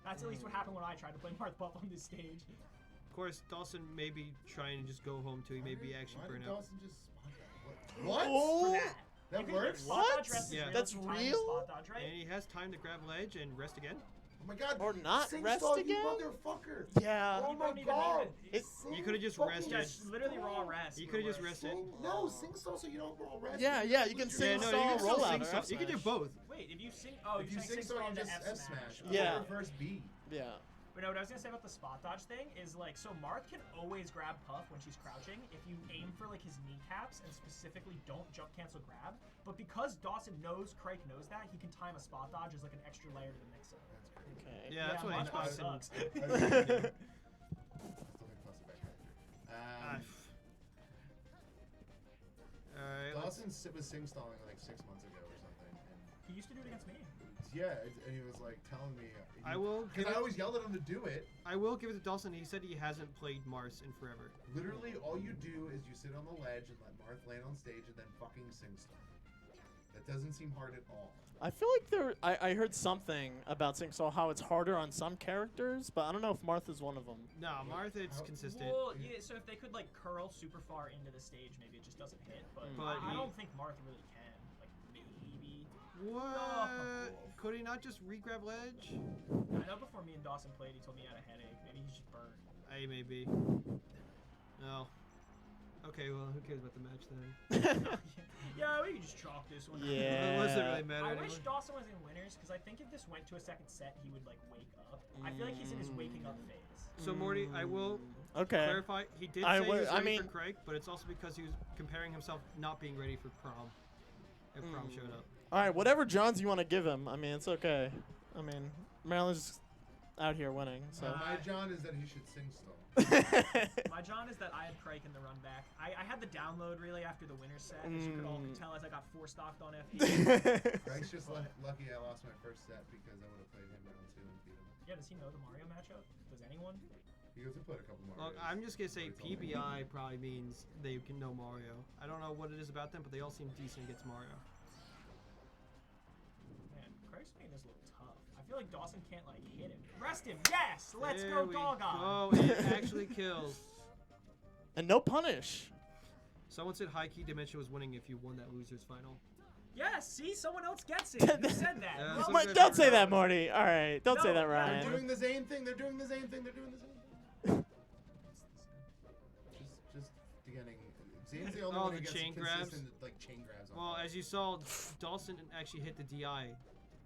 Speaker 11: That's at least what happened when I tried to play Marth Buff on this stage.
Speaker 13: Of course, Dawson may be trying to just go home too. He may be actually
Speaker 15: Why
Speaker 13: burn
Speaker 15: did
Speaker 13: out.
Speaker 15: Dawson just spot that? What?
Speaker 6: Oh.
Speaker 11: For that.
Speaker 15: That
Speaker 11: You can
Speaker 15: works?
Speaker 11: spot
Speaker 6: What?
Speaker 11: dodge, rest is
Speaker 13: Yeah.
Speaker 11: real,
Speaker 6: That's
Speaker 11: if you time the
Speaker 6: real?
Speaker 11: Spot dodge, right?
Speaker 13: And he has time to grab ledge and rest again.
Speaker 15: Oh my god.
Speaker 6: Or not
Speaker 15: Sing
Speaker 6: rest
Speaker 15: Stall,
Speaker 6: again?
Speaker 15: You motherfucker.
Speaker 6: Yeah.
Speaker 15: Oh
Speaker 11: You
Speaker 15: my
Speaker 11: don't even
Speaker 15: god.
Speaker 11: need it.
Speaker 13: You could have just
Speaker 15: Fucking
Speaker 13: rested.
Speaker 11: Just literally raw rest.
Speaker 13: You
Speaker 11: would
Speaker 13: could have just
Speaker 11: work.
Speaker 13: rested.
Speaker 15: No, sing Stall so you don't roll rest.
Speaker 6: Yeah, yeah, you can
Speaker 15: Lose
Speaker 6: sing
Speaker 15: your-
Speaker 6: Stall,
Speaker 13: you can still
Speaker 6: roll
Speaker 13: sing
Speaker 6: out, or
Speaker 13: Stall.
Speaker 6: F
Speaker 13: You can do
Speaker 6: smash.
Speaker 13: both.
Speaker 11: Wait, if you sing, oh,
Speaker 15: If you
Speaker 11: you're
Speaker 15: sing
Speaker 11: saying
Speaker 15: Stall, you
Speaker 11: into
Speaker 15: just
Speaker 11: F
Speaker 15: F
Speaker 11: smash.
Speaker 15: smash.
Speaker 6: Yeah.
Speaker 15: Reverse B.
Speaker 6: Yeah.
Speaker 11: But no, what I was gonna say about the spot dodge thing is like, so Marth can always grab Puff when she's crouching if you aim for like his kneecaps and specifically don't jump cancel grab. But because Dawson knows Craig knows that, he can time a spot dodge as like an extra layer to the mix up.
Speaker 6: Okay.
Speaker 13: Yeah, that's what
Speaker 11: Marth
Speaker 13: he's
Speaker 11: Puff
Speaker 13: passing.
Speaker 11: sucks.
Speaker 15: I still think Puff's a bad character.
Speaker 13: Alright.
Speaker 15: Dawson was sing stalling like 6 months ago or something. And
Speaker 11: He used to do it against me.
Speaker 15: yeah, and he was like telling me.
Speaker 13: I will give
Speaker 15: Because I
Speaker 13: it-
Speaker 15: always yelled at him to do it.
Speaker 13: I will give it to Dawson. He said he hasn't played Mars in forever.
Speaker 15: Literally, all you do is you sit on the ledge and let Marth land on stage and then fucking sing stall. That doesn't seem hard at all.
Speaker 6: I feel like I heard something about Sing Stall, how it's harder on some characters, but I don't know if Martha's one of them.
Speaker 13: No, Martha, it's
Speaker 15: How-
Speaker 13: consistent.
Speaker 11: Well, yeah. So if they could like curl super far into the stage, maybe it just doesn't hit. But,
Speaker 13: But
Speaker 11: I
Speaker 13: he-
Speaker 11: don't think Marth really can. Like maybe.
Speaker 13: What?
Speaker 11: Oh.
Speaker 13: Could he not just re-grab ledge?
Speaker 11: I know before me and Dawson played, he told me he had a headache. Maybe he's just burned.
Speaker 13: Hey, maybe. No. Okay, well, who cares about the match then?
Speaker 11: Yeah, we can just chalk this one.
Speaker 6: Yeah.
Speaker 13: What does it really matter
Speaker 11: I
Speaker 13: anyway?
Speaker 11: wish Dawson was in winners because I think if this went to a second set, he would like wake up. I feel like he's in his waking up phase.
Speaker 13: So, Morty, I will
Speaker 6: Okay.
Speaker 13: clarify. He did
Speaker 6: I
Speaker 13: say he
Speaker 6: would-
Speaker 13: was
Speaker 6: I
Speaker 13: ready
Speaker 6: mean-
Speaker 13: for Craig, but it's also because he was comparing himself not being ready for prom. If prom showed up.
Speaker 6: All right, whatever Johns you want to give him, I mean, it's okay. I mean, Maryland's out here winning, so.
Speaker 15: My John is that he should sing stall.
Speaker 11: My John is that I had Craig in the run back. I had the download really after the winner's set, as you could all tell as I got 4-stocked on FP.
Speaker 15: Greg's just lucky I lost my first set because I would have played him down 2 and beat him.
Speaker 11: Yeah, does he know the Mario matchup? Does anyone?
Speaker 15: He goes to put a couple more.
Speaker 13: Look, I'm just gonna say PBI probably means they can know Mario. I don't know what it is about them, but they all seem decent against Mario.
Speaker 11: Man, Craig's making this look tough. I feel like Dawson can't like hit him. Rest him. Yes. Let's
Speaker 13: There
Speaker 11: go,
Speaker 13: we
Speaker 11: dog on.
Speaker 13: Oh, it actually kills.
Speaker 6: And no punish.
Speaker 13: Someone said High Key Dimension was winning if you won that losers final.
Speaker 11: Yes. See, someone else gets it. You said that.
Speaker 13: Yeah,
Speaker 11: Well,
Speaker 13: so
Speaker 6: But
Speaker 13: good
Speaker 6: don't
Speaker 13: for
Speaker 6: say that,
Speaker 13: Ryan.
Speaker 6: Morty. All right, don't say
Speaker 11: No,
Speaker 6: that,
Speaker 11: they're
Speaker 15: They're
Speaker 6: Ryan.
Speaker 15: doing the same thing. They're doing the same thing. They're doing the same thing. Zane's the only
Speaker 13: Oh,
Speaker 15: one
Speaker 13: the
Speaker 15: who gets
Speaker 13: chain grabs?
Speaker 15: consistent, like, chain grabs on
Speaker 13: Well,
Speaker 15: Pop.
Speaker 13: as you saw, Dawson actually hit the DI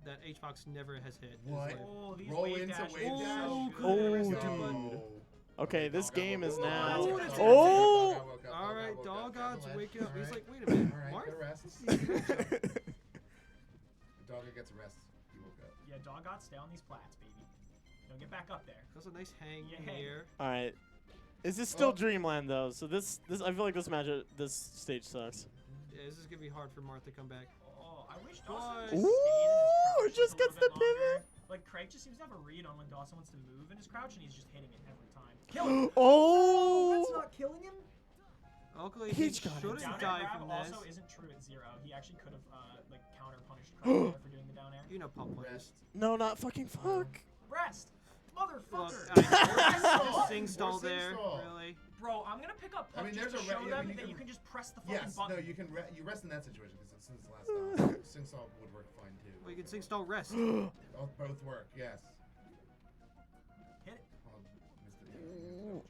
Speaker 13: that H-Box never has hit. It's
Speaker 15: What?
Speaker 13: like-
Speaker 11: Oh, these
Speaker 15: Roll
Speaker 11: wave
Speaker 15: into
Speaker 11: dashes
Speaker 15: wave
Speaker 11: are
Speaker 15: dash?
Speaker 11: so
Speaker 6: Oh,
Speaker 11: good.
Speaker 6: dude. Okay, this game is
Speaker 15: Ooh,
Speaker 6: now.
Speaker 11: that's it.
Speaker 6: Oh!
Speaker 13: Alright, Doggott's waking up. He's
Speaker 15: Alright.
Speaker 13: like, wait a minute,
Speaker 15: Alright,
Speaker 13: Marth?
Speaker 15: get a rest. Doggo gets a rest. He woke up.
Speaker 11: Yeah, Doggot, stay on these plats, baby. Don't get back up there.
Speaker 13: That's a nice hang
Speaker 11: Yeah,
Speaker 13: in the
Speaker 11: hang.
Speaker 13: air.
Speaker 6: All right. Is this still
Speaker 15: Oh.
Speaker 6: Dreamland though? So this I feel like this stage sucks.
Speaker 13: Yeah, this is gonna be hard for Marth to come back.
Speaker 11: Oh, I wish
Speaker 13: What?
Speaker 11: Dawson just
Speaker 6: Ooh,
Speaker 11: stayed in his crouch
Speaker 6: it just
Speaker 11: a
Speaker 6: gets
Speaker 11: little
Speaker 6: the
Speaker 11: bit longer.
Speaker 6: pivot.
Speaker 11: Like, Craig just seems to have a read on when Dawson wants to move in his crouch, and he's just hitting it every time. Kill him!
Speaker 6: Oh!
Speaker 11: That's not killing him?
Speaker 13: Luckily, he
Speaker 6: He's got it.
Speaker 13: shouldn't
Speaker 11: Down air
Speaker 13: die
Speaker 11: grab
Speaker 13: from
Speaker 11: also
Speaker 13: this.
Speaker 11: isn't true at 0. He actually could have, like, counter-punished Craig there for doing the down air.
Speaker 13: You know pump players.
Speaker 15: Rest.
Speaker 6: No, not fucking fuck.
Speaker 11: Rest!
Speaker 13: Look,
Speaker 11: Motherfucker!
Speaker 13: sing stall
Speaker 15: More sing
Speaker 13: there,
Speaker 15: stall.
Speaker 13: really.
Speaker 11: Bro, I'm gonna pick up
Speaker 15: I
Speaker 11: Puff
Speaker 15: mean,
Speaker 11: just to
Speaker 15: there's a
Speaker 11: show
Speaker 15: re-
Speaker 11: them
Speaker 15: you
Speaker 11: that
Speaker 15: can-
Speaker 11: you can just press the fucking
Speaker 15: Yes,
Speaker 11: button.
Speaker 15: no, you can you rest in that situation because since the last time, Sing Song would work fine too.
Speaker 13: Well, you can sing stall rest.
Speaker 15: Both work, yes.
Speaker 11: Hit it.
Speaker 15: Oh,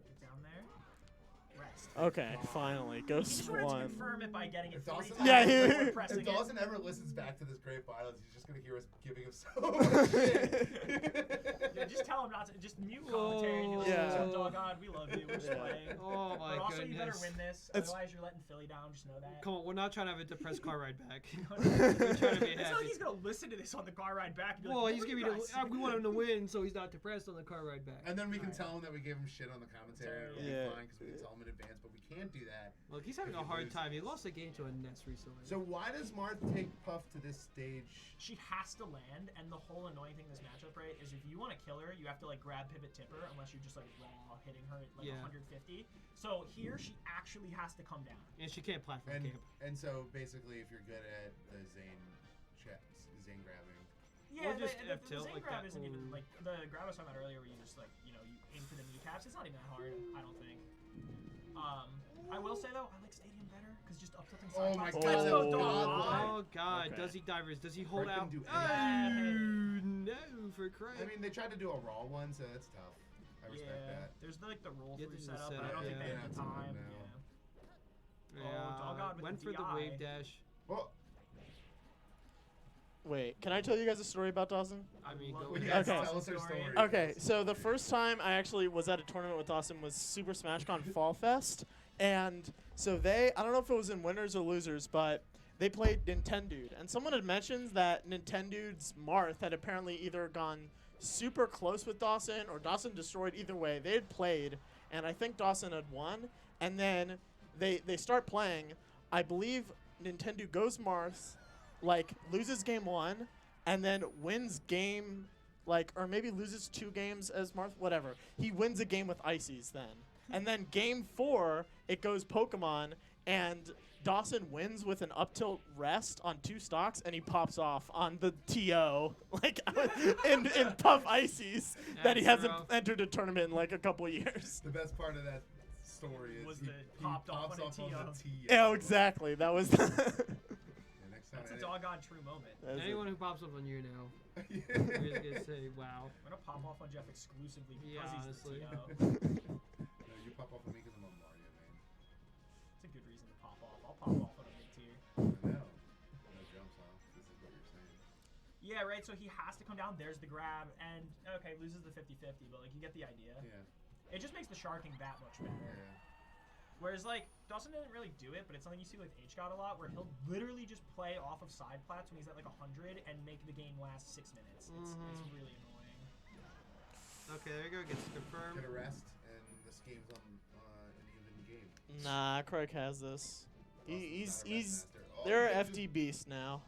Speaker 11: Get down there. Rest.
Speaker 6: Okay, finally,
Speaker 11: He
Speaker 6: Ghost
Speaker 11: just wanted to
Speaker 6: won.
Speaker 11: confirm it by getting it
Speaker 15: If
Speaker 11: 3
Speaker 15: Dawson,
Speaker 11: times
Speaker 6: Yeah,
Speaker 11: before
Speaker 6: he-
Speaker 11: pressing
Speaker 15: if
Speaker 11: it.
Speaker 15: Dawson ever listens back to this great violence, he's just gonna hear us giving him so much shit.
Speaker 11: Yeah, just tell him not to. Just mute commentary. And be like,
Speaker 6: Yeah.
Speaker 11: "So, Doggone, we love you. We're just
Speaker 6: Yeah.
Speaker 11: playing."
Speaker 13: Oh my
Speaker 11: But also, you better
Speaker 13: goodness.
Speaker 11: win this.
Speaker 6: It's-
Speaker 11: Otherwise, you're letting Philly down. Just know that.
Speaker 13: Come on, we're not trying to have a depressed car ride back. We're trying to be
Speaker 11: It's not
Speaker 13: happy.
Speaker 11: like he's gonna listen to this on the car ride back. And be
Speaker 13: Well,
Speaker 11: like,
Speaker 13: he's
Speaker 11: "What
Speaker 13: giving
Speaker 11: were
Speaker 13: me
Speaker 11: you
Speaker 13: the.
Speaker 11: guys
Speaker 13: We want him to win, so he's not depressed on the car ride back.
Speaker 15: And then we can
Speaker 11: Alright.
Speaker 15: tell him that we gave him shit on the commentary. It'll
Speaker 6: Yeah.
Speaker 15: be fine because we can tell him in advance, but we can't do that.
Speaker 13: Look, he's having
Speaker 15: If
Speaker 13: a
Speaker 15: you
Speaker 13: hard
Speaker 15: lose.
Speaker 13: time. He lost a game to a Ness recently.
Speaker 15: So why does Marth take Puff to this stage?
Speaker 11: She has to land, and the whole annoying thing in this matchup, right, is if you want to kill her, you have to like grab pivot tipper, unless you're just like raw hitting her at like
Speaker 13: Yeah.
Speaker 11: 150. So here she actually has to come down.
Speaker 13: And she can't platform
Speaker 15: And
Speaker 13: camp.
Speaker 15: and so basically, if you're good at the Zane grabbing,
Speaker 11: Yeah,
Speaker 13: Or just
Speaker 11: the
Speaker 13: F-tilt
Speaker 11: Zane
Speaker 13: like
Speaker 11: grab
Speaker 13: that.
Speaker 11: isn't even
Speaker 13: Ooh.
Speaker 11: like the grab I was talking about earlier, where you just like you aim for the kneecaps. It's not even that hard, I don't think. I will say though, I like Stadium better because just up tilting
Speaker 15: Oh
Speaker 11: side
Speaker 15: my
Speaker 11: box.
Speaker 15: God,
Speaker 11: Let's
Speaker 15: that
Speaker 11: go,
Speaker 15: was
Speaker 11: dog.
Speaker 15: godlike.
Speaker 13: Oh God,
Speaker 6: Okay.
Speaker 13: does he divers? Does he hold
Speaker 15: Craig
Speaker 13: out?
Speaker 15: can do
Speaker 13: Oh no, for Craig.
Speaker 15: I mean, they tried to do a raw one, so that's tough. I respect
Speaker 11: Yeah,
Speaker 15: that.
Speaker 11: there's the, like the roll
Speaker 13: Yeah,
Speaker 11: through
Speaker 13: there's the
Speaker 11: setup, but I
Speaker 13: setup,
Speaker 11: don't think they
Speaker 13: yeah.
Speaker 11: have the
Speaker 15: Yeah,
Speaker 11: time.
Speaker 15: no.
Speaker 11: Yeah.
Speaker 13: Yeah,
Speaker 11: Doggone with
Speaker 13: went
Speaker 11: the
Speaker 13: for the
Speaker 11: DI.
Speaker 13: wave dash.
Speaker 15: Well,
Speaker 6: Wait, can I tell you guys a story about Dawson?
Speaker 13: I mean,
Speaker 11: Love
Speaker 13: go
Speaker 11: it.
Speaker 15: yes,
Speaker 6: Okay.
Speaker 15: tell us her story.
Speaker 6: Okay, so the first time I actually was at a tournament with Dawson was Super Smash Con Fall Fest, and so I don't know if it was in winners or losers, but they played Nintendude, and someone had mentioned that Nintendude's Marth had apparently either gone super close with Dawson or Dawson destroyed. Either way, they had played, and I think Dawson had won, and then they start playing. I believe Nintendo goes Marth, like loses game 1, and then wins game, like, or maybe loses 2 games as Marth, whatever. He wins a game with Ices then. And then game 4, it goes Pokemon, and Dawson wins with an up tilt rest on 2 stocks, and he pops off on the TO, like, in Puff Ices, that he
Speaker 13: That's
Speaker 6: hasn't
Speaker 13: rough.
Speaker 6: entered a tournament in like a couple years.
Speaker 15: The best part of that story is
Speaker 11: Was
Speaker 15: he,
Speaker 11: the
Speaker 15: he
Speaker 11: popped off
Speaker 15: pops
Speaker 11: on a
Speaker 15: off on
Speaker 11: TO.
Speaker 15: the TO.
Speaker 6: Yeah, exactly. That was.
Speaker 15: Yeah, next time
Speaker 11: That's a
Speaker 15: I-
Speaker 11: doggone true moment.
Speaker 6: That's it.
Speaker 13: Anyone who pops up on you now,
Speaker 15: Yeah.
Speaker 13: you're just gonna say, "Wow."
Speaker 11: I'm gonna pop off on Jeff exclusively because
Speaker 13: Yeah,
Speaker 11: he's
Speaker 13: honestly.
Speaker 11: the TO.
Speaker 15: No, you pop off on me because I'm on Mario, man.
Speaker 11: It's a good reason to pop off. I'll pop off on a mid tier.
Speaker 15: No. No jumps off. This is what you're saying.
Speaker 11: Yeah, right. So he has to come down. There's the grab, and okay, loses the 50-50, but like you get the idea.
Speaker 15: Yeah.
Speaker 11: It just makes the sharking that much better.
Speaker 15: Yeah.
Speaker 11: Whereas like Dawson didn't really do it, but it's something you see with H God a lot, where he'll literally just play off of side plats when he's at like 100 and make the game last 6 minutes. It's really annoying.
Speaker 13: Okay, there you go. Gets confirmed.
Speaker 15: Get a rest, and this game's on an even game.
Speaker 6: Nah, Craig has this. He's
Speaker 15: Dawson's not a rest master. Oh,
Speaker 6: they're
Speaker 15: you
Speaker 6: FD beast now.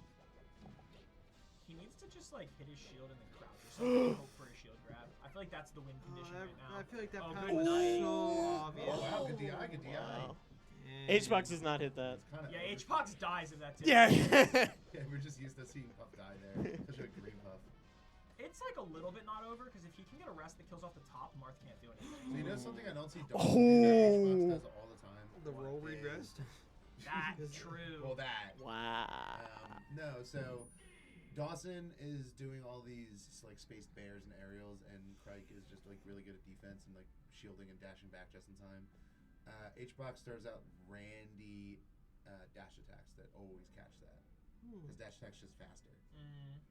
Speaker 11: He needs to just like hit his shield and then crouch or something and hope for a shield grab. I feel like that's the win condition right now.
Speaker 13: I feel like that
Speaker 11: Oh,
Speaker 13: pound
Speaker 11: good
Speaker 13: was
Speaker 11: night.
Speaker 13: so
Speaker 15: Oh,
Speaker 13: obvious.
Speaker 15: wow. Good DI. Good DI.
Speaker 6: Wow.
Speaker 13: Dang.
Speaker 6: HBox does not hit that.
Speaker 15: It's kind of
Speaker 11: Yeah, H-Pox dies if that's it.
Speaker 6: Yeah.
Speaker 15: Yeah, we're just used to seeing Puff die there. Especially a green Puff.
Speaker 11: It's like a little bit not over because if he can get a rest that kills off the top, Marth can't do anything.
Speaker 15: So you know something I don't see
Speaker 6: Oh.
Speaker 15: Xbox does all the time?
Speaker 13: The roll
Speaker 15: is-
Speaker 13: regressed.
Speaker 11: That's true.
Speaker 15: Well, that.
Speaker 6: Wow.
Speaker 15: No, so Dawson is doing all these like spaced bears and aerials, and Crike is just like really good at defense and like shielding and dashing back just in time. H-Box throws out Randy dash attacks that always catch that. His dash attack's just faster.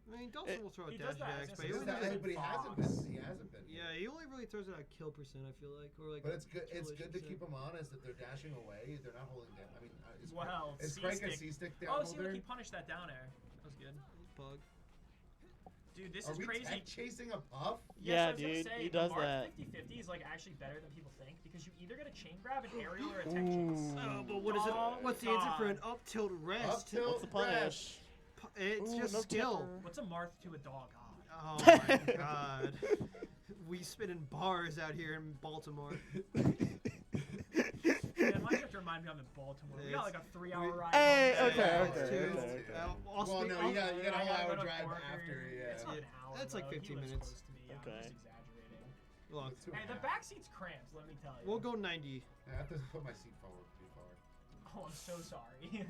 Speaker 9: I mean, Dawson will throw a
Speaker 11: he
Speaker 9: dash
Speaker 11: does that,
Speaker 9: attacks,
Speaker 11: I
Speaker 9: but
Speaker 11: was gonna say,
Speaker 9: he
Speaker 11: he
Speaker 9: only
Speaker 11: does
Speaker 9: does
Speaker 11: it
Speaker 9: it
Speaker 11: in
Speaker 15: He hasn't been.
Speaker 9: Yeah, he only really throws it at kill percent, I feel like, or like.
Speaker 15: But it's good. It's
Speaker 9: kill
Speaker 15: good to
Speaker 9: percent.
Speaker 15: keep them honest. If they're dashing away, they're not holding down. I mean,
Speaker 11: Well,
Speaker 15: is Crank a
Speaker 11: C-stick.
Speaker 15: C-stick down
Speaker 11: Oh, see,
Speaker 15: holder?
Speaker 11: look, he punished that down air. That was good.
Speaker 9: Bug.
Speaker 11: Dude, this
Speaker 15: Are
Speaker 11: is
Speaker 15: we
Speaker 11: crazy.
Speaker 15: tech chasing a Puff?
Speaker 6: Yeah,
Speaker 11: I was gonna
Speaker 6: dude,
Speaker 11: say,
Speaker 6: he does
Speaker 11: Marth
Speaker 6: that.
Speaker 11: 50-50 is like actually better than people think because you either get a chain grab, an aerial, or a tech chase.
Speaker 9: Oh, but what is it?
Speaker 11: Oh,
Speaker 9: What's the answer for an
Speaker 11: God.
Speaker 9: up tilt rest?
Speaker 15: Up tilt
Speaker 6: What's the punish?
Speaker 9: It's
Speaker 6: Ooh,
Speaker 9: just
Speaker 6: no
Speaker 9: skill.
Speaker 6: tipper.
Speaker 11: What's a Marth to a dog?
Speaker 9: Oh my god. We spinning bars out here in Baltimore.
Speaker 11: Yeah, might have to remind me I'm in Baltimore. We got like a 3-hour ride.
Speaker 6: Hey,
Speaker 11: home.
Speaker 6: okay,
Speaker 15: Yeah,
Speaker 6: okay,
Speaker 15: it's
Speaker 6: okay.
Speaker 15: Well, no, you got a
Speaker 11: I
Speaker 15: whole
Speaker 11: gotta
Speaker 15: hour
Speaker 11: go to
Speaker 15: drive
Speaker 11: Corker.
Speaker 15: after. Yeah.
Speaker 11: It's not an hour.
Speaker 9: That's like
Speaker 11: bro.
Speaker 9: 15
Speaker 11: He lives
Speaker 9: minutes.
Speaker 11: close to me. Yeah,
Speaker 6: Okay.
Speaker 11: I'm just exaggerating.
Speaker 9: Look,
Speaker 15: It's 2
Speaker 11: Hey, the
Speaker 15: hours.
Speaker 11: back seat's cramped. Let me tell you.
Speaker 9: we'll go 90.
Speaker 15: I have to put my seat forward too far.
Speaker 11: Oh, I'm so sorry.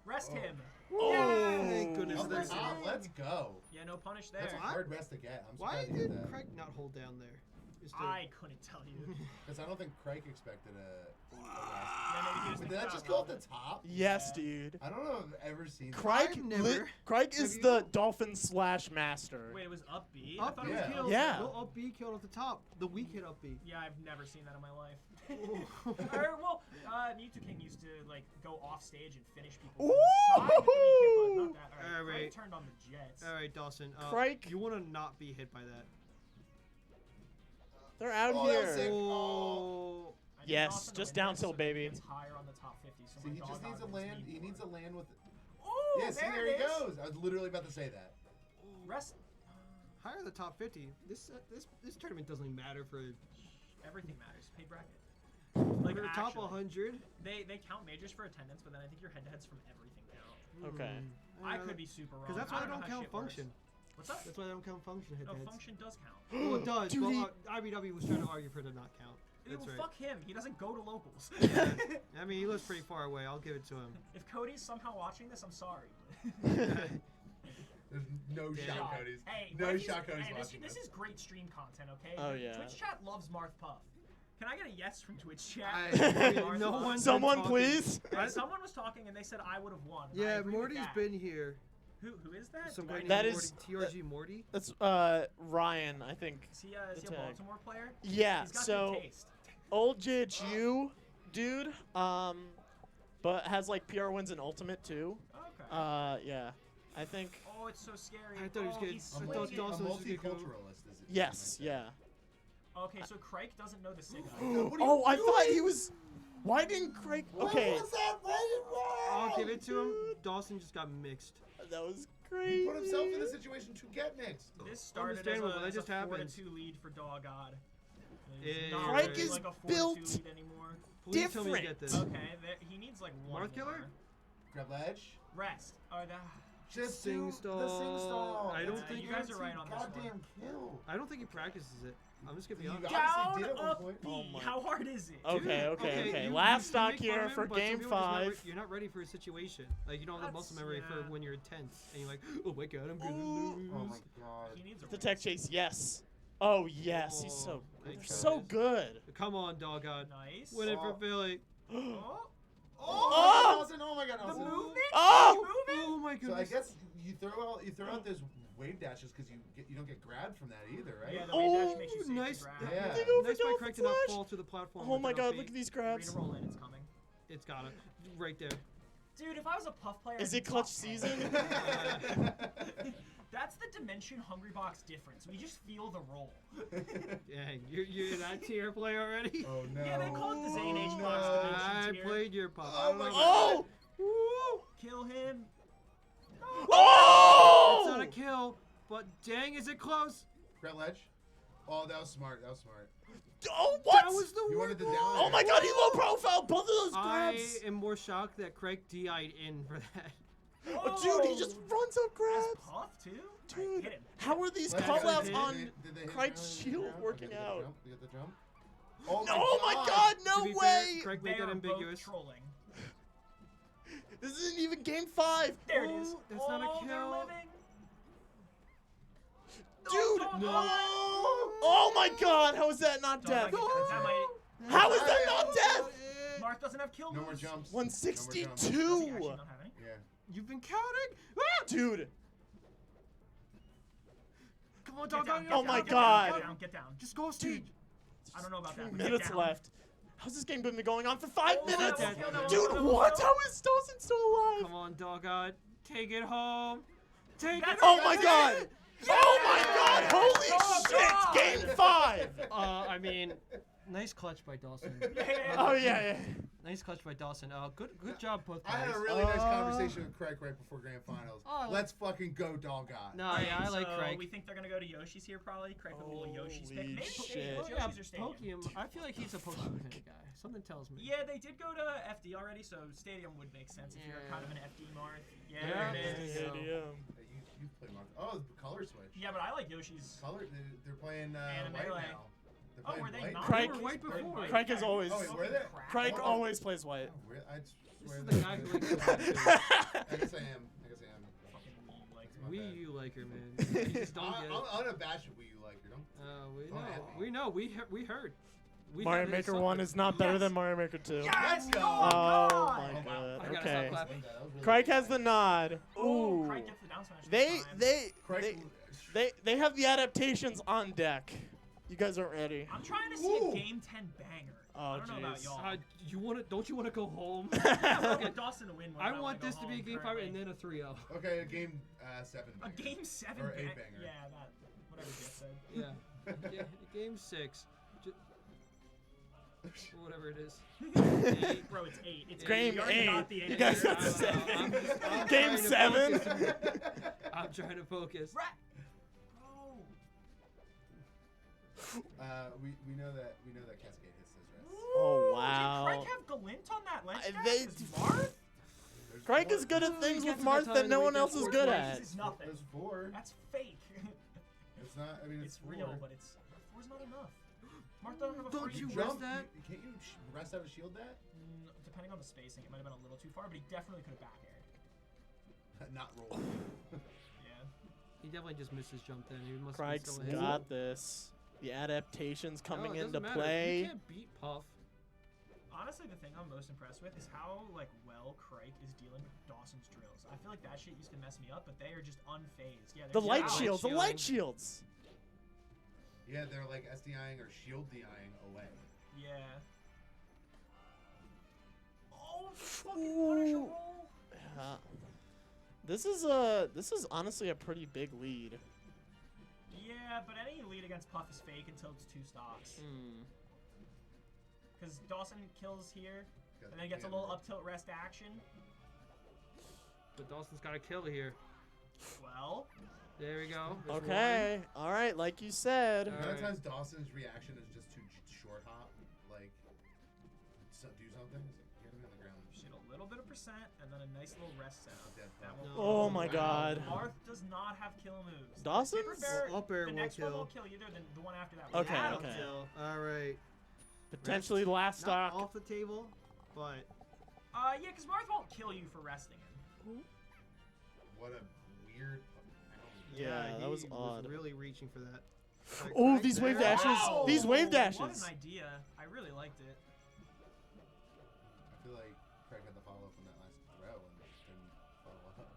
Speaker 11: Rest
Speaker 15: Oh.
Speaker 11: him.
Speaker 6: Oh,
Speaker 9: Thank goodness
Speaker 15: Off the
Speaker 9: there's
Speaker 15: top, let's go.
Speaker 11: Yeah, no punish there.
Speaker 15: That's a hard rest to get. I'm
Speaker 9: Why
Speaker 15: surprised to get
Speaker 9: did
Speaker 15: that.
Speaker 9: Craig not hold down there? Is there-
Speaker 11: I couldn't tell you.
Speaker 15: Because I don't think Craig expected a
Speaker 11: Yeah, maybe he was
Speaker 15: But
Speaker 11: thinking
Speaker 15: did that
Speaker 11: about
Speaker 15: just go off the
Speaker 11: Robin.
Speaker 15: top?
Speaker 6: Yes,
Speaker 11: Yeah.
Speaker 6: dude.
Speaker 15: I don't know if I've ever seen that.
Speaker 6: Craig,
Speaker 9: I've never-
Speaker 6: Craig
Speaker 9: Have
Speaker 6: is
Speaker 9: you?
Speaker 6: the Dolphin slash master.
Speaker 11: Wait, it was up B? I
Speaker 9: Up
Speaker 11: thought
Speaker 9: B
Speaker 11: it was
Speaker 15: Yeah.
Speaker 9: killed.
Speaker 6: Yeah.
Speaker 9: No, up B killed off the top. The weak hit up B.
Speaker 11: Yeah, I've never seen that in my life.
Speaker 9: Ooh.
Speaker 11: Or, well, Mewtwo King used to like go off stage and finish people.
Speaker 6: Ooh.
Speaker 11: From the side with the weak hit, but not that. All right,
Speaker 9: Alright.
Speaker 11: Craig turned on the Jets.
Speaker 9: All right, Dawson.
Speaker 6: Crike.
Speaker 9: You want to not be hit by that.
Speaker 6: They're out
Speaker 15: Oh, that was
Speaker 6: here.
Speaker 15: sick.
Speaker 9: Oh.
Speaker 11: I need
Speaker 6: Yes,
Speaker 11: Dawson to
Speaker 6: just
Speaker 11: win
Speaker 6: down
Speaker 11: this
Speaker 6: tilt,
Speaker 11: so
Speaker 6: baby.
Speaker 11: It's higher on the top 50. So
Speaker 15: See,
Speaker 11: my
Speaker 15: he just
Speaker 11: dog
Speaker 15: needs a
Speaker 11: wins
Speaker 15: land.
Speaker 11: me
Speaker 15: He needs a
Speaker 11: more.
Speaker 15: land with.
Speaker 11: Ooh,
Speaker 15: Yeah, see, there
Speaker 11: it
Speaker 15: he
Speaker 11: is.
Speaker 15: goes. I was literally about to say that.
Speaker 11: Rest.
Speaker 9: Higher the top 50. This tournament doesn't even matter for
Speaker 11: Everything matters. Pay bracket.
Speaker 9: like the top
Speaker 11: actually.
Speaker 9: 100.
Speaker 11: They count majors for attendance, but then I think your head-to-heads from everything count.
Speaker 6: Okay.
Speaker 11: I could be super wrong.
Speaker 9: Because that's why
Speaker 11: I
Speaker 9: they
Speaker 11: don't
Speaker 9: don't
Speaker 11: know how
Speaker 9: count
Speaker 11: shit works.
Speaker 9: function.
Speaker 11: What's up?
Speaker 9: That's why they don't count function head
Speaker 11: No,
Speaker 9: to heads.
Speaker 11: function does count.
Speaker 9: Well, it does.
Speaker 6: Dude,
Speaker 9: Well, IBW was trying to argue for it to not count.
Speaker 11: Ew,
Speaker 9: That's right.
Speaker 11: fuck him. He doesn't go to locals.
Speaker 9: I mean, he lives pretty far away. I'll give it to him.
Speaker 11: If Cody's somehow watching this, I'm sorry.
Speaker 15: There's no
Speaker 9: Yeah.
Speaker 15: shot Cody's.
Speaker 11: Hey,
Speaker 15: No
Speaker 11: what if he's-
Speaker 15: shot Cody's
Speaker 11: hey,
Speaker 15: watching
Speaker 11: this is great stream content, okay?
Speaker 6: Oh, yeah.
Speaker 11: Twitch chat loves Marth Puff. Can I get a yes from Twitch chat?
Speaker 9: I- no
Speaker 11: Puff?
Speaker 9: one's
Speaker 6: Someone,
Speaker 9: talking.
Speaker 6: please.
Speaker 11: Hey, someone was talking and they said I would have won. I
Speaker 9: Yeah,
Speaker 11: agree with
Speaker 9: Morty's
Speaker 11: that.
Speaker 9: been here.
Speaker 11: Who is that?
Speaker 9: Some
Speaker 11: Do I
Speaker 9: guy
Speaker 11: know?
Speaker 6: That
Speaker 9: named
Speaker 6: is-
Speaker 9: Morty, TRG Morty.
Speaker 6: That's Ryan, I think.
Speaker 11: Is he a
Speaker 6: the tag.
Speaker 11: Baltimore player?
Speaker 6: Yeah.
Speaker 11: He's got
Speaker 6: So
Speaker 11: good taste.
Speaker 6: old JHU dude, but has like PR wins and ultimate too.
Speaker 11: Okay.
Speaker 6: Yeah. I think.
Speaker 11: Oh, it's so scary.
Speaker 9: I thought he was
Speaker 11: oh,
Speaker 9: good.
Speaker 11: he's
Speaker 9: I thought
Speaker 11: swinging.
Speaker 9: Dawson was just gonna go-
Speaker 15: multiculturalist, is it?
Speaker 6: Yes. Yeah.
Speaker 11: Okay, so Crike doesn't know the Sig.
Speaker 6: Oh, I thought he was. Why didn't Craig? Okay.
Speaker 15: What was that?
Speaker 9: I'll give it to him. Dawson just got mixed.
Speaker 6: That was
Speaker 15: He
Speaker 6: great.
Speaker 15: put himself in a situation to get mixed.
Speaker 11: This started as a,
Speaker 9: Understandable, but that
Speaker 11: as
Speaker 9: just
Speaker 11: a
Speaker 9: happens.
Speaker 11: 4-2 lead for Dog God.
Speaker 9: Yeah,
Speaker 11: Not
Speaker 9: Crike
Speaker 11: really
Speaker 6: is
Speaker 11: like a 4-2
Speaker 6: built
Speaker 11: lead anymore.
Speaker 9: Please tell me you
Speaker 6: different.
Speaker 9: get this.
Speaker 11: Okay, he needs like one
Speaker 9: Marth Killer?
Speaker 11: more.
Speaker 15: Grab ledge.
Speaker 11: Rest. Oh, that.
Speaker 15: Just
Speaker 9: Sing
Speaker 15: do the
Speaker 9: stall.
Speaker 15: sing stall.
Speaker 9: I don't
Speaker 11: Yeah,
Speaker 9: think
Speaker 11: you guys are right on this one.
Speaker 15: Goddamn kill.
Speaker 9: I don't think he practices it. I'm just gonna be
Speaker 15: You
Speaker 9: honest.
Speaker 15: got-
Speaker 11: Down,
Speaker 15: Obviously did at one
Speaker 11: up,
Speaker 15: point.
Speaker 11: B.
Speaker 6: Oh my-
Speaker 11: How hard is it?
Speaker 6: Okay,
Speaker 9: Dude,
Speaker 6: okay.
Speaker 9: you
Speaker 6: Last
Speaker 9: make
Speaker 6: stock
Speaker 9: fun
Speaker 6: here
Speaker 9: of
Speaker 6: for
Speaker 9: him, but some
Speaker 6: game
Speaker 9: people just not
Speaker 6: 5.
Speaker 9: you're not ready for a situation. Like you don't have the muscle
Speaker 11: That's-
Speaker 9: memory
Speaker 11: yeah.
Speaker 9: for when you're tense and you're like, oh my god, I'm gonna
Speaker 6: Ooh.
Speaker 9: lose.
Speaker 15: Oh my god.
Speaker 11: He needs a
Speaker 6: The tech chase, yes. Oh yes, he's
Speaker 9: Oh,
Speaker 6: so
Speaker 9: thank
Speaker 6: they're
Speaker 9: God.
Speaker 6: so good.
Speaker 9: Come on, dog god.
Speaker 11: Nice.
Speaker 9: Win it for
Speaker 15: Oh.
Speaker 9: Philly.
Speaker 11: Oh,
Speaker 15: Oh, Nelson! Oh my god,
Speaker 11: the
Speaker 15: Nelson!
Speaker 11: movement?
Speaker 6: Oh!
Speaker 11: Moving?
Speaker 9: Oh my
Speaker 15: So I
Speaker 9: goodness.
Speaker 15: guess you throw out those wave dashes because you don't get grabbed from that either, right?
Speaker 11: Yeah, the wave dash
Speaker 6: Oh,
Speaker 11: makes you safe
Speaker 9: nice.
Speaker 11: to grab.
Speaker 15: Yeah.
Speaker 6: They go for
Speaker 9: Nice by
Speaker 6: Dolphin
Speaker 9: Craig to not
Speaker 6: Slash.
Speaker 9: fall to the platform.
Speaker 6: Oh
Speaker 9: with
Speaker 6: my
Speaker 9: an
Speaker 6: god,
Speaker 9: up
Speaker 6: look at
Speaker 9: B.
Speaker 6: these
Speaker 11: Free
Speaker 6: grabs.
Speaker 11: to roll in, it's coming.
Speaker 9: It's got it. Right there.
Speaker 11: Dude, if I was a Puff player,
Speaker 6: Is
Speaker 11: I'd
Speaker 6: it
Speaker 11: be
Speaker 6: clutch
Speaker 11: top 10.
Speaker 6: season?
Speaker 11: That's the Dimension Hungry Box difference. We just feel the roll.
Speaker 9: Yeah, you're in that tier play already.
Speaker 15: Oh no.
Speaker 11: Yeah, they call it the Zane H
Speaker 15: no.
Speaker 11: box
Speaker 9: I
Speaker 11: dimension tier.
Speaker 9: played your pup.
Speaker 15: Oh my god.
Speaker 6: Oh!
Speaker 11: Woo! Kill him.
Speaker 6: Oh!
Speaker 9: It's not a kill, but dang, is it close?
Speaker 15: Grab ledge. Oh, that was smart. That was smart.
Speaker 6: Oh, what?
Speaker 9: That was the
Speaker 15: You
Speaker 9: word.
Speaker 15: wanted the down
Speaker 6: Oh my god, he low profile both of those
Speaker 9: I
Speaker 6: grabs.
Speaker 9: am more shocked that Craig DI'd in for that.
Speaker 6: Oh, dude, he just runs up
Speaker 11: As
Speaker 6: grabs.
Speaker 11: Puff too.
Speaker 6: Dude,
Speaker 11: Alright, hit him.
Speaker 6: how are these
Speaker 15: Ledge
Speaker 9: call
Speaker 6: callouts
Speaker 9: hit.
Speaker 6: on
Speaker 15: Did they hit
Speaker 6: Craig's
Speaker 15: ground?
Speaker 6: shield
Speaker 15: Yeah.
Speaker 6: working
Speaker 15: Did they get the
Speaker 6: out?
Speaker 15: jump? Did they get the jump?
Speaker 6: Oh my god,
Speaker 9: To
Speaker 6: no
Speaker 9: be
Speaker 6: way!
Speaker 9: fair, Craig
Speaker 11: They
Speaker 9: made that
Speaker 11: are
Speaker 9: ambiguous.
Speaker 11: both trolling.
Speaker 6: This isn't even game 5.
Speaker 11: There it is.
Speaker 9: Oh, that's not a
Speaker 11: Oh, they're
Speaker 9: kill.
Speaker 11: living.
Speaker 6: Dude!
Speaker 11: Dog,
Speaker 9: No.
Speaker 6: Oh my god, how is that not
Speaker 11: Dog,
Speaker 6: death?
Speaker 11: that might.
Speaker 6: How is that not death?
Speaker 11: Marth doesn't have kill
Speaker 15: No more
Speaker 11: moves.
Speaker 15: jumps.
Speaker 6: 162.
Speaker 11: Does he actually not have any?
Speaker 15: Yeah.
Speaker 13: You've been counting?
Speaker 6: Dude.
Speaker 13: Come on,
Speaker 11: Get
Speaker 13: dog.
Speaker 11: down, get
Speaker 6: Oh
Speaker 11: down,
Speaker 6: my
Speaker 11: get
Speaker 6: God.
Speaker 11: Down, get down, get down.
Speaker 13: Just go stage.
Speaker 11: I don't know about
Speaker 6: 2
Speaker 11: that. but get
Speaker 6: minutes
Speaker 11: down.
Speaker 6: left. How's this game been going on for 5
Speaker 11: Oh,
Speaker 6: minutes?
Speaker 11: that won't kill, that won't
Speaker 6: Dude,
Speaker 11: kill, that won't
Speaker 6: what?
Speaker 11: kill.
Speaker 6: How is Dawson still alive?
Speaker 13: Come on, dog. God. Take it home. Take
Speaker 11: That's
Speaker 13: it
Speaker 6: Oh
Speaker 13: home.
Speaker 6: my god! Oh my god! Holy
Speaker 11: Oh,
Speaker 6: shit!
Speaker 11: God.
Speaker 6: Game 5!
Speaker 13: I mean, nice clutch by Dawson.
Speaker 6: Oh yeah.
Speaker 13: Nice clutch by Dawson. Good job, both
Speaker 15: I had
Speaker 13: players.
Speaker 15: a really nice conversation with Craig right before Grand Finals.
Speaker 13: Oh,
Speaker 15: Let's fucking go, dog god.
Speaker 13: No, yeah, I like
Speaker 11: so
Speaker 13: Craig.
Speaker 11: we think they're gonna go to Yoshi's here probably. Craig with a little Yoshi's pick.
Speaker 6: Holy
Speaker 11: Maybe
Speaker 6: shit.
Speaker 11: Yoshi's
Speaker 13: Yeah,
Speaker 11: or Stadium.
Speaker 13: Pokemon. I feel like he's a Pokemon kind of guy. Something tells me.
Speaker 11: Yeah, they did go to FD already, so Stadium would make sense if you're kind of an FD Marth. Yeah,
Speaker 13: Yeah,
Speaker 11: there it is.
Speaker 6: Stadium.
Speaker 15: Hey, you play Marth. Oh, the color switch.
Speaker 11: Yeah, but I like Yoshi's.
Speaker 15: Color. They're playing
Speaker 11: Anime
Speaker 15: white
Speaker 11: Melee.
Speaker 15: now. They're
Speaker 11: Oh,
Speaker 15: playing
Speaker 11: were they
Speaker 15: white.
Speaker 11: not?
Speaker 6: Craig-
Speaker 11: They were white before.
Speaker 6: Craig is always.
Speaker 15: Oh, wait, were they?
Speaker 6: Craig
Speaker 15: Oh.
Speaker 6: always plays white.
Speaker 15: Oh, really? I swear
Speaker 13: is
Speaker 15: that
Speaker 13: the guy who likes to
Speaker 15: I guess I am.
Speaker 13: Wii U liker, man. You just don't
Speaker 15: I'm
Speaker 13: get it.
Speaker 15: unabashed Wii U liker.
Speaker 13: We
Speaker 15: Don't
Speaker 13: know.
Speaker 15: at me.
Speaker 13: We know. We heard. We
Speaker 6: Mario
Speaker 13: heard it
Speaker 6: Maker
Speaker 13: sucked.
Speaker 6: 1 is not better
Speaker 11: Yes.
Speaker 6: than Mario Maker 2.
Speaker 11: Yes!
Speaker 15: Let's go.
Speaker 11: Oh,
Speaker 6: Oh
Speaker 11: God!
Speaker 6: my
Speaker 13: I
Speaker 6: god.
Speaker 13: gotta
Speaker 6: Okay.
Speaker 13: stop clapping.
Speaker 6: Craig has the nod.
Speaker 11: Oh,
Speaker 6: Ooh.
Speaker 11: Craig gets the down smash.
Speaker 6: They
Speaker 11: this time.
Speaker 6: they
Speaker 15: Craig.
Speaker 6: they have the adaptations on deck. You guys aren't ready.
Speaker 11: I'm trying to see
Speaker 15: Ooh.
Speaker 11: a Game 10 banger.
Speaker 6: Oh,
Speaker 11: I don't know about
Speaker 6: jeez.
Speaker 11: y'all.
Speaker 13: You want to? Don't you want to go home?
Speaker 11: Yeah, but I want Dawson to win one.
Speaker 13: I
Speaker 11: but
Speaker 13: want
Speaker 11: wanna
Speaker 13: this
Speaker 11: go
Speaker 13: to be a
Speaker 11: home
Speaker 13: game 5
Speaker 11: currently.
Speaker 13: and then a 3-0.
Speaker 15: Okay, a game 7.
Speaker 11: A
Speaker 15: banger.
Speaker 11: game 7
Speaker 15: Or 8
Speaker 11: ba-
Speaker 15: banger.
Speaker 11: Yeah, that. Whatever Jeff said.
Speaker 13: Yeah. Game 6. Whatever it is.
Speaker 11: Bro, it's 8. It's
Speaker 6: Game
Speaker 11: we already
Speaker 6: 8.
Speaker 11: got the
Speaker 6: You
Speaker 11: answer.
Speaker 6: guys said
Speaker 13: I'm
Speaker 6: 7.
Speaker 13: I'm
Speaker 6: Game
Speaker 13: trying to
Speaker 6: 7.
Speaker 13: focus. I'm trying to focus.
Speaker 11: Right.
Speaker 15: We know that Cascade hits his rest.
Speaker 6: Oh wow.
Speaker 11: Did Craig have Galint on that ledge?
Speaker 6: They-
Speaker 11: Marth?
Speaker 6: Craig is good at things with
Speaker 13: Gets
Speaker 6: Marth
Speaker 13: the
Speaker 6: that
Speaker 13: time
Speaker 6: no
Speaker 13: to
Speaker 6: one
Speaker 13: wait
Speaker 6: else
Speaker 13: this
Speaker 6: is
Speaker 13: four
Speaker 6: good
Speaker 13: twice.
Speaker 6: at.
Speaker 11: This is nothing.
Speaker 15: There's 4.
Speaker 11: That's fake.
Speaker 15: It's not. I mean,
Speaker 11: It's
Speaker 15: 4.
Speaker 11: real, but it's 4's not enough. Marth doesn't have a
Speaker 13: Don't
Speaker 11: free
Speaker 13: you
Speaker 11: jump.
Speaker 13: rest that?
Speaker 15: Can't you rest out a shield that?
Speaker 11: Depending on the spacing, it might have been a little too far, but he definitely could have back aired.
Speaker 15: Not roll.
Speaker 11: Yeah.
Speaker 13: He definitely just missed his jump then. He must have
Speaker 6: Craig's
Speaker 13: still hit.
Speaker 6: got this. The adaptations coming
Speaker 13: No, it
Speaker 6: into
Speaker 13: doesn't matter.
Speaker 6: play.
Speaker 13: You can't beat Puff.
Speaker 11: Honestly, the thing I'm most impressed with is how well Craig is dealing with Dawson's drills. I feel like that shit used to mess me up, but they are just unfazed. Yeah,
Speaker 6: The
Speaker 11: they're
Speaker 6: light
Speaker 11: just-
Speaker 6: shields. The light shields.
Speaker 15: Yeah, they're like SDIing or shield DIing away.
Speaker 11: Yeah. Oh, fucking Punisher
Speaker 6: Ooh.
Speaker 11: roll.
Speaker 6: Yeah. This is honestly a pretty big lead.
Speaker 11: Yeah, but any lead against Puff is fake until it's 2 stocks.
Speaker 6: Hmm.
Speaker 11: Because Dawson kills here,
Speaker 15: Got
Speaker 11: and then gets a
Speaker 15: the
Speaker 11: little
Speaker 15: hammer.
Speaker 11: up tilt rest action.
Speaker 13: But Dawson's got a kill here.
Speaker 11: Well,
Speaker 13: There we go. There's
Speaker 6: Okay. All right. Like you said.
Speaker 15: A lot of
Speaker 13: Alright.
Speaker 15: times Dawson's reaction is just to short hop, like do something. It's like, get him on the ground.
Speaker 11: shit, a little bit of percent, and then a nice little rest sound.
Speaker 15: Dead
Speaker 11: That
Speaker 15: pop.
Speaker 11: will
Speaker 6: Oh my God.
Speaker 11: Marth does not have kill moves.
Speaker 6: Dawson's?
Speaker 11: Paper Bear,
Speaker 13: Well, up air
Speaker 11: the
Speaker 13: won't
Speaker 11: next one
Speaker 13: kill.
Speaker 11: won't kill either. The one after that.
Speaker 6: Okay,
Speaker 11: That'll
Speaker 6: okay.
Speaker 11: kill.
Speaker 13: one. All right.
Speaker 6: Potentially last
Speaker 13: Not
Speaker 6: stock.
Speaker 13: off the table, but
Speaker 11: Yeah, because Marth won't kill you for resting him.
Speaker 15: What a weird.
Speaker 6: Yeah, that was
Speaker 13: he
Speaker 6: odd.
Speaker 13: really reaching for that. Like,
Speaker 6: Oh,
Speaker 13: right
Speaker 6: these wave
Speaker 13: there.
Speaker 6: dashes.
Speaker 11: Wow.
Speaker 6: These wave
Speaker 11: What
Speaker 6: dashes.
Speaker 11: an idea. I really liked it.
Speaker 15: I feel like Craig had to follow up on that last throw and didn't follow up.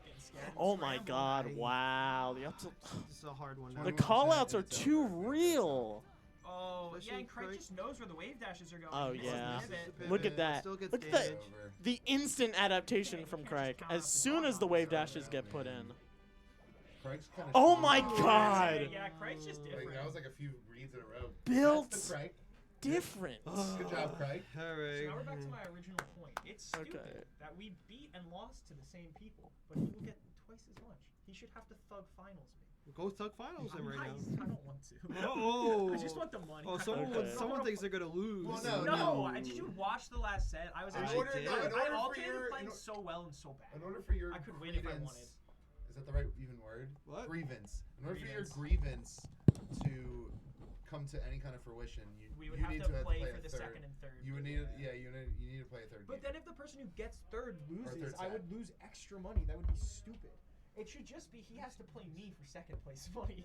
Speaker 11: Getting scared and
Speaker 6: Oh my
Speaker 11: scrambled.
Speaker 6: God.
Speaker 13: Right.
Speaker 6: Wow. The up to
Speaker 13: This is a hard one.
Speaker 6: the
Speaker 15: 21%
Speaker 6: callouts are
Speaker 15: and it's
Speaker 6: too
Speaker 15: over.
Speaker 6: real.
Speaker 11: Oh, yeah,
Speaker 13: Especially
Speaker 11: and Craig
Speaker 13: Craig-
Speaker 11: just knows where the wave dashes are going.
Speaker 6: Oh,
Speaker 11: He misses the
Speaker 6: yeah.
Speaker 11: pivot.
Speaker 6: Look at that.
Speaker 13: Still gets
Speaker 6: Look at
Speaker 13: damage.
Speaker 15: Over.
Speaker 6: The instant adaptation from Craig as soon as the wave dashes get put in.
Speaker 15: Craig's kind of.
Speaker 6: Oh my God.
Speaker 11: Yeah, Craig's just
Speaker 15: Like,
Speaker 11: different.
Speaker 15: that was like a few reads in a row.
Speaker 6: Built
Speaker 15: That's the Craig.
Speaker 6: different.
Speaker 15: Good job, Craig.
Speaker 13: All
Speaker 11: So
Speaker 13: right.
Speaker 11: now we're back to my original point. It's stupid
Speaker 6: Okay.
Speaker 11: that we beat and lost to the same people, but he will get twice as much. He should have to thug finals me.
Speaker 13: Go Thug Finals then
Speaker 11: I'm
Speaker 13: right
Speaker 11: nice.
Speaker 13: now.
Speaker 11: I don't want to.
Speaker 13: Oh.
Speaker 11: I just want the money.
Speaker 13: Oh,
Speaker 11: I don't
Speaker 13: someone,
Speaker 6: Okay.
Speaker 13: someone thinks they're gonna lose.
Speaker 15: Well,
Speaker 11: No, did you watch the last set? I was
Speaker 15: In
Speaker 11: actually.
Speaker 15: order-
Speaker 13: did.
Speaker 15: no, in order
Speaker 11: I
Speaker 15: for
Speaker 11: alternated
Speaker 15: your-
Speaker 11: playing
Speaker 15: in or-
Speaker 11: so well and so bad.
Speaker 15: In order for your
Speaker 11: I could win if I
Speaker 15: grievance-
Speaker 11: wanted.
Speaker 15: Is that the right even word?
Speaker 13: What?
Speaker 15: Grievance. In order
Speaker 11: Grievance.
Speaker 15: for your grievance to come to any kind of fruition,
Speaker 11: We would
Speaker 15: you
Speaker 11: have
Speaker 15: need
Speaker 11: to
Speaker 15: to
Speaker 11: play
Speaker 15: play
Speaker 11: for
Speaker 15: a
Speaker 11: the
Speaker 15: third.
Speaker 11: second and third.
Speaker 15: You would need, you need to play a third
Speaker 11: But
Speaker 15: game.
Speaker 11: then if the person who gets third loses,
Speaker 15: third
Speaker 11: I
Speaker 15: set.
Speaker 11: would lose extra money. That would be stupid. It should just be he has to play me for second place money.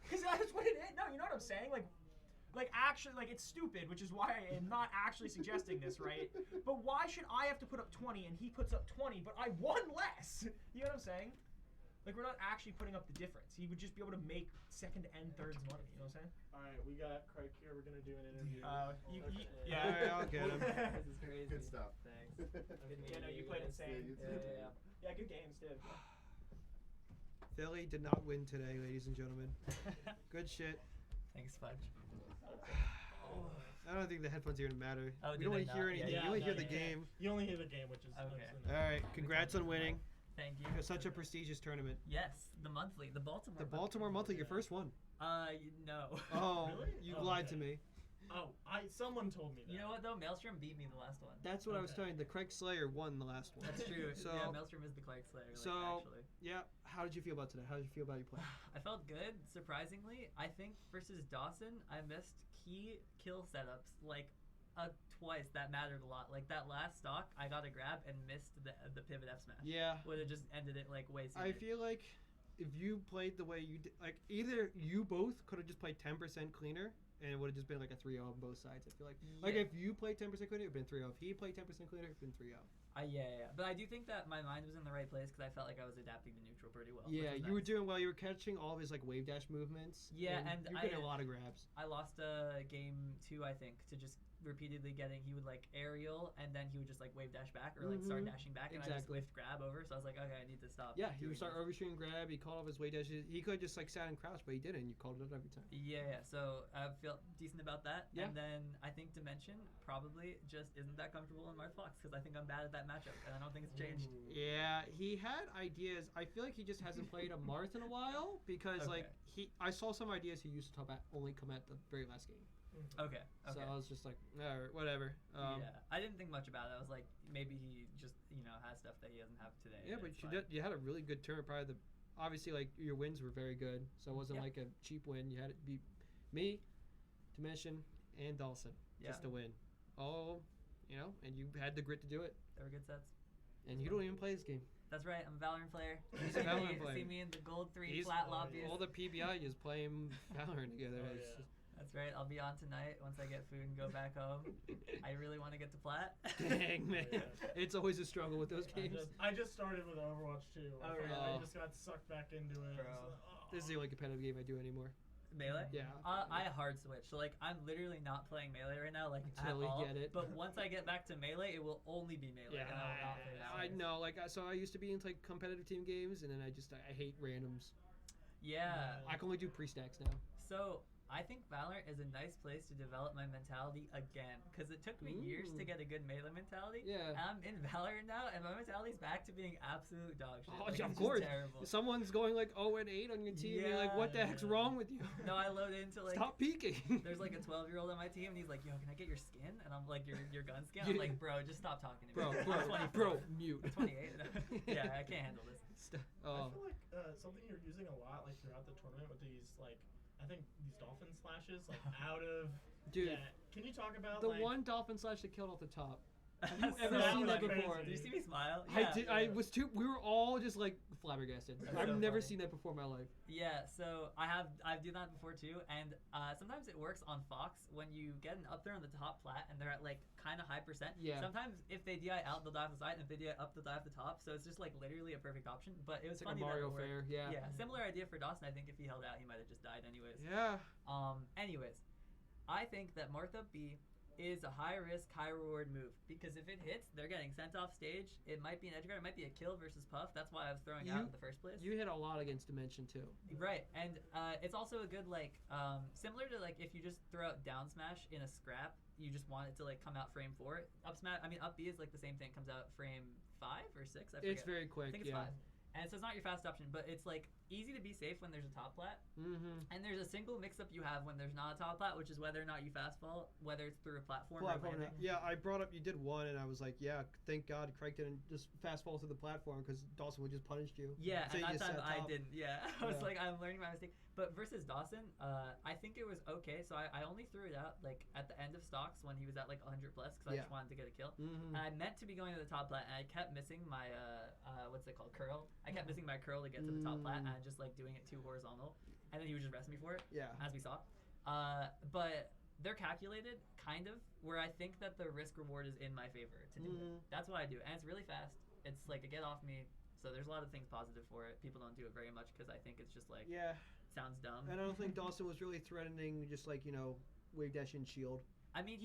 Speaker 11: Because that's what it is. No, you know what I'm saying? Like, Like actually, like it's stupid, which is why I am not actually suggesting this, right? But why should I have to put up 20 and he puts up 20, but I won less? You know what I'm saying? Like we're not actually putting up the difference. He would just be able to make second and thirds money. You know what I'm saying?
Speaker 6: All right, we got Craig here. We're gonna do an interview.
Speaker 11: Yeah.
Speaker 13: All right, I'll get him.
Speaker 16: This is crazy.
Speaker 15: Good stuff.
Speaker 16: Thanks.
Speaker 11: Yeah, no, you played insane.
Speaker 16: Yeah.
Speaker 11: Yeah, good games, dude.
Speaker 13: Philly did not win today, ladies and gentlemen. Good shit.
Speaker 16: Thanks, Fudge.
Speaker 13: I don't think the headphones are gonna matter.
Speaker 16: Oh,
Speaker 13: we
Speaker 16: do
Speaker 13: don't
Speaker 16: they
Speaker 13: want to hear
Speaker 16: not?
Speaker 13: anything.
Speaker 16: Yeah,
Speaker 13: you only
Speaker 11: no,
Speaker 13: hear the
Speaker 11: you can't.
Speaker 13: game.
Speaker 6: You only hear the game, which is
Speaker 16: Okay.
Speaker 13: All right, congrats on winning.
Speaker 16: Thank you.
Speaker 13: It's such a prestigious tournament.
Speaker 16: Yes, the monthly, the Baltimore.
Speaker 13: The Baltimore Monthly, your first one.
Speaker 16: No.
Speaker 13: Oh,
Speaker 6: Really?
Speaker 13: you
Speaker 6: Oh,
Speaker 13: lied
Speaker 6: okay.
Speaker 13: to me.
Speaker 6: Oh, someone told me that.
Speaker 16: You know what though? Maelstrom beat me the last one.
Speaker 13: That's what I was
Speaker 6: Okay.
Speaker 13: telling you. The Craig Slayer won the last one.
Speaker 16: That's true.
Speaker 13: So,
Speaker 16: yeah, Maelstrom is the Clark Slayer. Like,
Speaker 13: so
Speaker 16: actually.
Speaker 13: yeah, how did you feel about today? How did you feel about your play?
Speaker 16: I felt good, surprisingly. I think versus Dawson, I missed key kill setups like twice that mattered a lot. Like that last stock, I got a grab and missed the pivot F smash.
Speaker 13: Yeah.
Speaker 16: Would have just ended it like way sooner.
Speaker 13: I feel like if you played the way you did, like either you both could have just played 10% cleaner, and it would have just been like a 3-0 on both sides. I feel like
Speaker 16: Yeah.
Speaker 13: if you played 10% cleaner, it'd been 3-0. If he played 10% cleaner, it'd been 3-0.
Speaker 16: Yeah. But I do think that my mind was in the right place because I felt like I was adapting to neutral pretty well. which
Speaker 13: Yeah,
Speaker 16: was
Speaker 13: you were
Speaker 16: nice.
Speaker 13: doing well. You were catching all of his like wave dash movements.
Speaker 16: Yeah, and
Speaker 13: you're getting a lot of grabs.
Speaker 16: I lost game 2, I think, to just repeatedly getting. He would like aerial, and then he would just like wave dash back or like start
Speaker 13: Mhm.
Speaker 16: dashing back, and I just
Speaker 13: Exactly.
Speaker 16: whiffed grab over. So I was like, okay, I need to stop.
Speaker 13: Yeah, he
Speaker 16: doing
Speaker 13: would start
Speaker 16: this.
Speaker 13: overshooting grab. He called off his wave dashes. He could have just like sat and crouched, but he didn't. You called it up every time.
Speaker 16: Yeah, so I feel decent about that.
Speaker 13: Yeah.
Speaker 16: And then I think Dimension probably just isn't that comfortable in Marth Fox because I think I'm bad at that matchup, and I don't think it's changed.
Speaker 13: Yeah, he had ideas. I feel like he just hasn't played a Marth in a while because like I saw some ideas he used to only come at the very last game.
Speaker 16: Okay.
Speaker 13: So I was just like, all right, whatever.
Speaker 16: Yeah, I didn't think much about it. I was like, maybe he just has stuff that he doesn't have today.
Speaker 13: Yeah,
Speaker 16: and
Speaker 13: but
Speaker 16: it's
Speaker 13: you
Speaker 16: fine.
Speaker 13: you had a really good turn. Probably obviously like your wins were very good, so it wasn't
Speaker 16: Yeah.
Speaker 13: like a cheap win. You had it beat me, Dimension, and Dawson just
Speaker 16: Yeah.
Speaker 13: to win. All, and you had the grit to do it.
Speaker 16: They were good sets.
Speaker 13: And you don't even play this game.
Speaker 16: That's right. I'm a Valorant player.
Speaker 13: He's a Valorant
Speaker 16: See
Speaker 13: player.
Speaker 16: me in the gold 3
Speaker 13: He's-
Speaker 16: flat lobbies.
Speaker 13: All the PBI is playing Valorant together.
Speaker 6: Oh,
Speaker 13: It's
Speaker 6: yeah.
Speaker 13: just-
Speaker 16: That's right. I'll be on tonight once I get food and go back home. I really want to get to plat.
Speaker 13: Dang man,
Speaker 6: yeah.
Speaker 13: it's always a struggle with those games.
Speaker 6: I just started with Overwatch 2.
Speaker 16: Oh, really?
Speaker 6: I just got sucked back into it.
Speaker 16: Bro.
Speaker 13: This is the only competitive game I do anymore.
Speaker 16: Melee?
Speaker 13: Yeah.
Speaker 16: I hard switch. So like I'm literally not playing melee right now, like
Speaker 13: Until
Speaker 16: at
Speaker 13: we
Speaker 16: all.
Speaker 13: get it.
Speaker 16: But once I get back to melee, it will only be melee. And I will not play
Speaker 13: I
Speaker 16: Valorant.
Speaker 13: know. So I used to be into like competitive team games, and then I hate randoms.
Speaker 16: Yeah.
Speaker 13: I can only do pre-stacks now.
Speaker 16: So I think Valorant is a nice place to develop my mentality again, because it took me years to get a good melee mentality.
Speaker 13: Yeah.
Speaker 16: And I'm in Valorant now, and my mentality's back to being absolute dog shit.
Speaker 13: Oh,
Speaker 16: Like,
Speaker 13: yeah,
Speaker 16: it's
Speaker 13: of
Speaker 16: just
Speaker 13: course.
Speaker 16: terrible.
Speaker 13: Someone's going like 0-8 on your team. And you're like, what the heck's wrong with you?
Speaker 16: No, I load into like.
Speaker 13: Stop peeking.
Speaker 16: There's like a 12-year-old on my team, and he's like, "Yo, can I get your skin?" And I'm like, "Your gun skin." I'm
Speaker 13: Yeah.
Speaker 16: like, "Bro, just stop talking to me."
Speaker 13: Bro,
Speaker 16: I'm 24.
Speaker 13: bro, mute.
Speaker 16: I'm 28. Yeah, I can't handle this.
Speaker 6: I feel like something you're using a lot, like throughout the tournament, with these I think these dolphin slashes, like out of.
Speaker 13: Dude,
Speaker 6: Yeah. Can you talk about
Speaker 13: the
Speaker 6: like,
Speaker 13: one dolphin slash that killed off the top. Have you
Speaker 16: So
Speaker 13: ever seen that
Speaker 6: crazy.
Speaker 13: before?
Speaker 16: Did you see me smile?
Speaker 13: I
Speaker 16: Yeah.
Speaker 13: did. I was too. We were all just like flabbergasted.
Speaker 16: That's
Speaker 13: I've
Speaker 16: so
Speaker 13: never
Speaker 16: funny.
Speaker 13: seen that before in my life.
Speaker 16: Yeah, so I've done that before too, and sometimes it works on Fox when you get an up there on the top plat and they're at like kind of high percent.
Speaker 13: Yeah.
Speaker 16: Sometimes if they DI out, they'll die off the side, and if they DI up, they'll die off the top. So it's just like literally a perfect option. But it was
Speaker 13: It's like a
Speaker 16: funny
Speaker 13: Mario
Speaker 16: that it worked.
Speaker 13: Fair, yeah.
Speaker 16: Yeah, similar idea for Dawson. I think if he held out, he might have just died anyways.
Speaker 13: Yeah.
Speaker 16: Anyways, I think that Martha B is a high risk, high reward move because if it hits, they're getting sent off stage. It might be an edge guard, it might be a kill versus Puff. That's why I was throwing out in the first place.
Speaker 13: You hit a lot against Dimension too.
Speaker 16: Right, and it's also a good similar to like if you just throw out down smash in a scrap, you just want it to like come out frame 4. Up B is like the same thing, comes out frame 5 or 6. I forget.
Speaker 13: It's very quick.
Speaker 16: I think it's
Speaker 13: yeah.
Speaker 16: 5. And so it's not your fast option, but it's like easy to be safe when there's a top plat.
Speaker 13: Mm-hmm.
Speaker 16: And there's a single mix-up you have when there's not a top plat, which is whether or not you fastball, whether it's through a platform or landing.
Speaker 13: Yeah, I brought up you did one, and I was like, yeah, thank God Craig didn't just fast fall through the platform because Dawson would just punish you.
Speaker 16: Yeah,
Speaker 13: So
Speaker 16: and
Speaker 13: you
Speaker 16: that time
Speaker 13: set
Speaker 16: I
Speaker 13: top.
Speaker 16: didn't. Yeah, I was
Speaker 13: Yeah.
Speaker 16: like, I'm learning my mistake. But versus Dawson, I think it was okay. So I only threw it out like at the end of stocks when he was at like 100 plus because I just
Speaker 13: Yeah.
Speaker 16: wanted to get a kill.
Speaker 13: Mhm.
Speaker 16: And I meant to be going to the top plat, and I kept missing my what's it called, curl. I kept missing my curl to get to the top plat, and I just like doing it too horizontal, and then he would just rest me for it.
Speaker 13: Yeah.
Speaker 16: As we saw. But they're calculated, kind of, where I think that the risk reward is in my favor to do it. That's what I do, and it's really fast. It's like a get off me. So there's a lot of things positive for it. People don't do it very much because I think it's just like sounds dumb.
Speaker 9: And I don't think Dawson was really threatening just like, you know, wave dash and shield.
Speaker 16: I mean,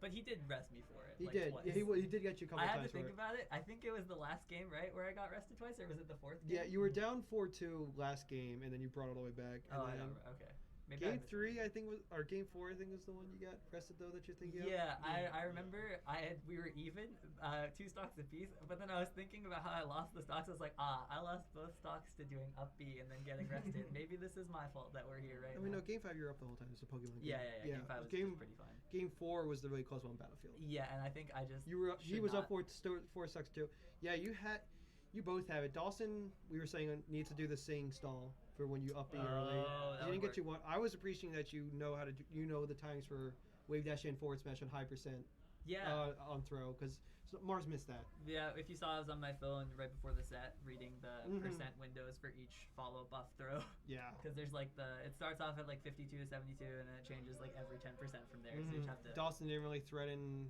Speaker 16: but he did rest me for it.
Speaker 9: He
Speaker 16: like,
Speaker 9: did.
Speaker 16: Twice.
Speaker 9: Yeah, he did get you a couple
Speaker 16: I had
Speaker 9: times
Speaker 16: to think
Speaker 9: for it.
Speaker 16: about it. I think it was the last game, right, where I got rested twice, or was it the fourth game?
Speaker 9: Yeah, you were down 4-2 last game, and then you brought it all the way back. And
Speaker 16: Oh, I
Speaker 9: then
Speaker 16: know. Okay. Maybe
Speaker 9: Game 3, I think or Game 4, I think was the one you got rested though that you're thinking of.
Speaker 16: Yeah, I remember we were even, 2 stocks apiece, but then I was thinking about how I lost the stocks. I was like, I lost both stocks to doing up B and then getting rested. Maybe this is my fault that we're here right now.
Speaker 9: I mean, no, Game 5 you're up the whole time. It's a Pokemon game.
Speaker 16: Yeah. Game 5 was pretty fine.
Speaker 9: Game 4 was the really close one on Battlefield.
Speaker 16: Yeah, and I think I just
Speaker 9: He was up 4 stocks too. Yeah, you both have it. Dawson, we were saying, needs to do the sing stall for when you up B early. He didn't get you one. I was appreciating that you know how to the timings for wave dash and forward smash on high percent.
Speaker 16: Yeah.
Speaker 9: On throw because Mars missed that.
Speaker 16: Yeah, if you saw, I was on my phone right before the set reading the percent windows for each follow-up off throw.
Speaker 9: Yeah.
Speaker 16: Because there's like it starts off at like 52 to 72 and then it changes like every 10% from there. So you just have to.
Speaker 9: Dawson didn't really threaten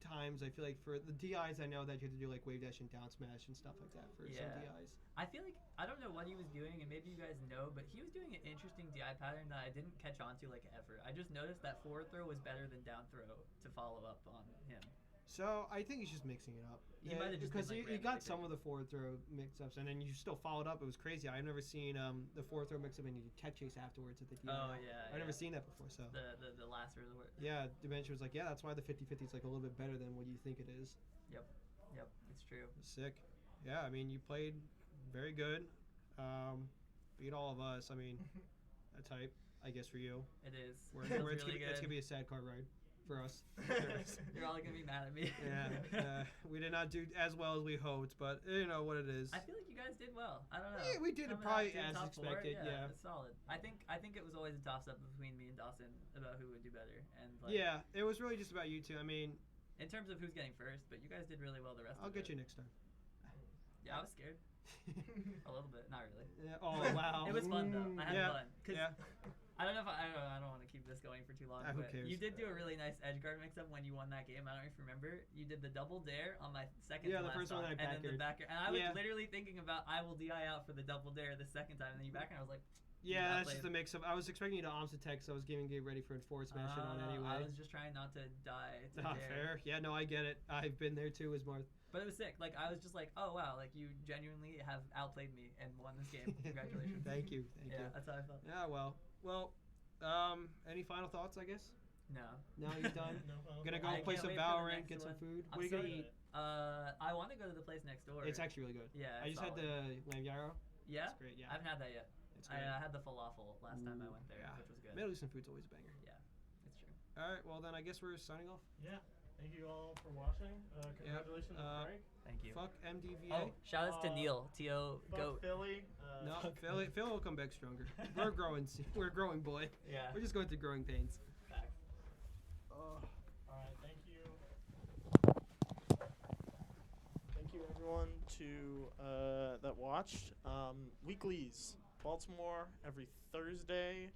Speaker 9: times. I feel like for the DIs, I know that you have to do like wave dash and down smash and stuff like that for some DIs.
Speaker 16: I feel like I don't know what he was doing, and maybe you guys know, but he was doing an interesting DI pattern that I didn't catch on to like ever. I just noticed that forward throw was better than down throw to follow up on him.
Speaker 9: So I think he's just mixing it up.
Speaker 16: He might have just
Speaker 9: because
Speaker 16: been, like,
Speaker 9: he got
Speaker 16: randomly
Speaker 9: some of the forward throw mix-ups, and then you still followed up. It was crazy. I've never seen the forward throw mix-up and you tech chase afterwards at the DI.
Speaker 16: Oh yeah.
Speaker 9: I've never seen that before. So
Speaker 16: the last resort.
Speaker 9: Yeah, Dimension was like, yeah, that's why the 50-50 is like a little bit better than what you think it is.
Speaker 16: Yep, it's true.
Speaker 9: Sick. Yeah, I mean, you played very good. Beat all of us. I mean, a type, I guess, for you.
Speaker 16: It is.
Speaker 9: Where
Speaker 16: Feels
Speaker 9: it's
Speaker 16: really
Speaker 9: gonna
Speaker 16: good.
Speaker 9: be a sad car ride for us.
Speaker 16: You're all gonna be mad at me.
Speaker 9: Yeah, we did not do as well as we hoped, but you know what it is.
Speaker 16: I feel like you guys did well. I don't know.
Speaker 9: Yeah, we did it
Speaker 16: Coming
Speaker 9: probably
Speaker 16: out to
Speaker 9: as
Speaker 16: top four,
Speaker 9: expected. Yeah,
Speaker 16: it's solid. I think it was always a toss-up between me and Dawson about who would do better, and like,
Speaker 9: yeah, it was really just about you two. I mean,
Speaker 16: in terms of who's getting first, but you guys did really well the rest.
Speaker 9: I'll
Speaker 16: of
Speaker 9: get
Speaker 16: it.
Speaker 9: you next time.
Speaker 16: Yeah, I was scared. A little bit, not really.
Speaker 9: Yeah, oh wow.
Speaker 16: It was fun though. I had fun.
Speaker 9: Yeah.
Speaker 16: I don't know if I don't want to keep this going for too long.
Speaker 9: Who
Speaker 16: but
Speaker 9: cares?
Speaker 16: You did do a really nice edge guard mix up when you won that game. I don't know if you remember. You did the double dare on my second to
Speaker 9: the
Speaker 16: last
Speaker 9: first one
Speaker 16: stock,
Speaker 9: I
Speaker 16: and then the
Speaker 9: back-aired.
Speaker 16: backer. And I was
Speaker 9: Yeah.
Speaker 16: literally thinking about I will DI out for the double dare the second time, and then you back, and I was like,
Speaker 9: Yeah, that's
Speaker 16: outplayed.
Speaker 9: just a mix of. I was expecting you to Omsa tech, so I was getting ready for a forward smash it on anyway.
Speaker 16: I was just trying not to die. To
Speaker 9: Not
Speaker 16: dare.
Speaker 9: fair. Yeah, no, I get it. I've been there too, as Marth.
Speaker 16: But it was sick. Like I was just like, oh wow, like you genuinely have outplayed me and won this game. Congratulations.
Speaker 9: Thank you.
Speaker 16: Yeah, that's how I felt.
Speaker 9: Yeah, well, any final thoughts? I guess.
Speaker 16: No.
Speaker 9: No, you're done. Gonna go
Speaker 16: I
Speaker 9: play
Speaker 16: can't
Speaker 9: some
Speaker 16: wait for the
Speaker 9: Valorant,
Speaker 16: next
Speaker 9: get some
Speaker 16: one.
Speaker 9: food.
Speaker 16: I'm
Speaker 9: What are you
Speaker 16: so
Speaker 9: gonna eat?
Speaker 16: I want to go to the place next door.
Speaker 9: It's actually really good.
Speaker 16: Yeah.
Speaker 9: I just had the lamb gyro.
Speaker 16: Yeah.
Speaker 9: It's great. Yeah.
Speaker 16: I haven't had that yet.
Speaker 9: It's
Speaker 16: I
Speaker 9: great.
Speaker 16: had the falafel last time I went there, which was good.
Speaker 9: Middle Eastern food's always a banger.
Speaker 16: Yeah, it's true.
Speaker 9: All right. Well, then I guess we're signing off.
Speaker 2: Yeah. Thank you all for watching. Congratulations, Frank.
Speaker 16: Thank you.
Speaker 9: Fuck MDVA.
Speaker 16: Oh, shout outs to Neil, T.O.
Speaker 2: Fuck
Speaker 16: Goat.
Speaker 2: Philly.
Speaker 9: No, Philly will come back stronger. We're growing. We're growing, boy.
Speaker 16: Yeah.
Speaker 9: We're just going through growing pains.
Speaker 16: Facts.
Speaker 2: All right. Thank you. Thank you, everyone, that watched. Weeklies, Baltimore every Thursday.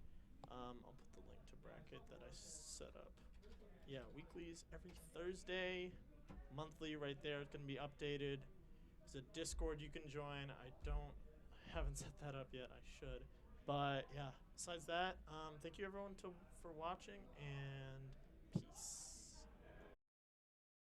Speaker 2: I'll put the link to bracket that I set up. Yeah, weeklies every Thursday. Monthly right there. It's gonna be updated. There's a Discord you can join. Haven't set that up yet. I should. But yeah, besides that, thank you everyone for watching, and peace.